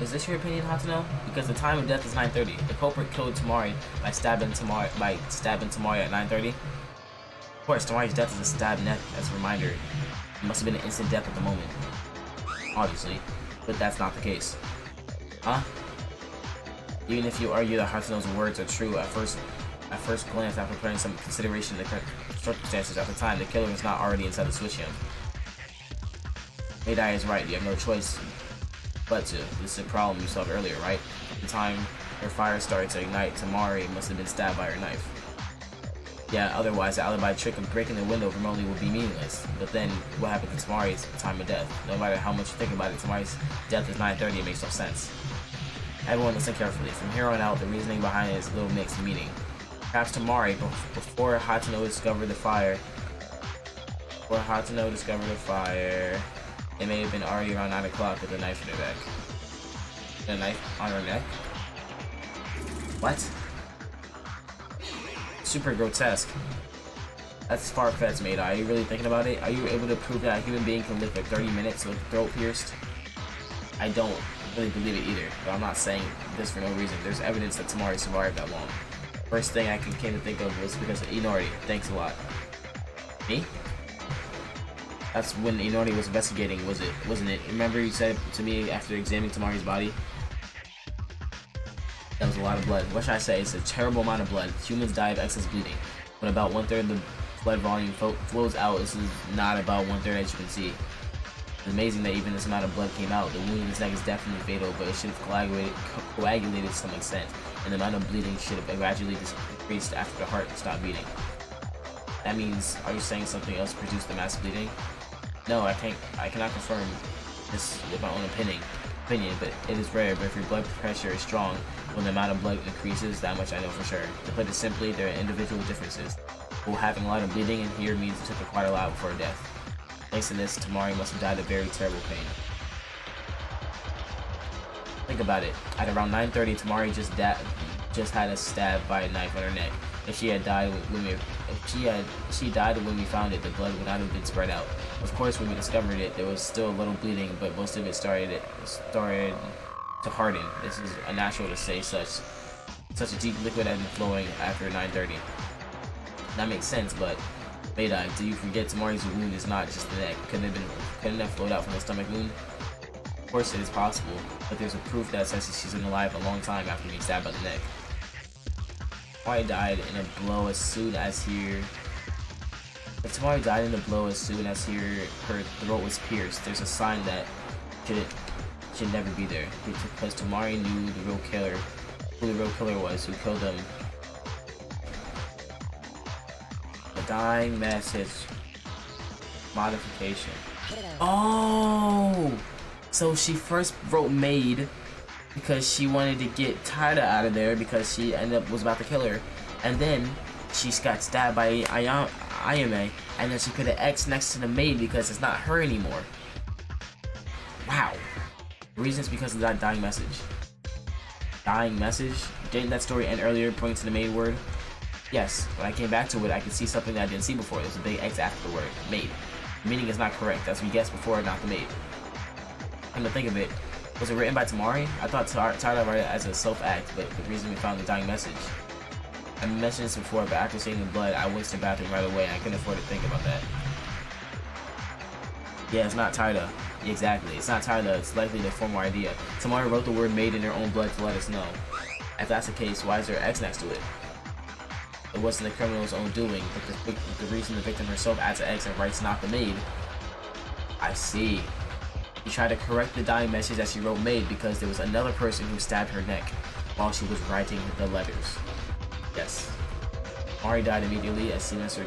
Is this your opinion, how to know? Because the time of death is 9:30. The culprit killed Tamari by stabbing Tamari at 9:30. Of course, Tamari's death is a stabbed neck as a reminder. It must have been an instant death at the moment. Obviously. But that's not the case. Huh? Even if you argue that Hatsuno's words are true at first glance, after putting some consideration to the correct circumstances at the time, the killer is not already inside the switch yet. Meidai is right, you have no choice. But this is a problem you solved earlier, right? At the time her fire started to ignite, Tamari must have been stabbed by her knife. Yeah, otherwise the alibi trick of breaking the window remotely would be meaningless. But then, what happened to Tamari's time of death? No matter how much you think about it, Tamari's death is 9:30, it makes no sense. Everyone listen carefully. From here on out, the reasoning behind it is a little mixed meaning. Perhaps Tamari, before Hatano discovered the fire, it may have been already around 9 o'clock with a knife in her neck. A knife on her neck? What? Super grotesque. That's far-fetched, mate. Are you really thinking about it? Are you able to prove that a human being can live for 30 minutes with throat pierced? I don't really believe it either, but I'm not saying this for no reason. There's evidence that Tamari survived that long. First thing I came to think of was because of Inori. Thanks a lot. Me? That's when Inori was investigating, wasn't it? Remember you said to me after examining Tamari's body? That was a lot of blood. What should I say? It's a terrible amount of blood. Humans die of excess bleeding. When about 1/3 of the blood volume flows out, this is not about 1/3 as you can see. It's amazing that even this amount of blood came out. The wound in his neck is definitely fatal, but it should have coagulated to some extent, and the amount of bleeding should have gradually decreased after the heart stopped beating. That means, are you saying something else produced the mass bleeding? No, I cannot confirm this with my own opinion, but it is rare. But if your blood pressure is strong, when the amount of blood increases, that much I know for sure. To put it simply, there are individual differences. Well, having a lot of bleeding in here means it took her quite a while before death. Thanks to this, Tamari must have died of very terrible pain. Think about it. At around 9:30, Tamari just had a stab by a knife on her neck. If she died when we found it, the blood would not have been spread out. Of course, when we discovered it, there was still a little bleeding, but most of it started to harden. This is unnatural to say such a deep liquid had been flowing after 9:30. That makes sense, but Meidai, do you forget Tamari's wound is not just the neck? Couldn't it have flowed out from the stomach wound? Of course it is possible, but there's a proof that says she's been alive a long time after being stabbed by the neck. Tamari died in a blow as soon as her her throat was pierced. There's a sign that should never be there, because Tamari knew who the real killer was, who killed him. The dying message modification. Oh, so she first wrote maid because she wanted to get Taida out of there because she was about to kill her, and then she got stabbed by Ayame, and then she put an X next to the maid because it's not her anymore. Wow. The reason is because of that dying message. Dying message? Didn't that story end earlier pointing to the maid word? Yes, when I came back to it, I could see something that I didn't see before. There's a big X after the word, maid. The meaning is not correct, as we guessed before, not the maid. Come to think of it, was it written by Tamari? I thought Taida wrote it as a self-act, but the reason we found the dying message. I mentioned this before, but after seeing the blood, I went to the bathroom right away, and I couldn't afford to think about that. Yeah, it's not Taida. Exactly, it's not Taida, it's likely the former idea. Tamari wrote the word maid in her own blood to let us know. If that's the case, why is there an X next to it? It wasn't the criminal's own doing, but the reason the victim herself adds an X and writes not the maid. I see. He tried to correct the dying message that she wrote maid because there was another person who stabbed her neck while she was writing the letters. Yes. Mari died immediately as soon as her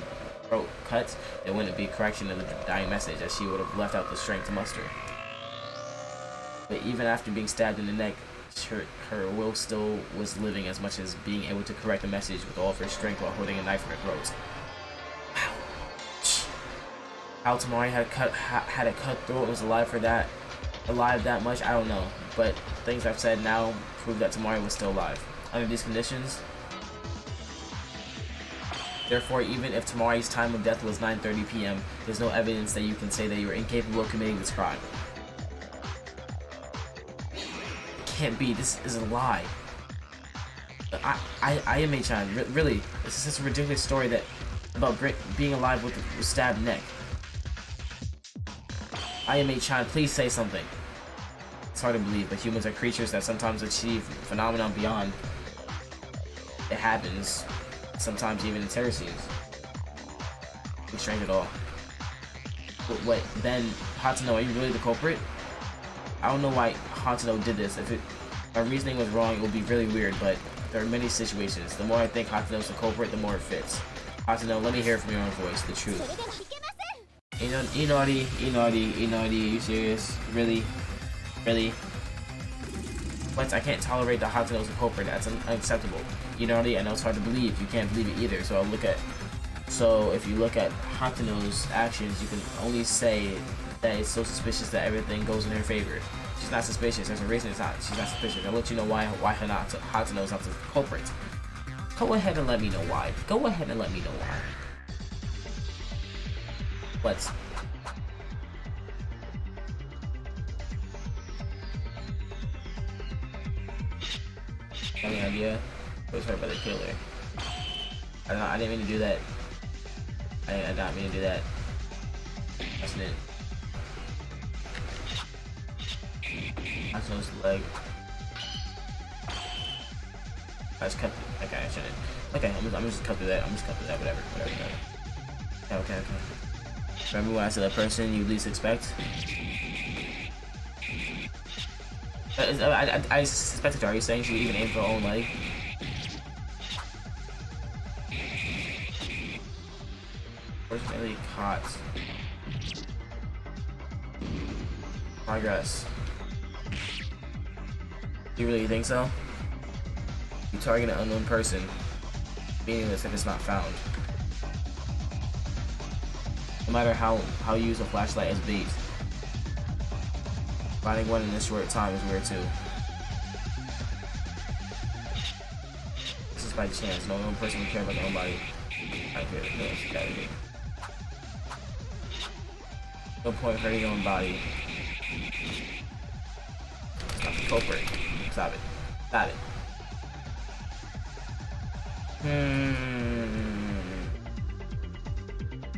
throat cut. There wouldn't be a correction of the dying message, as she would have left out the strength to muster. But even after being stabbed in the neck, her will still was living, as much as being able to correct the message with all of her strength while holding a knife in her throat. Wow. How Tamari had a cut throat and was alive that much, I don't know. But things I've said now prove that Tamari was still alive. Under these conditions, therefore, even if Tamari's time of death was 9:30 p.m., there's no evidence that you can say that you were incapable of committing this crime. Can't be. This is a lie. Ayame-chan, really, this is such a ridiculous story that about being alive with a stabbed neck. Ayame-chan, please say something. It's hard to believe, but humans are creatures that sometimes achieve phenomenon beyond. It happens, sometimes even in terror scenes. It's strange at all. But wait, then Hatano, are you really the culprit? I don't know why Hatsuno did this. If my reasoning was wrong, it would be really weird, but there are many situations. The more I think Hatsuno's the culprit, the more it fits. Hatsuno, let me hear it from your own voice, the truth. Inori, you serious? Really? Really? But I can't tolerate that Hatsuno's the culprit. That's unacceptable. Inori, I know it's hard to believe. You can't believe it either. So if you look at Hatsuno's actions, you can only say that it's so suspicious that everything goes in her favor. She's not suspicious. There's a reason she's not suspicious. I'll let you know why Hatsuno's not the culprit. Go ahead and let me know why. Go ahead and let me know why. Let's. Any idea? It was hurt by the killer. I didn't mean to do that. I did not mean to do that. That's it. That's his leg. I just cut it. Okay, I shouldn't. Okay, I'm just cut through that. Whatever. Okay. Remember when I said the person you least expect? I suspected her. Are you saying she would even aim for her own leg? Fortunately caught. Progress. You really think so? You target an unknown person. Meaningless if it's not found. No matter how you use a flashlight as bait. Finding one in this short time is weird too. This is by chance. No one person would care about their own body. I hear it. No, get out of here. No point hurting your own body. Stop the culprit. Stop it. Stop it.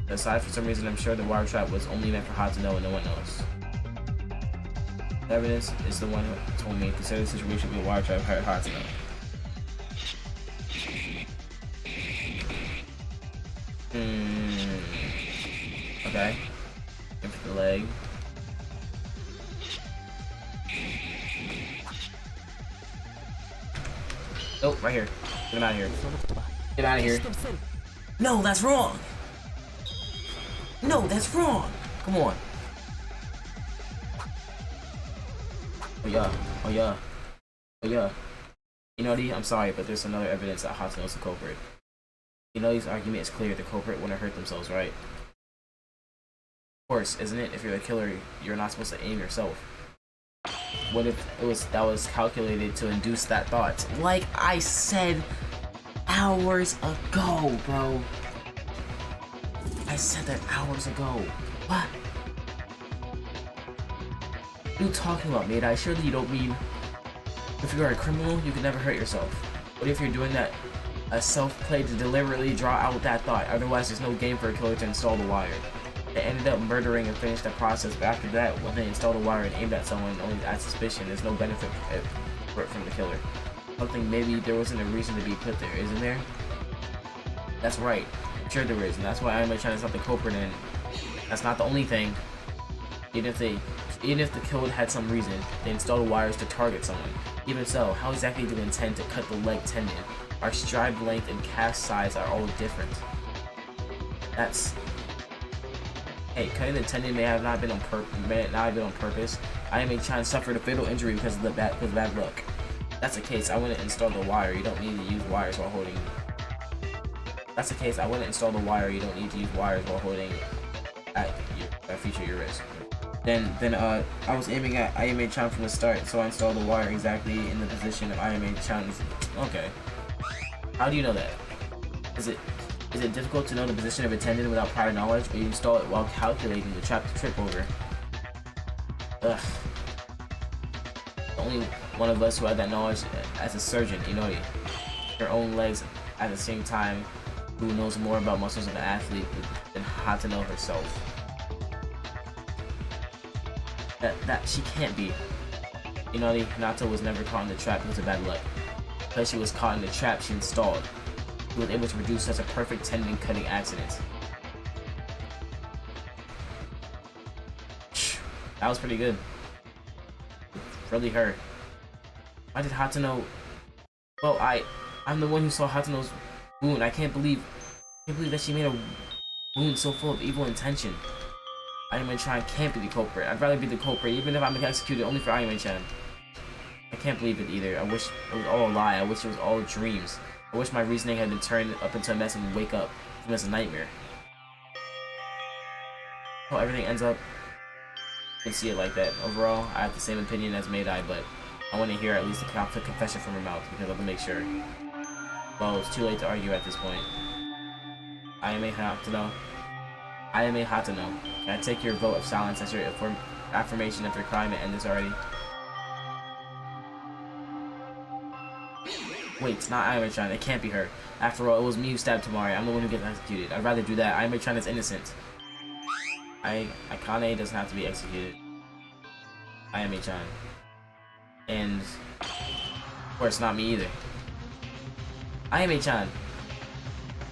Aside, for some reason, I'm sure the wire trap was only meant for Hatsuno and no one else. The evidence is the one who told me consider the situation to be a wire trap for Hatsuno. Okay. Aim for the leg. Oh, right here. Get him out of here. Get out of here. No, that's wrong! No, that's wrong! Come on. Oh yeah. You know, I'm sorry, but there's another evidence that Hatsuno's the culprit. You know, this argument is clear. The culprit wouldn't hurt themselves, right? Of course, isn't it? If you're the killer, you're not supposed to aim yourself. What if that was calculated to induce that thought? Like I said hours ago, bro. I said that hours ago. What? What are you talking about, mate? Surely you don't mean if you are a criminal, you can never hurt yourself. What if you're doing that as self-play to deliberately draw out that thought? Otherwise, there's no game for a killer to install the wire. They ended up murdering and finished that process, but after that, when they installed the wire and aimed at someone only at suspicion, there's no benefit from the killer. Something maybe there wasn't a reason to be put there, isn't there? That's right. Sure there is, and that's why I'm trying to stop the culprit, and that's not the only thing. Even if the killer had some reason, they installed wires to target someone. Even so, how exactly do they intend to cut the leg tendon? Our stride length and cast size are all different. Hey, cutting the tendon may not have been on purpose. IMA-chan suffered a fatal injury because of bad luck. If that's the case, I wouldn't install the wire. You don't need to use wires while holding. That's the case. I wouldn't install the wire. You don't need to use wires while holding at feature your wrist. Then I was aiming at IMA-chan from the start, so I installed the wire exactly in the position of IMA-chan's. Okay. How do you know that? Is it difficult to know the position of a tendon without prior knowledge, or you install it while calculating the trap to trip over? Ugh. Only one of us who had that knowledge as a surgeon, Inori. Her own legs at the same time, who knows more about muscles of an athlete than Hatsuno herself. That she can't be. Inori Hinata was never caught in the trap because of bad luck. Because she was caught in the trap she installed, she was able to produce such a perfect tendon cutting accident. That was pretty good. really her. Why did Hatano? Well, I'm the one who saw Hatano's wound. I can't believe that she made a wound so full of evil intention. Ayame-chan can't be the culprit. I'd rather be the culprit, even if I'm executed only for Ayame-chan. I can't believe it either. I wish it was all a lie. I wish it was all dreams. I wish my reasoning had been turned up into a mess and wake up from this nightmare. How everything ends up, you can see it like that. Overall, I have the same opinion as Maidai, but I want to hear at least a confession from her mouth because I want to make sure. Well, it's too late to argue at this point. Ayame Hatano. Ayame Hatano. Can I take your vote of silence as your affirmation of your crime and end this already? Wait, it's not Ayame-chan. It can't be her. After all, it was me who stabbed Tamari. I'm the one who gets executed. I'd rather do that. Ayame-chan is innocent. Akane doesn't have to be executed. Ayame-chan. And of course, not me either. Ayame-chan.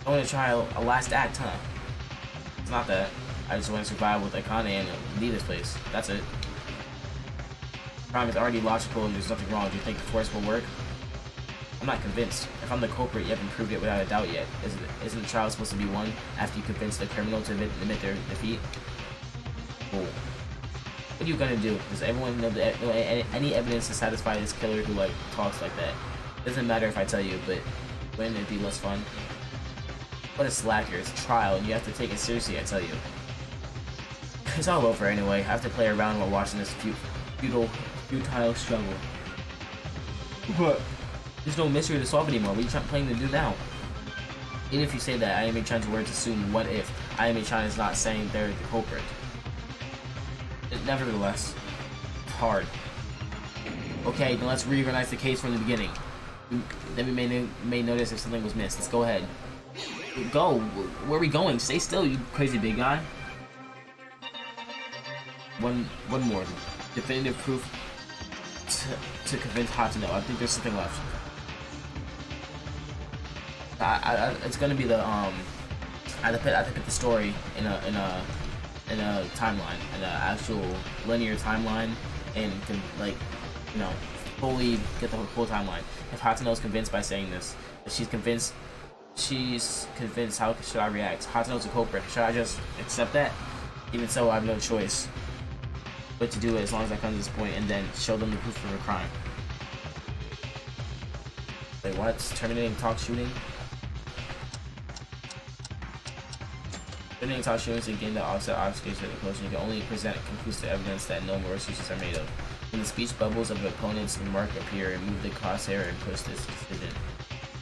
I want to try a last act, huh? It's not that. I just want to survive with Akane and leave this place. That's it. The crime is already logical and there's nothing wrong. Do you think the force will work? I'm not convinced. If I'm the culprit, you haven't proved it without a doubt yet. Isn't the trial supposed to be won after you convince the criminal to admit their defeat? Cool. What are you gonna do? Does everyone know any evidence to satisfy this killer who talks like that? Doesn't matter if I tell you, but wouldn't it be less fun? What a slacker! It's a trial, and you have to take it seriously. I tell you. It's all over anyway. I have to play around while watching this futile struggle. What? There's no mystery to solve anymore. What are you planning to do now? Even if you say that, Ayame-chan's words assume what if Ayame-chan is not saying they're the culprit. Nevertheless, it's hard. Okay, then let's reorganize the case from the beginning. Then we may notice if something was missed. Let's go ahead. Go. Where are we going? Stay still, you crazy big guy. One more. Definitive proof to convince Hatano. I think there's something left. It's gonna be the I have to put the story in a timeline, in an actual linear timeline, and can fully get the whole timeline. If Hatano is convinced by saying this, if she's convinced, how should I react? Hatano's a culprit. Should I just accept that? Even so, I have no choice but to do it as long as I come to this point and then show them the proof of her crime. Wait, what? Terminating talk shooting? Terminating talk shooting is a game that offset obfuscates the closure. You can only present conclusive evidence that no more excuses are made of. When the speech bubbles of opponent's remark appear, remove the crosshair and push this decision.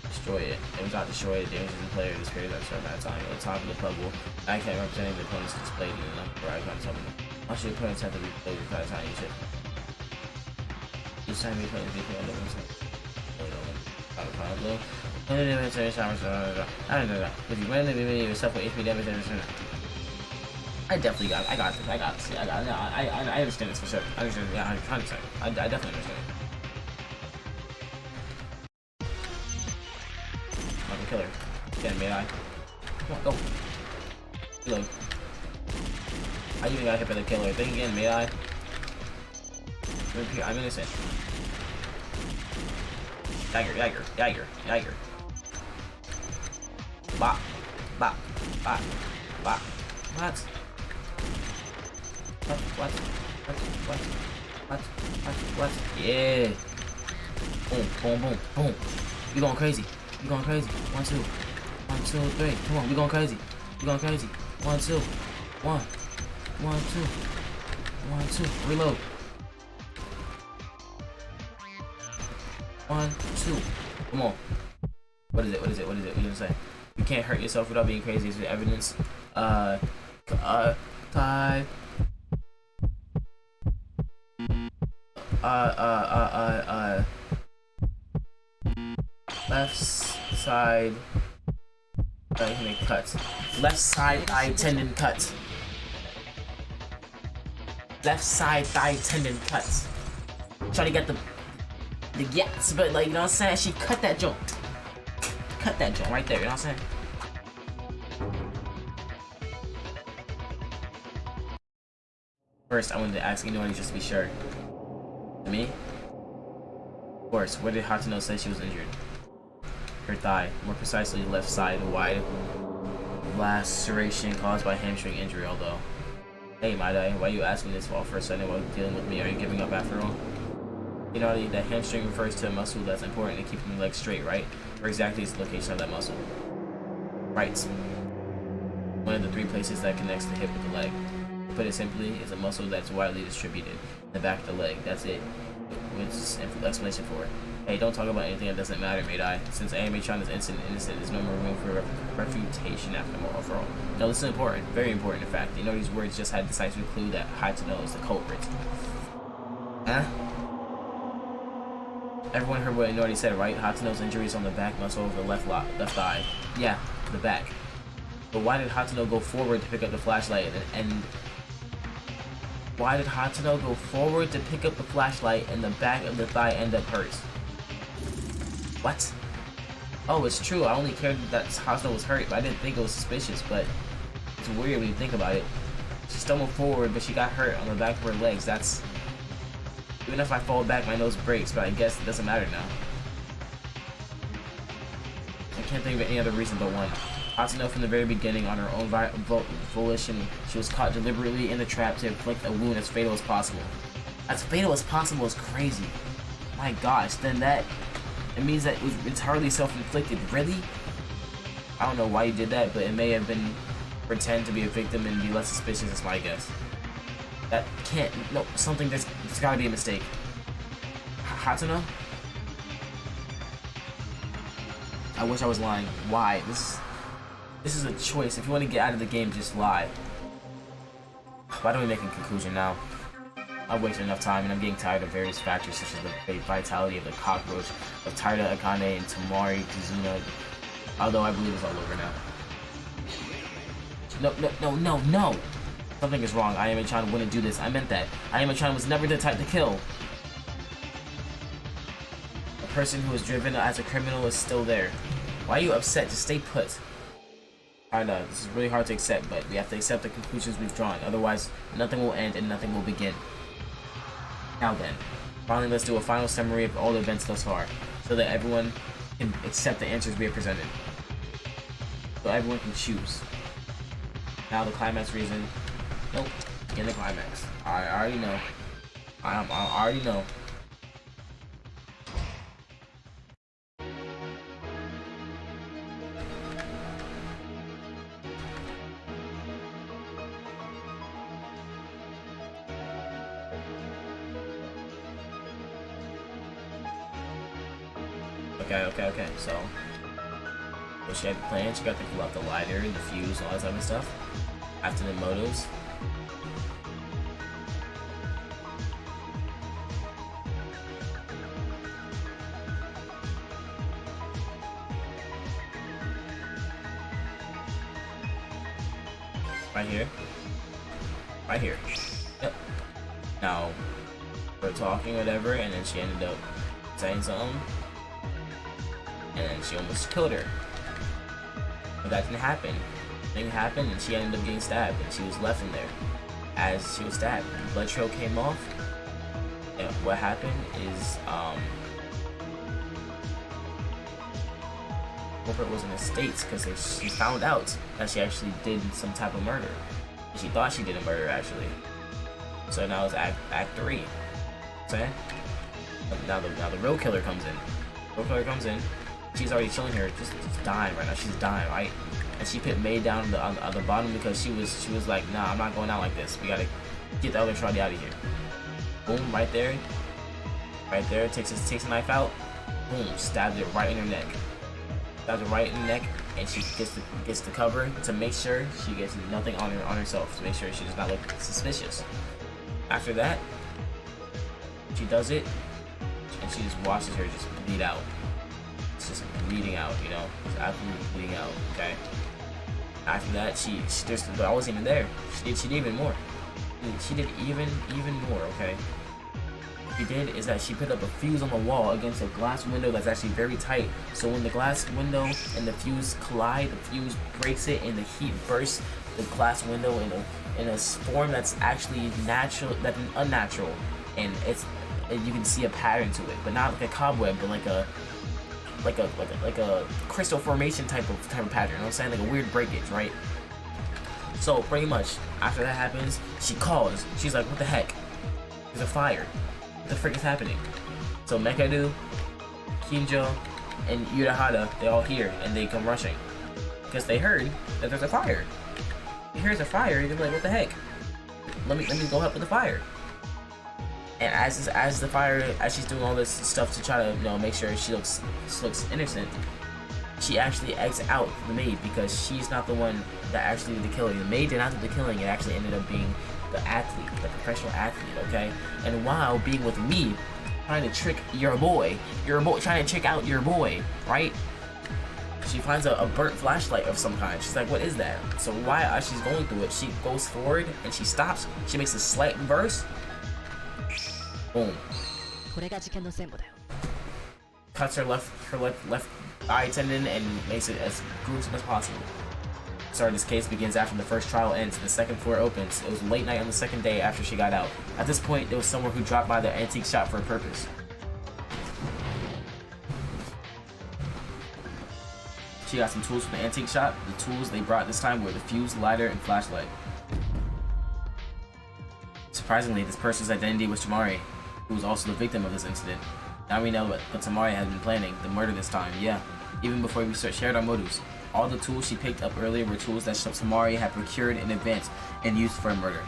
Destroy it. It was not destroyed. It damages the player. This period of certain amount of time. On the top of the bubble, icon representing the opponent's displayed in the number icon summon. Also, your opponents have to replay the entire time you chip. Each time you play the vehicle on the website. If you randomly remove yourself with HP damage, I definitely got it. I got this. I understand this for sure. I understand. Yeah, 100%. I definitely understand. I'm a killer. Get him, Maidai. Come on, go. Reload. I even got hit by the killer. Think again, Maidai. I'm innocent. Dagger. Bop. What? Yeah. Boom. You going crazy. 1, 2. 1, 2, 3. Come on, we going crazy. 1, 2. 1. 1, 2. 1, 2. Reload. 1, 2. Come on. What is it? What did it say? You can't hurt yourself without being crazy. Is there evidence? Type. Left side. Cut. Left side thigh tendon cut. Left side thigh tendon cut. Try to get the yes, but you know what I'm saying? She cut that joint. Right there, you know what I'm saying? First, I wanted to ask anyone just to be sure. Me? Of course, where did Hatano say she was injured? Her thigh, more precisely left side, wide laceration caused by hamstring injury, although. Hey, Maidai, why are you asking this all for a second while dealing with me? Are you giving up after all? You know, the hamstring refers to a muscle that's important in keeping the leg straight, right? Where exactly is the location of that muscle? Right. One of the 3 places that connects the hip with the leg. To put it simply, is a muscle that's widely distributed in the back of the leg. That's it. With explanation for it. Hey, don't talk about anything that doesn't matter, Maidai. Since Anime-chan is innocent, there's no more room for refutation after the moral for all. No, this is important. Very important, in fact. You know, these words just had decisive clue that Hatano is the culprit. Huh? Everyone heard what Inori said, right? Hatano's injury is on the back muscle of the left thigh. Yeah, the back. But why did Hatano go forward to pick up the flashlight and why did Hatano go forward to pick up the flashlight and the back of the thigh end up hurt? What? Oh, it's true. I only cared that Hatano was hurt, but I didn't think it was suspicious, but it's weird when you think about it. She stumbled forward, but she got hurt on the back of her legs. That's... Even if I fall back, my nose breaks, but I guess it doesn't matter now. I can't think of any other reason but one. Hatano from the very beginning, on her own volition, she was caught deliberately in the trap to inflict a wound as fatal as possible. As fatal as possible is crazy. My gosh, then that... It means that it's hardly self-inflicted. Really? I don't know why you did that, but it may have been pretend to be a victim and be less suspicious, is my guess. That can't... No, something... There's gotta be a mistake. Hatano? I wish I was lying. Why? This is a choice. If you want to get out of the game, just lie. Why don't we make a conclusion now? I've wasted enough time, and I'm getting tired of various factors such as the vitality of the cockroach, of Taira Akane and Tamari Kizuna, although I believe it's all over now. No! Something is wrong. Ayame-chan wouldn't do this. I meant that. Ayame-chan was never the type to kill. A person who was driven as a criminal is still there. Why are you upset? Just stay put. I know, this is really hard to accept, but we have to accept the conclusions we've drawn. Otherwise, nothing will end and nothing will begin. Now then, finally let's do a final summary of all the events thus far, so that everyone can accept the answers we have presented. So everyone can choose. Now the climax reason. Nope, in the climax. I already know. I already know. Okay, so she had the plan, she got to pull out the lighter and the fuse, all that type of stuff. After the motives. Right here. Yep. Now, we're talking, whatever, and then she ended up saying something. And then she almost killed her. But that didn't happen. Thing happened and she ended up getting stabbed and she was left in there. As she was stabbed, the blood trail came off. And what happened is, Corporate was in the States because she found out that she actually did some type of murder. She thought she did a murder actually. So now it's act 3. See? Now the real killer comes in. She's already killing her, just dying right now. She's dying, right? And she put May down on the bottom because she was like, nah, I'm not going out like this. We gotta get the other shawty out of here. Boom, right there, takes a knife out. Boom, stabs it right in her neck. And she gets the cover to make sure she gets nothing on herself, to make sure she does not look suspicious. After that, she does it, and she just watches her just bleed out. It's just bleeding out, you know, just absolutely bleeding out. Okay. After that, but I wasn't even there. She did even more. She did even more. Okay. What she did is that she put up a fuse on the wall against a glass window that's actually very tight. So when the glass window and the fuse collide, the fuse breaks it, and the heat bursts the glass window in a form that's actually natural, that's unnatural, and it's and you can see a pattern to it, but not like a cobweb, but like a crystal formation type of pattern. You know what I'm saying? Like a weird breakage, right? So pretty much after that happens, she calls. She's like, "What the heck? There's a fire. What the frick is happening?" So Mekadu, Kinjo, and Yurahara, they all hear and they come rushing because they heard that there's a fire. Here's a fire, you're like, "What the heck? Let me go help with the fire." And as the fire, as she's doing all this stuff to try to make sure she looks innocent, she actually eggs out the maid because she's not the one that actually did the killing. The maid did not do the killing. It actually ended up being the athlete, the professional athlete. Okay, and while being with me, trying to trick your boy, trying to check out your boy, right? She finds a burnt flashlight of some kind. She's like, "What is that?" So while as she's going through it, she goes forward and she stops. She makes a slight burst. Boom. Cuts her left eye tendon and makes it as gruesome as possible. So this case begins after the first trial ends. The second floor opens. It was late night on the second day after she got out. At this point, there was someone who dropped by the antique shop for a purpose. She got some tools from the antique shop. The tools they brought this time were the fuse, lighter, and flashlight. Surprisingly, this person's identity was Tamari, who was also the victim of this incident. Now we know what Tamari had been planning, the murder this time, yeah. Even before we shared our motives. All the tools she picked up earlier were tools that Tamari had procured in advance and used for a murder.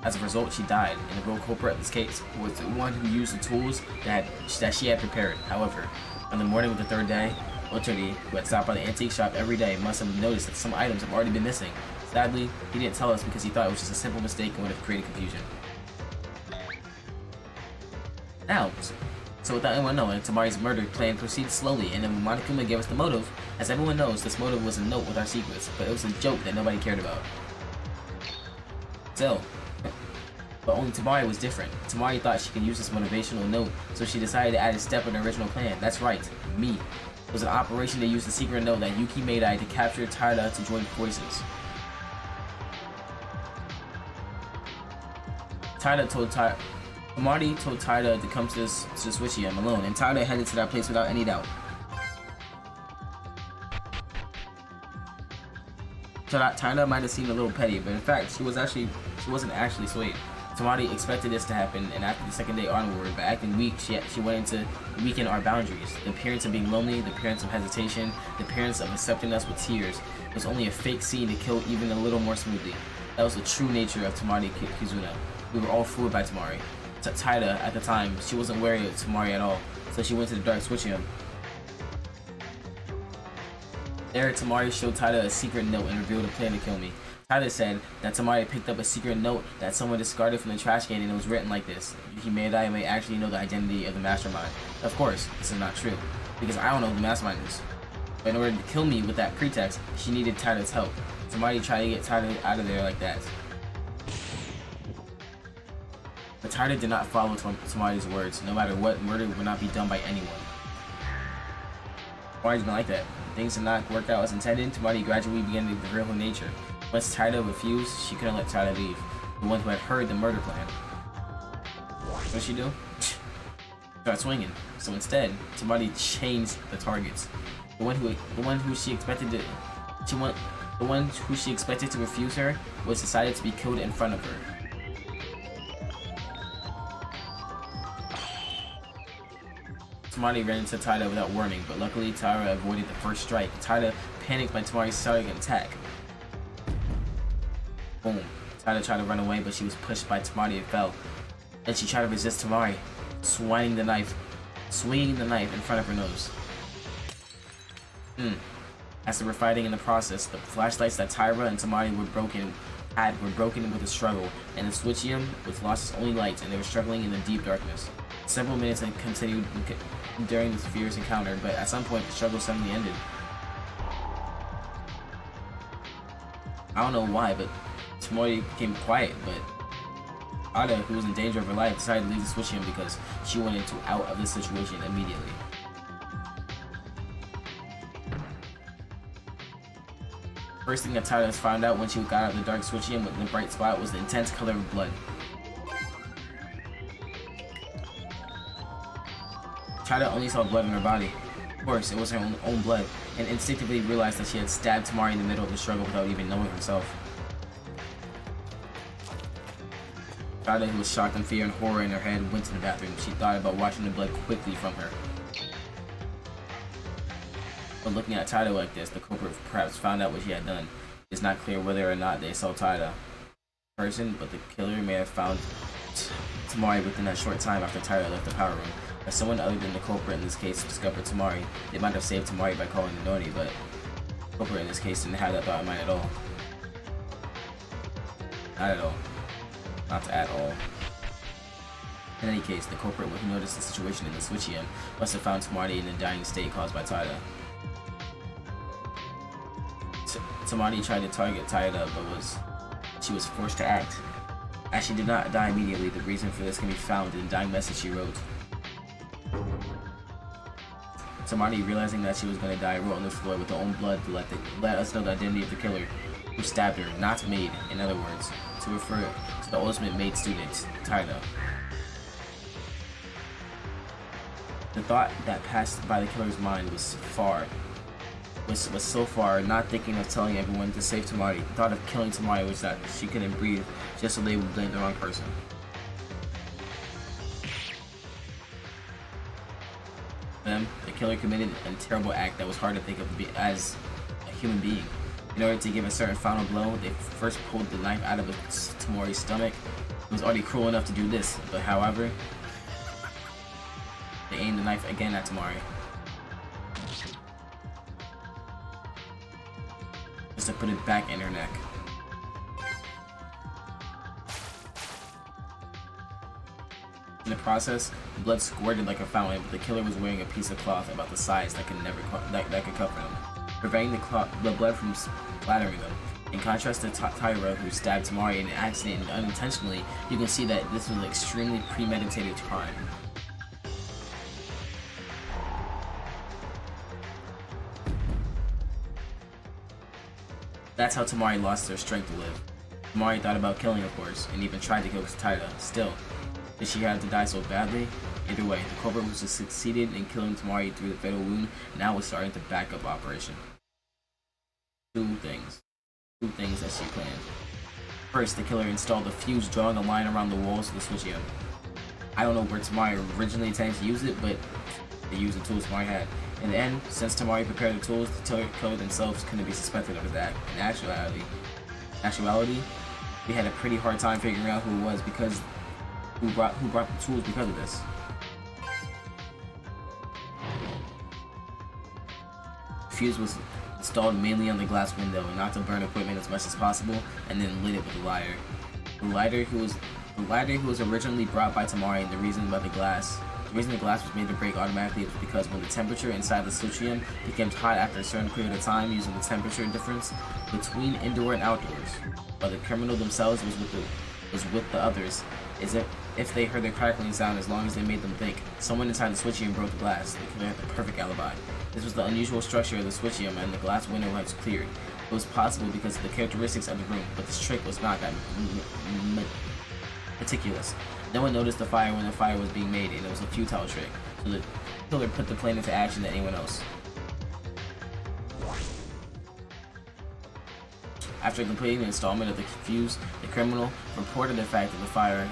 As a result, she died, and the real culprit of this case was the one who used the tools that she had prepared. However, on the morning of the third day, Oteri, who had stopped by the antique shop every day, must have noticed that some items have already been missing. Sadly, he didn't tell us because he thought it was just a simple mistake and would have created confusion. Now, so without anyone knowing, Tamari's murder plan proceeds slowly, and then Monokuma gave us the motive. As everyone knows, this motive was a note with our secrets, but it was a joke that nobody cared about. So, but only Tamari was different. Tamari thought she could use this motivational note, so she decided to add a step in her original plan. That's right, me. It was an operation to use the secret note that Yuki Meidai to capture Taira to join forces. Tamari told Taira to come to Switchium alone, and Taira headed to that place without any doubt. Taira might have seemed a little petty, but in fact, she wasn't actually sweet. Tamari expected this to happen, and after the second day onward, by acting weak, she went into weaken our boundaries. The appearance of being lonely, the appearance of hesitation, the appearance of accepting us with tears was only a fake scene to kill even a little more smoothly. That was the true nature of Tamari Kizuna. We were all fooled by Tamari. Taira, at the time, she wasn't wary of Tamari at all, so she went to the Dark Switchium. There, Tamari showed Taira a secret note and revealed a plan to kill me. Taira said that Tamari picked up a secret note that someone discarded from the trash can, and it was written like this: Yuki Meidai may actually know the identity of the mastermind. Of course, this is not true, because I don't know who the mastermind is. But in order to kill me with that pretext, she needed Taira's help. Tamari tried to get Taira out of there like that. But Taira did not follow Tamari's words. No matter what, murder would not be done by anyone. Tamari's been like that. Things did not work out as intended. Tamari gradually began to reveal her nature. Once Taira refused, she couldn't let Taira leave, the one who had heard the murder plan. What'd she do? Start swinging. So instead, Tamari changed the targets. The one who she expected to refuse her was decided to be killed in front of her. Tamari ran into Taira without warning, but luckily Taira avoided the first strike. Taira panicked by Tamari's sudden attack. Boom. Taira tried to run away, but she was pushed by Tamari and fell. Then she tried to resist Tamari, swinging the knife in front of her nose. As they were fighting in the process, the flashlights that Taira and Tamari were broken with a struggle, and the Switchium lost its only light, and they were struggling in the deep darkness. Several minutes continued during this fierce encounter, but at some point the struggle suddenly ended. I don't know why, but Tamari became quiet, but Ada, who was in danger of her life, decided to leave the Switchium because she wanted to out of this situation immediately. First thing that Taira found out when she got out of the Dark Switchium with the bright spot was the intense color of blood. Taida only saw blood on her body. Of course, it was her own blood, and instinctively realized that she had stabbed Tamari in the middle of the struggle without even knowing herself. Taida, who was shocked in fear and horror in her head, went to the bathroom. She thought about washing the blood quickly from her. But looking at Taida like this, the culprit perhaps found out what she had done. It's not clear whether or not they saw Taida in person, but the killer may have found Tamari within that short time after Taida left the power room. If someone other than the culprit in this case discovered Tamari, they might have saved Tamari by calling the Noni, but the culprit in this case didn't have that thought in mind at all. Not at all. Not at all. In any case, the culprit, when he noticed the situation in the switchium, must have found Tamari in a dying state caused by Taida. Tamari tried to target Taida, but she was forced to act. As she did not die immediately, the reason for this can be found in the dying message she wrote. Tamari, realizing that she was going to die, wrote on the floor with her own blood to let us know the identity of the killer who stabbed her, not maid, in other words, to refer to the ultimate maid student, Taida. The thought that passed by the killer's mind was so far, not thinking of telling everyone to save Tamari. The thought of killing Tamari was that she couldn't breathe, just so they would blame the wrong person. Them, the killer committed a terrible act that was hard to think of as a human being. In order to give a certain final blow, they first pulled the knife out of Tamari's stomach. It was already cruel enough to do this, but however, they aimed the knife again at Tamari. Just to put it back in her neck. In the process, blood squirted like a fountain, but the killer was wearing a piece of cloth about the size that could cover him, preventing the blood from splattering them. In contrast to Taira, who stabbed Tamari in an accident and unintentionally, you can see that this was an extremely premeditated crime. That's how Tamari lost her strength to live. Tamari thought about killing, of course, and even tried to kill Taira. Still, did she have to die so badly? Either way, the culprit who succeeded in killing Tamari through the fatal wound now was starting to back up operation. Two things that she planned. First, the killer installed a fuse drawing a line around the walls of the switchium. I don't know where Tamari originally intended to use it, but they used the tools Tamari had. In the end, since Tamari prepared the tools, the killer themselves couldn't be suspected of his act. In actuality, we had a pretty hard time figuring out who it was because who brought the tools because of this. The fuse was installed mainly on the glass window, not to burn equipment as much as possible, and then lit it with a lighter. The lighter who was originally brought by Tamari, and the reason the glass was made to break automatically was because when the temperature inside the switchium became hot after a certain period of time using the temperature difference between indoor and outdoors, while the criminal themselves was with the others, is if they heard the crackling sound as long as they made them think. Someone inside the switchium broke the glass. The killer had the perfect alibi. This was the unusual structure of the switchium, and the glass window was cleared. It was possible because of the characteristics of the room, but this trick was not that meticulous. No one noticed the fire when the fire was being made, and it was a futile trick, so the killer put the plan into action than anyone else. After completing the installment of the fuse, the criminal reported the fact of the fire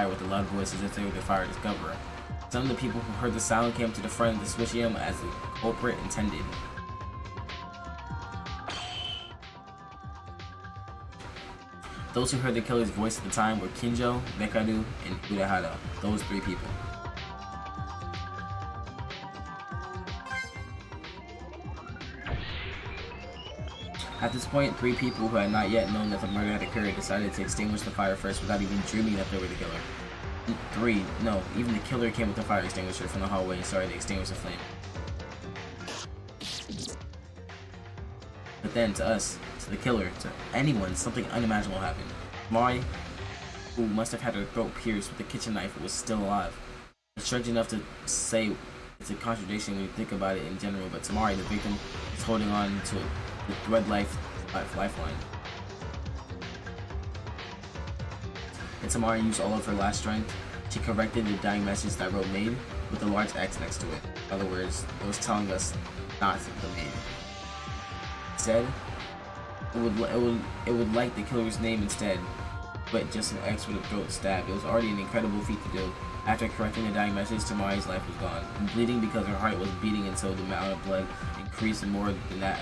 with a loud voice as if they were the fire discoverer. Some of the people who heard the sound came to the front of the switchium as the culprit intended. Those who heard the killer's voice at the time were Kinjo, Mekaru, and Urahara. Those three people. At this point, three people who had not yet known that the murder had occurred decided to extinguish the fire first without even dreaming that they were the killer. Even the killer came with the fire extinguisher from the hallway and started to extinguish the flame. But then, to us, to the killer, to anyone, something unimaginable happened. Tamari, who must have had her throat pierced with a kitchen knife, was still alive. It's strange enough to say it's a contradiction when you think about it in general, but Tamari, the victim, is holding on to the thread lifeline. And Tamari used all of her last strength. She corrected the dying message that wrote "Maid," with a large X next to it. In other words, it was telling us not the name. Instead, it would like the killer's name instead, but just an X with a throat stab. It was already an incredible feat to do. After correcting the dying message, Tamari's life was gone, bleeding because her heart was beating until the amount of blood increased more than that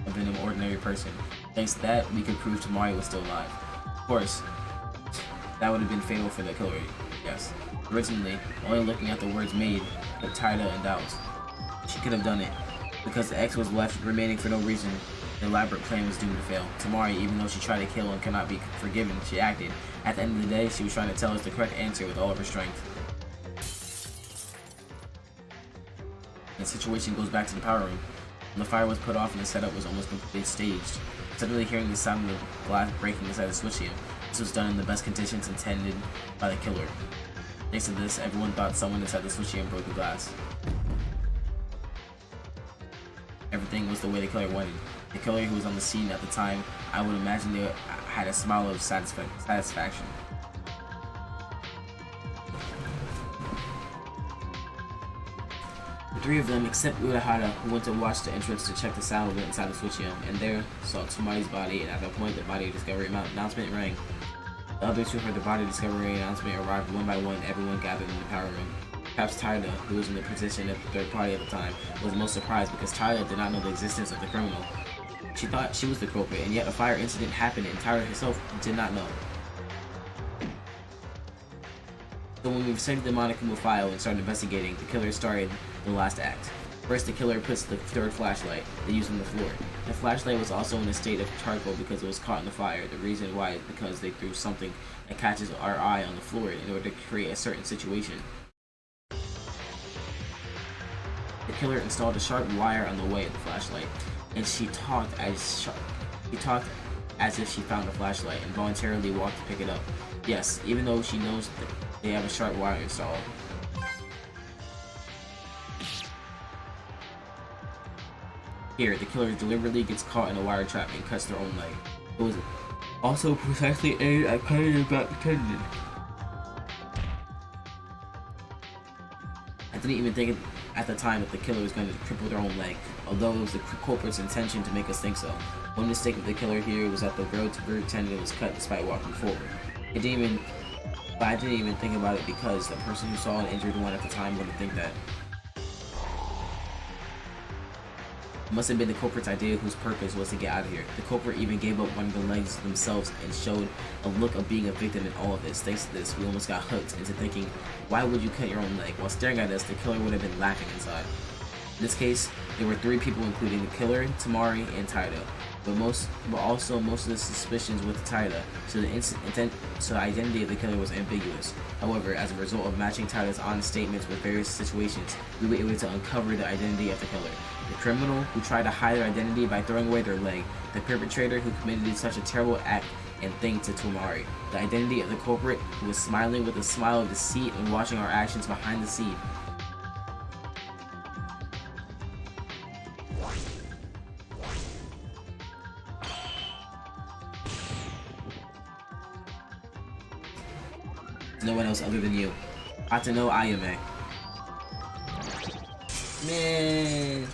of an ordinary person. Thanks to that, we could prove Tamari was still alive. Of course, that would have been fatal for the killer, yes. Originally, only looking at the words made put Taida in doubt. She could have done it. Because the X was left remaining for no reason, the elaborate plan was doomed to fail. Tamari, even though she tried to kill and could not be forgiven, she acted. At the end of the day, she was trying to tell us the correct answer with all of her strength. The situation goes back to the power room. When the fire was put off and the setup was almost completely staged, suddenly hearing the sound of the glass breaking inside the switchium. This was done in the best conditions intended by the killer. Thanks to this, everyone thought someone inside the switchium broke the glass. Everything was the way the killer wanted. The killer who was on the scene at the time, I would imagine they had a smile of satisfaction. The three of them, except Urahara, who went to watch the entrance to check the sound of it inside the switchium, and there saw Tamari's body, and at that point the body discovery announcement rang. The others who heard the body discovery announcement arrived one by one, everyone gathered in the power room. Perhaps Taida, who was in the position of the third party at the time, was most surprised because Taida did not know the existence of the criminal. She thought she was the culprit, and yet a fire incident happened and Taida herself did not know. So when we received the Monokuma file and started investigating, the killer started the last act. First, the killer puts the third flashlight they used on the floor. The flashlight was also in a state of charcoal because it was caught in the fire. The reason why is because they threw something that catches our eye on the floor in order to create a certain situation. The killer installed a sharp wire on the way of the flashlight, and she talked as if she found the flashlight and voluntarily walked to pick it up. Yes, even though she knows that they have a sharp wire installed. Here, the killer deliberately gets caught in a wire trap and cuts their own leg. It was also precisely aimed at cutting the back tendon. I didn't even think at the time that the killer was going to cripple their own leg, although it was the culprit's intention to make us think so. One mistake of the killer here was that the root tendon was cut despite walking forward. I didn't even think about it because the person who saw an injured one at the time wouldn't think that. It must have been the culprit's idea whose purpose was to get out of here. The culprit even gave up one of the legs themselves and showed a look of being a victim in all of this. Thanks to this, we almost got hooked into thinking, why would you cut your own leg? While staring at us, the killer would have been laughing inside. In this case, there were three people including the killer, Tamari, and Taida. But also most of the suspicions with Taida, so the identity of the killer was ambiguous. However, as a result of matching Taida's honest statements with various situations, we were able to uncover the identity of the killer. The criminal who tried to hide their identity by throwing away their leg, the perpetrator who committed such a terrible act and thing to Tamari, the identity of the culprit who was smiling with a smile of deceit and watching our actions behind the scene. No one else other than you. Hatano Ayame. Man.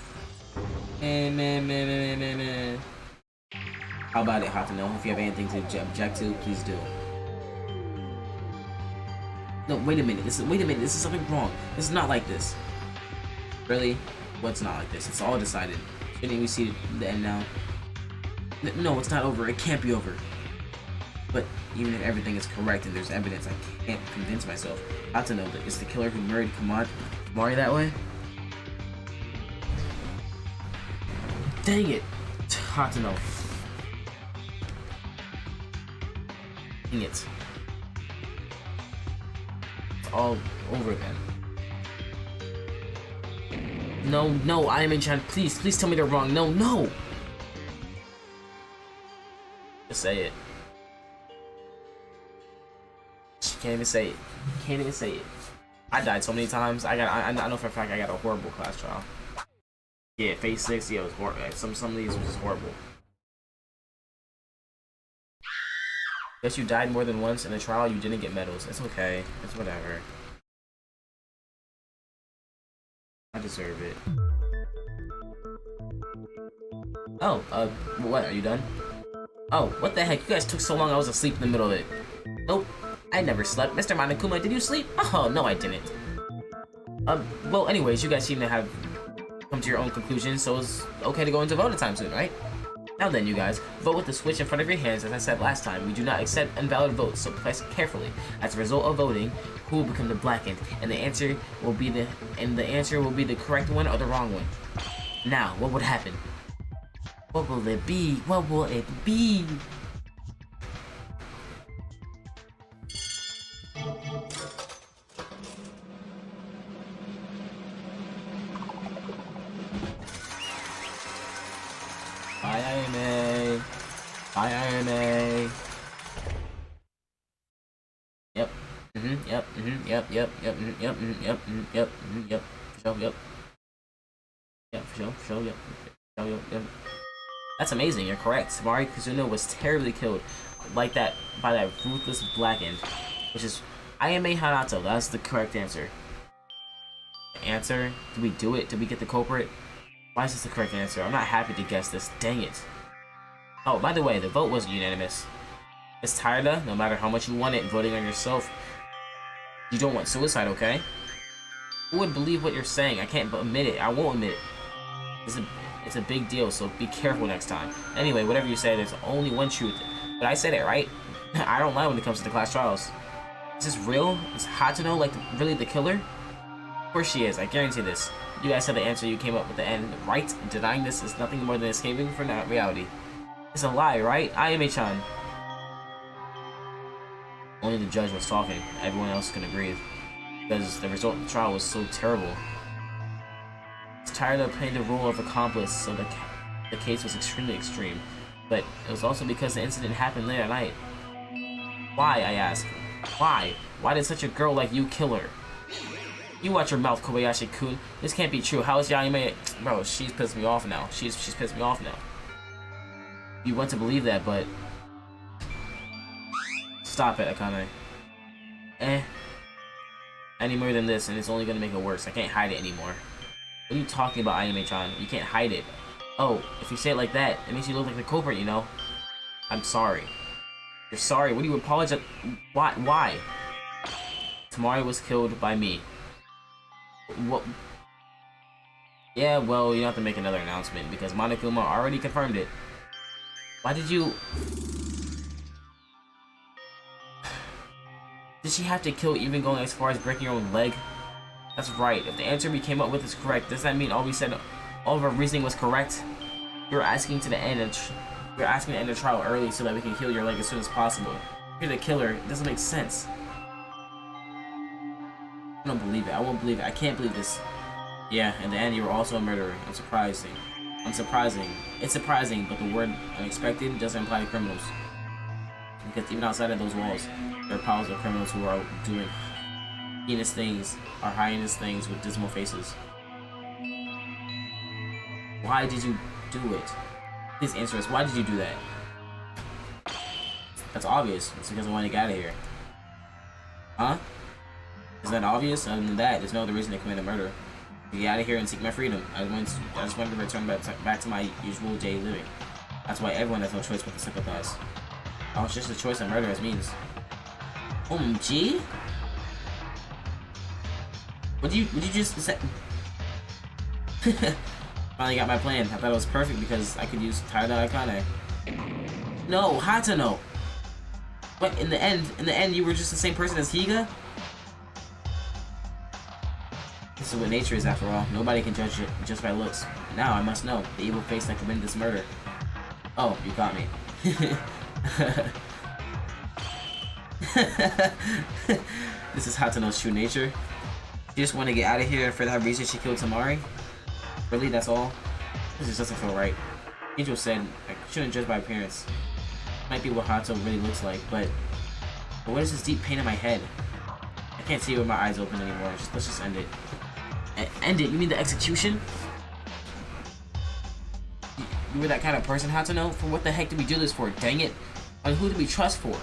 How about it, Hatano? If you have anything to object to, please do. No, wait a minute. This is something wrong. This is not like this. Really? What's not like this? It's all decided. Shouldn't we see the end now? No, it's not over. It can't be over. But even if everything is correct and there's evidence, I can't convince myself. Hatano, that it's the killer who murdered Kamari that way? Dang it! Hatano. Dang it. It's all over then. No, I am in chat. Please tell me they're wrong. No! Just say it. Can't even say it. I died so many times. I know for a fact I got a horrible class trial. Yeah, phase 6, yeah, it was horrible. Some of these were just horrible. Guess you died more than once in a trial, you didn't get medals. It's okay. It's whatever. deserve it. Oh, what? Are you done? Oh, what the heck? You guys took so long I was asleep in the middle of it. Nope, I never slept. Mr. Monokuma, did you sleep? Oh, no, I didn't. Well, anyways, you guys seem to have come to your own conclusions, so it's okay to go into voting time soon, right? Now then, you guys, vote with the switch in front of your hands. As I said last time, we do not accept invalid votes, so press carefully. As a result of voting, who will become the blackened, and the answer will be the correct one or the wrong one. Now, what would happen? What will it be? What will it be? Yep. That's amazing, you're correct. Mari Kuzuno was terribly killed like that by that ruthless blackened, which is Ayame Hanato. That's the correct answer. Answer? Did we do it? Did we get the culprit? Why is this the correct answer? I'm not happy to guess this. Dang it. Oh, by the way, the vote wasn't unanimous. Miss Tyra, no matter how much you want it, voting on yourself, you don't want suicide, okay? Who would believe what you're saying? I can't admit it. I won't admit it. It's a big deal, so be careful next time. Anyway, whatever you say, there's only one truth. But I said it, right? I don't lie when it comes to the class trials. Is this real? Is Hatano like really the killer? Of course she is, I guarantee this. You guys said the answer you came up with the end, right? Denying this is nothing more than escaping from that reality. It's a lie, right? Ayame-chan. Only the judge was talking. Everyone else couldn't breathe. Because the result of the trial was so terrible. I was tired of playing the role of accomplice, so the case was extremely extreme. But it was also because the incident happened late at night. Why, I ask? Why? Why did such a girl like you kill her? You watch your mouth, Kobayashi-kun. This can't be true. How is Yaime? Bro, she's pissed me off now. She's pissed me off now. You want to believe that, but... Stop it, Akane. Any more than this, and it's only gonna make it worse. I can't hide it anymore. What are you talking about, Ayame-chan? You can't hide it. Oh, if you say it like that, it makes you look like the culprit, you know? I'm sorry. You're sorry? What do you apologize? Why? Tamari was killed by me. What? Yeah, well, you don't have to make another announcement because Monokuma already confirmed it. Why did you... Did she have to kill even going as far as breaking her own leg? That's right. If the answer we came up with is correct, does that mean all of our reasoning was correct? You're asking to end the trial early so that we can heal your leg as soon as possible. You're the killer. It doesn't make sense. I don't believe it. I won't believe it. I can't believe this. Yeah, in the end, you were also a murderer. Unsurprising. It's surprising, but the word unexpected doesn't imply to criminals. Because even outside of those walls, there are piles of criminals who are doing heinous things with dismal faces. Why did you do it? Please answer us. Why did you do that? That's obvious. It's because I wanted to get out of here. Huh? Is that obvious? Other than that, there's no other reason to commit a murder. To get out of here and seek my freedom. I just wanted to return back to my usual day living. That's why everyone has no choice but to sympathize. Oh, it's just a choice that murderers means. OMG? Would you just say? Finally got my plan. I thought it was perfect because I could use Taida Akane. No, Hatano. But in the end, you were just the same person as Higa? This is what nature is, after all. Nobody can judge it just by looks. Now I must know the evil face that committed this murder. Oh, you got me. This is Hatano's true nature. She just wanted to get out of here, and for that reason she killed Tamari? Really, that's all? This just doesn't feel right. Angel said I shouldn't judge by appearance. Might be what Hato really looks like, but what is this deep pain in my head? I can't see it with my eyes open anymore. Let's just end it. End it? You mean the execution? You were that kind of person, Hatano? For what the heck did we do this for? Dang it! And who do we trust for?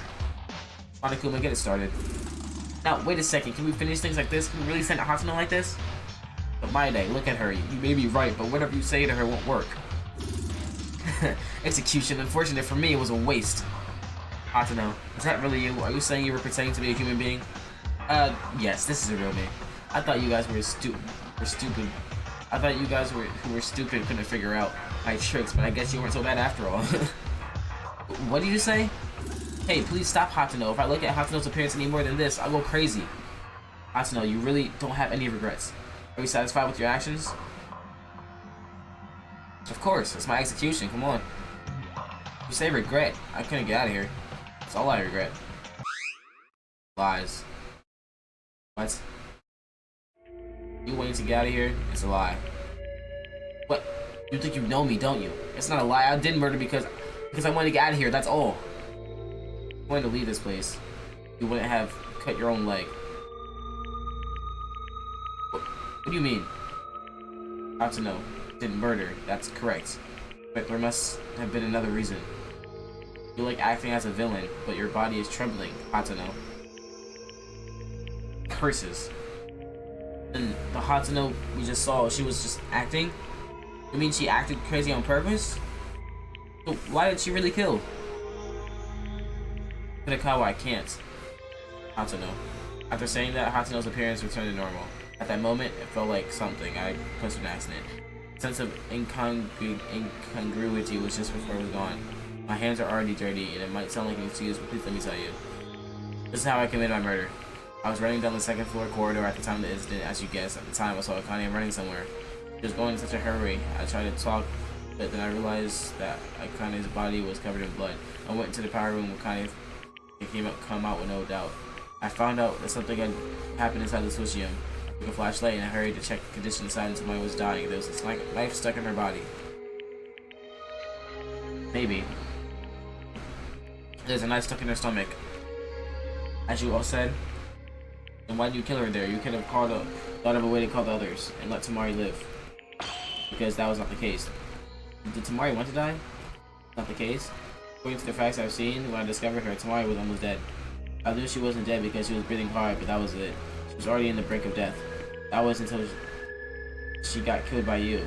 Monokuma, get it started. Now, wait a second. Can we finish things like this? Can we really send a Hatano like this? But my day, look at her. You may be right, but whatever you say to her won't work. Execution. Unfortunate for me, it was a waste. Hatano, is that really you? Are you saying you were pretending to be a human being? Yes, this is a real me. I thought you guys were stupid. I thought you guys who were stupid couldn't figure out my tricks, but I guess you weren't so bad after all. What did you say? Hey, please stop, Hatano. If I look at Hatano's appearance any more than this, I'll go crazy. Hatano, you really don't have any regrets. Are you satisfied with your actions? Of course, it's my execution. Come on. You say regret. I couldn't get out of here. That's all I regret. Lies. What? You waiting to get out of here? It's a lie. What? You think you know me, don't you? It's not a lie. I did murder because I wanted to get out of here. That's all. I wanted to leave this place. You wouldn't have cut your own leg. What do you mean? Hatano didn't murder. That's correct. But there must have been another reason. You like acting as a villain, but your body is trembling, Hatano. Curses. And the Hatano we just saw, she was just acting? You mean she acted crazy on purpose? So why did she really kill? Kunakawa, I can't. Hatano. After saying that, Hatano's appearance returned to normal. At that moment, it felt like something. I caused an accident. A sense of incongruity was just before it was gone. My hands are already dirty, and it might sound like an excuse, but please let me tell you. This is how I committed my murder. I was running down the second floor corridor at the time of the incident. As you guessed, at the time I saw Akane running somewhere. She was going in such a hurry. I tried to talk, but then I realized that Akane's body was covered in blood. I went into the power room with Akane. It come out with no doubt. I found out that something had happened inside the Switchium. I took a flashlight and I hurried to check the condition inside and somebody was dying. There was a knife stuck in her body. Maybe. There's a knife stuck in her stomach. As you all said. Then why did you kill her there? You could have thought of a way to call the others and let Tamari live. Because that was not the case. Did Tamari want to die? Not the case. According to the facts I've seen, when I discovered her, Tamari was almost dead. I knew she wasn't dead because she was breathing hard, but that was it. She was already in the brink of death. That was until she got killed by you.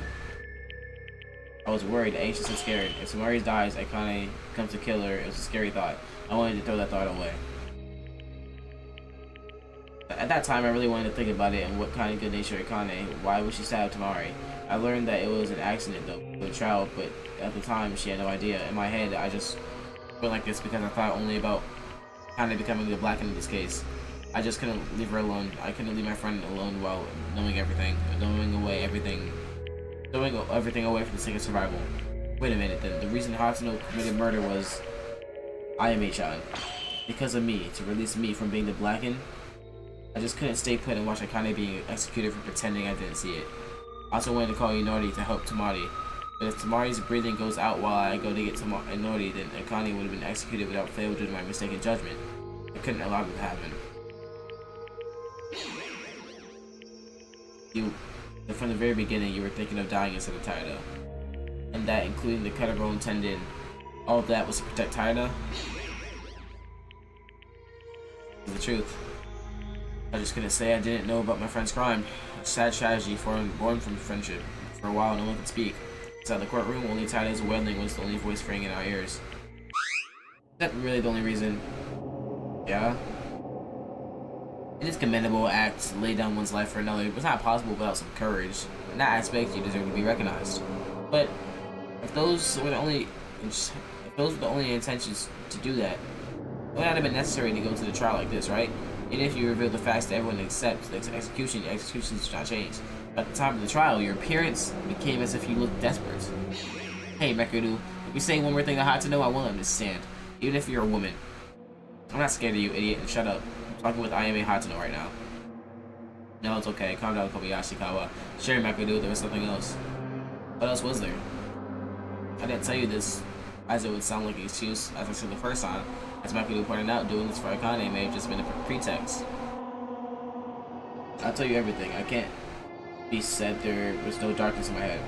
I was worried, anxious, and scared. If Tamari dies, Akane comes to kill her. It was a scary thought. I wanted to throw that thought away. At that time, I really wanted to think about it and what kind of good nature Akane. Why would she stab Tamari? I learned that it was an accident, though, the trial, but at the time, she had no idea. In my head, I just went like this because I thought only about kind of becoming the black in this case. I just couldn't leave her alone. I couldn't leave my friend alone while knowing everything, throwing everything away for the sake of survival. Wait a minute, then. The reason Hatano committed murder was Ayame-chan. Because of me, to release me from being the Blackened. I just couldn't stay put and watch Akane being executed for pretending I didn't see it. I also wanted to call Inori to help Tamari. But if Tamari's breathing goes out while I go to get Inori, then Akane would have been executed without fail due to my mistaken judgment. I couldn't allow it to happen. From the very beginning, you were thinking of dying instead of Taira. And that, including the cut of her own tendon, all of that was to protect Taira? The truth. I just couldn't say I didn't know about my friend's crime. A sad tragedy born from friendship. For a while, no one could speak. Inside the courtroom, only Taira's wailing was the only voice ringing in our ears. Is that really the only reason? Yeah? It is commendable act to lay down one's life for another, but it's not possible without some courage. In that aspect, you deserve to be recognized. But if those were the only intentions to do that, it would not have been necessary to go to the trial like this, right? Even if you reveal the facts that everyone accepts, the executions do not change. At the time of the trial, your appearance became as if you looked desperate. Hey, Mekuru, if you say one more thing to Hatano, I won't understand. Even if you're a woman. I'm not scared of you, idiot, and shut up. I'm talking with Ayame Hatano right now. No, it's okay. Calm down, Kobayashikawa. Sure, Mekuru, there was something else. What else was there? I didn't tell you this, as it would sound like an excuse, as I said the first time. As Mekuru pointed out, doing this for Akane may have just been a pretext. I'll tell you everything. I can't be said there was no darkness in my head.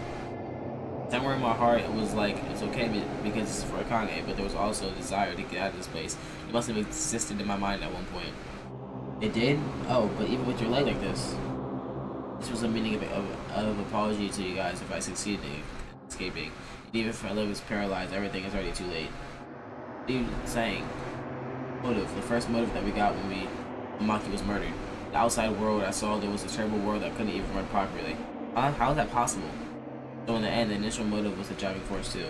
Somewhere in my heart, it was like, it's okay because it's for Akane, but there was also a desire to get out of this place. It must have existed in my mind at one point. It did? Oh, but even with your leg like this. This was a meaning of apology to you guys if I succeeded in escaping. And even if my leg was paralyzed, everything is already too late. What are you saying? Motive. The first motive that we got when Maki was murdered. The outside world I saw, there was a terrible world that couldn't even run properly. Huh? How is that possible? So in the end, the initial motive was the driving force too.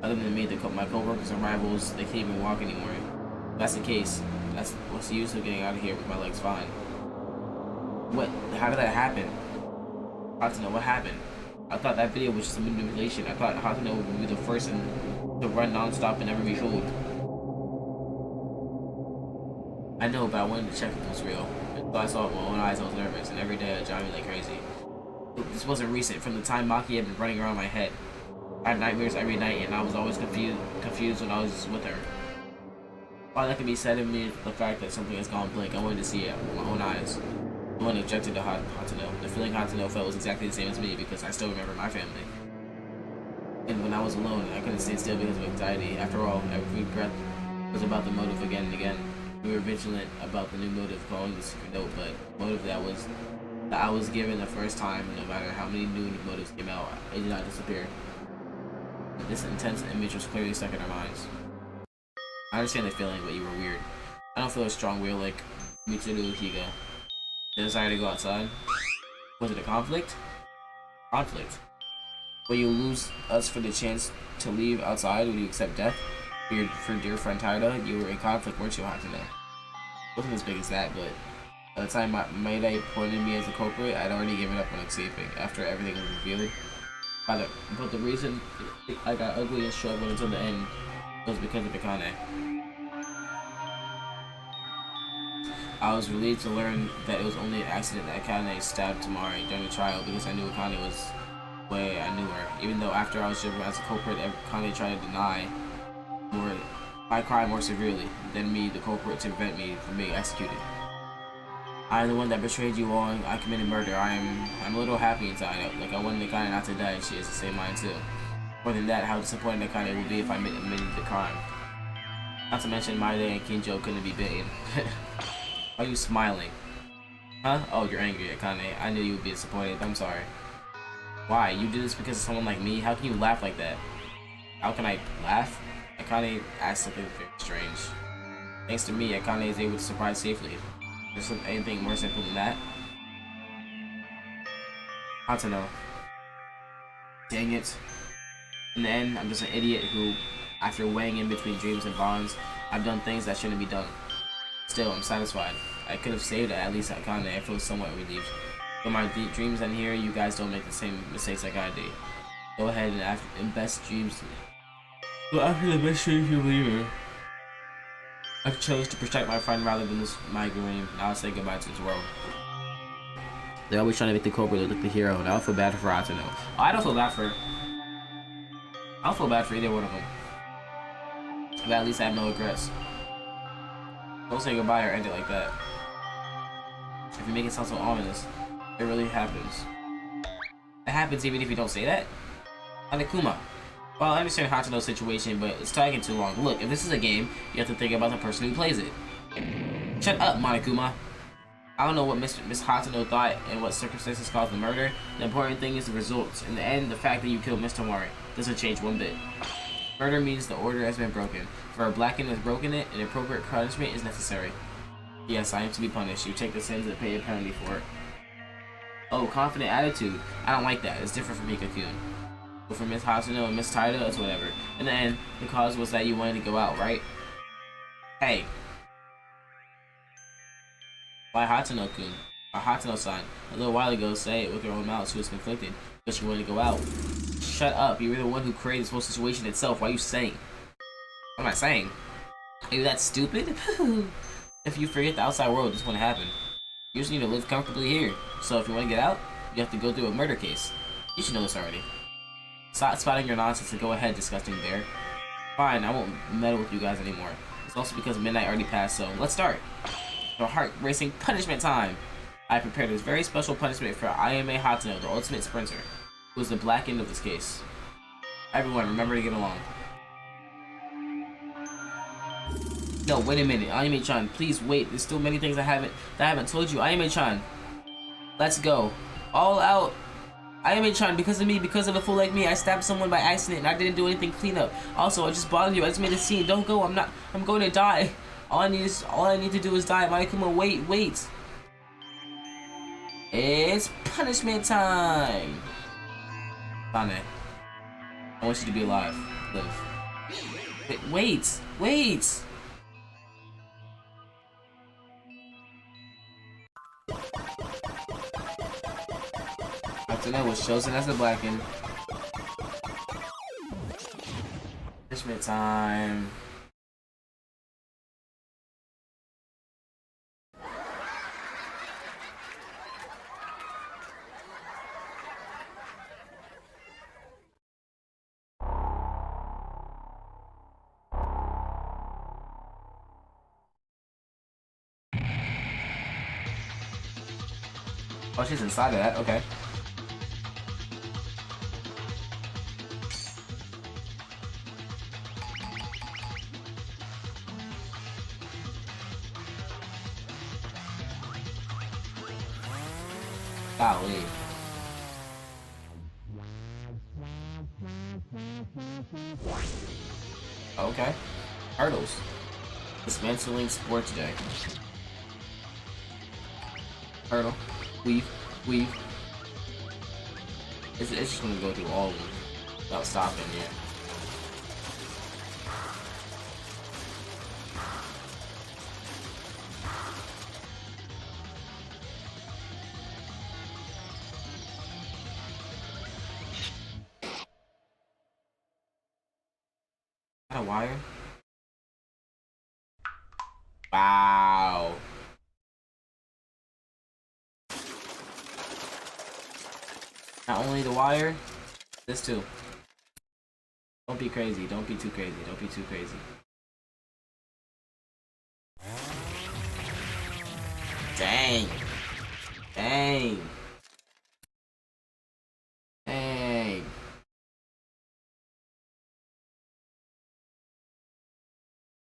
Other than me, my co-workers and rivals, they can't even walk anymore. If that's the case, what's the use of getting out of here with my legs fine? What? How did that happen? I want to know what happened. I thought that video was just a manipulation. I thought Hakuno would be the first to run non-stop and never be fooled. I know, but I wanted to check if it was real. Until I saw it with my own eyes, I was nervous, and every day it drove me like crazy. This wasn't recent. From the time Maki had been running around my head, I had nightmares every night, and I was always confused when I was with her. All that can be said of me is the fact that something has gone blank. I wanted to see it with my own eyes. No one objected to Hakuno. The feeling Hakuno felt was exactly the same as me because I still remember my family. And when I was alone, I couldn't stand still because of anxiety. After all, every breath was about the motive again and again. We were vigilant about the new motive, calling the secret note, but motive that I was given the first time, no matter how many new motives came out, it did not disappear. This intense image was clearly stuck in our minds. I understand the feeling, but you were weird. I don't feel a strong will like Mitsuru Higa. The desire to go outside? Was it a conflict? Conflict. Will you lose us for the chance to leave outside? Will you accept death? For dear friend Taida, you were in conflict, weren't you, Hakuno? Wasn't as big as that, but by the time Mayday pointed me as the culprit, I'd already given up on escaping after everything was revealed. But the reason I got ugly and struggled until the end was because of Akane. I was relieved to learn that it was only an accident that Akane stabbed Tamari during the trial because I knew Akane was the way I knew her. Even though after I was driven as a culprit, Akane tried to deny my crime more severely than me, the culprit, to prevent me from being executed. I am the one that betrayed you all, and I committed murder. I'm a little happy inside, like I wanted Akane not to die, and she has the same mind too. More than that, how disappointed Akane would be if I admitted the crime. Not to mention, Maide and Kinjo couldn't be beaten. Why are you smiling? Huh? Oh, you're angry, Akane. I knew you would be disappointed. I'm sorry. Why? You did this because of someone like me? How can you laugh like that? How can I laugh? Akane asked something very strange. Thanks to me, Akane is able to surprise safely. Is there anything more simple than that? Hakuno. Dang it. In the end, I'm just an idiot who, after weighing in between dreams and bonds, I've done things that shouldn't be done. Still, I'm satisfied. I could have saved at least Akane. I feel somewhat relieved. But my deep dreams end here, you guys don't make the same mistakes like I did. Go ahead and best dreams. Well, after the best dreams you believe in, I chose to protect my friend rather than my dream. Now I'll say goodbye to this world. They're always trying to make the Cobra look like the hero, and I don't feel bad for Hakuno. Oh, I don't feel bad for her. I don't feel bad for either one of them. But at least I have no regrets. Don't say goodbye or end it like that. If you make it sound so ominous, it really happens. It happens even if you don't say that? Hanekuma. Well, I understand Hakuno's situation, but it's taking too long. Look, if this is a game, you have to think about the person who plays it. Shut up, Monokuma. I don't know what Miss Hakuno thought and what circumstances caused the murder. The important thing is the results. In the end, the fact that you killed Mr. Tamari doesn't change one bit. Murder means the order has been broken. For a Blacken has broken it, an appropriate punishment is necessary. Yes, I am to be punished. You take the sins and pay a penalty for it. Oh, confident attitude. I don't like that. It's different from Mika-kun. But for Miss Hakuno and Miss Taida, it's whatever. In the end, the cause was that you wanted to go out, right? Hey. Why Hakuno-kun? Or Hakuno-san. A little while ago, say it with your own mouth. She was conflicted because she wanted to go out. Shut up. You were the one who created this whole situation itself. Why are you saying? What am I saying? Are you that stupid? If you forget the outside world, this wouldn't happen. You just need to live comfortably here. So if you want to get out, you have to go through a murder case. You should know this already. Stop spouting your nonsense and go ahead, disgusting bear. Fine, I won't meddle with you guys anymore. It's also because midnight already passed, so let's start. For heart-racing punishment time! I prepared this very special punishment for Ayame Hakuno, the ultimate sprinter, who is the black end of this case. Everyone, remember to get along. No, wait a minute, Ayame-chan, please wait. There's still many things I haven't told you. Ayame-chan. Let's go. All out. I am trying because of me, because of a fool like me. I stabbed someone by accident and I didn't do anything clean up. Also, I just bothered you. I just made a scene. Don't go. I'm going to die. All I need to do is die. Come wait. It's punishment time. Fane, I want you to be alive. Live. Wait. Hatsuno was chosen as the Blackened. Punishment time. Oh, she's inside of that. Okay. Golly. Okay. Hurdles. Dismantling Sports Day. Hurdle. Weave. It's just gonna go through all of them without stopping yet. Is that a wire? Wow. Not only the wire, this too. Don't be crazy. Don't be too crazy. Dang.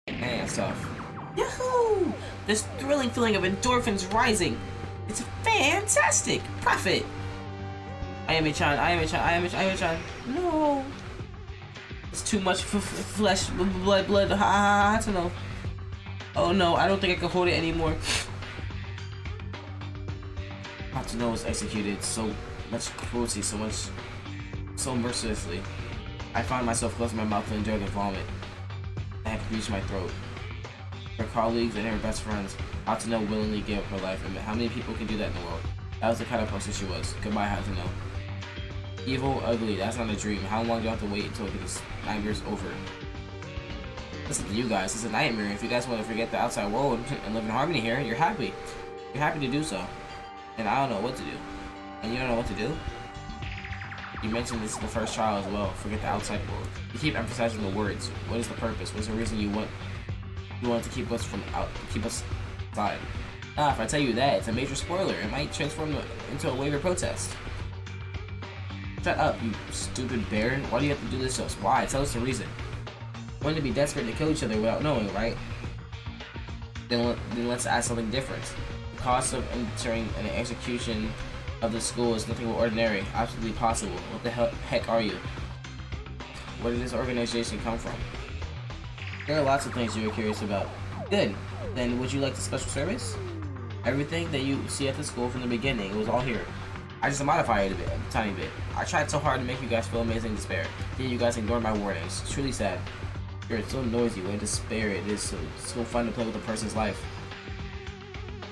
Man, that's tough. Yahoo! This thrilling feeling of endorphins rising. It's fantastic. Profit. I am a chan. No. It's too much flesh, blood. I don't know. Oh no, I don't think I can hold it anymore. Hatsuno was executed so much cruelty, so mercilessly. I found myself closing my mouth to enjoy the vomit that had reached my throat. Her colleagues and her best friends, Hatsuno willingly gave up her life, and how many people can do that in the world? That was the kind of person she was. Goodbye, Hatsuno. Evil, ugly, that's not a dream. How long do you have to wait until this nightmare's over? Listen to you guys, it's a nightmare. If you guys want to forget the outside world and live in harmony here, you're happy. You're happy to do so. And I don't know what to do. And you don't know what to do? You mentioned this is the first trial as well. Forget the outside world. You keep emphasizing the words. What is the purpose? What's the reason you want to keep us inside? If I tell you that, it's a major spoiler. It might transform into a wave of protest. Shut up, you stupid bear. Why do you have to do this to us? Why? Tell us the reason. Want to be desperate to kill each other without knowing, right? Then let's add something different. The cost of entering an execution of the school is nothing but ordinary, absolutely possible. What the heck are you? Where did this organization come from? There are lots of things you are curious about. Good. Then would you like the special service? Everything that you see at the school from the beginning, it was all here. I just modified it a tiny bit. I tried so hard to make you guys feel amazing in despair. Yet you guys ignored my warnings. It's truly sad. You're so noisy when despair it is so fun to play with a person's life.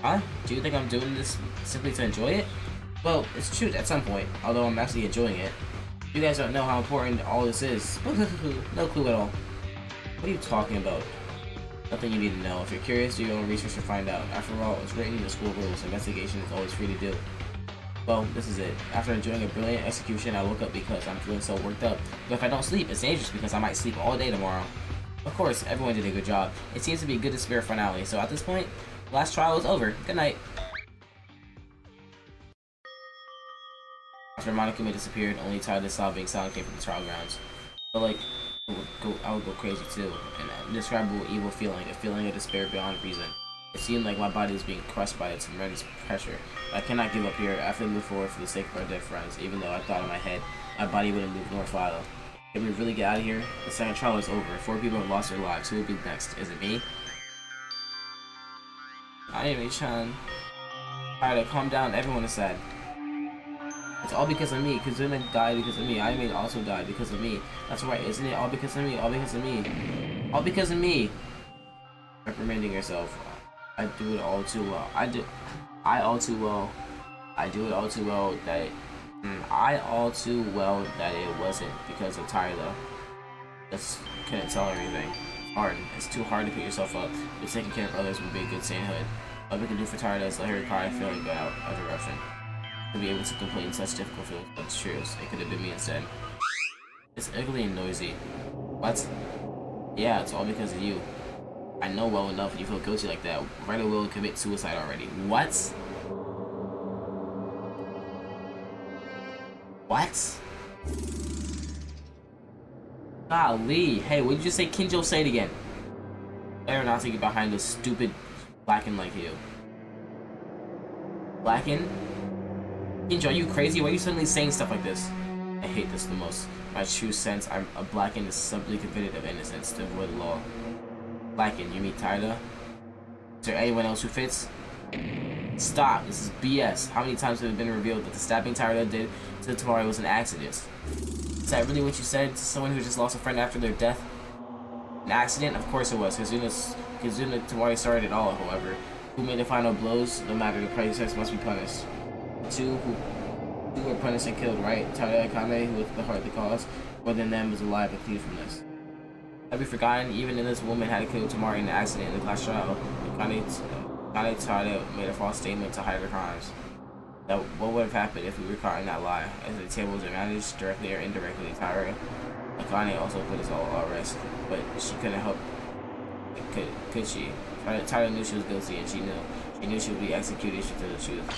Huh? Do you think I'm doing this simply to enjoy it? Well, it's true at some point, although I'm actually enjoying it. You guys don't know how important all this is. No clue at all. What are you talking about? Nothing you need to know. If you're curious, do your own research to find out. After all, it's written in the school rules. Investigation is always free to do. Well, this is it. After enjoying a brilliant execution, I woke up because I'm feeling so worked up. But if I don't sleep, it's dangerous because I might sleep all day tomorrow. Of course, everyone did a good job. It seems to be a good despair finale. So at this point, the last trial is over. Good night. After Monokuma disappeared, only tired sobbing sound came from the trial grounds. But like, I would go crazy too. An indescribable evil feeling, a feeling of despair beyond reason. It seemed like my body was being crushed by its tremendous pressure. I cannot give up here. I have to move forward for the sake of our dead friends, even though I thought in my head my body wouldn't move nor follow. Can we really get out of here? The second trial is over. 4 people have lost their lives. Who will be next? Is it me? Ayame-chan. Alright, calm down. Everyone is sad. It's all because of me. Kazuna died because of me. Ayame also died because of me. That's right, isn't it? All because of me. All because of me. All because of me. Reprimanding yourself. I do it all too well. I do it all too well that it wasn't because of Tyler. Just couldn't tell her anything. Hard. It's too hard to pick yourself up. But taking care of others would be a good sainthood. All we can do for Tyler is let her cry, feeling bad out of eruption. To be able to complain in such difficult feelings, but it's true. It could have been me instead. It's ugly and noisy. What? Yeah, it's all because of you. I know well enough you feel guilty like that. Right away will commit suicide already. What? What? Golly. Hey, what did you say? Kinjo, say it again. Better not to get behind this stupid Blacken like you. Blacken? Kinjo, are you crazy? Why are you suddenly saying stuff like this? I hate this the most. My true sense, I'm a Blacken is subtly convicted of innocence to avoid law. Blacken, you meet Tyler? Is there anyone else who fits? Stop, this is BS. How many times have it been revealed that the stabbing Tyler did to Tamari was an accident? Is that really what you said to someone who just lost a friend after their death? An accident? Of course it was. Kazuna Tamari started it all, however. Who made the final blows? No matter, the princess must be punished. Two who were punished and killed, right? Tyler Akane, who was the heart of the cause. More than them was alive and clean from this. Have you forgotten? Even if this woman had killed Tamari in an accident in the class trial, Akane Tada made a false statement to hide her crimes. What would have happened if we were caught in that lie? As the tables are managed, directly or indirectly, Tyra Akane also put us all at risk, but she couldn't help. Could she? Tyra knew she was guilty, and she knew she would be executed if she told the truth.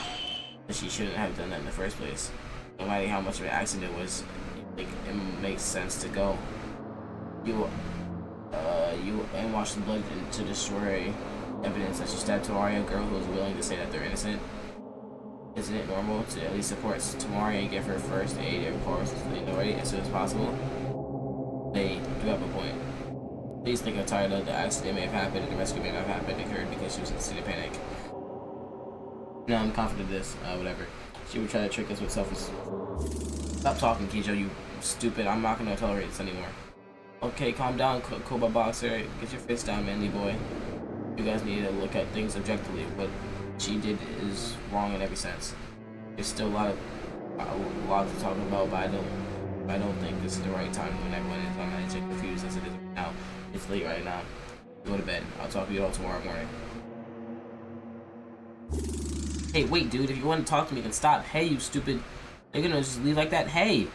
But she shouldn't have done that in the first place. No matter how much of an accident it was, it makes sense to go. You and wash the blood to destroy evidence that you stabbed Tamari, a girl who was willing to say that they're innocent. Isn't it normal to at least support Tamari and give her first aid and recourse to the authority as soon as possible? They do have a point. Please think of Tyler. The accident may have happened and the rescue may not have happened occurred because she was in a state of panic. No, I'm confident of this. Whatever. She would try to trick us with selfish. Stop talking, Kijo, you stupid. I'm not gonna tolerate this anymore. Okay, calm down, Koba Boxer. Get your face down, manly boy. You guys need to look at things objectively. What she did is wrong in every sense. There's still a lot to talk about, but I don't think this is the right time when everyone is on that shit confused as it is right now. It's late right now. Go to bed. I'll talk to you all tomorrow morning. Hey, wait, dude. If you want to talk to me, then stop. Hey, you stupid. You're gonna just leave like that? Hey.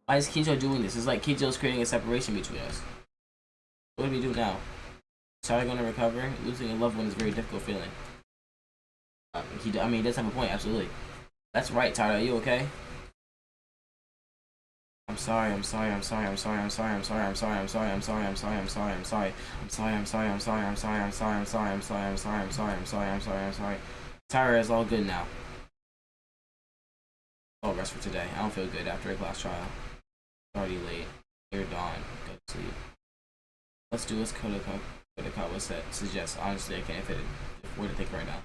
Why is Kinjo doing this? It's like Kinjo's creating a separation between us. What do we do now? Is Tyler gonna recover? Losing a loved one is a very difficult feeling. He does have a point, absolutely. That's right, Tyler. Are you okay? I'm sorry. I'm sorry. Tyler, is all good now. I'll rest for today. I don't feel good after a class trial. It's already late. Near dawn. Go to sleep. Let's do as Kodakawa suggests. Honestly, I can't fit it. Where to think right now.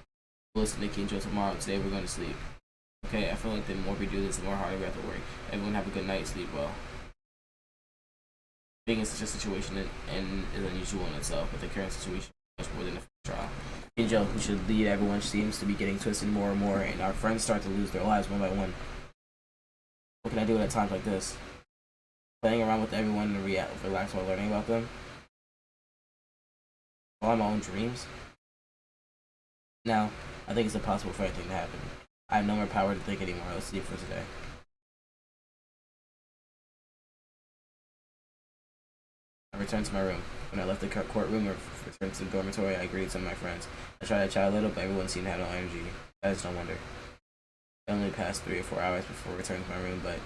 We'll listen to Kinjo tomorrow. Today we're going to sleep. Okay, I feel like the more we do this, the more harder we have to work. Everyone have a good night, sleep well. Being in such a situation and is unusual in itself, but the current situation is much more than a trial. Kinjo, who should lead everyone, seems to be getting twisted more and more, and our friends start to lose their lives one by one. What can I do at times like this? Playing around with everyone and relax while learning about them? All my own dreams? Now, I think it's impossible for anything to happen. I have no more power to think anymore. Let's sleep for today. I returned to my room. When I left the courtroom or returned to the dormitory, I greeted some of my friends. I tried to chat a little, but everyone seemed to have no energy. That is no wonder. It only passed 3 or 4 hours before returning to my room, but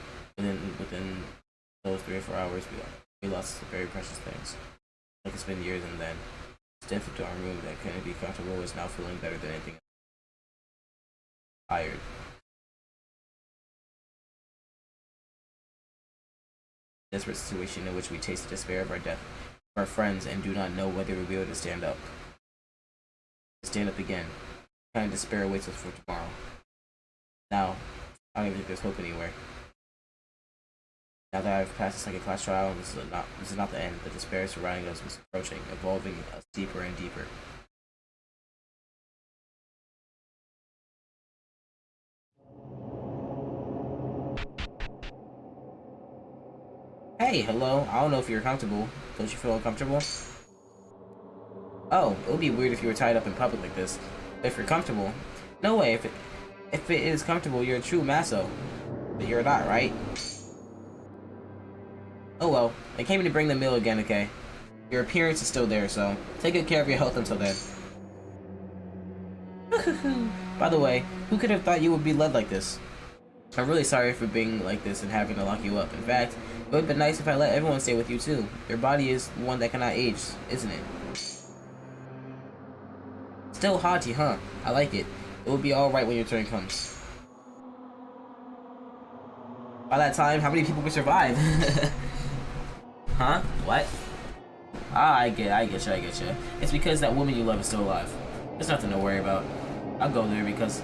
within those 3 or 4 hours, we lost very precious things. Like it's been years, and then stepped into our room that couldn't be comfortable was now feeling better than anything. Tired. Desperate situation in which we taste the despair of our death, of our friends, and do not know whether we'll be able to stand up. Stand up again. Kind of despair awaits us for tomorrow. Now, I don't even think there's hope anywhere. Now that I've passed the second class trial, this is not the end. The despair surrounding us was approaching, evolving us deeper and deeper. Hey, hello. I don't know if you're comfortable. Don't you feel uncomfortable? Oh, it would be weird if you were tied up in public like this. If you're comfortable. No way. If it is comfortable, you're a true maso. But you're not, right? Oh well. I came in to bring the meal again, okay? Your appearance is still there, so take good care of your health until then. By the way, who could have thought you would be led like this? I'm really sorry for being like this and having to lock you up. In fact, it would have been nice if I let everyone stay with you too. Your body is one that cannot age, isn't it? Still haughty, huh? I like it. It will be alright when your turn comes. By that time, how many people will survive? Huh? What? Ah, I get you. It's because that woman you love is still alive. There's nothing to worry about. I'll go there because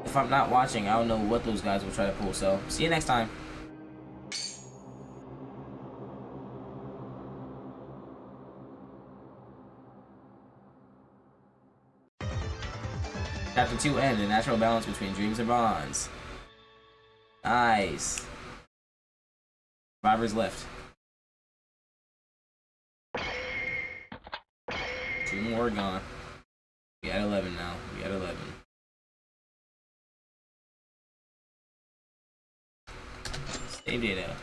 if I'm not watching, I don't know what those guys will try to pull, so see you next time. Chapter 2 ends, the natural balance between dreams and bonds. Nice. Survivors left. 2 more gone. We at 11 now. We at 11. Save data.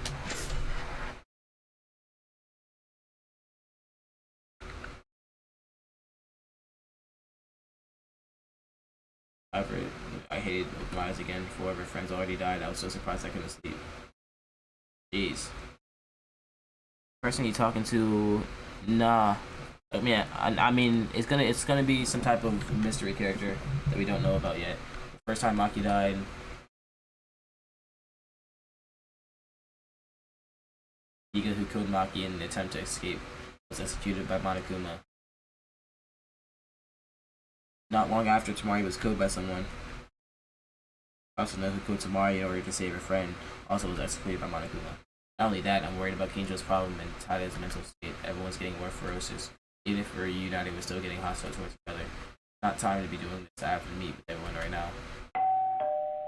However, I hated my eyes again. 4 of her friends already died. I was so surprised I couldn't sleep. Jeez. Person you talking to? Nah. I mean, it's gonna be some type of mystery character that we don't know about yet. The first time Maki died. Iga, who killed Maki in an attempt to escape, was executed by Monokuma. Not long after, Tamari was killed by someone. I also know who killed Tamari in order to save her friend, also was executed by Monokuma. Not only that, I'm worried about Kinjo's problem and Tada's mental state. Everyone's getting more ferocious. Even if we're united, we're still getting hostile towards each other. Not time to be doing this. I have to meet with everyone right now.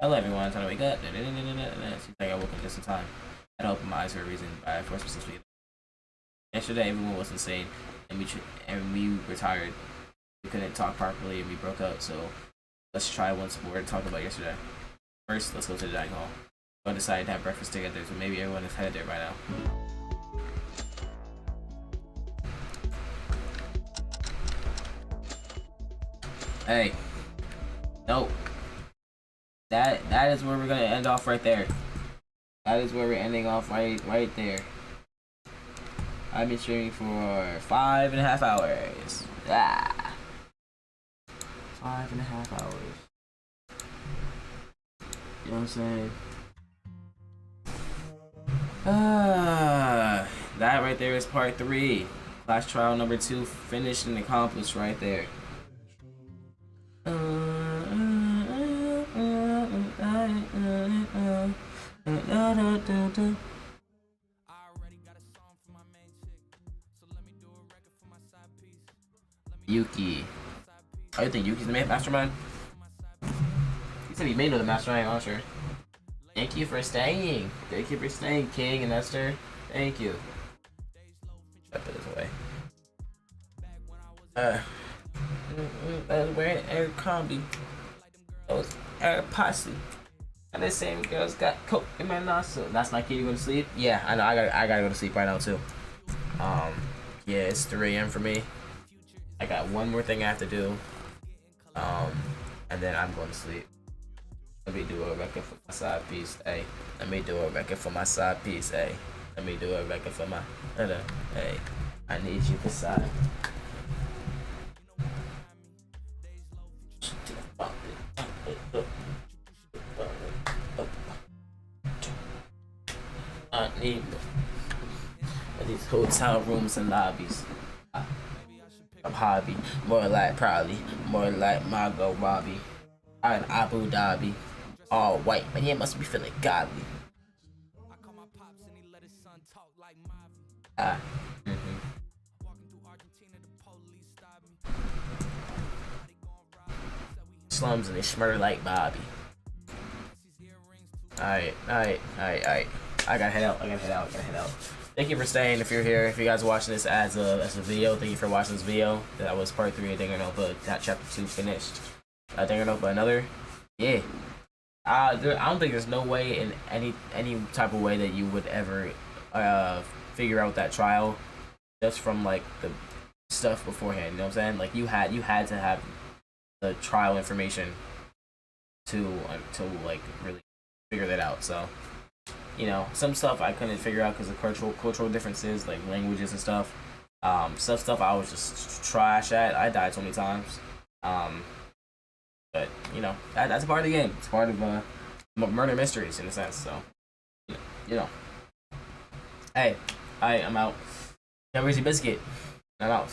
Hello everyone, time to wake up. Seems like I woke up just in time. I had to open my eyes for a reason, but I forced myself to sleep. Yesterday, everyone was insane, and we were tired. We couldn't talk properly, and we broke up, so let's try once more to talk about yesterday. First, let's go to the dining hall. We decided to have breakfast together, so maybe everyone is headed there by now. Hey. Nope. That is where we're gonna end off right there. That is where we're ending off right there. I've been streaming for 5.5 hours. Ah. 5.5 hours. You know what I'm saying? That right there is part 3. Class trial number 2 finished and accomplished right there. Yuki. Oh, you think Yuki's the mastermind? He said he may know the mastermind, I'm not sure. Thank you for staying. Thank you for staying, King and Esther. Thank you. I put this away. That was wearing Air Combi. That was Air Posse. And the same girl's got coke in my nostril. That's not key to go to sleep? Yeah, I know. I gotta go to sleep right now too. Yeah, it's 3 AM for me. I got one more thing I have to do. And then I'm going to sleep. Let me do a record for my side piece, hey. Let me do a record for my side piece, hey. Let me do a record for my hey. I need you beside. I need these hotel rooms and lobbies. A hobby, more like probably, more like Margot Robbie. I'm in Abu Dhabi, all white, man. You must be feeling godly. Ah. Slums and they smurder like Bobby. Alright. I gotta head out. Thank you for staying. If you're here, if you guys are watching this as a video, thank you for watching this video. That was part 3 of Danganronpa. That chapter 2 finished. Danganronpa another. Yeah. I don't think there's no way in any type of way that you would ever figure out that trial just from like the stuff beforehand. You know what I'm saying? Like you had to have the trial information to like really figure that out. So, you know, some stuff I couldn't figure out because of cultural differences, like languages and stuff. Stuff I was just trash at. I died so many times. But you know, that's a part of the game. It's part of murder mysteries in a sense. So, you know. Hey, I'm out. YungBreezyBiscuit. I'm out.